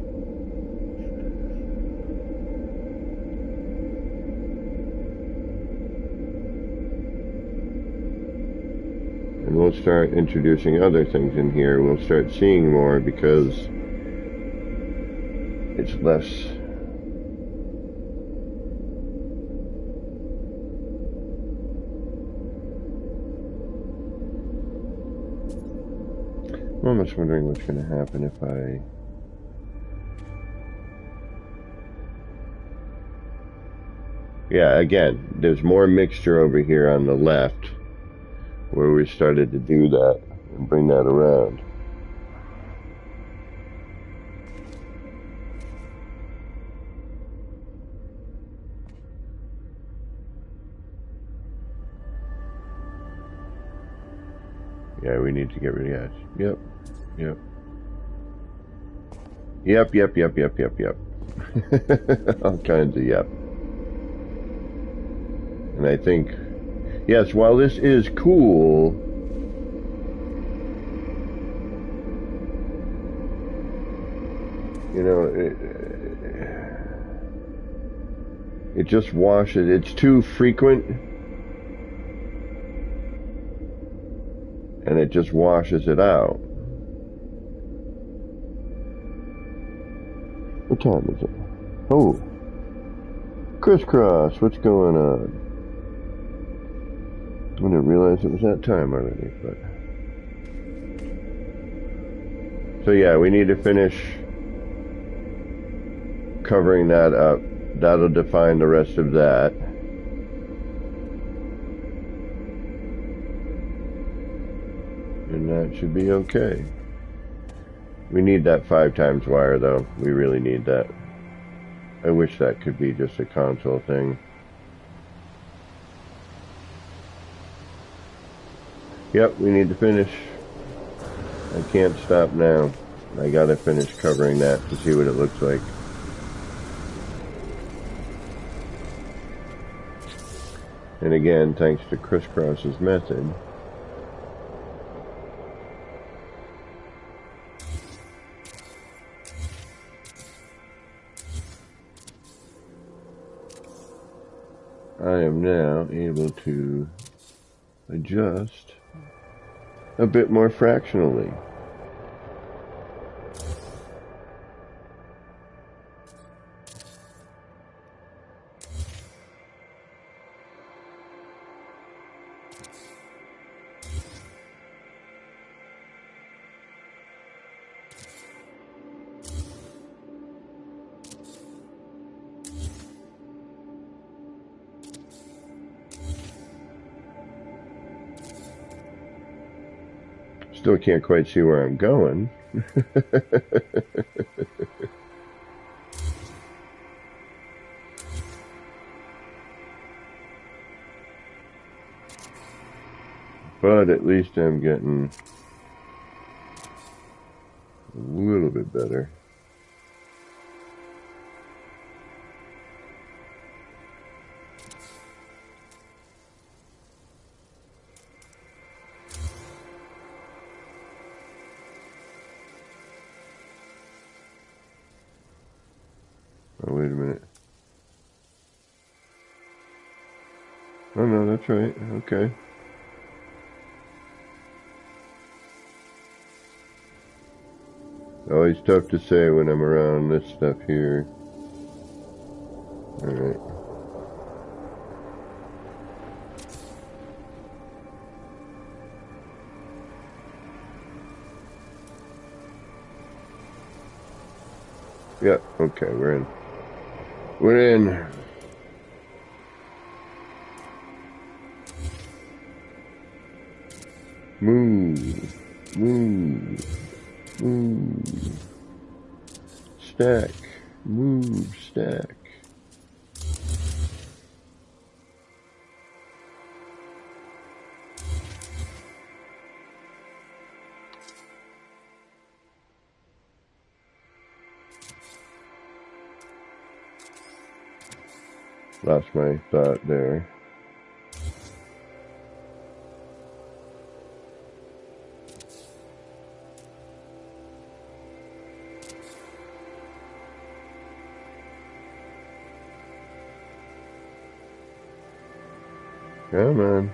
And we'll start introducing other things in here. We'll start seeing more because it's less I'm just wondering what's going to happen if I... Yeah, again, there's more mixture over here on the left where we started to do that and bring that around. Yeah, we need to get rid of that. Yep. All kinds of yep. And I think, yes, while this is cool, you know, it just washes, it's too frequent, and it just washes it out. What time is it? Oh, crisscross, what's going on? I didn't realize it was that time already, but... So yeah, we need to finish covering that up. That'll define the rest of that. And that should be okay. We need that 5 times wire though. We really need that. I wish that could be just a console thing. Yep, we need to finish. I can't stop now. I gotta finish covering that to see what it looks like. And again, thanks to Crisscross's method. I am now able to adjust a bit more fractionally. Still can't quite see where I'm going. But at least I'm getting a little bit better. Oh, wait a minute. Oh, no, that's right. Okay. Always tough to say when I'm around this stuff here. Alright. Yeah, okay, we're in. We're in. Move. Move. Move. Stack. Move. Stack. Lost my thought there. Come on.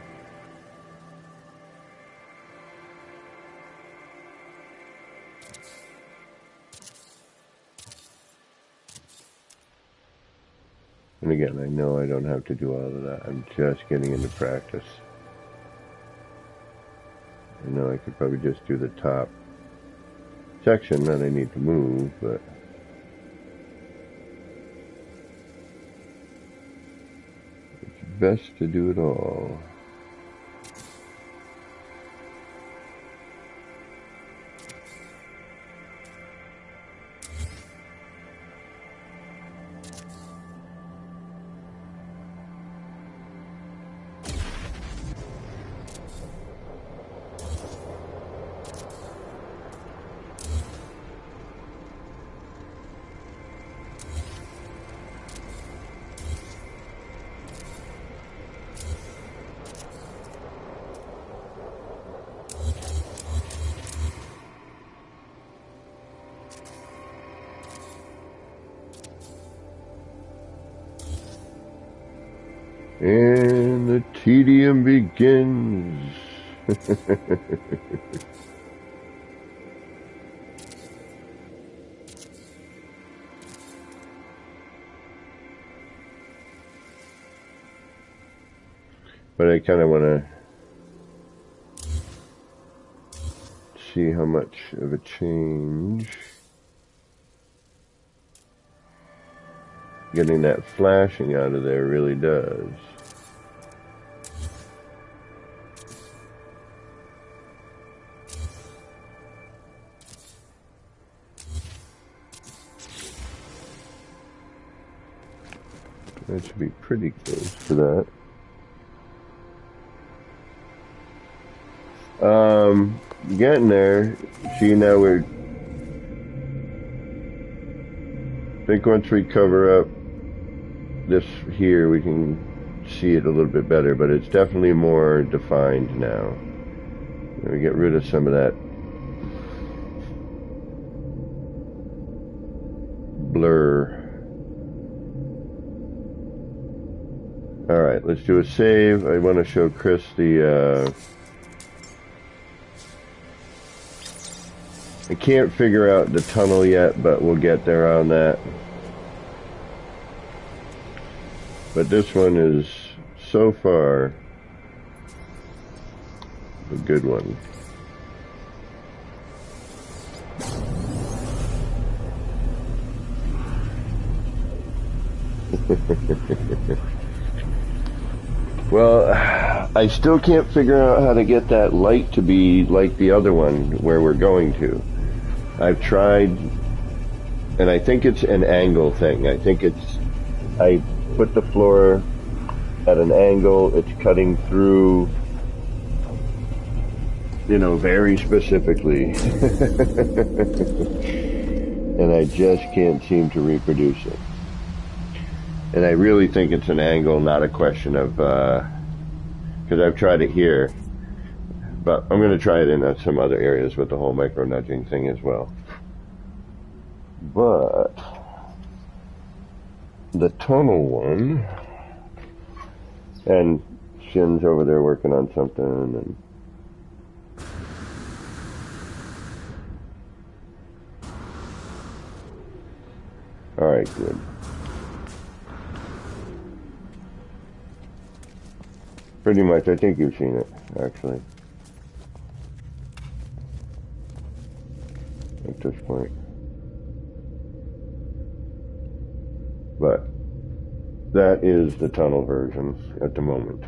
And again, I know I don't have to do all of that. I'm just getting into practice. I know I could probably just do the top section that I need to move, but it's best to do it all. And the tedium begins. But I kind of want to see how much of a change getting that flashing out of there really does. That should be pretty close to that. Getting there. See, now I think once we cover up this here, we can see it a little bit better, but it's definitely more defined now. We get rid of some of that blur. Alright, let's do a save. I want to show Chris the I can't figure out the tunnel yet, but we'll get there on that. But this one is, so far, a good one. Well, I still can't figure out how to get that light to be like the other one where we're going to. I've tried, and I think it's an angle thing. I think it's, I put the floor at an angle, it's cutting through, you know, very specifically. And I just can't seem to reproduce it. And I really think it's an angle, not a question of, because I've tried it here. But I'm going to try it in some other areas with the whole micro nudging thing as well. But the tunnel one, and Shin's over there working on something, and all right, good. Pretty much, I think you've seen it, actually. At this point. But that is the tunnel version at the moment.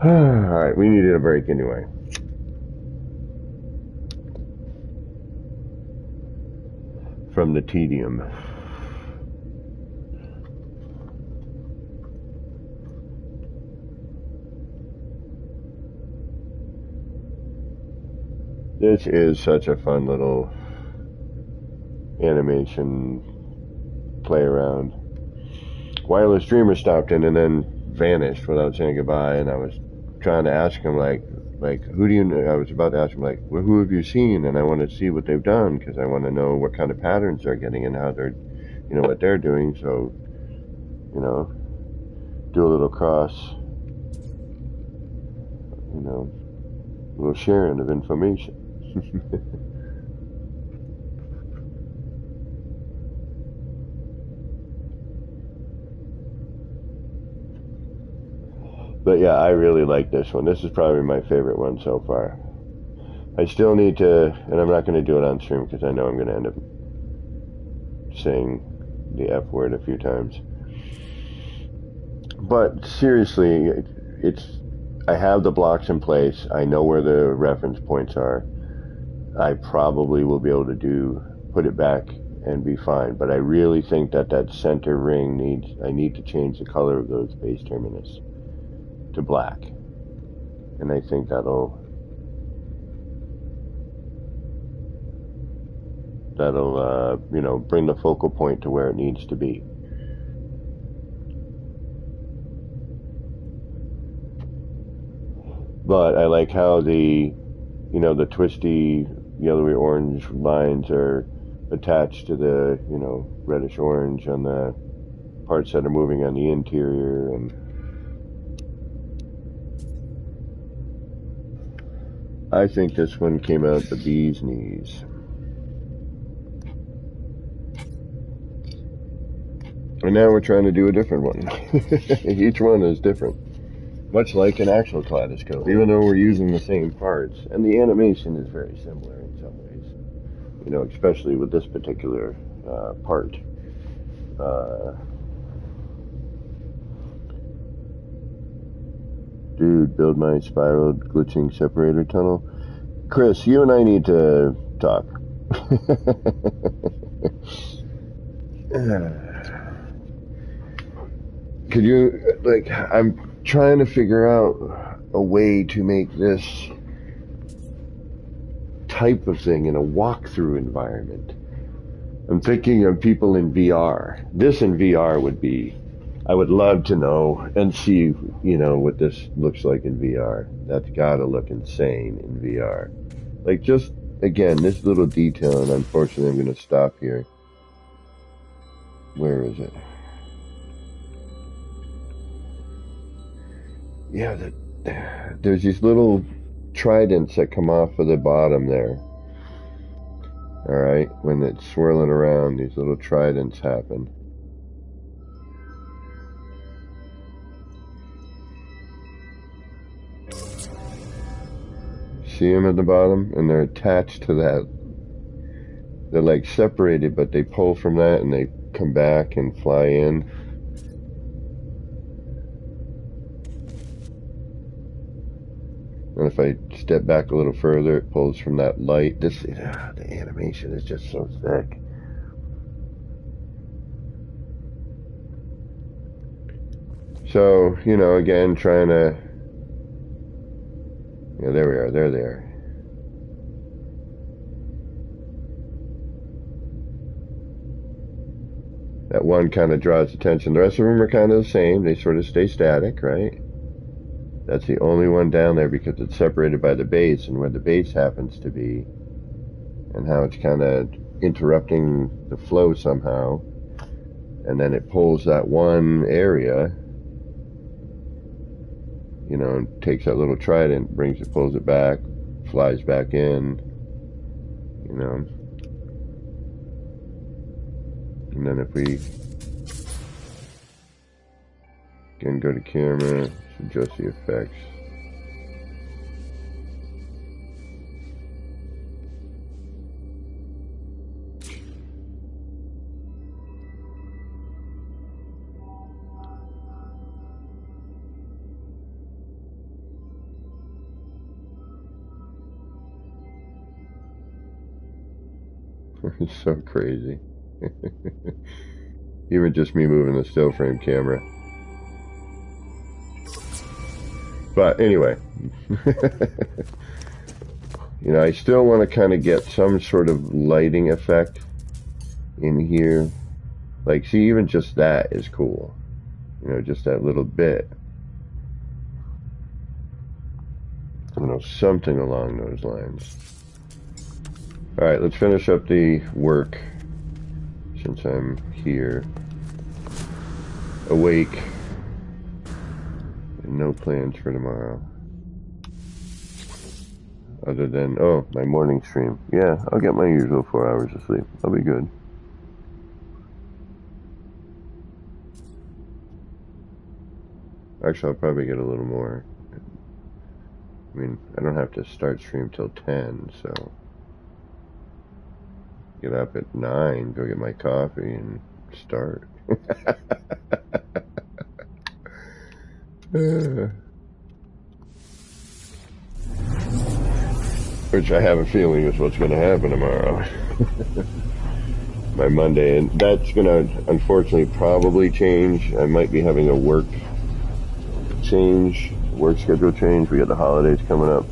Alright, we needed a break anyway. From the tedium. This is such a fun little animation play around. Wireless Dreamer stopped in and then vanished without saying goodbye, and I was trying to ask him like who do you know? I was about to ask him like, well, who have you seen? And I want to see what they've done, because I want to know what kind of patterns they're getting and how they're, you know, what they're doing. So, you know, do a little cross, you know, a little sharing of information. But yeah, I really like this one. This is probably my favorite one so far. I still need to, and I'm not going to do it on stream because I know I'm going to end up saying the F word a few times. But seriously, I have the blocks in place. I know where the reference points are. I probably will be able to put it back and be fine. But I really think that center ring I need to change the color of those base terminus to black. And I think that'll bring the focal point to where it needs to be. But I like how the twisty yellowy orange lines are attached to the, reddish orange on the parts that are moving on the interior. And I think this one came out the bee's knees. And now we're trying to do a different one. Each one is different. Much like an actual kaleidoscope, even though we're using the same parts. And the animation is very similar in some ways. Especially with this particular part. Dude, build my spiraled glitching separator tunnel. Chris, you and I need to talk. Could you, I'm trying to figure out a way to make this type of thing in a walkthrough environment. I'm thinking of people in VR. This in VR would be, I would love to know and see, what this looks like in VR. That's gotta look insane in VR. Just, again, this little detail, and unfortunately I'm gonna stop here. Where is it? Yeah, there's these little tridents that come off of the bottom there. Alright, when it's swirling around, these little tridents happen. See them at the bottom? And they're attached to that. They're separated, but they pull from that and they come back and fly in. And if I step back a little further, it pulls from that light. The animation is just so thick. So, again, trying to... Yeah, there we are. There they are. That one kind of draws attention. The rest of them are kind of the same. They sort of stay static, right? That's the only one down there because it's separated by the base and where the base happens to be and how it's kind of interrupting the flow somehow. And then it pulls that one area, and takes that little trident, pulls it back, flies back in, And then if we again go to camera, adjust the effects. It's so crazy. Even just me moving the still frame camera. But anyway, I still want to kind of get some sort of lighting effect in here. See, even just that is cool. Just that little bit. Something along those lines. Alright, let's finish up the work since I'm here. Awake. And no plans for tomorrow. Other than, my morning stream. Yeah, I'll get my usual 4 hours of sleep. I'll be good. Actually, I'll probably get a little more. I mean, I don't have to start stream till 10, so get up at 9, go get my coffee, and start. Which I have a feeling is what's going to happen tomorrow. My Monday, and that's going to unfortunately probably change. I might be having a work schedule change. We got the holidays coming up,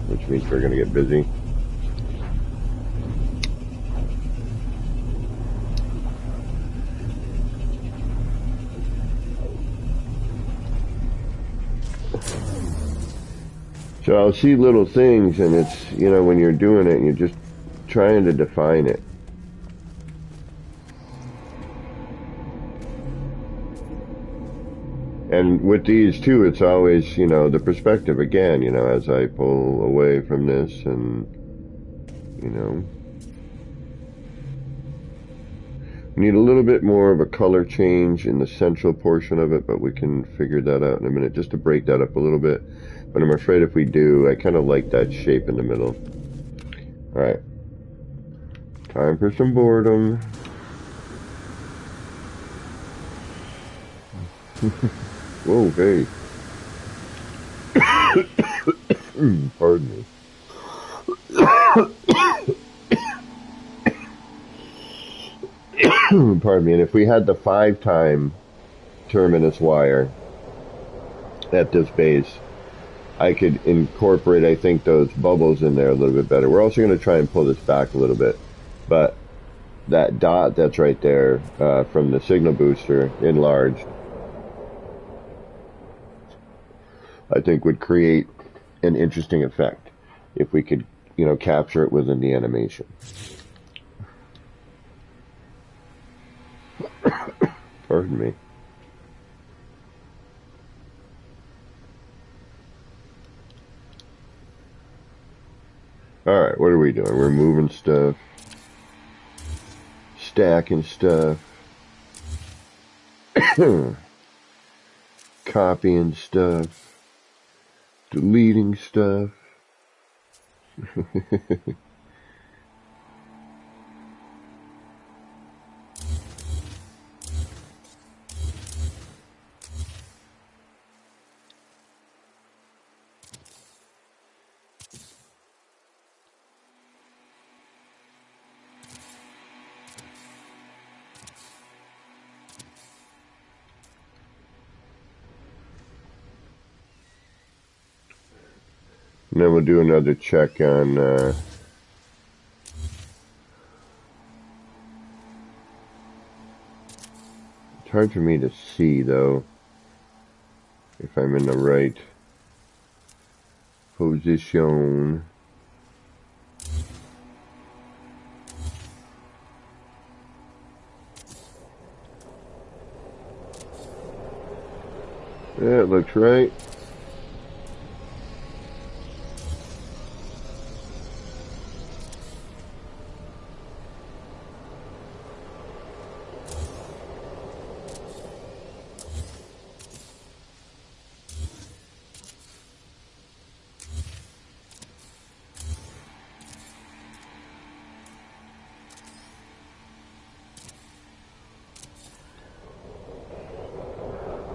which means we're going to get busy. So I'll see little things, and it's, you know, when you're doing it, and you're just trying to define it. And with these too, it's always, you know, the perspective again, you know, as I pull away from this and, you know, need a little bit more of a color change in the central portion of it, but we can figure that out in a minute, just to break that up a little bit. But I'm afraid if we do, I kind of like that shape in the middle. All right. Time for some boredom. Whoa, hey. Pardon me. Pardon me. And if we had the 5-time terminus wire at this base, I could incorporate, I think, those bubbles in there a little bit better. We're also going to try and pull this back a little bit. But that dot that's right there from the signal booster enlarged, I think would create an interesting effect if we could, you know, capture it within the animation. Pardon me. Alright, what are we doing? We're moving stuff, stacking stuff, copying stuff, deleting stuff. And then we'll do another check on it's hard for me to see though if I'm in the right position. Yeah, it looks right.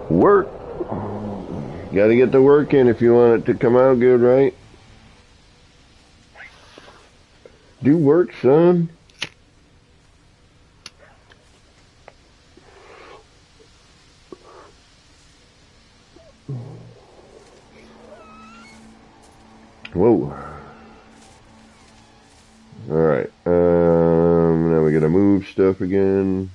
Work. Gotta get the work in if you want it to come out good, right? Do work, son. Whoa. Alright. Now we gotta move stuff again.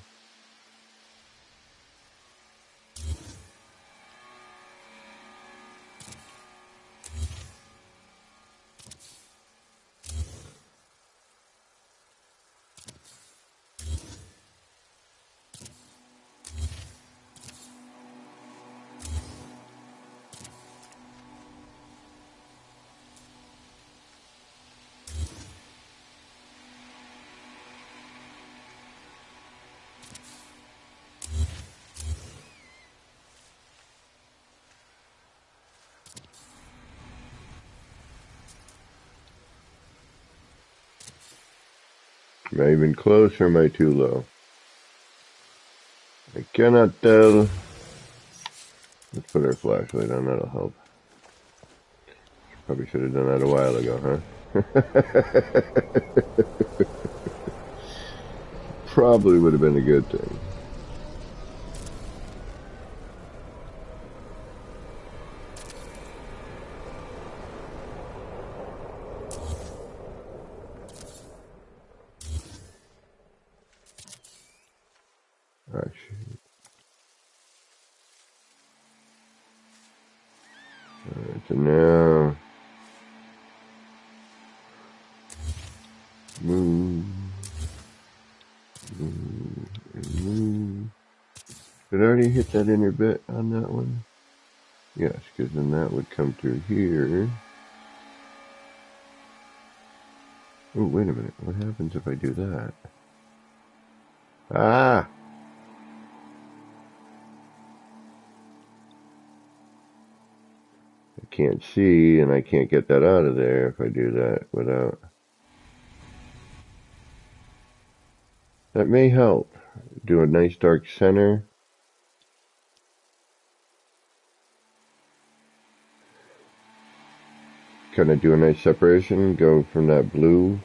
Am I even close or am I too low? I cannot tell. Let's put our flashlight on, that'll help. Probably should have done that a while ago, huh? Probably would have been a good thing. Actually. Alright, so now move, move, and move. Did I already hit that inner bit on that one? Yes, because then that would come through here. Oh, wait a minute. What happens if I do that? Ah! I can't see, and I can't get that out of there if I do that without... That may help. Do a nice dark center. Kind of do a nice separation. Go from that blue.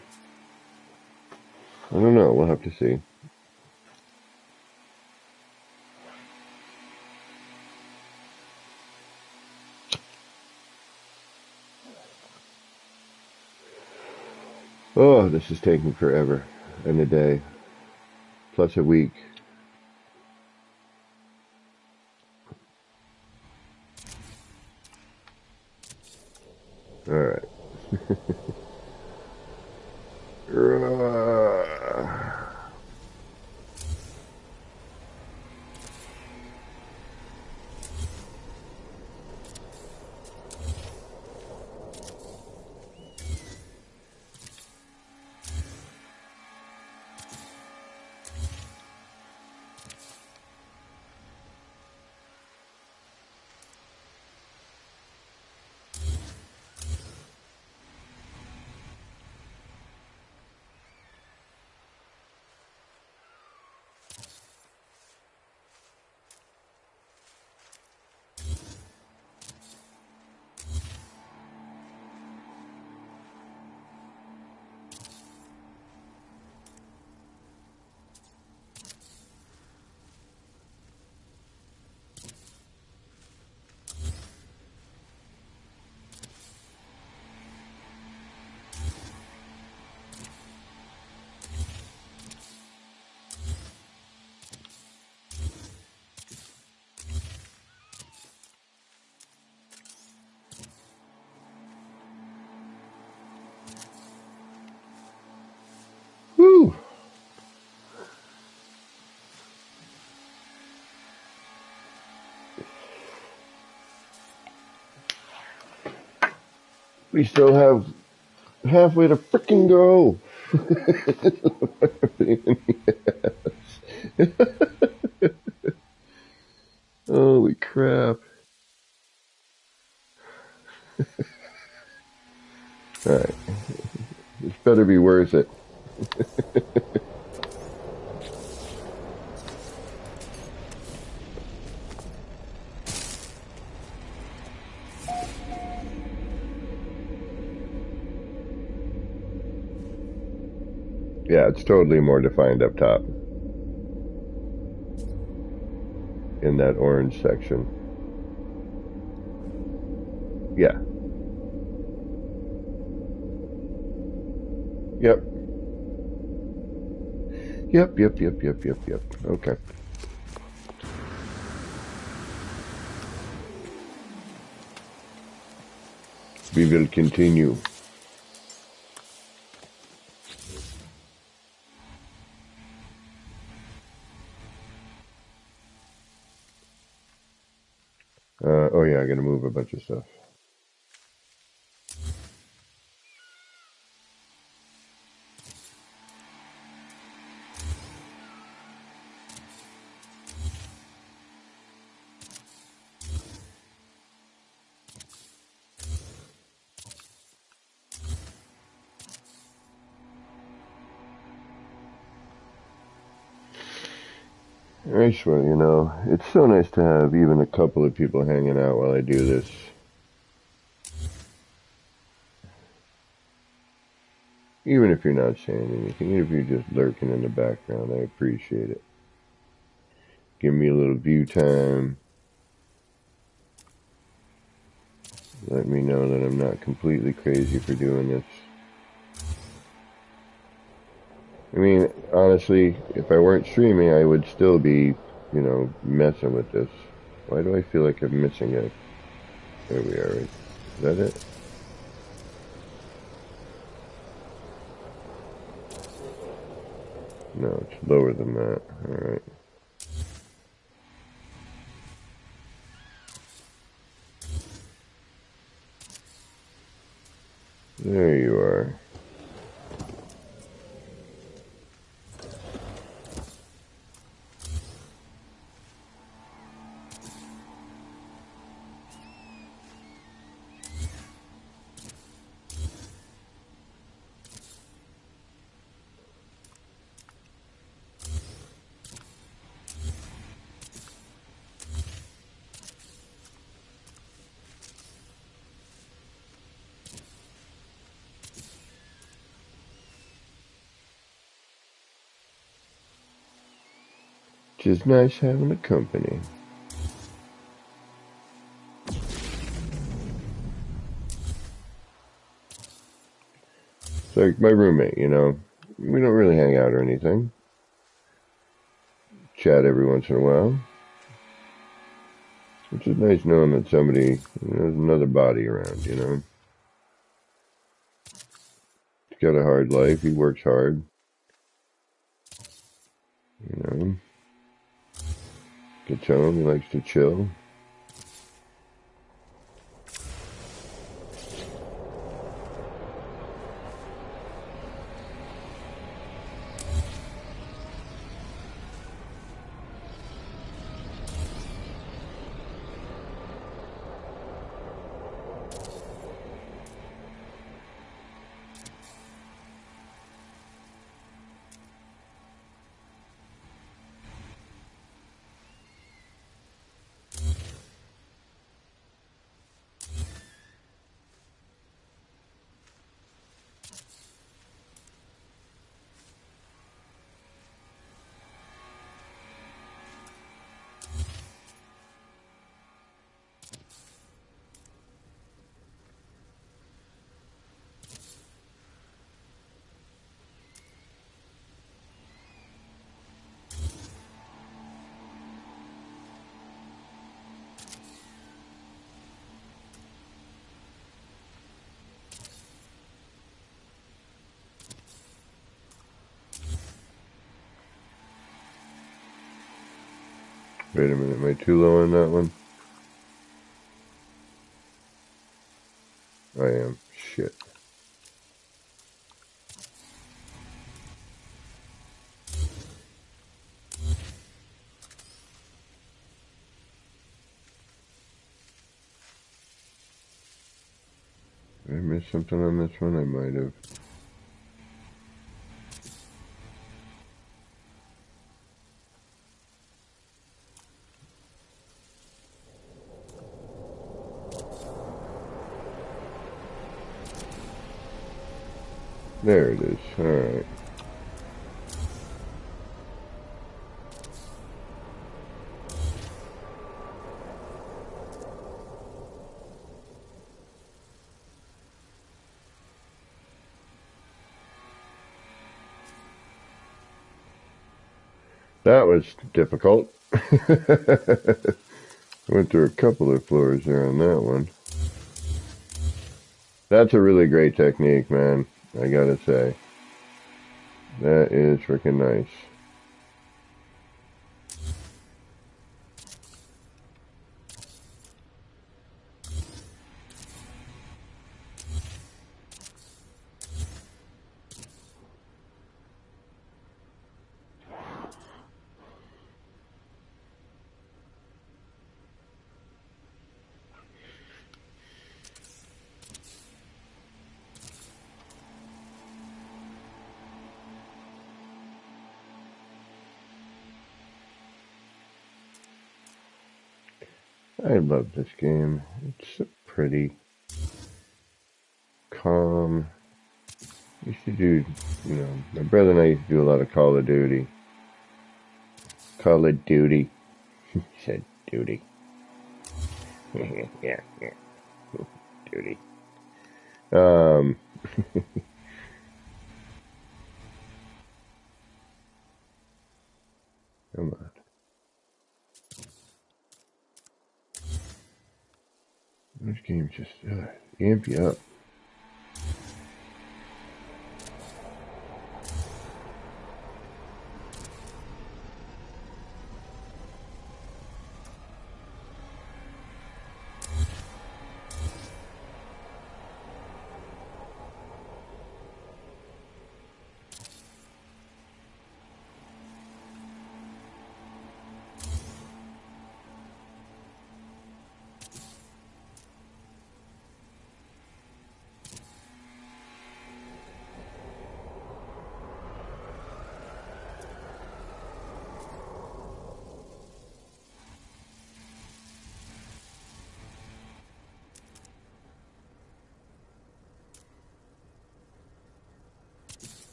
I don't know. We'll have to see. Oh, this is taking forever. And a day. Plus a week. Alright. Whew. We still have halfway to frickin' go. Holy crap. Alright. This better be worth it. Yeah, it's totally more defined up top. In that orange section. Yeah. Yep. Yep. Okay. We will continue. Oh yeah, I gotta move a bunch of stuff. I swear, you know, it's so nice to have even a couple of people hanging out while I do this. Even if you're not saying anything, even if you're just lurking in the background, I appreciate it. Give me a little view time. Let me know that I'm not completely crazy for doing this. I mean, honestly, if I weren't streaming, I would still be, you know, messing with this. Why do I feel like I'm missing it? There we are, right? Is that it? No, it's lower than that. Alright. There you are. Just nice having a company. It's like my roommate, you know. We don't really hang out or anything. Chat every once in a while. It's just nice knowing that somebody, you know, there's another body around, you know. He's got a hard life. He works hard, you know. Gets home. He likes to chill. Wait a minute, am I too low on that one? I am. Shit. Did I miss something on this one? I might have. There it is. Alright. That was difficult. Went through a couple of floors there on that one. That's a really great technique, man. I gotta say. That is freaking nice. I love this game. It's so pretty, calm. Used to do, my brother and I used to do a lot of Call of Duty. Call of Duty. He said duty. Yeah, duty. Come on. Those games just amp you up.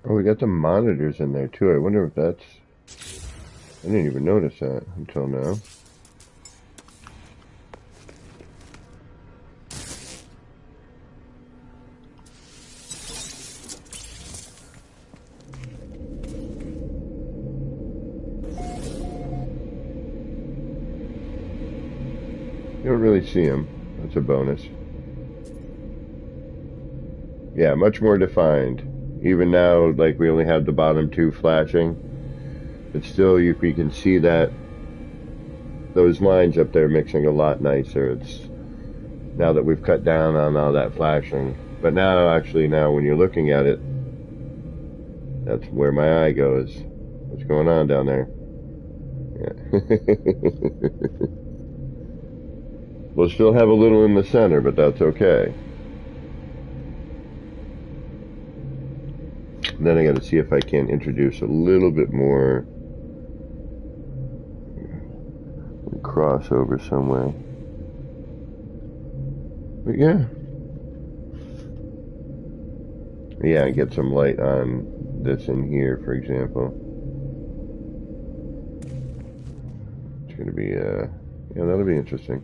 Oh, we got the monitors in there too. I wonder if that's... I didn't even notice that until now. You don't really see them. That's a bonus. Yeah, much more defined. Even now, like, we only have the bottom two flashing. But still, you can see that those lines up there mixing a lot nicer. It's now that we've cut down on all that flashing. But now, actually, now when you're looking at it, that's where my eye goes. What's going on down there? Yeah. We'll still have a little in the center, but that's okay. And then I got to see if I can introduce a little bit more crossover some way. But yeah, get some light on this in here, for example. It's going to be, yeah, that'll be interesting.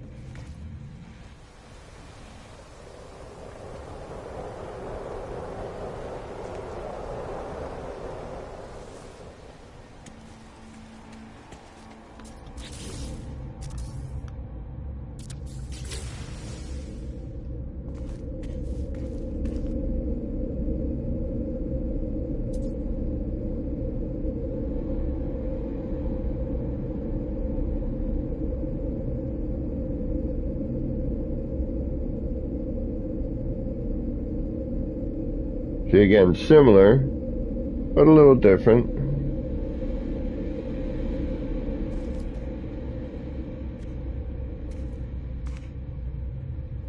See, again, similar, but a little different.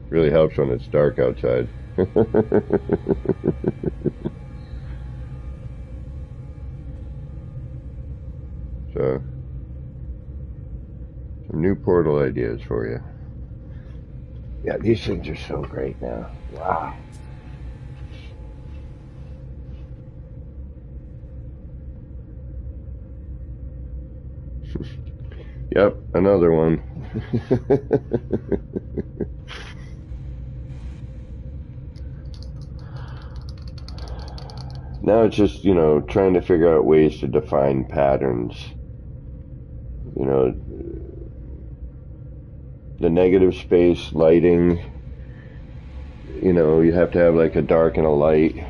Really helps when it's dark outside. So, some new portal ideas for you. Yeah, these things are so great now. Wow. Yep, another one. Now it's just, trying to figure out ways to define patterns. The negative space lighting, you have to have like a dark and a light.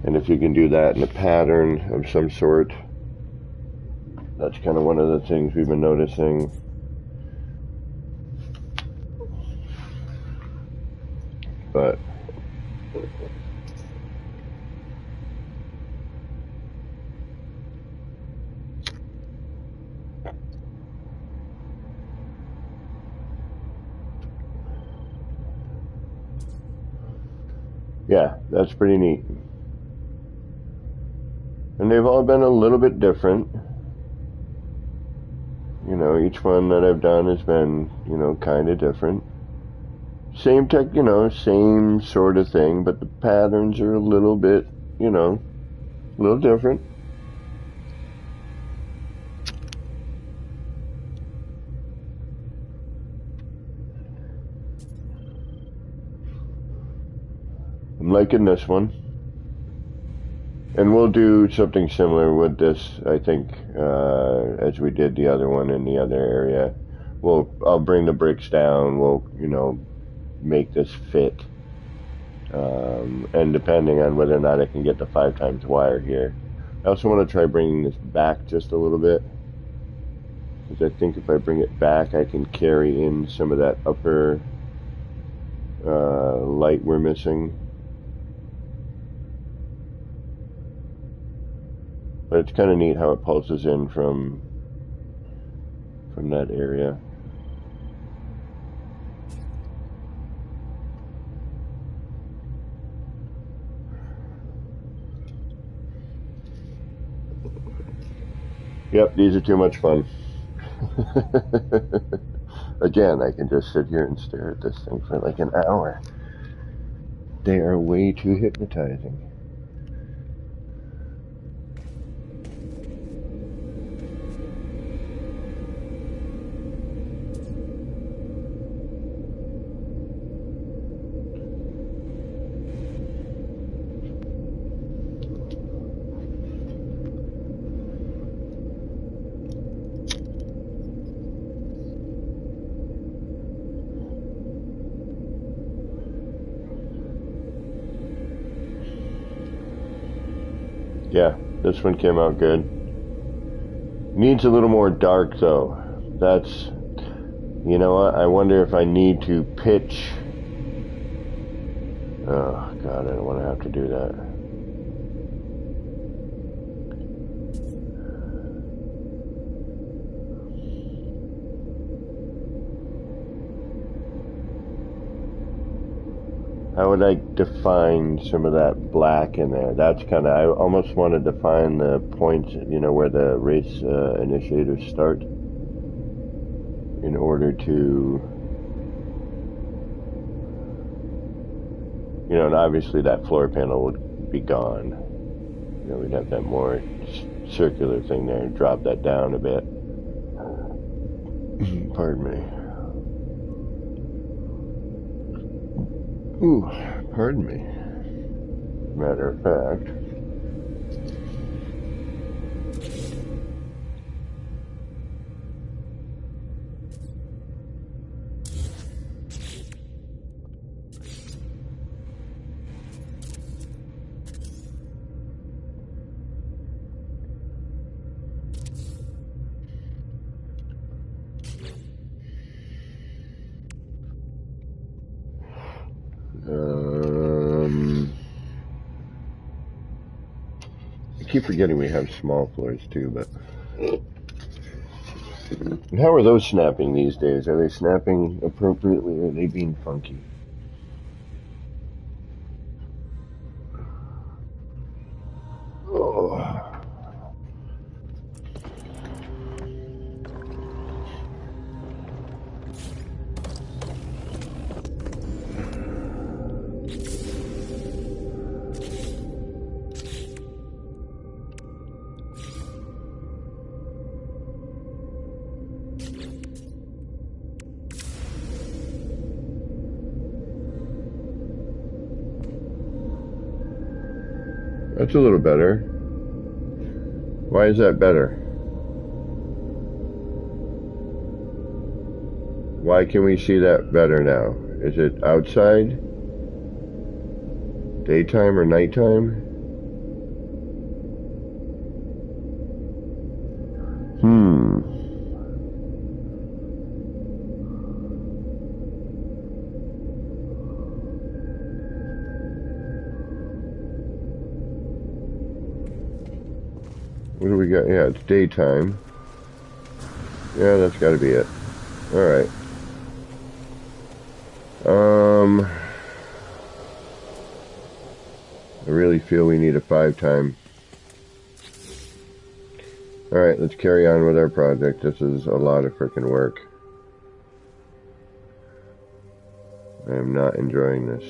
And if you can do that in a pattern of some sort, that's kind of one of the things we've been noticing. But yeah, that's pretty neat. And they've all been a little bit different. You know, each one that I've done has been, you know, kind of different. Same tech, you know, same sort of thing, but the patterns are a little bit, you know, a little different. I'm liking this one. And we'll do something similar with this, I think, as we did the other one in the other area. I'll bring the bricks down, we'll, you know, make this fit. And depending on whether or not I can get the 5x wire here. I also want to try bringing this back just a little bit. Because I think if I bring it back, I can carry in some of that upper light we're missing. But it's kind of neat how it pulses in from that area. Yep, these are too much fun. Again, I can just sit here and stare at this thing for like an hour. They are way too hypnotizing. Yeah, this one came out good. Needs a little more dark though. That's, you know what, I wonder if I need to pitch. Oh god, I don't want to have to do that. How would I define some of that black in there? That's kind of, I almost want to define the points, you know, where the race initiators start in order to, you know, and obviously that floor panel would be gone. You know, we'd have that more circular thing there and drop that down a bit. Pardon me. Ooh, pardon me. Matter of fact. I keep forgetting we have small floors too, but how are those snapping these days? Are they snapping appropriately or are they being funky? Oh. That's a little better. Why is that better? Why can we see that better now? Is it outside? Daytime or nighttime? What do we got? Yeah, it's daytime. Yeah, that's got to be it. All right. really feel we need a 5 time. Alright, let's carry on with our project. This is a lot of frickin' work. I am not enjoying this.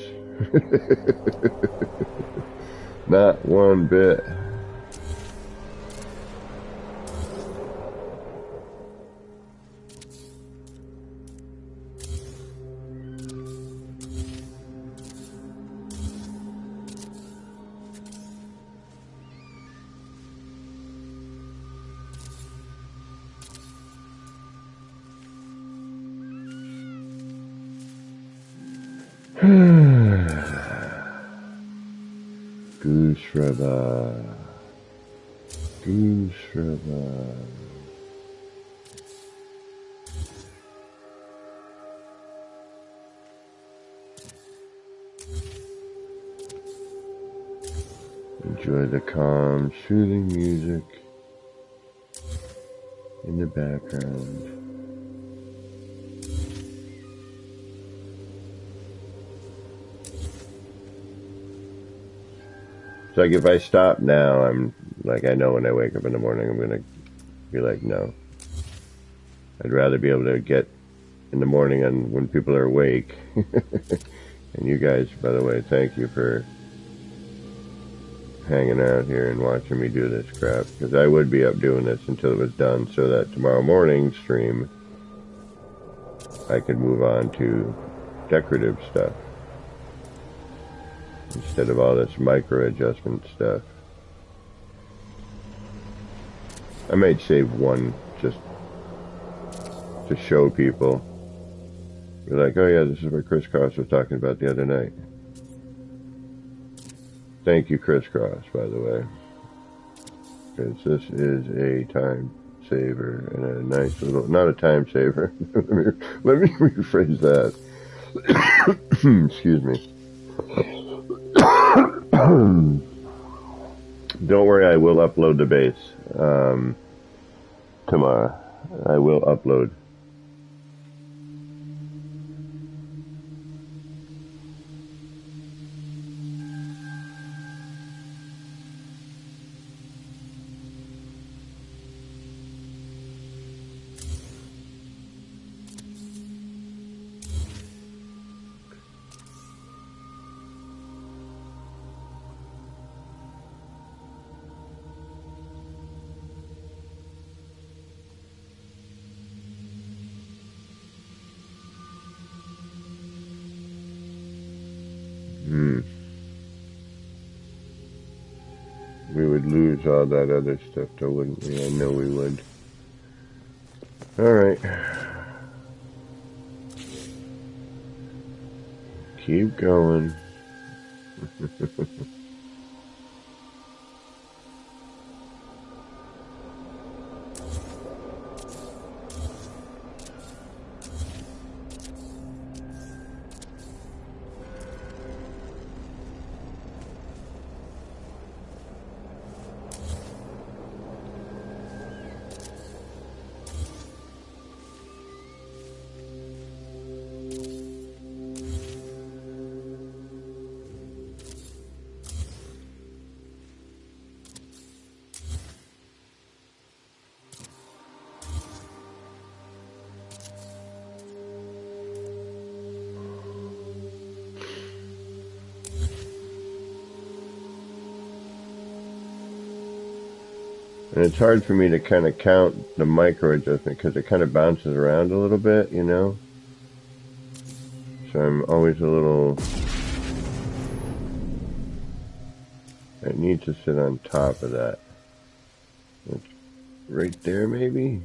Not one bit. Goose river. Goose river. Enjoy the calm, soothing music in the background. It's like if I stop now, I'm like, I know when I wake up in the morning, I'm going to be like, no. I'd rather be able to get in the morning and when people are awake. And you guys, by the way, thank you for hanging out here and watching me do this crap. Because I would be up doing this until it was done so that tomorrow morning's stream, I could move on to decorative stuff. Instead of all this micro adjustment stuff. I might save one just to show people. Be like, oh yeah, this is what Chris Cross was talking about the other night. Thank you, Chris Cross, by the way. Because this is a time saver and a nice little, not a time saver. let me rephrase that. Excuse me. Don't worry, I will upload the bass tomorrow. I will upload. We would lose all that other stuff though, wouldn't we? I know we would. Alright. Keep going. And it's hard for me to kind of count the micro adjustment because it kind of bounces around a little bit, you know? So I'm always a little... It needs to sit on top of that. It's right there, maybe?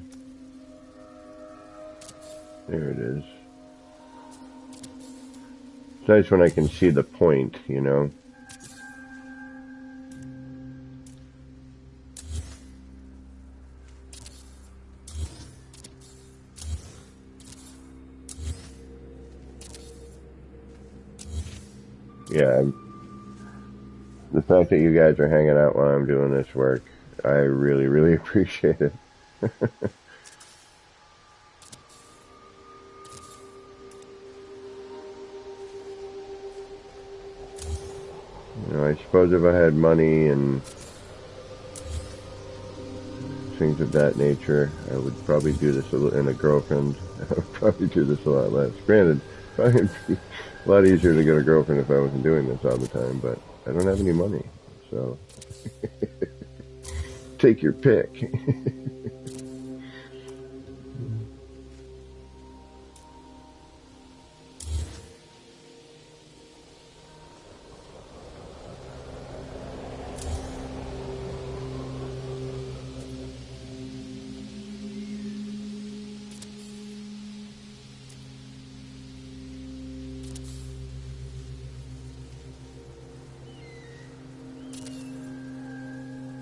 There it is. It's nice when I can see the point, you know? Yeah, the fact that you guys are hanging out while I'm doing this work, I really, really appreciate it. I suppose if I had money and things of that nature, I would probably do this and a girlfriend. I would probably do this a lot less. Granted, probably it'd be a lot easier to get a girlfriend if I wasn't doing this all the time, but I don't have any money, so take your pick.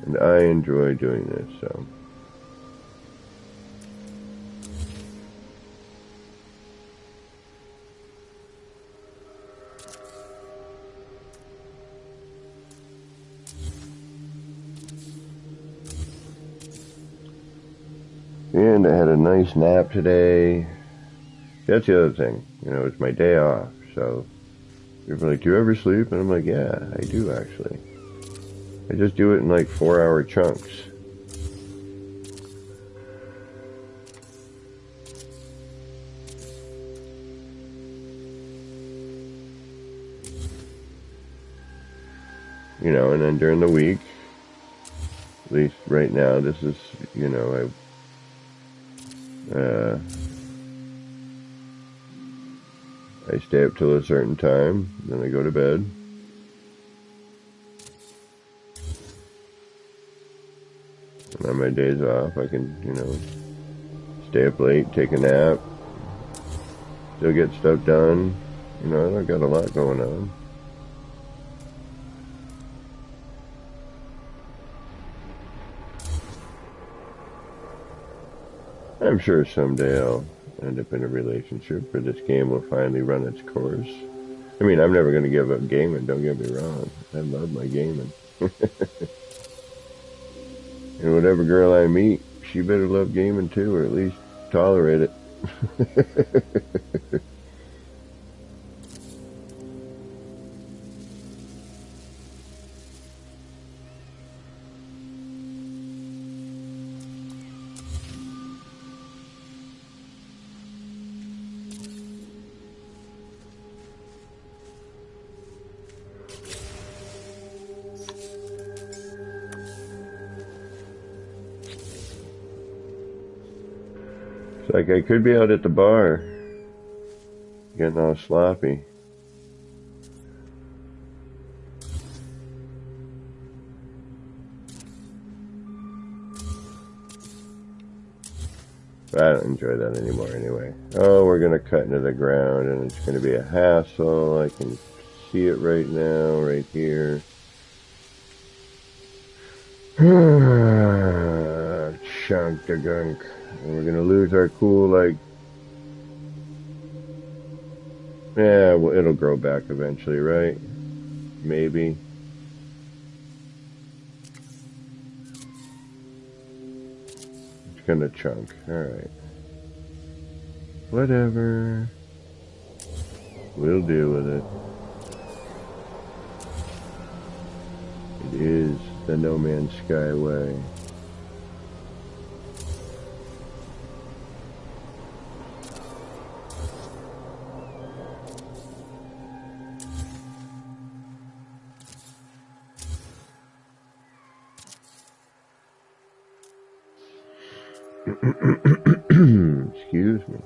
And I enjoy doing this, so. And I had a nice nap today. That's the other thing. It's my day off, so people are like, do you ever sleep? And I'm like, yeah, I do actually. I just do it in like 4-hour chunks. And then during the week, at least right now, this is, I stay up till a certain time, then I go to bed. And on my days off, I can, stay up late, take a nap, still get stuff done. I've got a lot going on. I'm sure someday I'll end up in a relationship, or this game will finally run its course. I mean, I'm never going to give up gaming, don't get me wrong. I love my gaming. And whatever girl I meet, she better love gaming too, or at least tolerate it. It's like I could be out at the bar, getting all sloppy. But I don't enjoy that anymore anyway. Oh, we're going to cut into the ground and it's going to be a hassle. I can see it right now, right here. Chunk the gunk. And we're going to lose our cool, like, yeah, well, it'll grow back eventually, right? Maybe. It's gonna chunk. Alright. Whatever. We'll deal with it. It is the No Man's Sky way. Excuse me.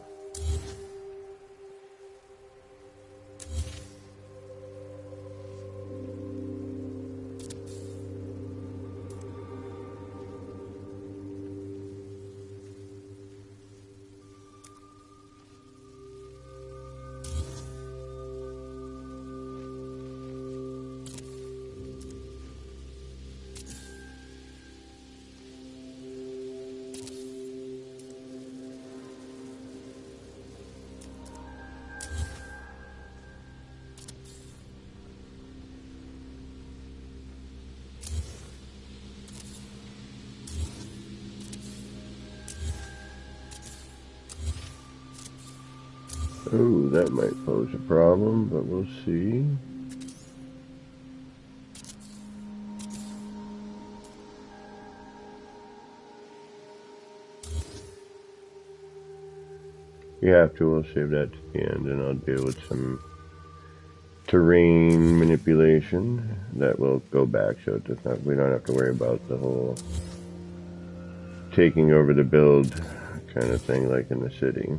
Oh, that might pose a problem, but we'll see. you have to, we'll save that to the end, and I'll deal with some terrain manipulation that will go back, so it does not, we don't have to worry about the whole taking over the build kind of thing like in the city.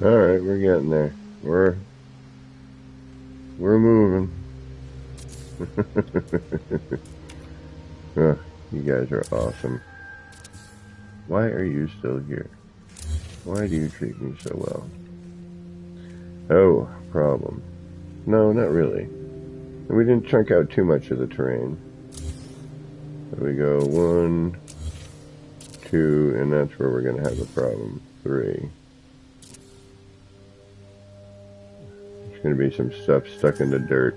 Alright, we're getting there. We're moving. Oh, you guys are awesome. Why are you still here? Why do you treat me so well? Oh, problem. No, not really. We didn't chunk out too much of the terrain. There we go. 1, 2, and that's where we're going to have a problem. 3. There's going to be some stuff stuck in the dirt.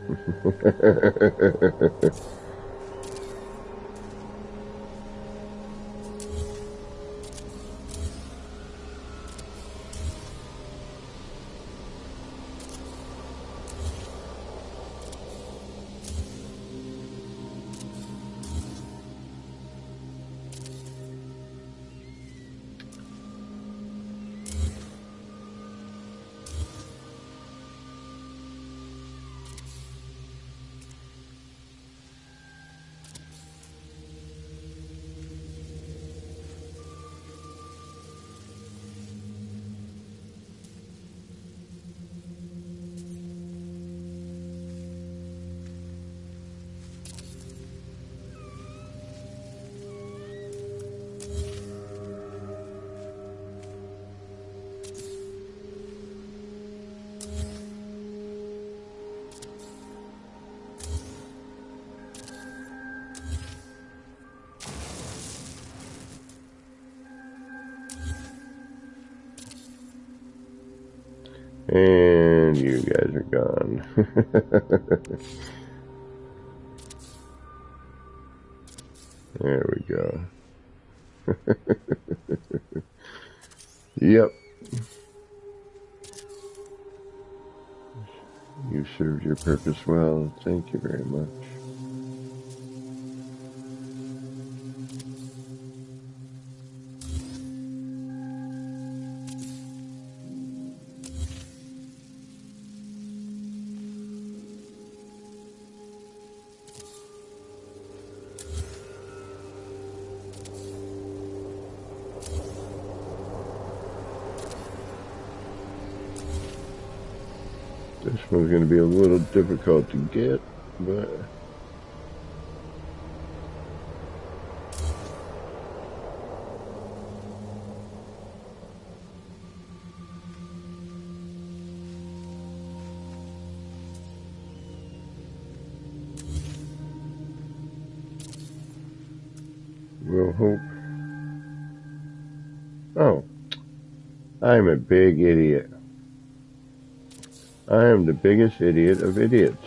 And you guys are gone. There we go. Yep. You served your purpose well. Thank you very much. This one's going to be a little difficult to get, but we'll hope. Oh, I'm a big idiot. I am the biggest idiot of idiots.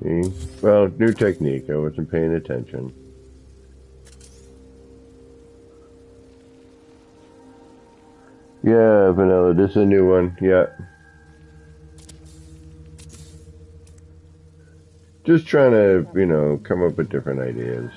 See? Well, new technique. I wasn't paying attention. Yeah, vanilla. This is a new one. Yeah. Just trying to, you know, come up with different ideas.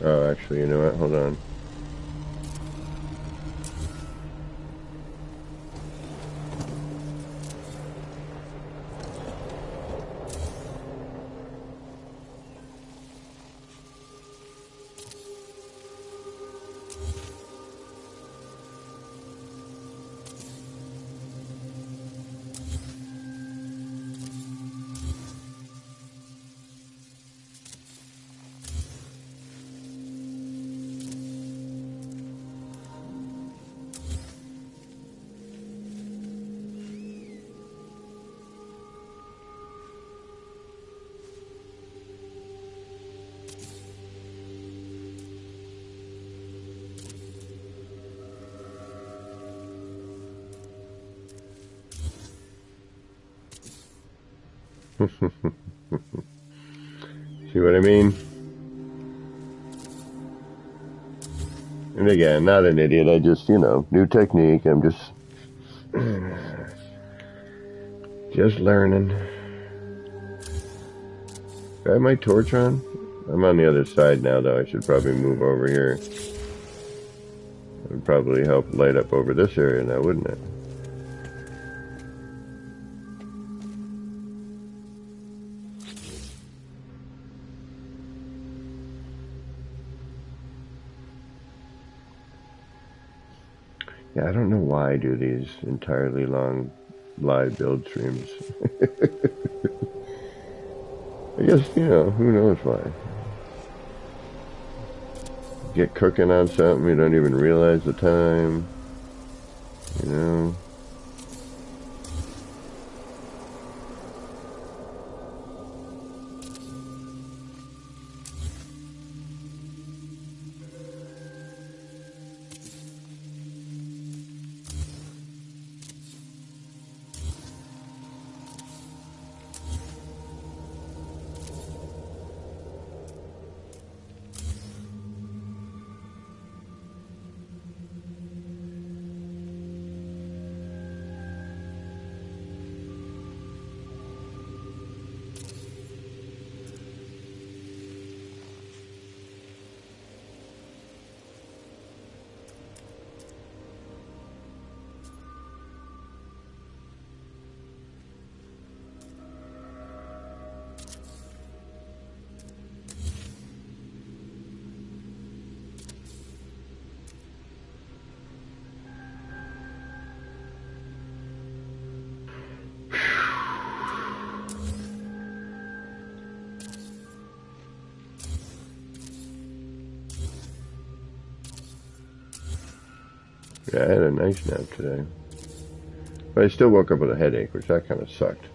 Oh, actually, you know what? Hold on. See what I mean? And again, not an idiot. I just, you know, new technique. I'm just learning. Do I have my torch on? I'm on the other side now, though. I should probably move over here. It would probably help light up over this area now, wouldn't it? Yeah, I don't know why I do these entirely long live build streams. I guess, you know, who knows why. Get cooking on something, you don't even realize the time, you know. Yeah, I had a nice nap today. But I still woke up with a headache, which that kind of sucked.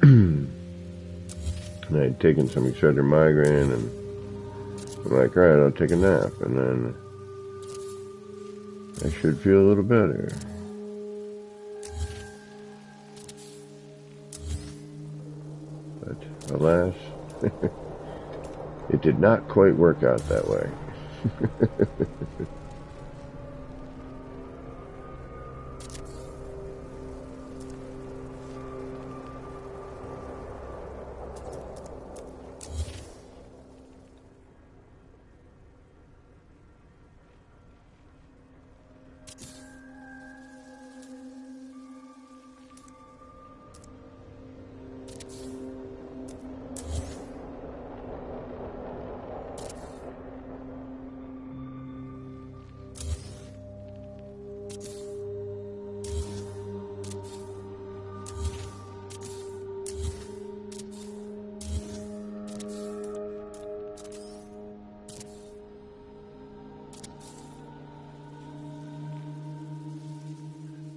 And I'd taken some Excedrin migraine, and I'm like, alright, I'll take a nap, and then I should feel a little better. But, alas, it did not quite work out that way.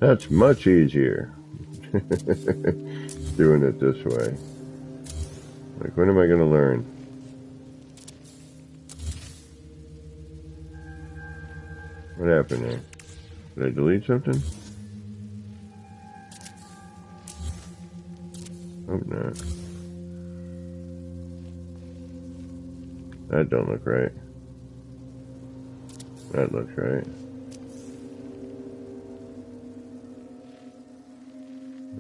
That's much easier. Doing it this way. Like, when am I going to learn? What happened there? Did I delete something? Hope not. That don't look right. That looks right.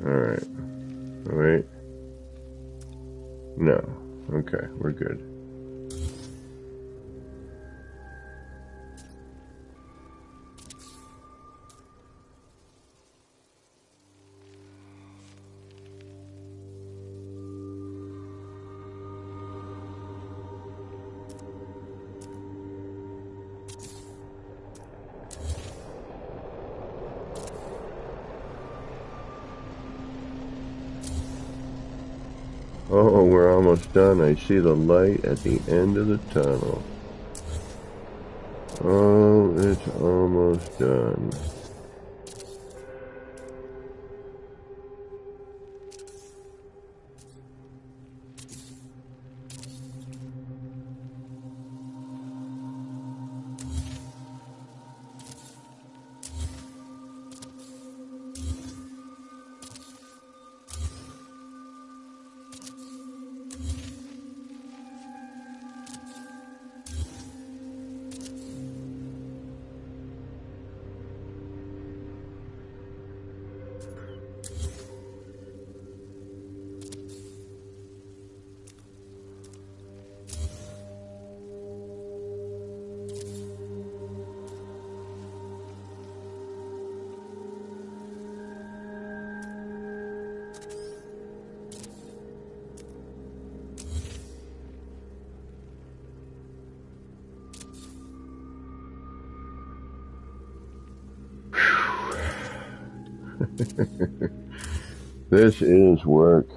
Alright. Wait. No. Okay, we're good. Oh, we're almost done. I see the light at the end of the tunnel. Oh, it's almost done. This is work.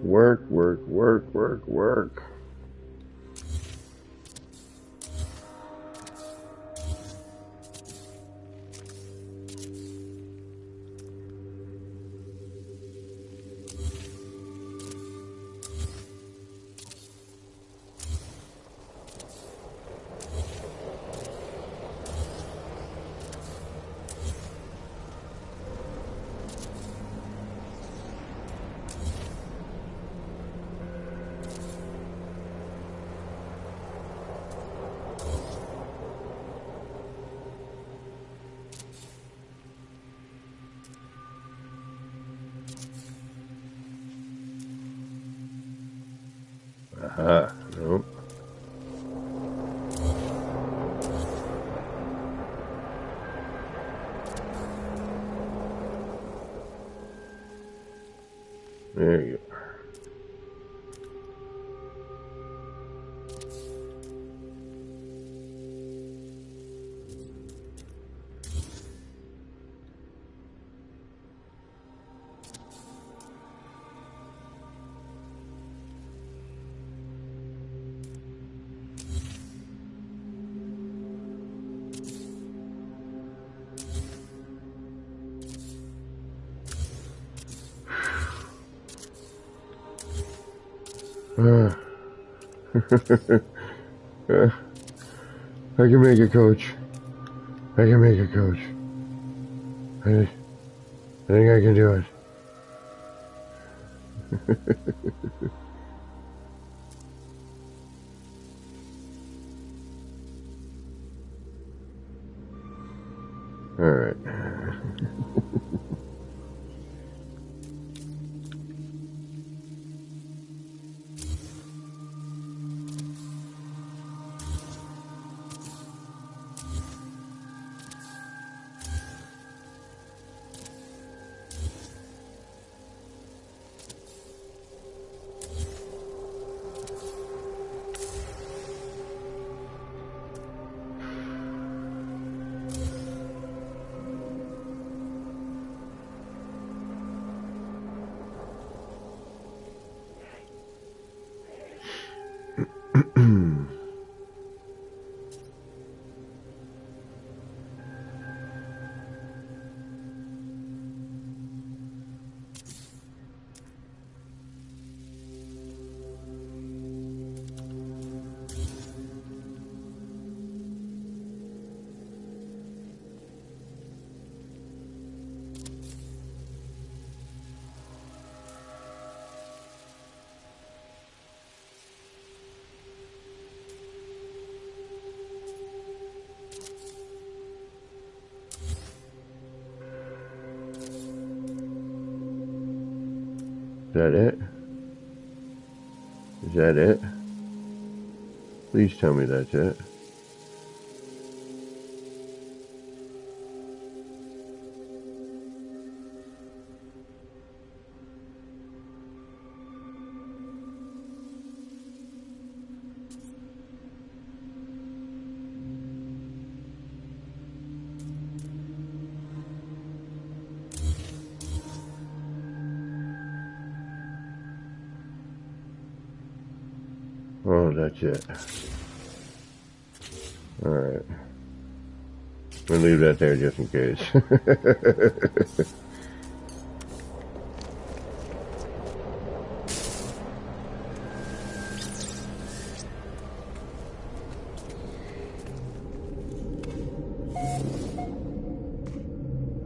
Work, work, work, work, work. Aha, nope. There you go. I can make it, coach. I can make it, coach. I think I can do it. All right. Is that it? Is that it? Please tell me that's it. Oh, that's it. Alright. We'll leave that there just in case.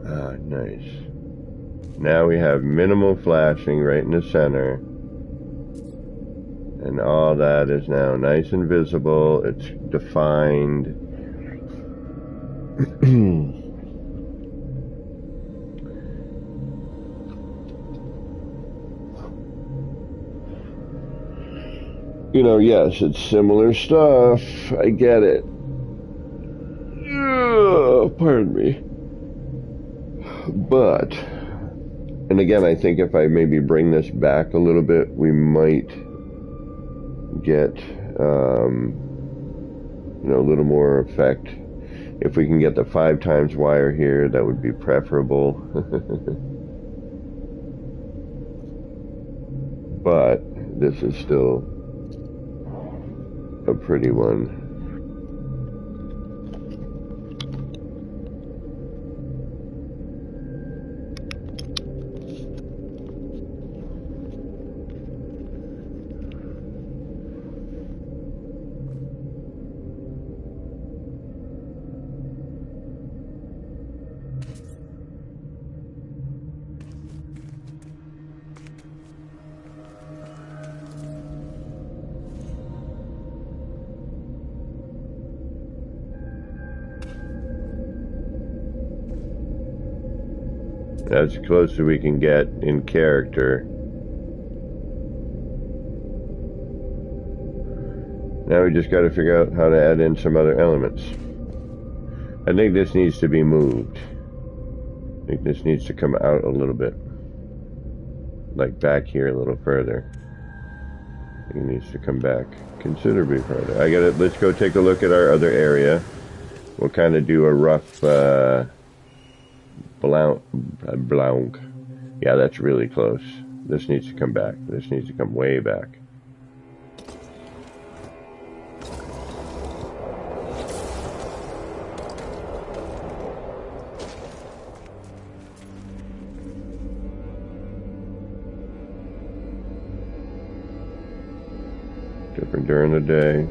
Ah, nice. Now we have minimal flashing right in the center. And all that is now nice and visible. It's defined. You know, yes, it's similar stuff. I get it. Ugh, pardon me. But, and again, I think if I maybe bring this back a little bit, we might get, you know, a little more effect. If we can get the 5 times wire here, that would be preferable. But this is still a pretty one. As close as we can get in character. Now we just got to figure out how to add in some other elements. I think this needs to be moved. I think this needs to come out a little bit. Like back here a little further. I think it needs to come back considerably further. Let's go take a look at our other area. We'll kind of do a rough, blank. Yeah, that's really close. This needs to come back. This needs to come way back. Different during the day.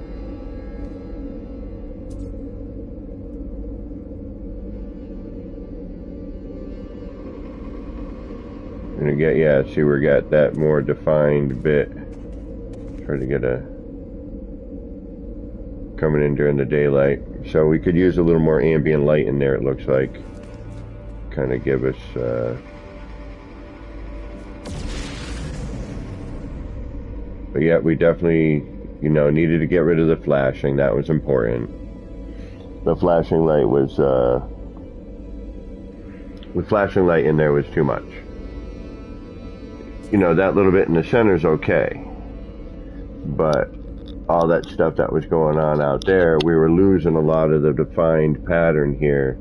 And again, yeah, see, we got that more defined bit. Try to get a coming in during the daylight. So we could use a little more ambient light in there, it looks like. Kind of give us but yeah, we definitely, you know, needed to get rid of the flashing. That was important. The flashing light was with flashing light in there was too much. You know, that little bit in the center is okay, but all that stuff that was going on out there, we were losing a lot of the defined pattern here.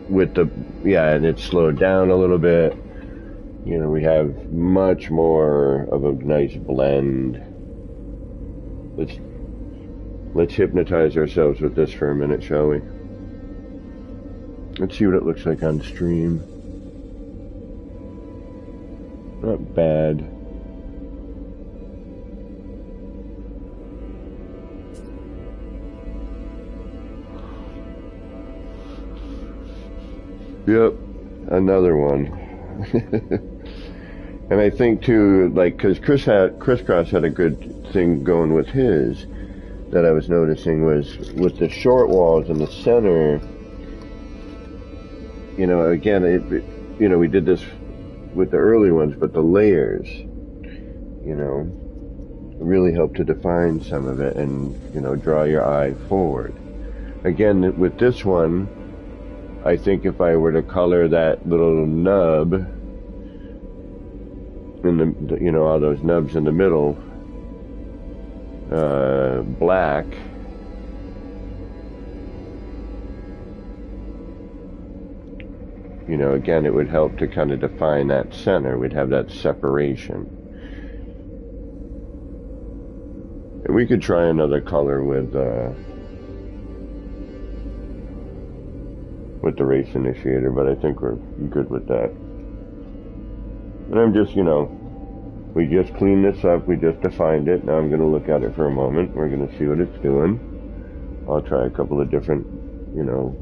With the, yeah, and it slowed down a little bit. You know, we have much more of a nice blend. Let's hypnotize ourselves with this for a minute, shall we? Let's see what it looks like on stream. Not bad. Yep, another one. And I think too, like, because Crisscross had a good thing going with his that I was noticing was with the short walls in the center. You know, again, you know, we did this with the early ones, but the layers, you know, really help to define some of it and, you know, draw your eye forward. Again, with this one, I think if I were to color that little nub in the, you know, all those nubs in the middle, black, you know, again, it would help to kind of define that center. We'd have that separation. And we could try another color with the race initiator, but I think we're good with that. And I'm just, you know, we just cleaned this up, we just defined it. Now I'm going to look at it for a moment. We're going to see what it's doing. I'll try a couple of different, you know,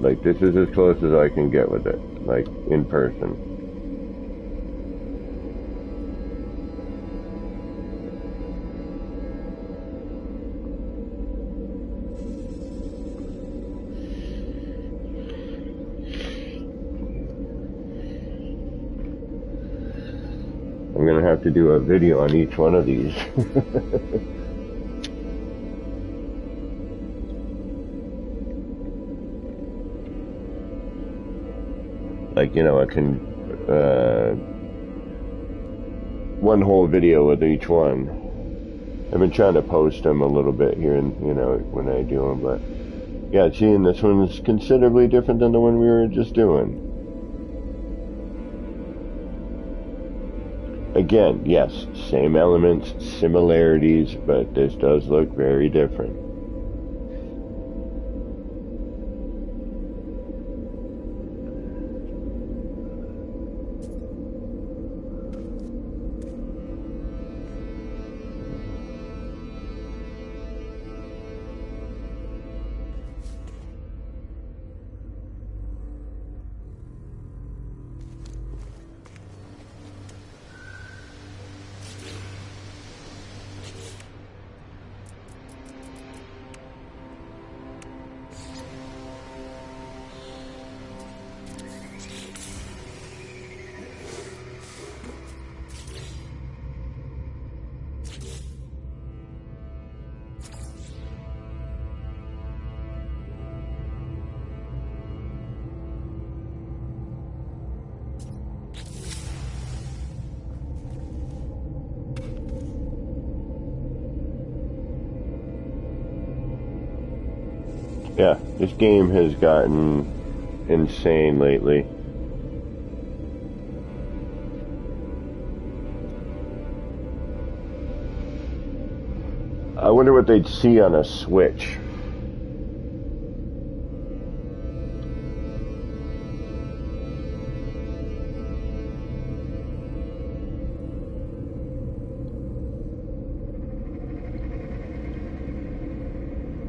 like this is as close as I can get with it, like in person. I'm going to have to do a video on each one of these. Like, you know, I can, one whole video with each one. I've been trying to post them a little bit here, and you know, when I do them, but yeah, seeing this one is considerably different than the one we were just doing. Again, yes, same elements, similarities, but this does look very different. Yeah, this game has gotten insane lately. I wonder what they'd see on a Switch.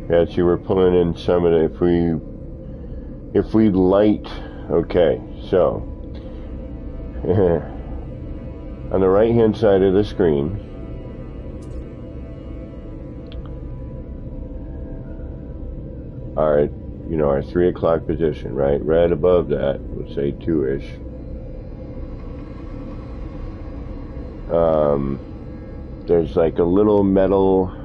Yeah, see, we're pulling in some of it. If we light, okay, so on the right hand side of the screen, our, you know, our 3 o'clock position, right? Right above that, let's say 2-ish. There's like a little metal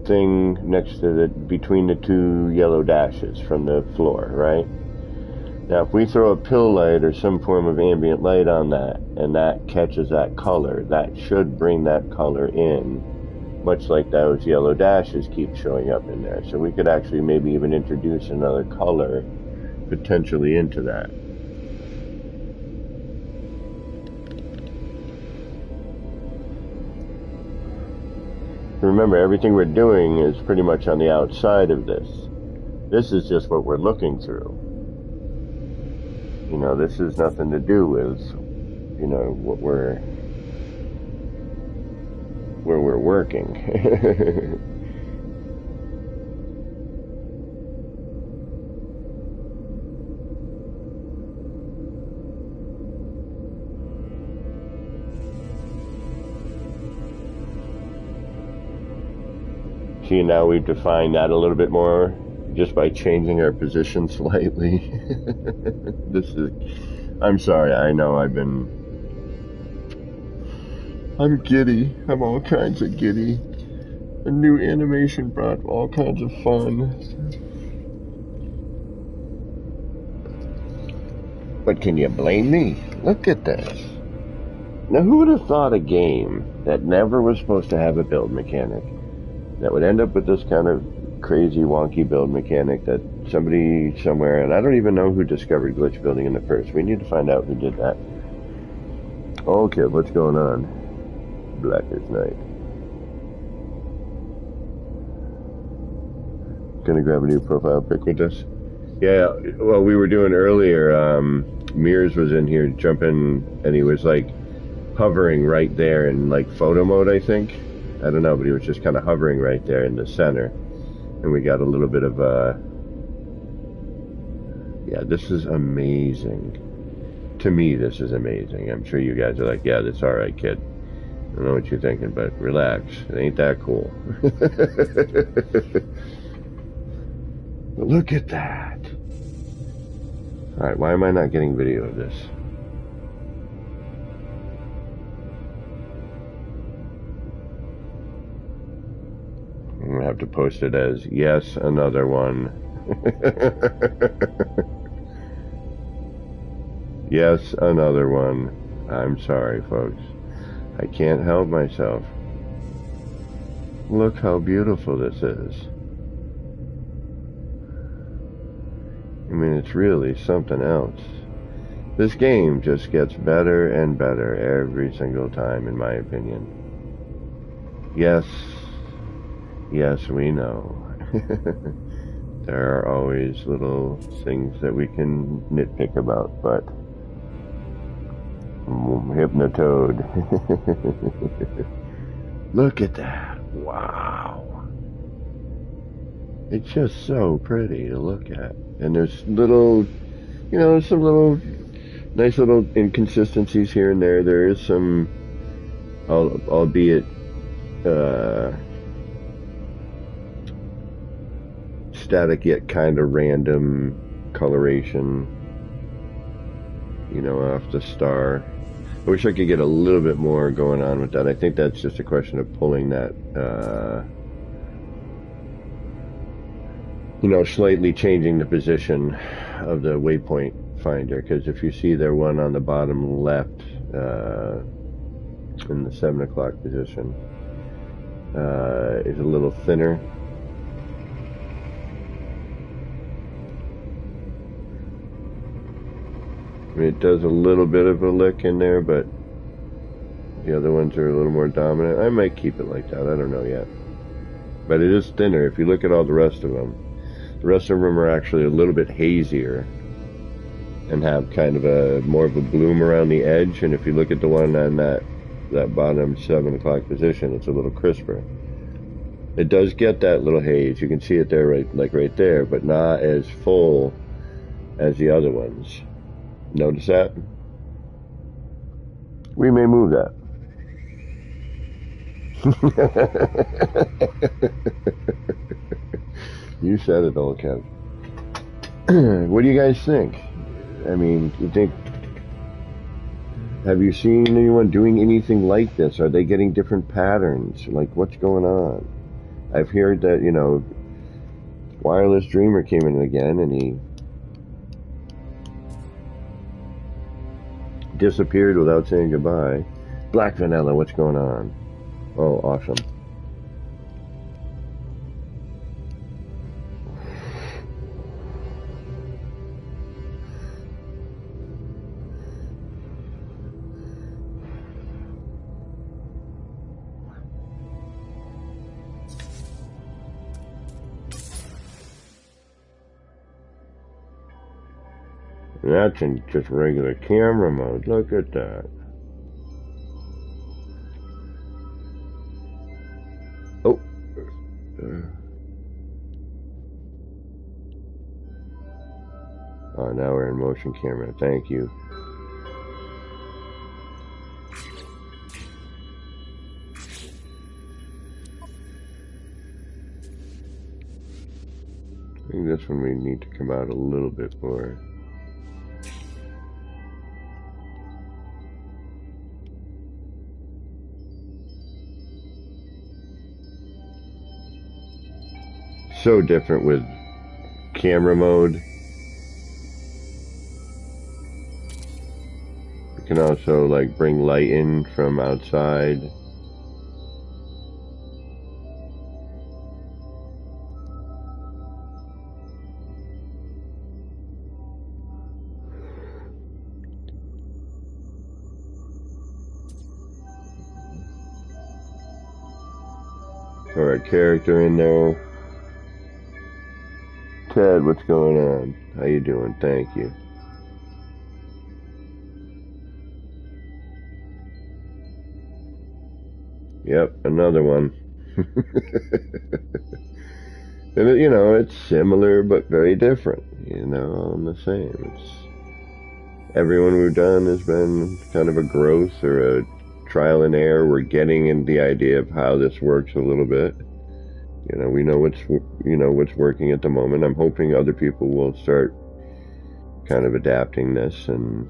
thing next to the, between the 2 yellow dashes from the floor, right? Now if we throw a pill light or some form of ambient light on that, and that catches that color, that should bring that color in, much like those yellow dashes keep showing up in there. So we could actually maybe even introduce another color potentially into that. Remember, everything we're doing is pretty much on the outside of this. This is just what we're looking through. You know, this has nothing to do with, you know, what where we're working. See, now we've defined that a little bit more, just by changing our position slightly. I'm sorry, I know I'm giddy. I'm all kinds of giddy. A new animation brought all kinds of fun. But can you blame me? Look at this. Now, who would have thought a game that never was supposed to have a build mechanic that would end up with this kind of crazy, wonky build mechanic that somebody somewhere, and I don't even know who discovered glitch building in the first. We need to find out who did that. Okay, what's going on? Black as night. Gonna grab a new profile pic with us? Yeah, well, we were doing earlier, Mears was in here jumping, and he was like hovering right there in like photo mode, I think. I don't know, but he was just kind of hovering right there in the center. And we got a little bit of, yeah, this is amazing. To me, this is amazing. I'm sure you guys are like, yeah, that's alright, kid. I don't know what you're thinking, but relax. It ain't that cool. But look at that. Alright, why am I not getting video of this? I'm gonna have to post it as, yes, another one. Yes, another one. I'm sorry, folks. I can't help myself. Look how beautiful this is. I mean, it's really something else. This game just gets better and better every single time, in my opinion. Yes, we know. There are always little things that we can nitpick about, but Hypnotoad. Look at that. Wow. It's just so pretty to look at. And there's little, you know, some little, nice little inconsistencies here and there. There is some, albeit, static yet kind of random coloration, you know, off the star. I wish I could get a little bit more going on with that. I think that's just a question of pulling that, you know, slightly changing the position of the waypoint finder, because if you see there one on the bottom left, in the 7 o'clock position, is a little thinner. I mean, it does a little bit of a lick in there, but the other ones are a little more dominant. I might keep it like that. I don't know yet. But it is thinner. If you look at all the rest of them, the rest of them are actually a little bit hazier and have kind of a more of a bloom around the edge. And if you look at the one on that bottom 7 o'clock position, it's a little crisper. It does get that little haze. You can see it there, right there, but not as full as the other ones. Notice that? We may move that. You said it, old Kev. What do you guys think? I mean, have you seen anyone doing anything like this? Are they getting different patterns? Like, what's going on? I've heard that, you know, Wireless Dreamer came in again and he disappeared without saying goodbye. Black Vanilla, what's going on? Oh, awesome. That's in just regular camera mode. Look at that. Oh. Oh, now we're in motion camera. Thank you. I think this one we need to come out a little bit more. So different with camera mode. You can also like bring light in from outside. Throw our character in there. Ted, what's going on? How you doing? Thank you. Yep, another one. And you know, it's similar but very different. You know, all the same. It's everyone we've done has been kind of a growth or a trial and error. We're getting in the idea of how this works a little bit. You know, we know what's working at the moment. I'm hoping other people will start kind of adapting this and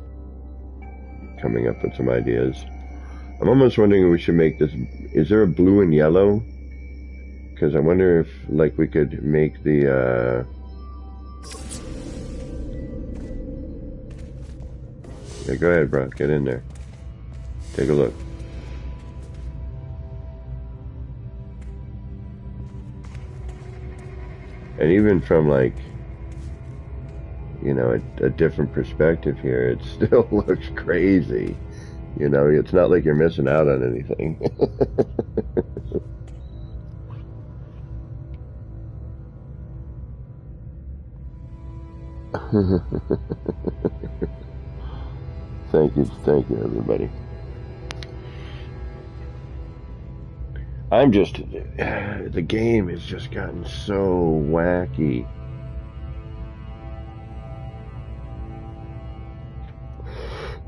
coming up with some ideas. I'm almost wondering if we should make this. Is there a blue and yellow? Because I wonder if, like, we could make the. Yeah, go ahead, bro. Get in there. Take a look. And even from, like, you know, a different perspective here, it still looks crazy. You know, it's not like you're missing out on anything. Thank you, everybody. The game has just gotten so wacky.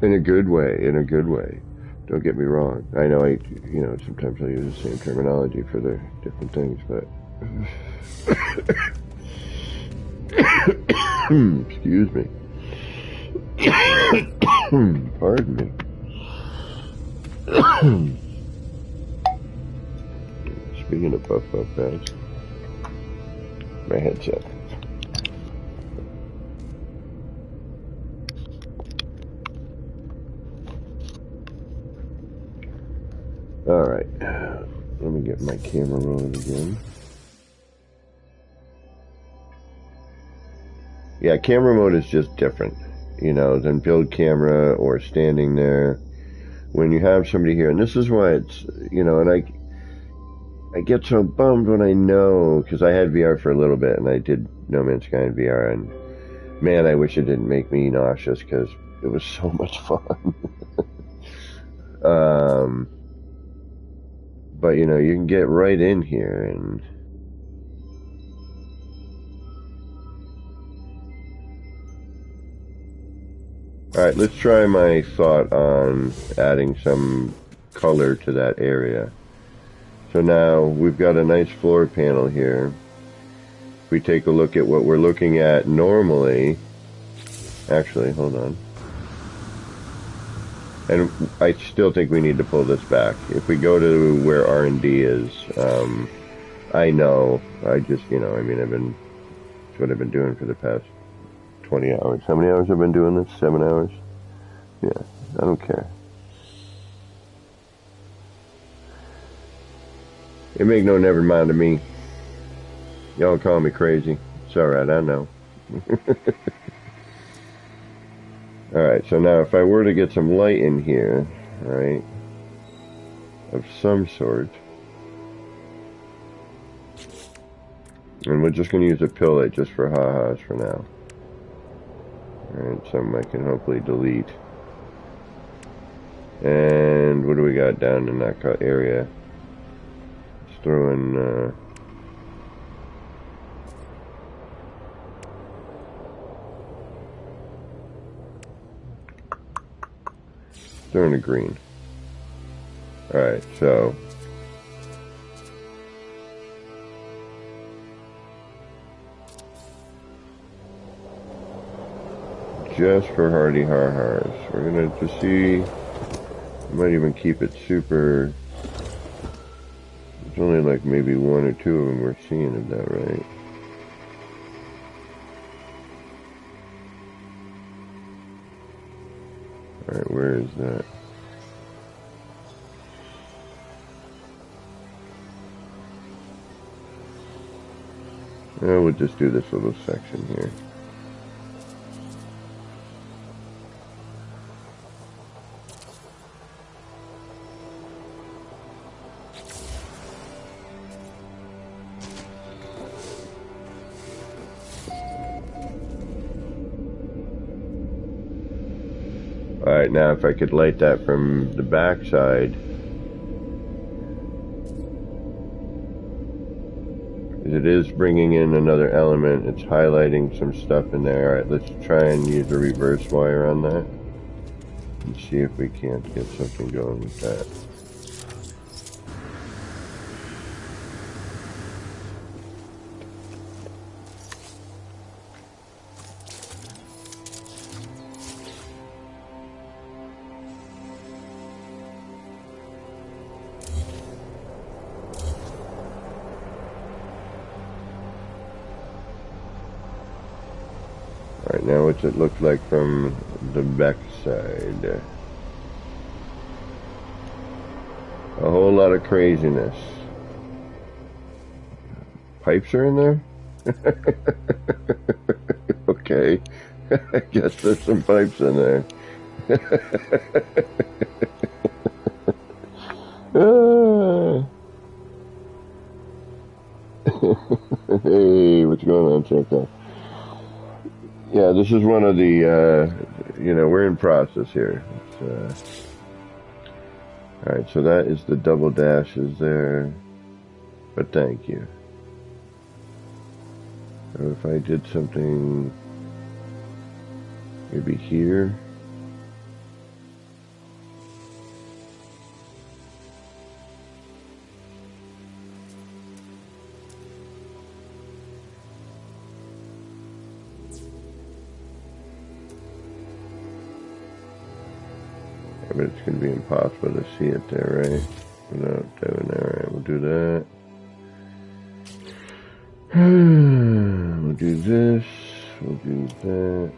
In a good way. Don't get me wrong. I know sometimes I use the same terminology for the different things, but excuse me. Pardon me. Speaking of puff guys, my headset. Alright, let me get my camera rolling again. Yeah, camera mode is just different, you know, than build camera or standing there. When you have somebody here, and this is why it's, you know, and I get so bummed when I know, because I had VR for a little bit, and I did No Man's Sky in VR, and man, I wish it didn't make me nauseous, because it was so much fun. But, you know, you can get right in here and alright, let's try my thought on adding some color to that area. So now we've got a nice floor panel here. If we take a look at what we're looking at normally, actually, hold on. And I still think we need to pull this back. If we go to where R&D is, I know, it's what I've been doing for the past 20 hours. How many hours have I been doing this? 7 hours? Yeah, I don't care. It make no never mind to me. Y'all call me crazy. It's alright, I know. Alright, so now if I were to get some light in here, right, of some sort, and we're just going to use a pill light just for ha-has for now. Alright, something I can hopefully delete. And what do we got down in that area? Let's throw in, throw in a green. Alright, so just for hardy har-hars. We're gonna just see, we might even keep it super, there's only like maybe one or two of them we're seeing, is that right? Alright, where is that? Well, we'll just do this little section here. Alright, now if I could light that from the back side, it is bringing in another element. It's highlighting some stuff in there. Alright, let's try and use a reverse wire on that and see if we can't get something going with that. Alright, now what's it look like from the back side? A whole lot of craziness. Pipes are in there? Okay. I guess there's some pipes in there. Hey, what's going on, Chantal? Yeah, this is one of the, we're in process here. Alright, so that is the double dashes there. But thank you. So if I did something maybe here. But it's going to be impossible to see it there, right? Without doing that. Alright, we'll do that. We'll do this. We'll do that.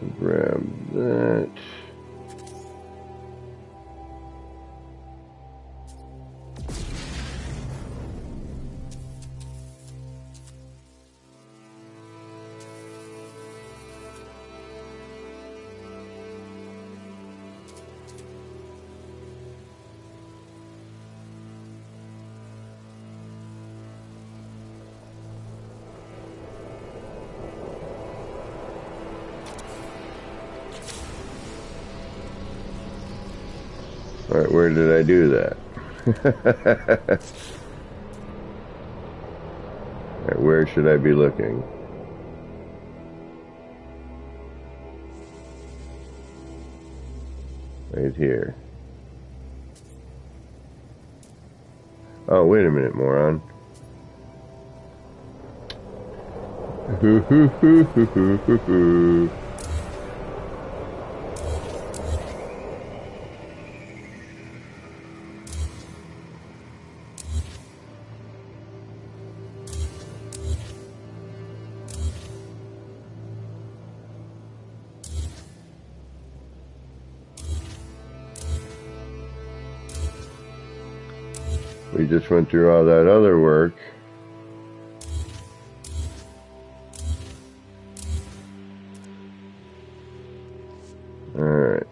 We'll grab that. Alright, where did I do that? Alright, where should I be looking? Right here. Oh, wait a minute, moron. We just went through all that other work. Alright.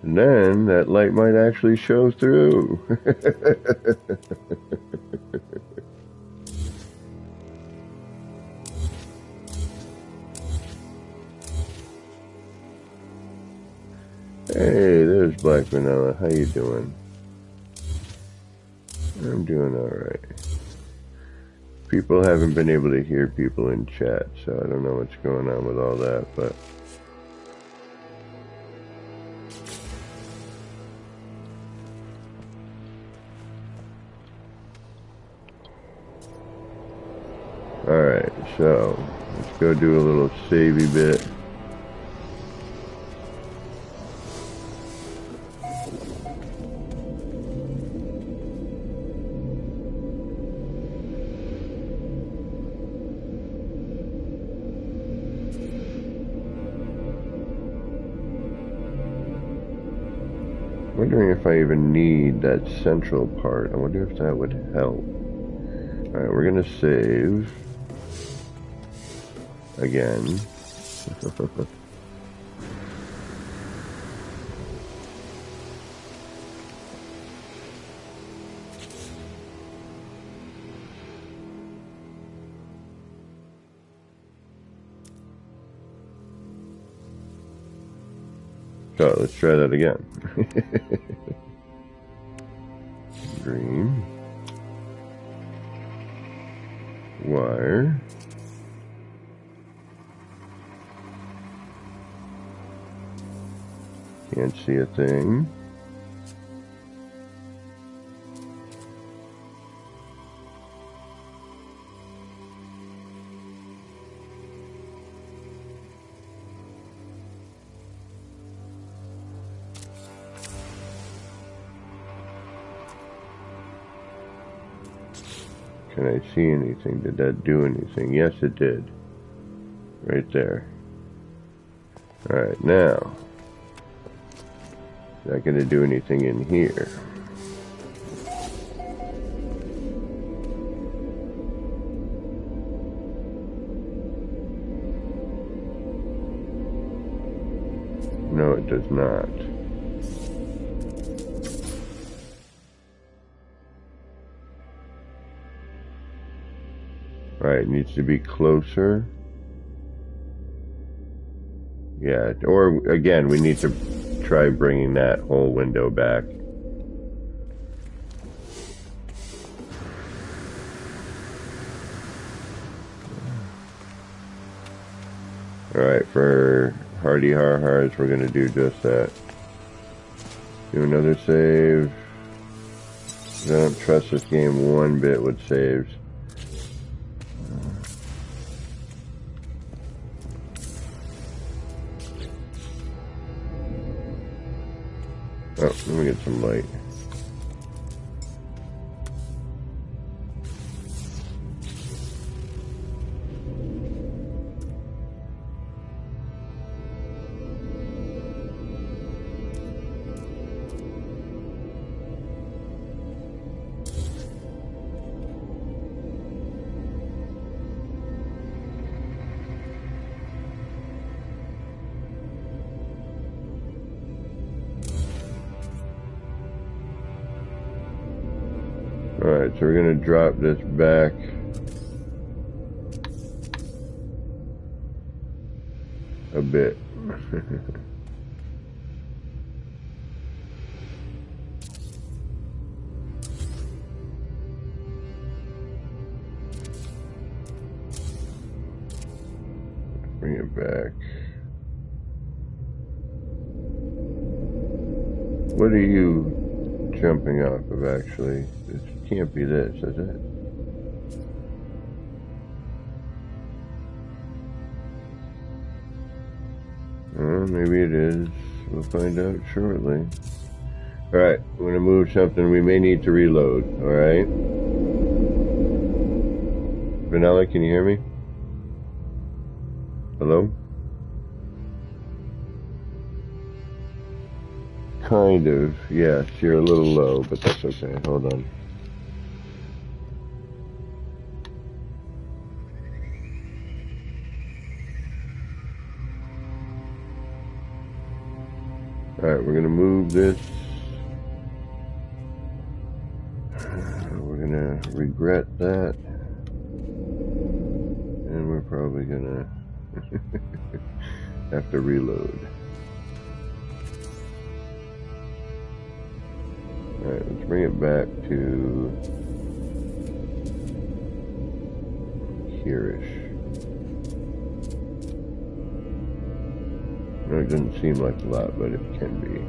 And then that light might actually show through. Hey, there's Black Vanilla. How you doing? I'm doing alright. People haven't been able to hear people in chat, so I don't know what's going on with all that, but So let's go do a little savey bit. Wondering if I even need that central part. I wonder if that would help. Alright, we're gonna save again. So let's try that again. Green. Wire. Can't see a thing. Can I see anything? Did that do anything? Yes, it did. Right there. Alright, now. Not going to do anything in here. No, it does not. Right, it needs to be closer. Yeah, or again, we need to try bringing that whole window back. Alright, for Hardy Har Hars, we're going to do just that. Do another save. I don't trust this game one bit with saves. Oh, let me get some light. Alright, so we're going to drop this back. A bit. Bring it back. What are you jumping off of, actually? It can't be this, is it? Maybe it is. We'll find out shortly. Alright, I'm going to move something. We may need to reload, alright? Vanilla, can you hear me? Hello? Kind of, yes. You're a little low, but that's okay. Hold on. Alright, we're going to move this. We're going to regret that. And we're probably going to have to reload. Alright, let's bring it back to here-ish. No, it doesn't seem like a lot, but it can be.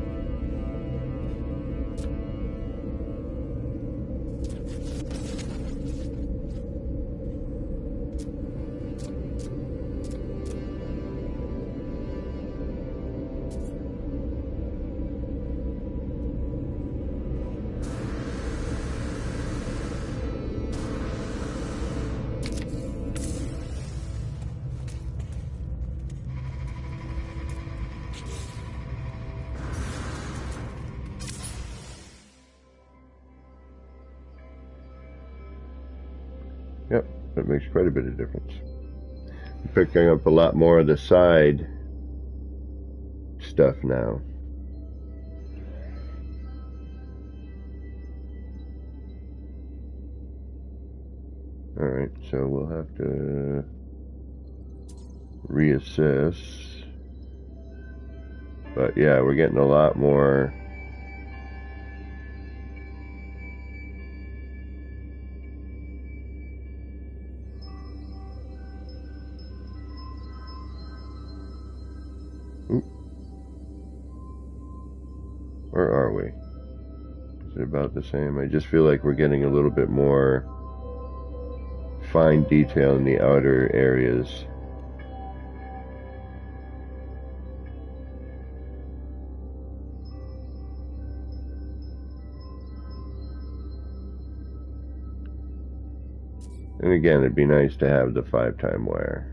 That makes quite a bit of difference. I'm picking up a lot more of the side stuff now. Alright, so we'll have to reassess. But yeah, we're getting a lot more. Where are we? Is it about the same? I just feel like we're getting a little bit more fine detail in the outer areas. And again, it'd be nice to have the 5-time wire.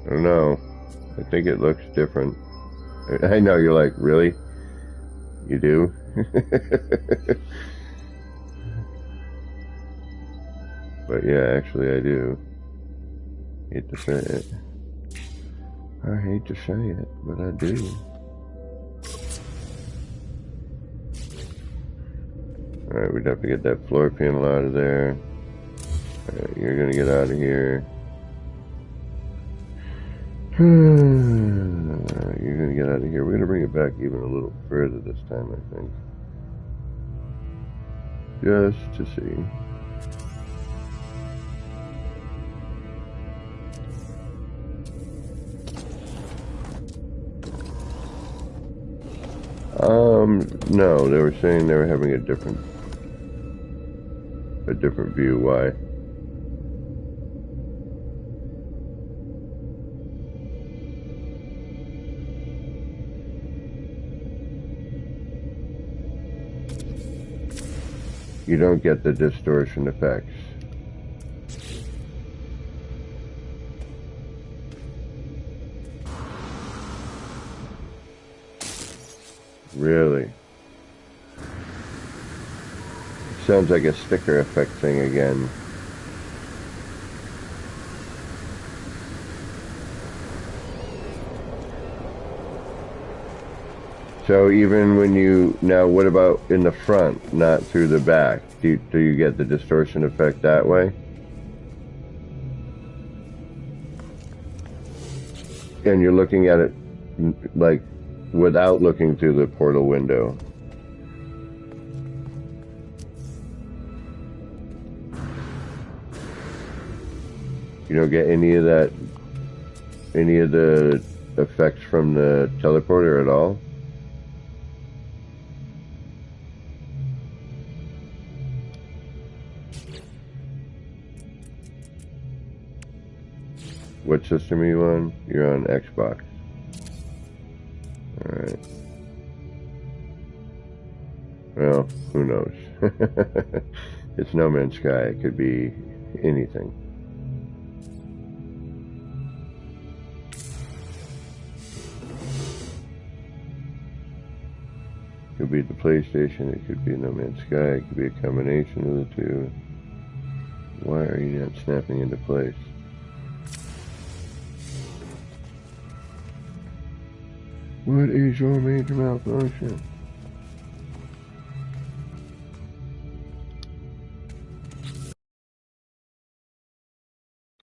I don't know. I think it looks different. I know, you're like, really? You do? But yeah, actually I do. Hate to say it. I hate to say it, but I do. Alright, we'd have to get that floor panel out of there. Alright, you're gonna get out of here. You're gonna get out of here. We're gonna bring it back even a little further this time, I think. Just to see. No, they were saying they were having a different view. Why? You don't get the distortion effects. Really? Sounds like a sticker effect thing again. So even when you, now what about in the front, not through the back? Do you get the distortion effect that way? And you're looking at it like without looking through the portal window. You don't get any of that, any of the effects from the teleporter at all? What system are you on? You're on Xbox. Alright. Well, who knows? It's No Man's Sky. It could be anything. It could be the PlayStation. It could be No Man's Sky. It could be a combination of the two. Why are you not snapping into place? What is your major malfunction?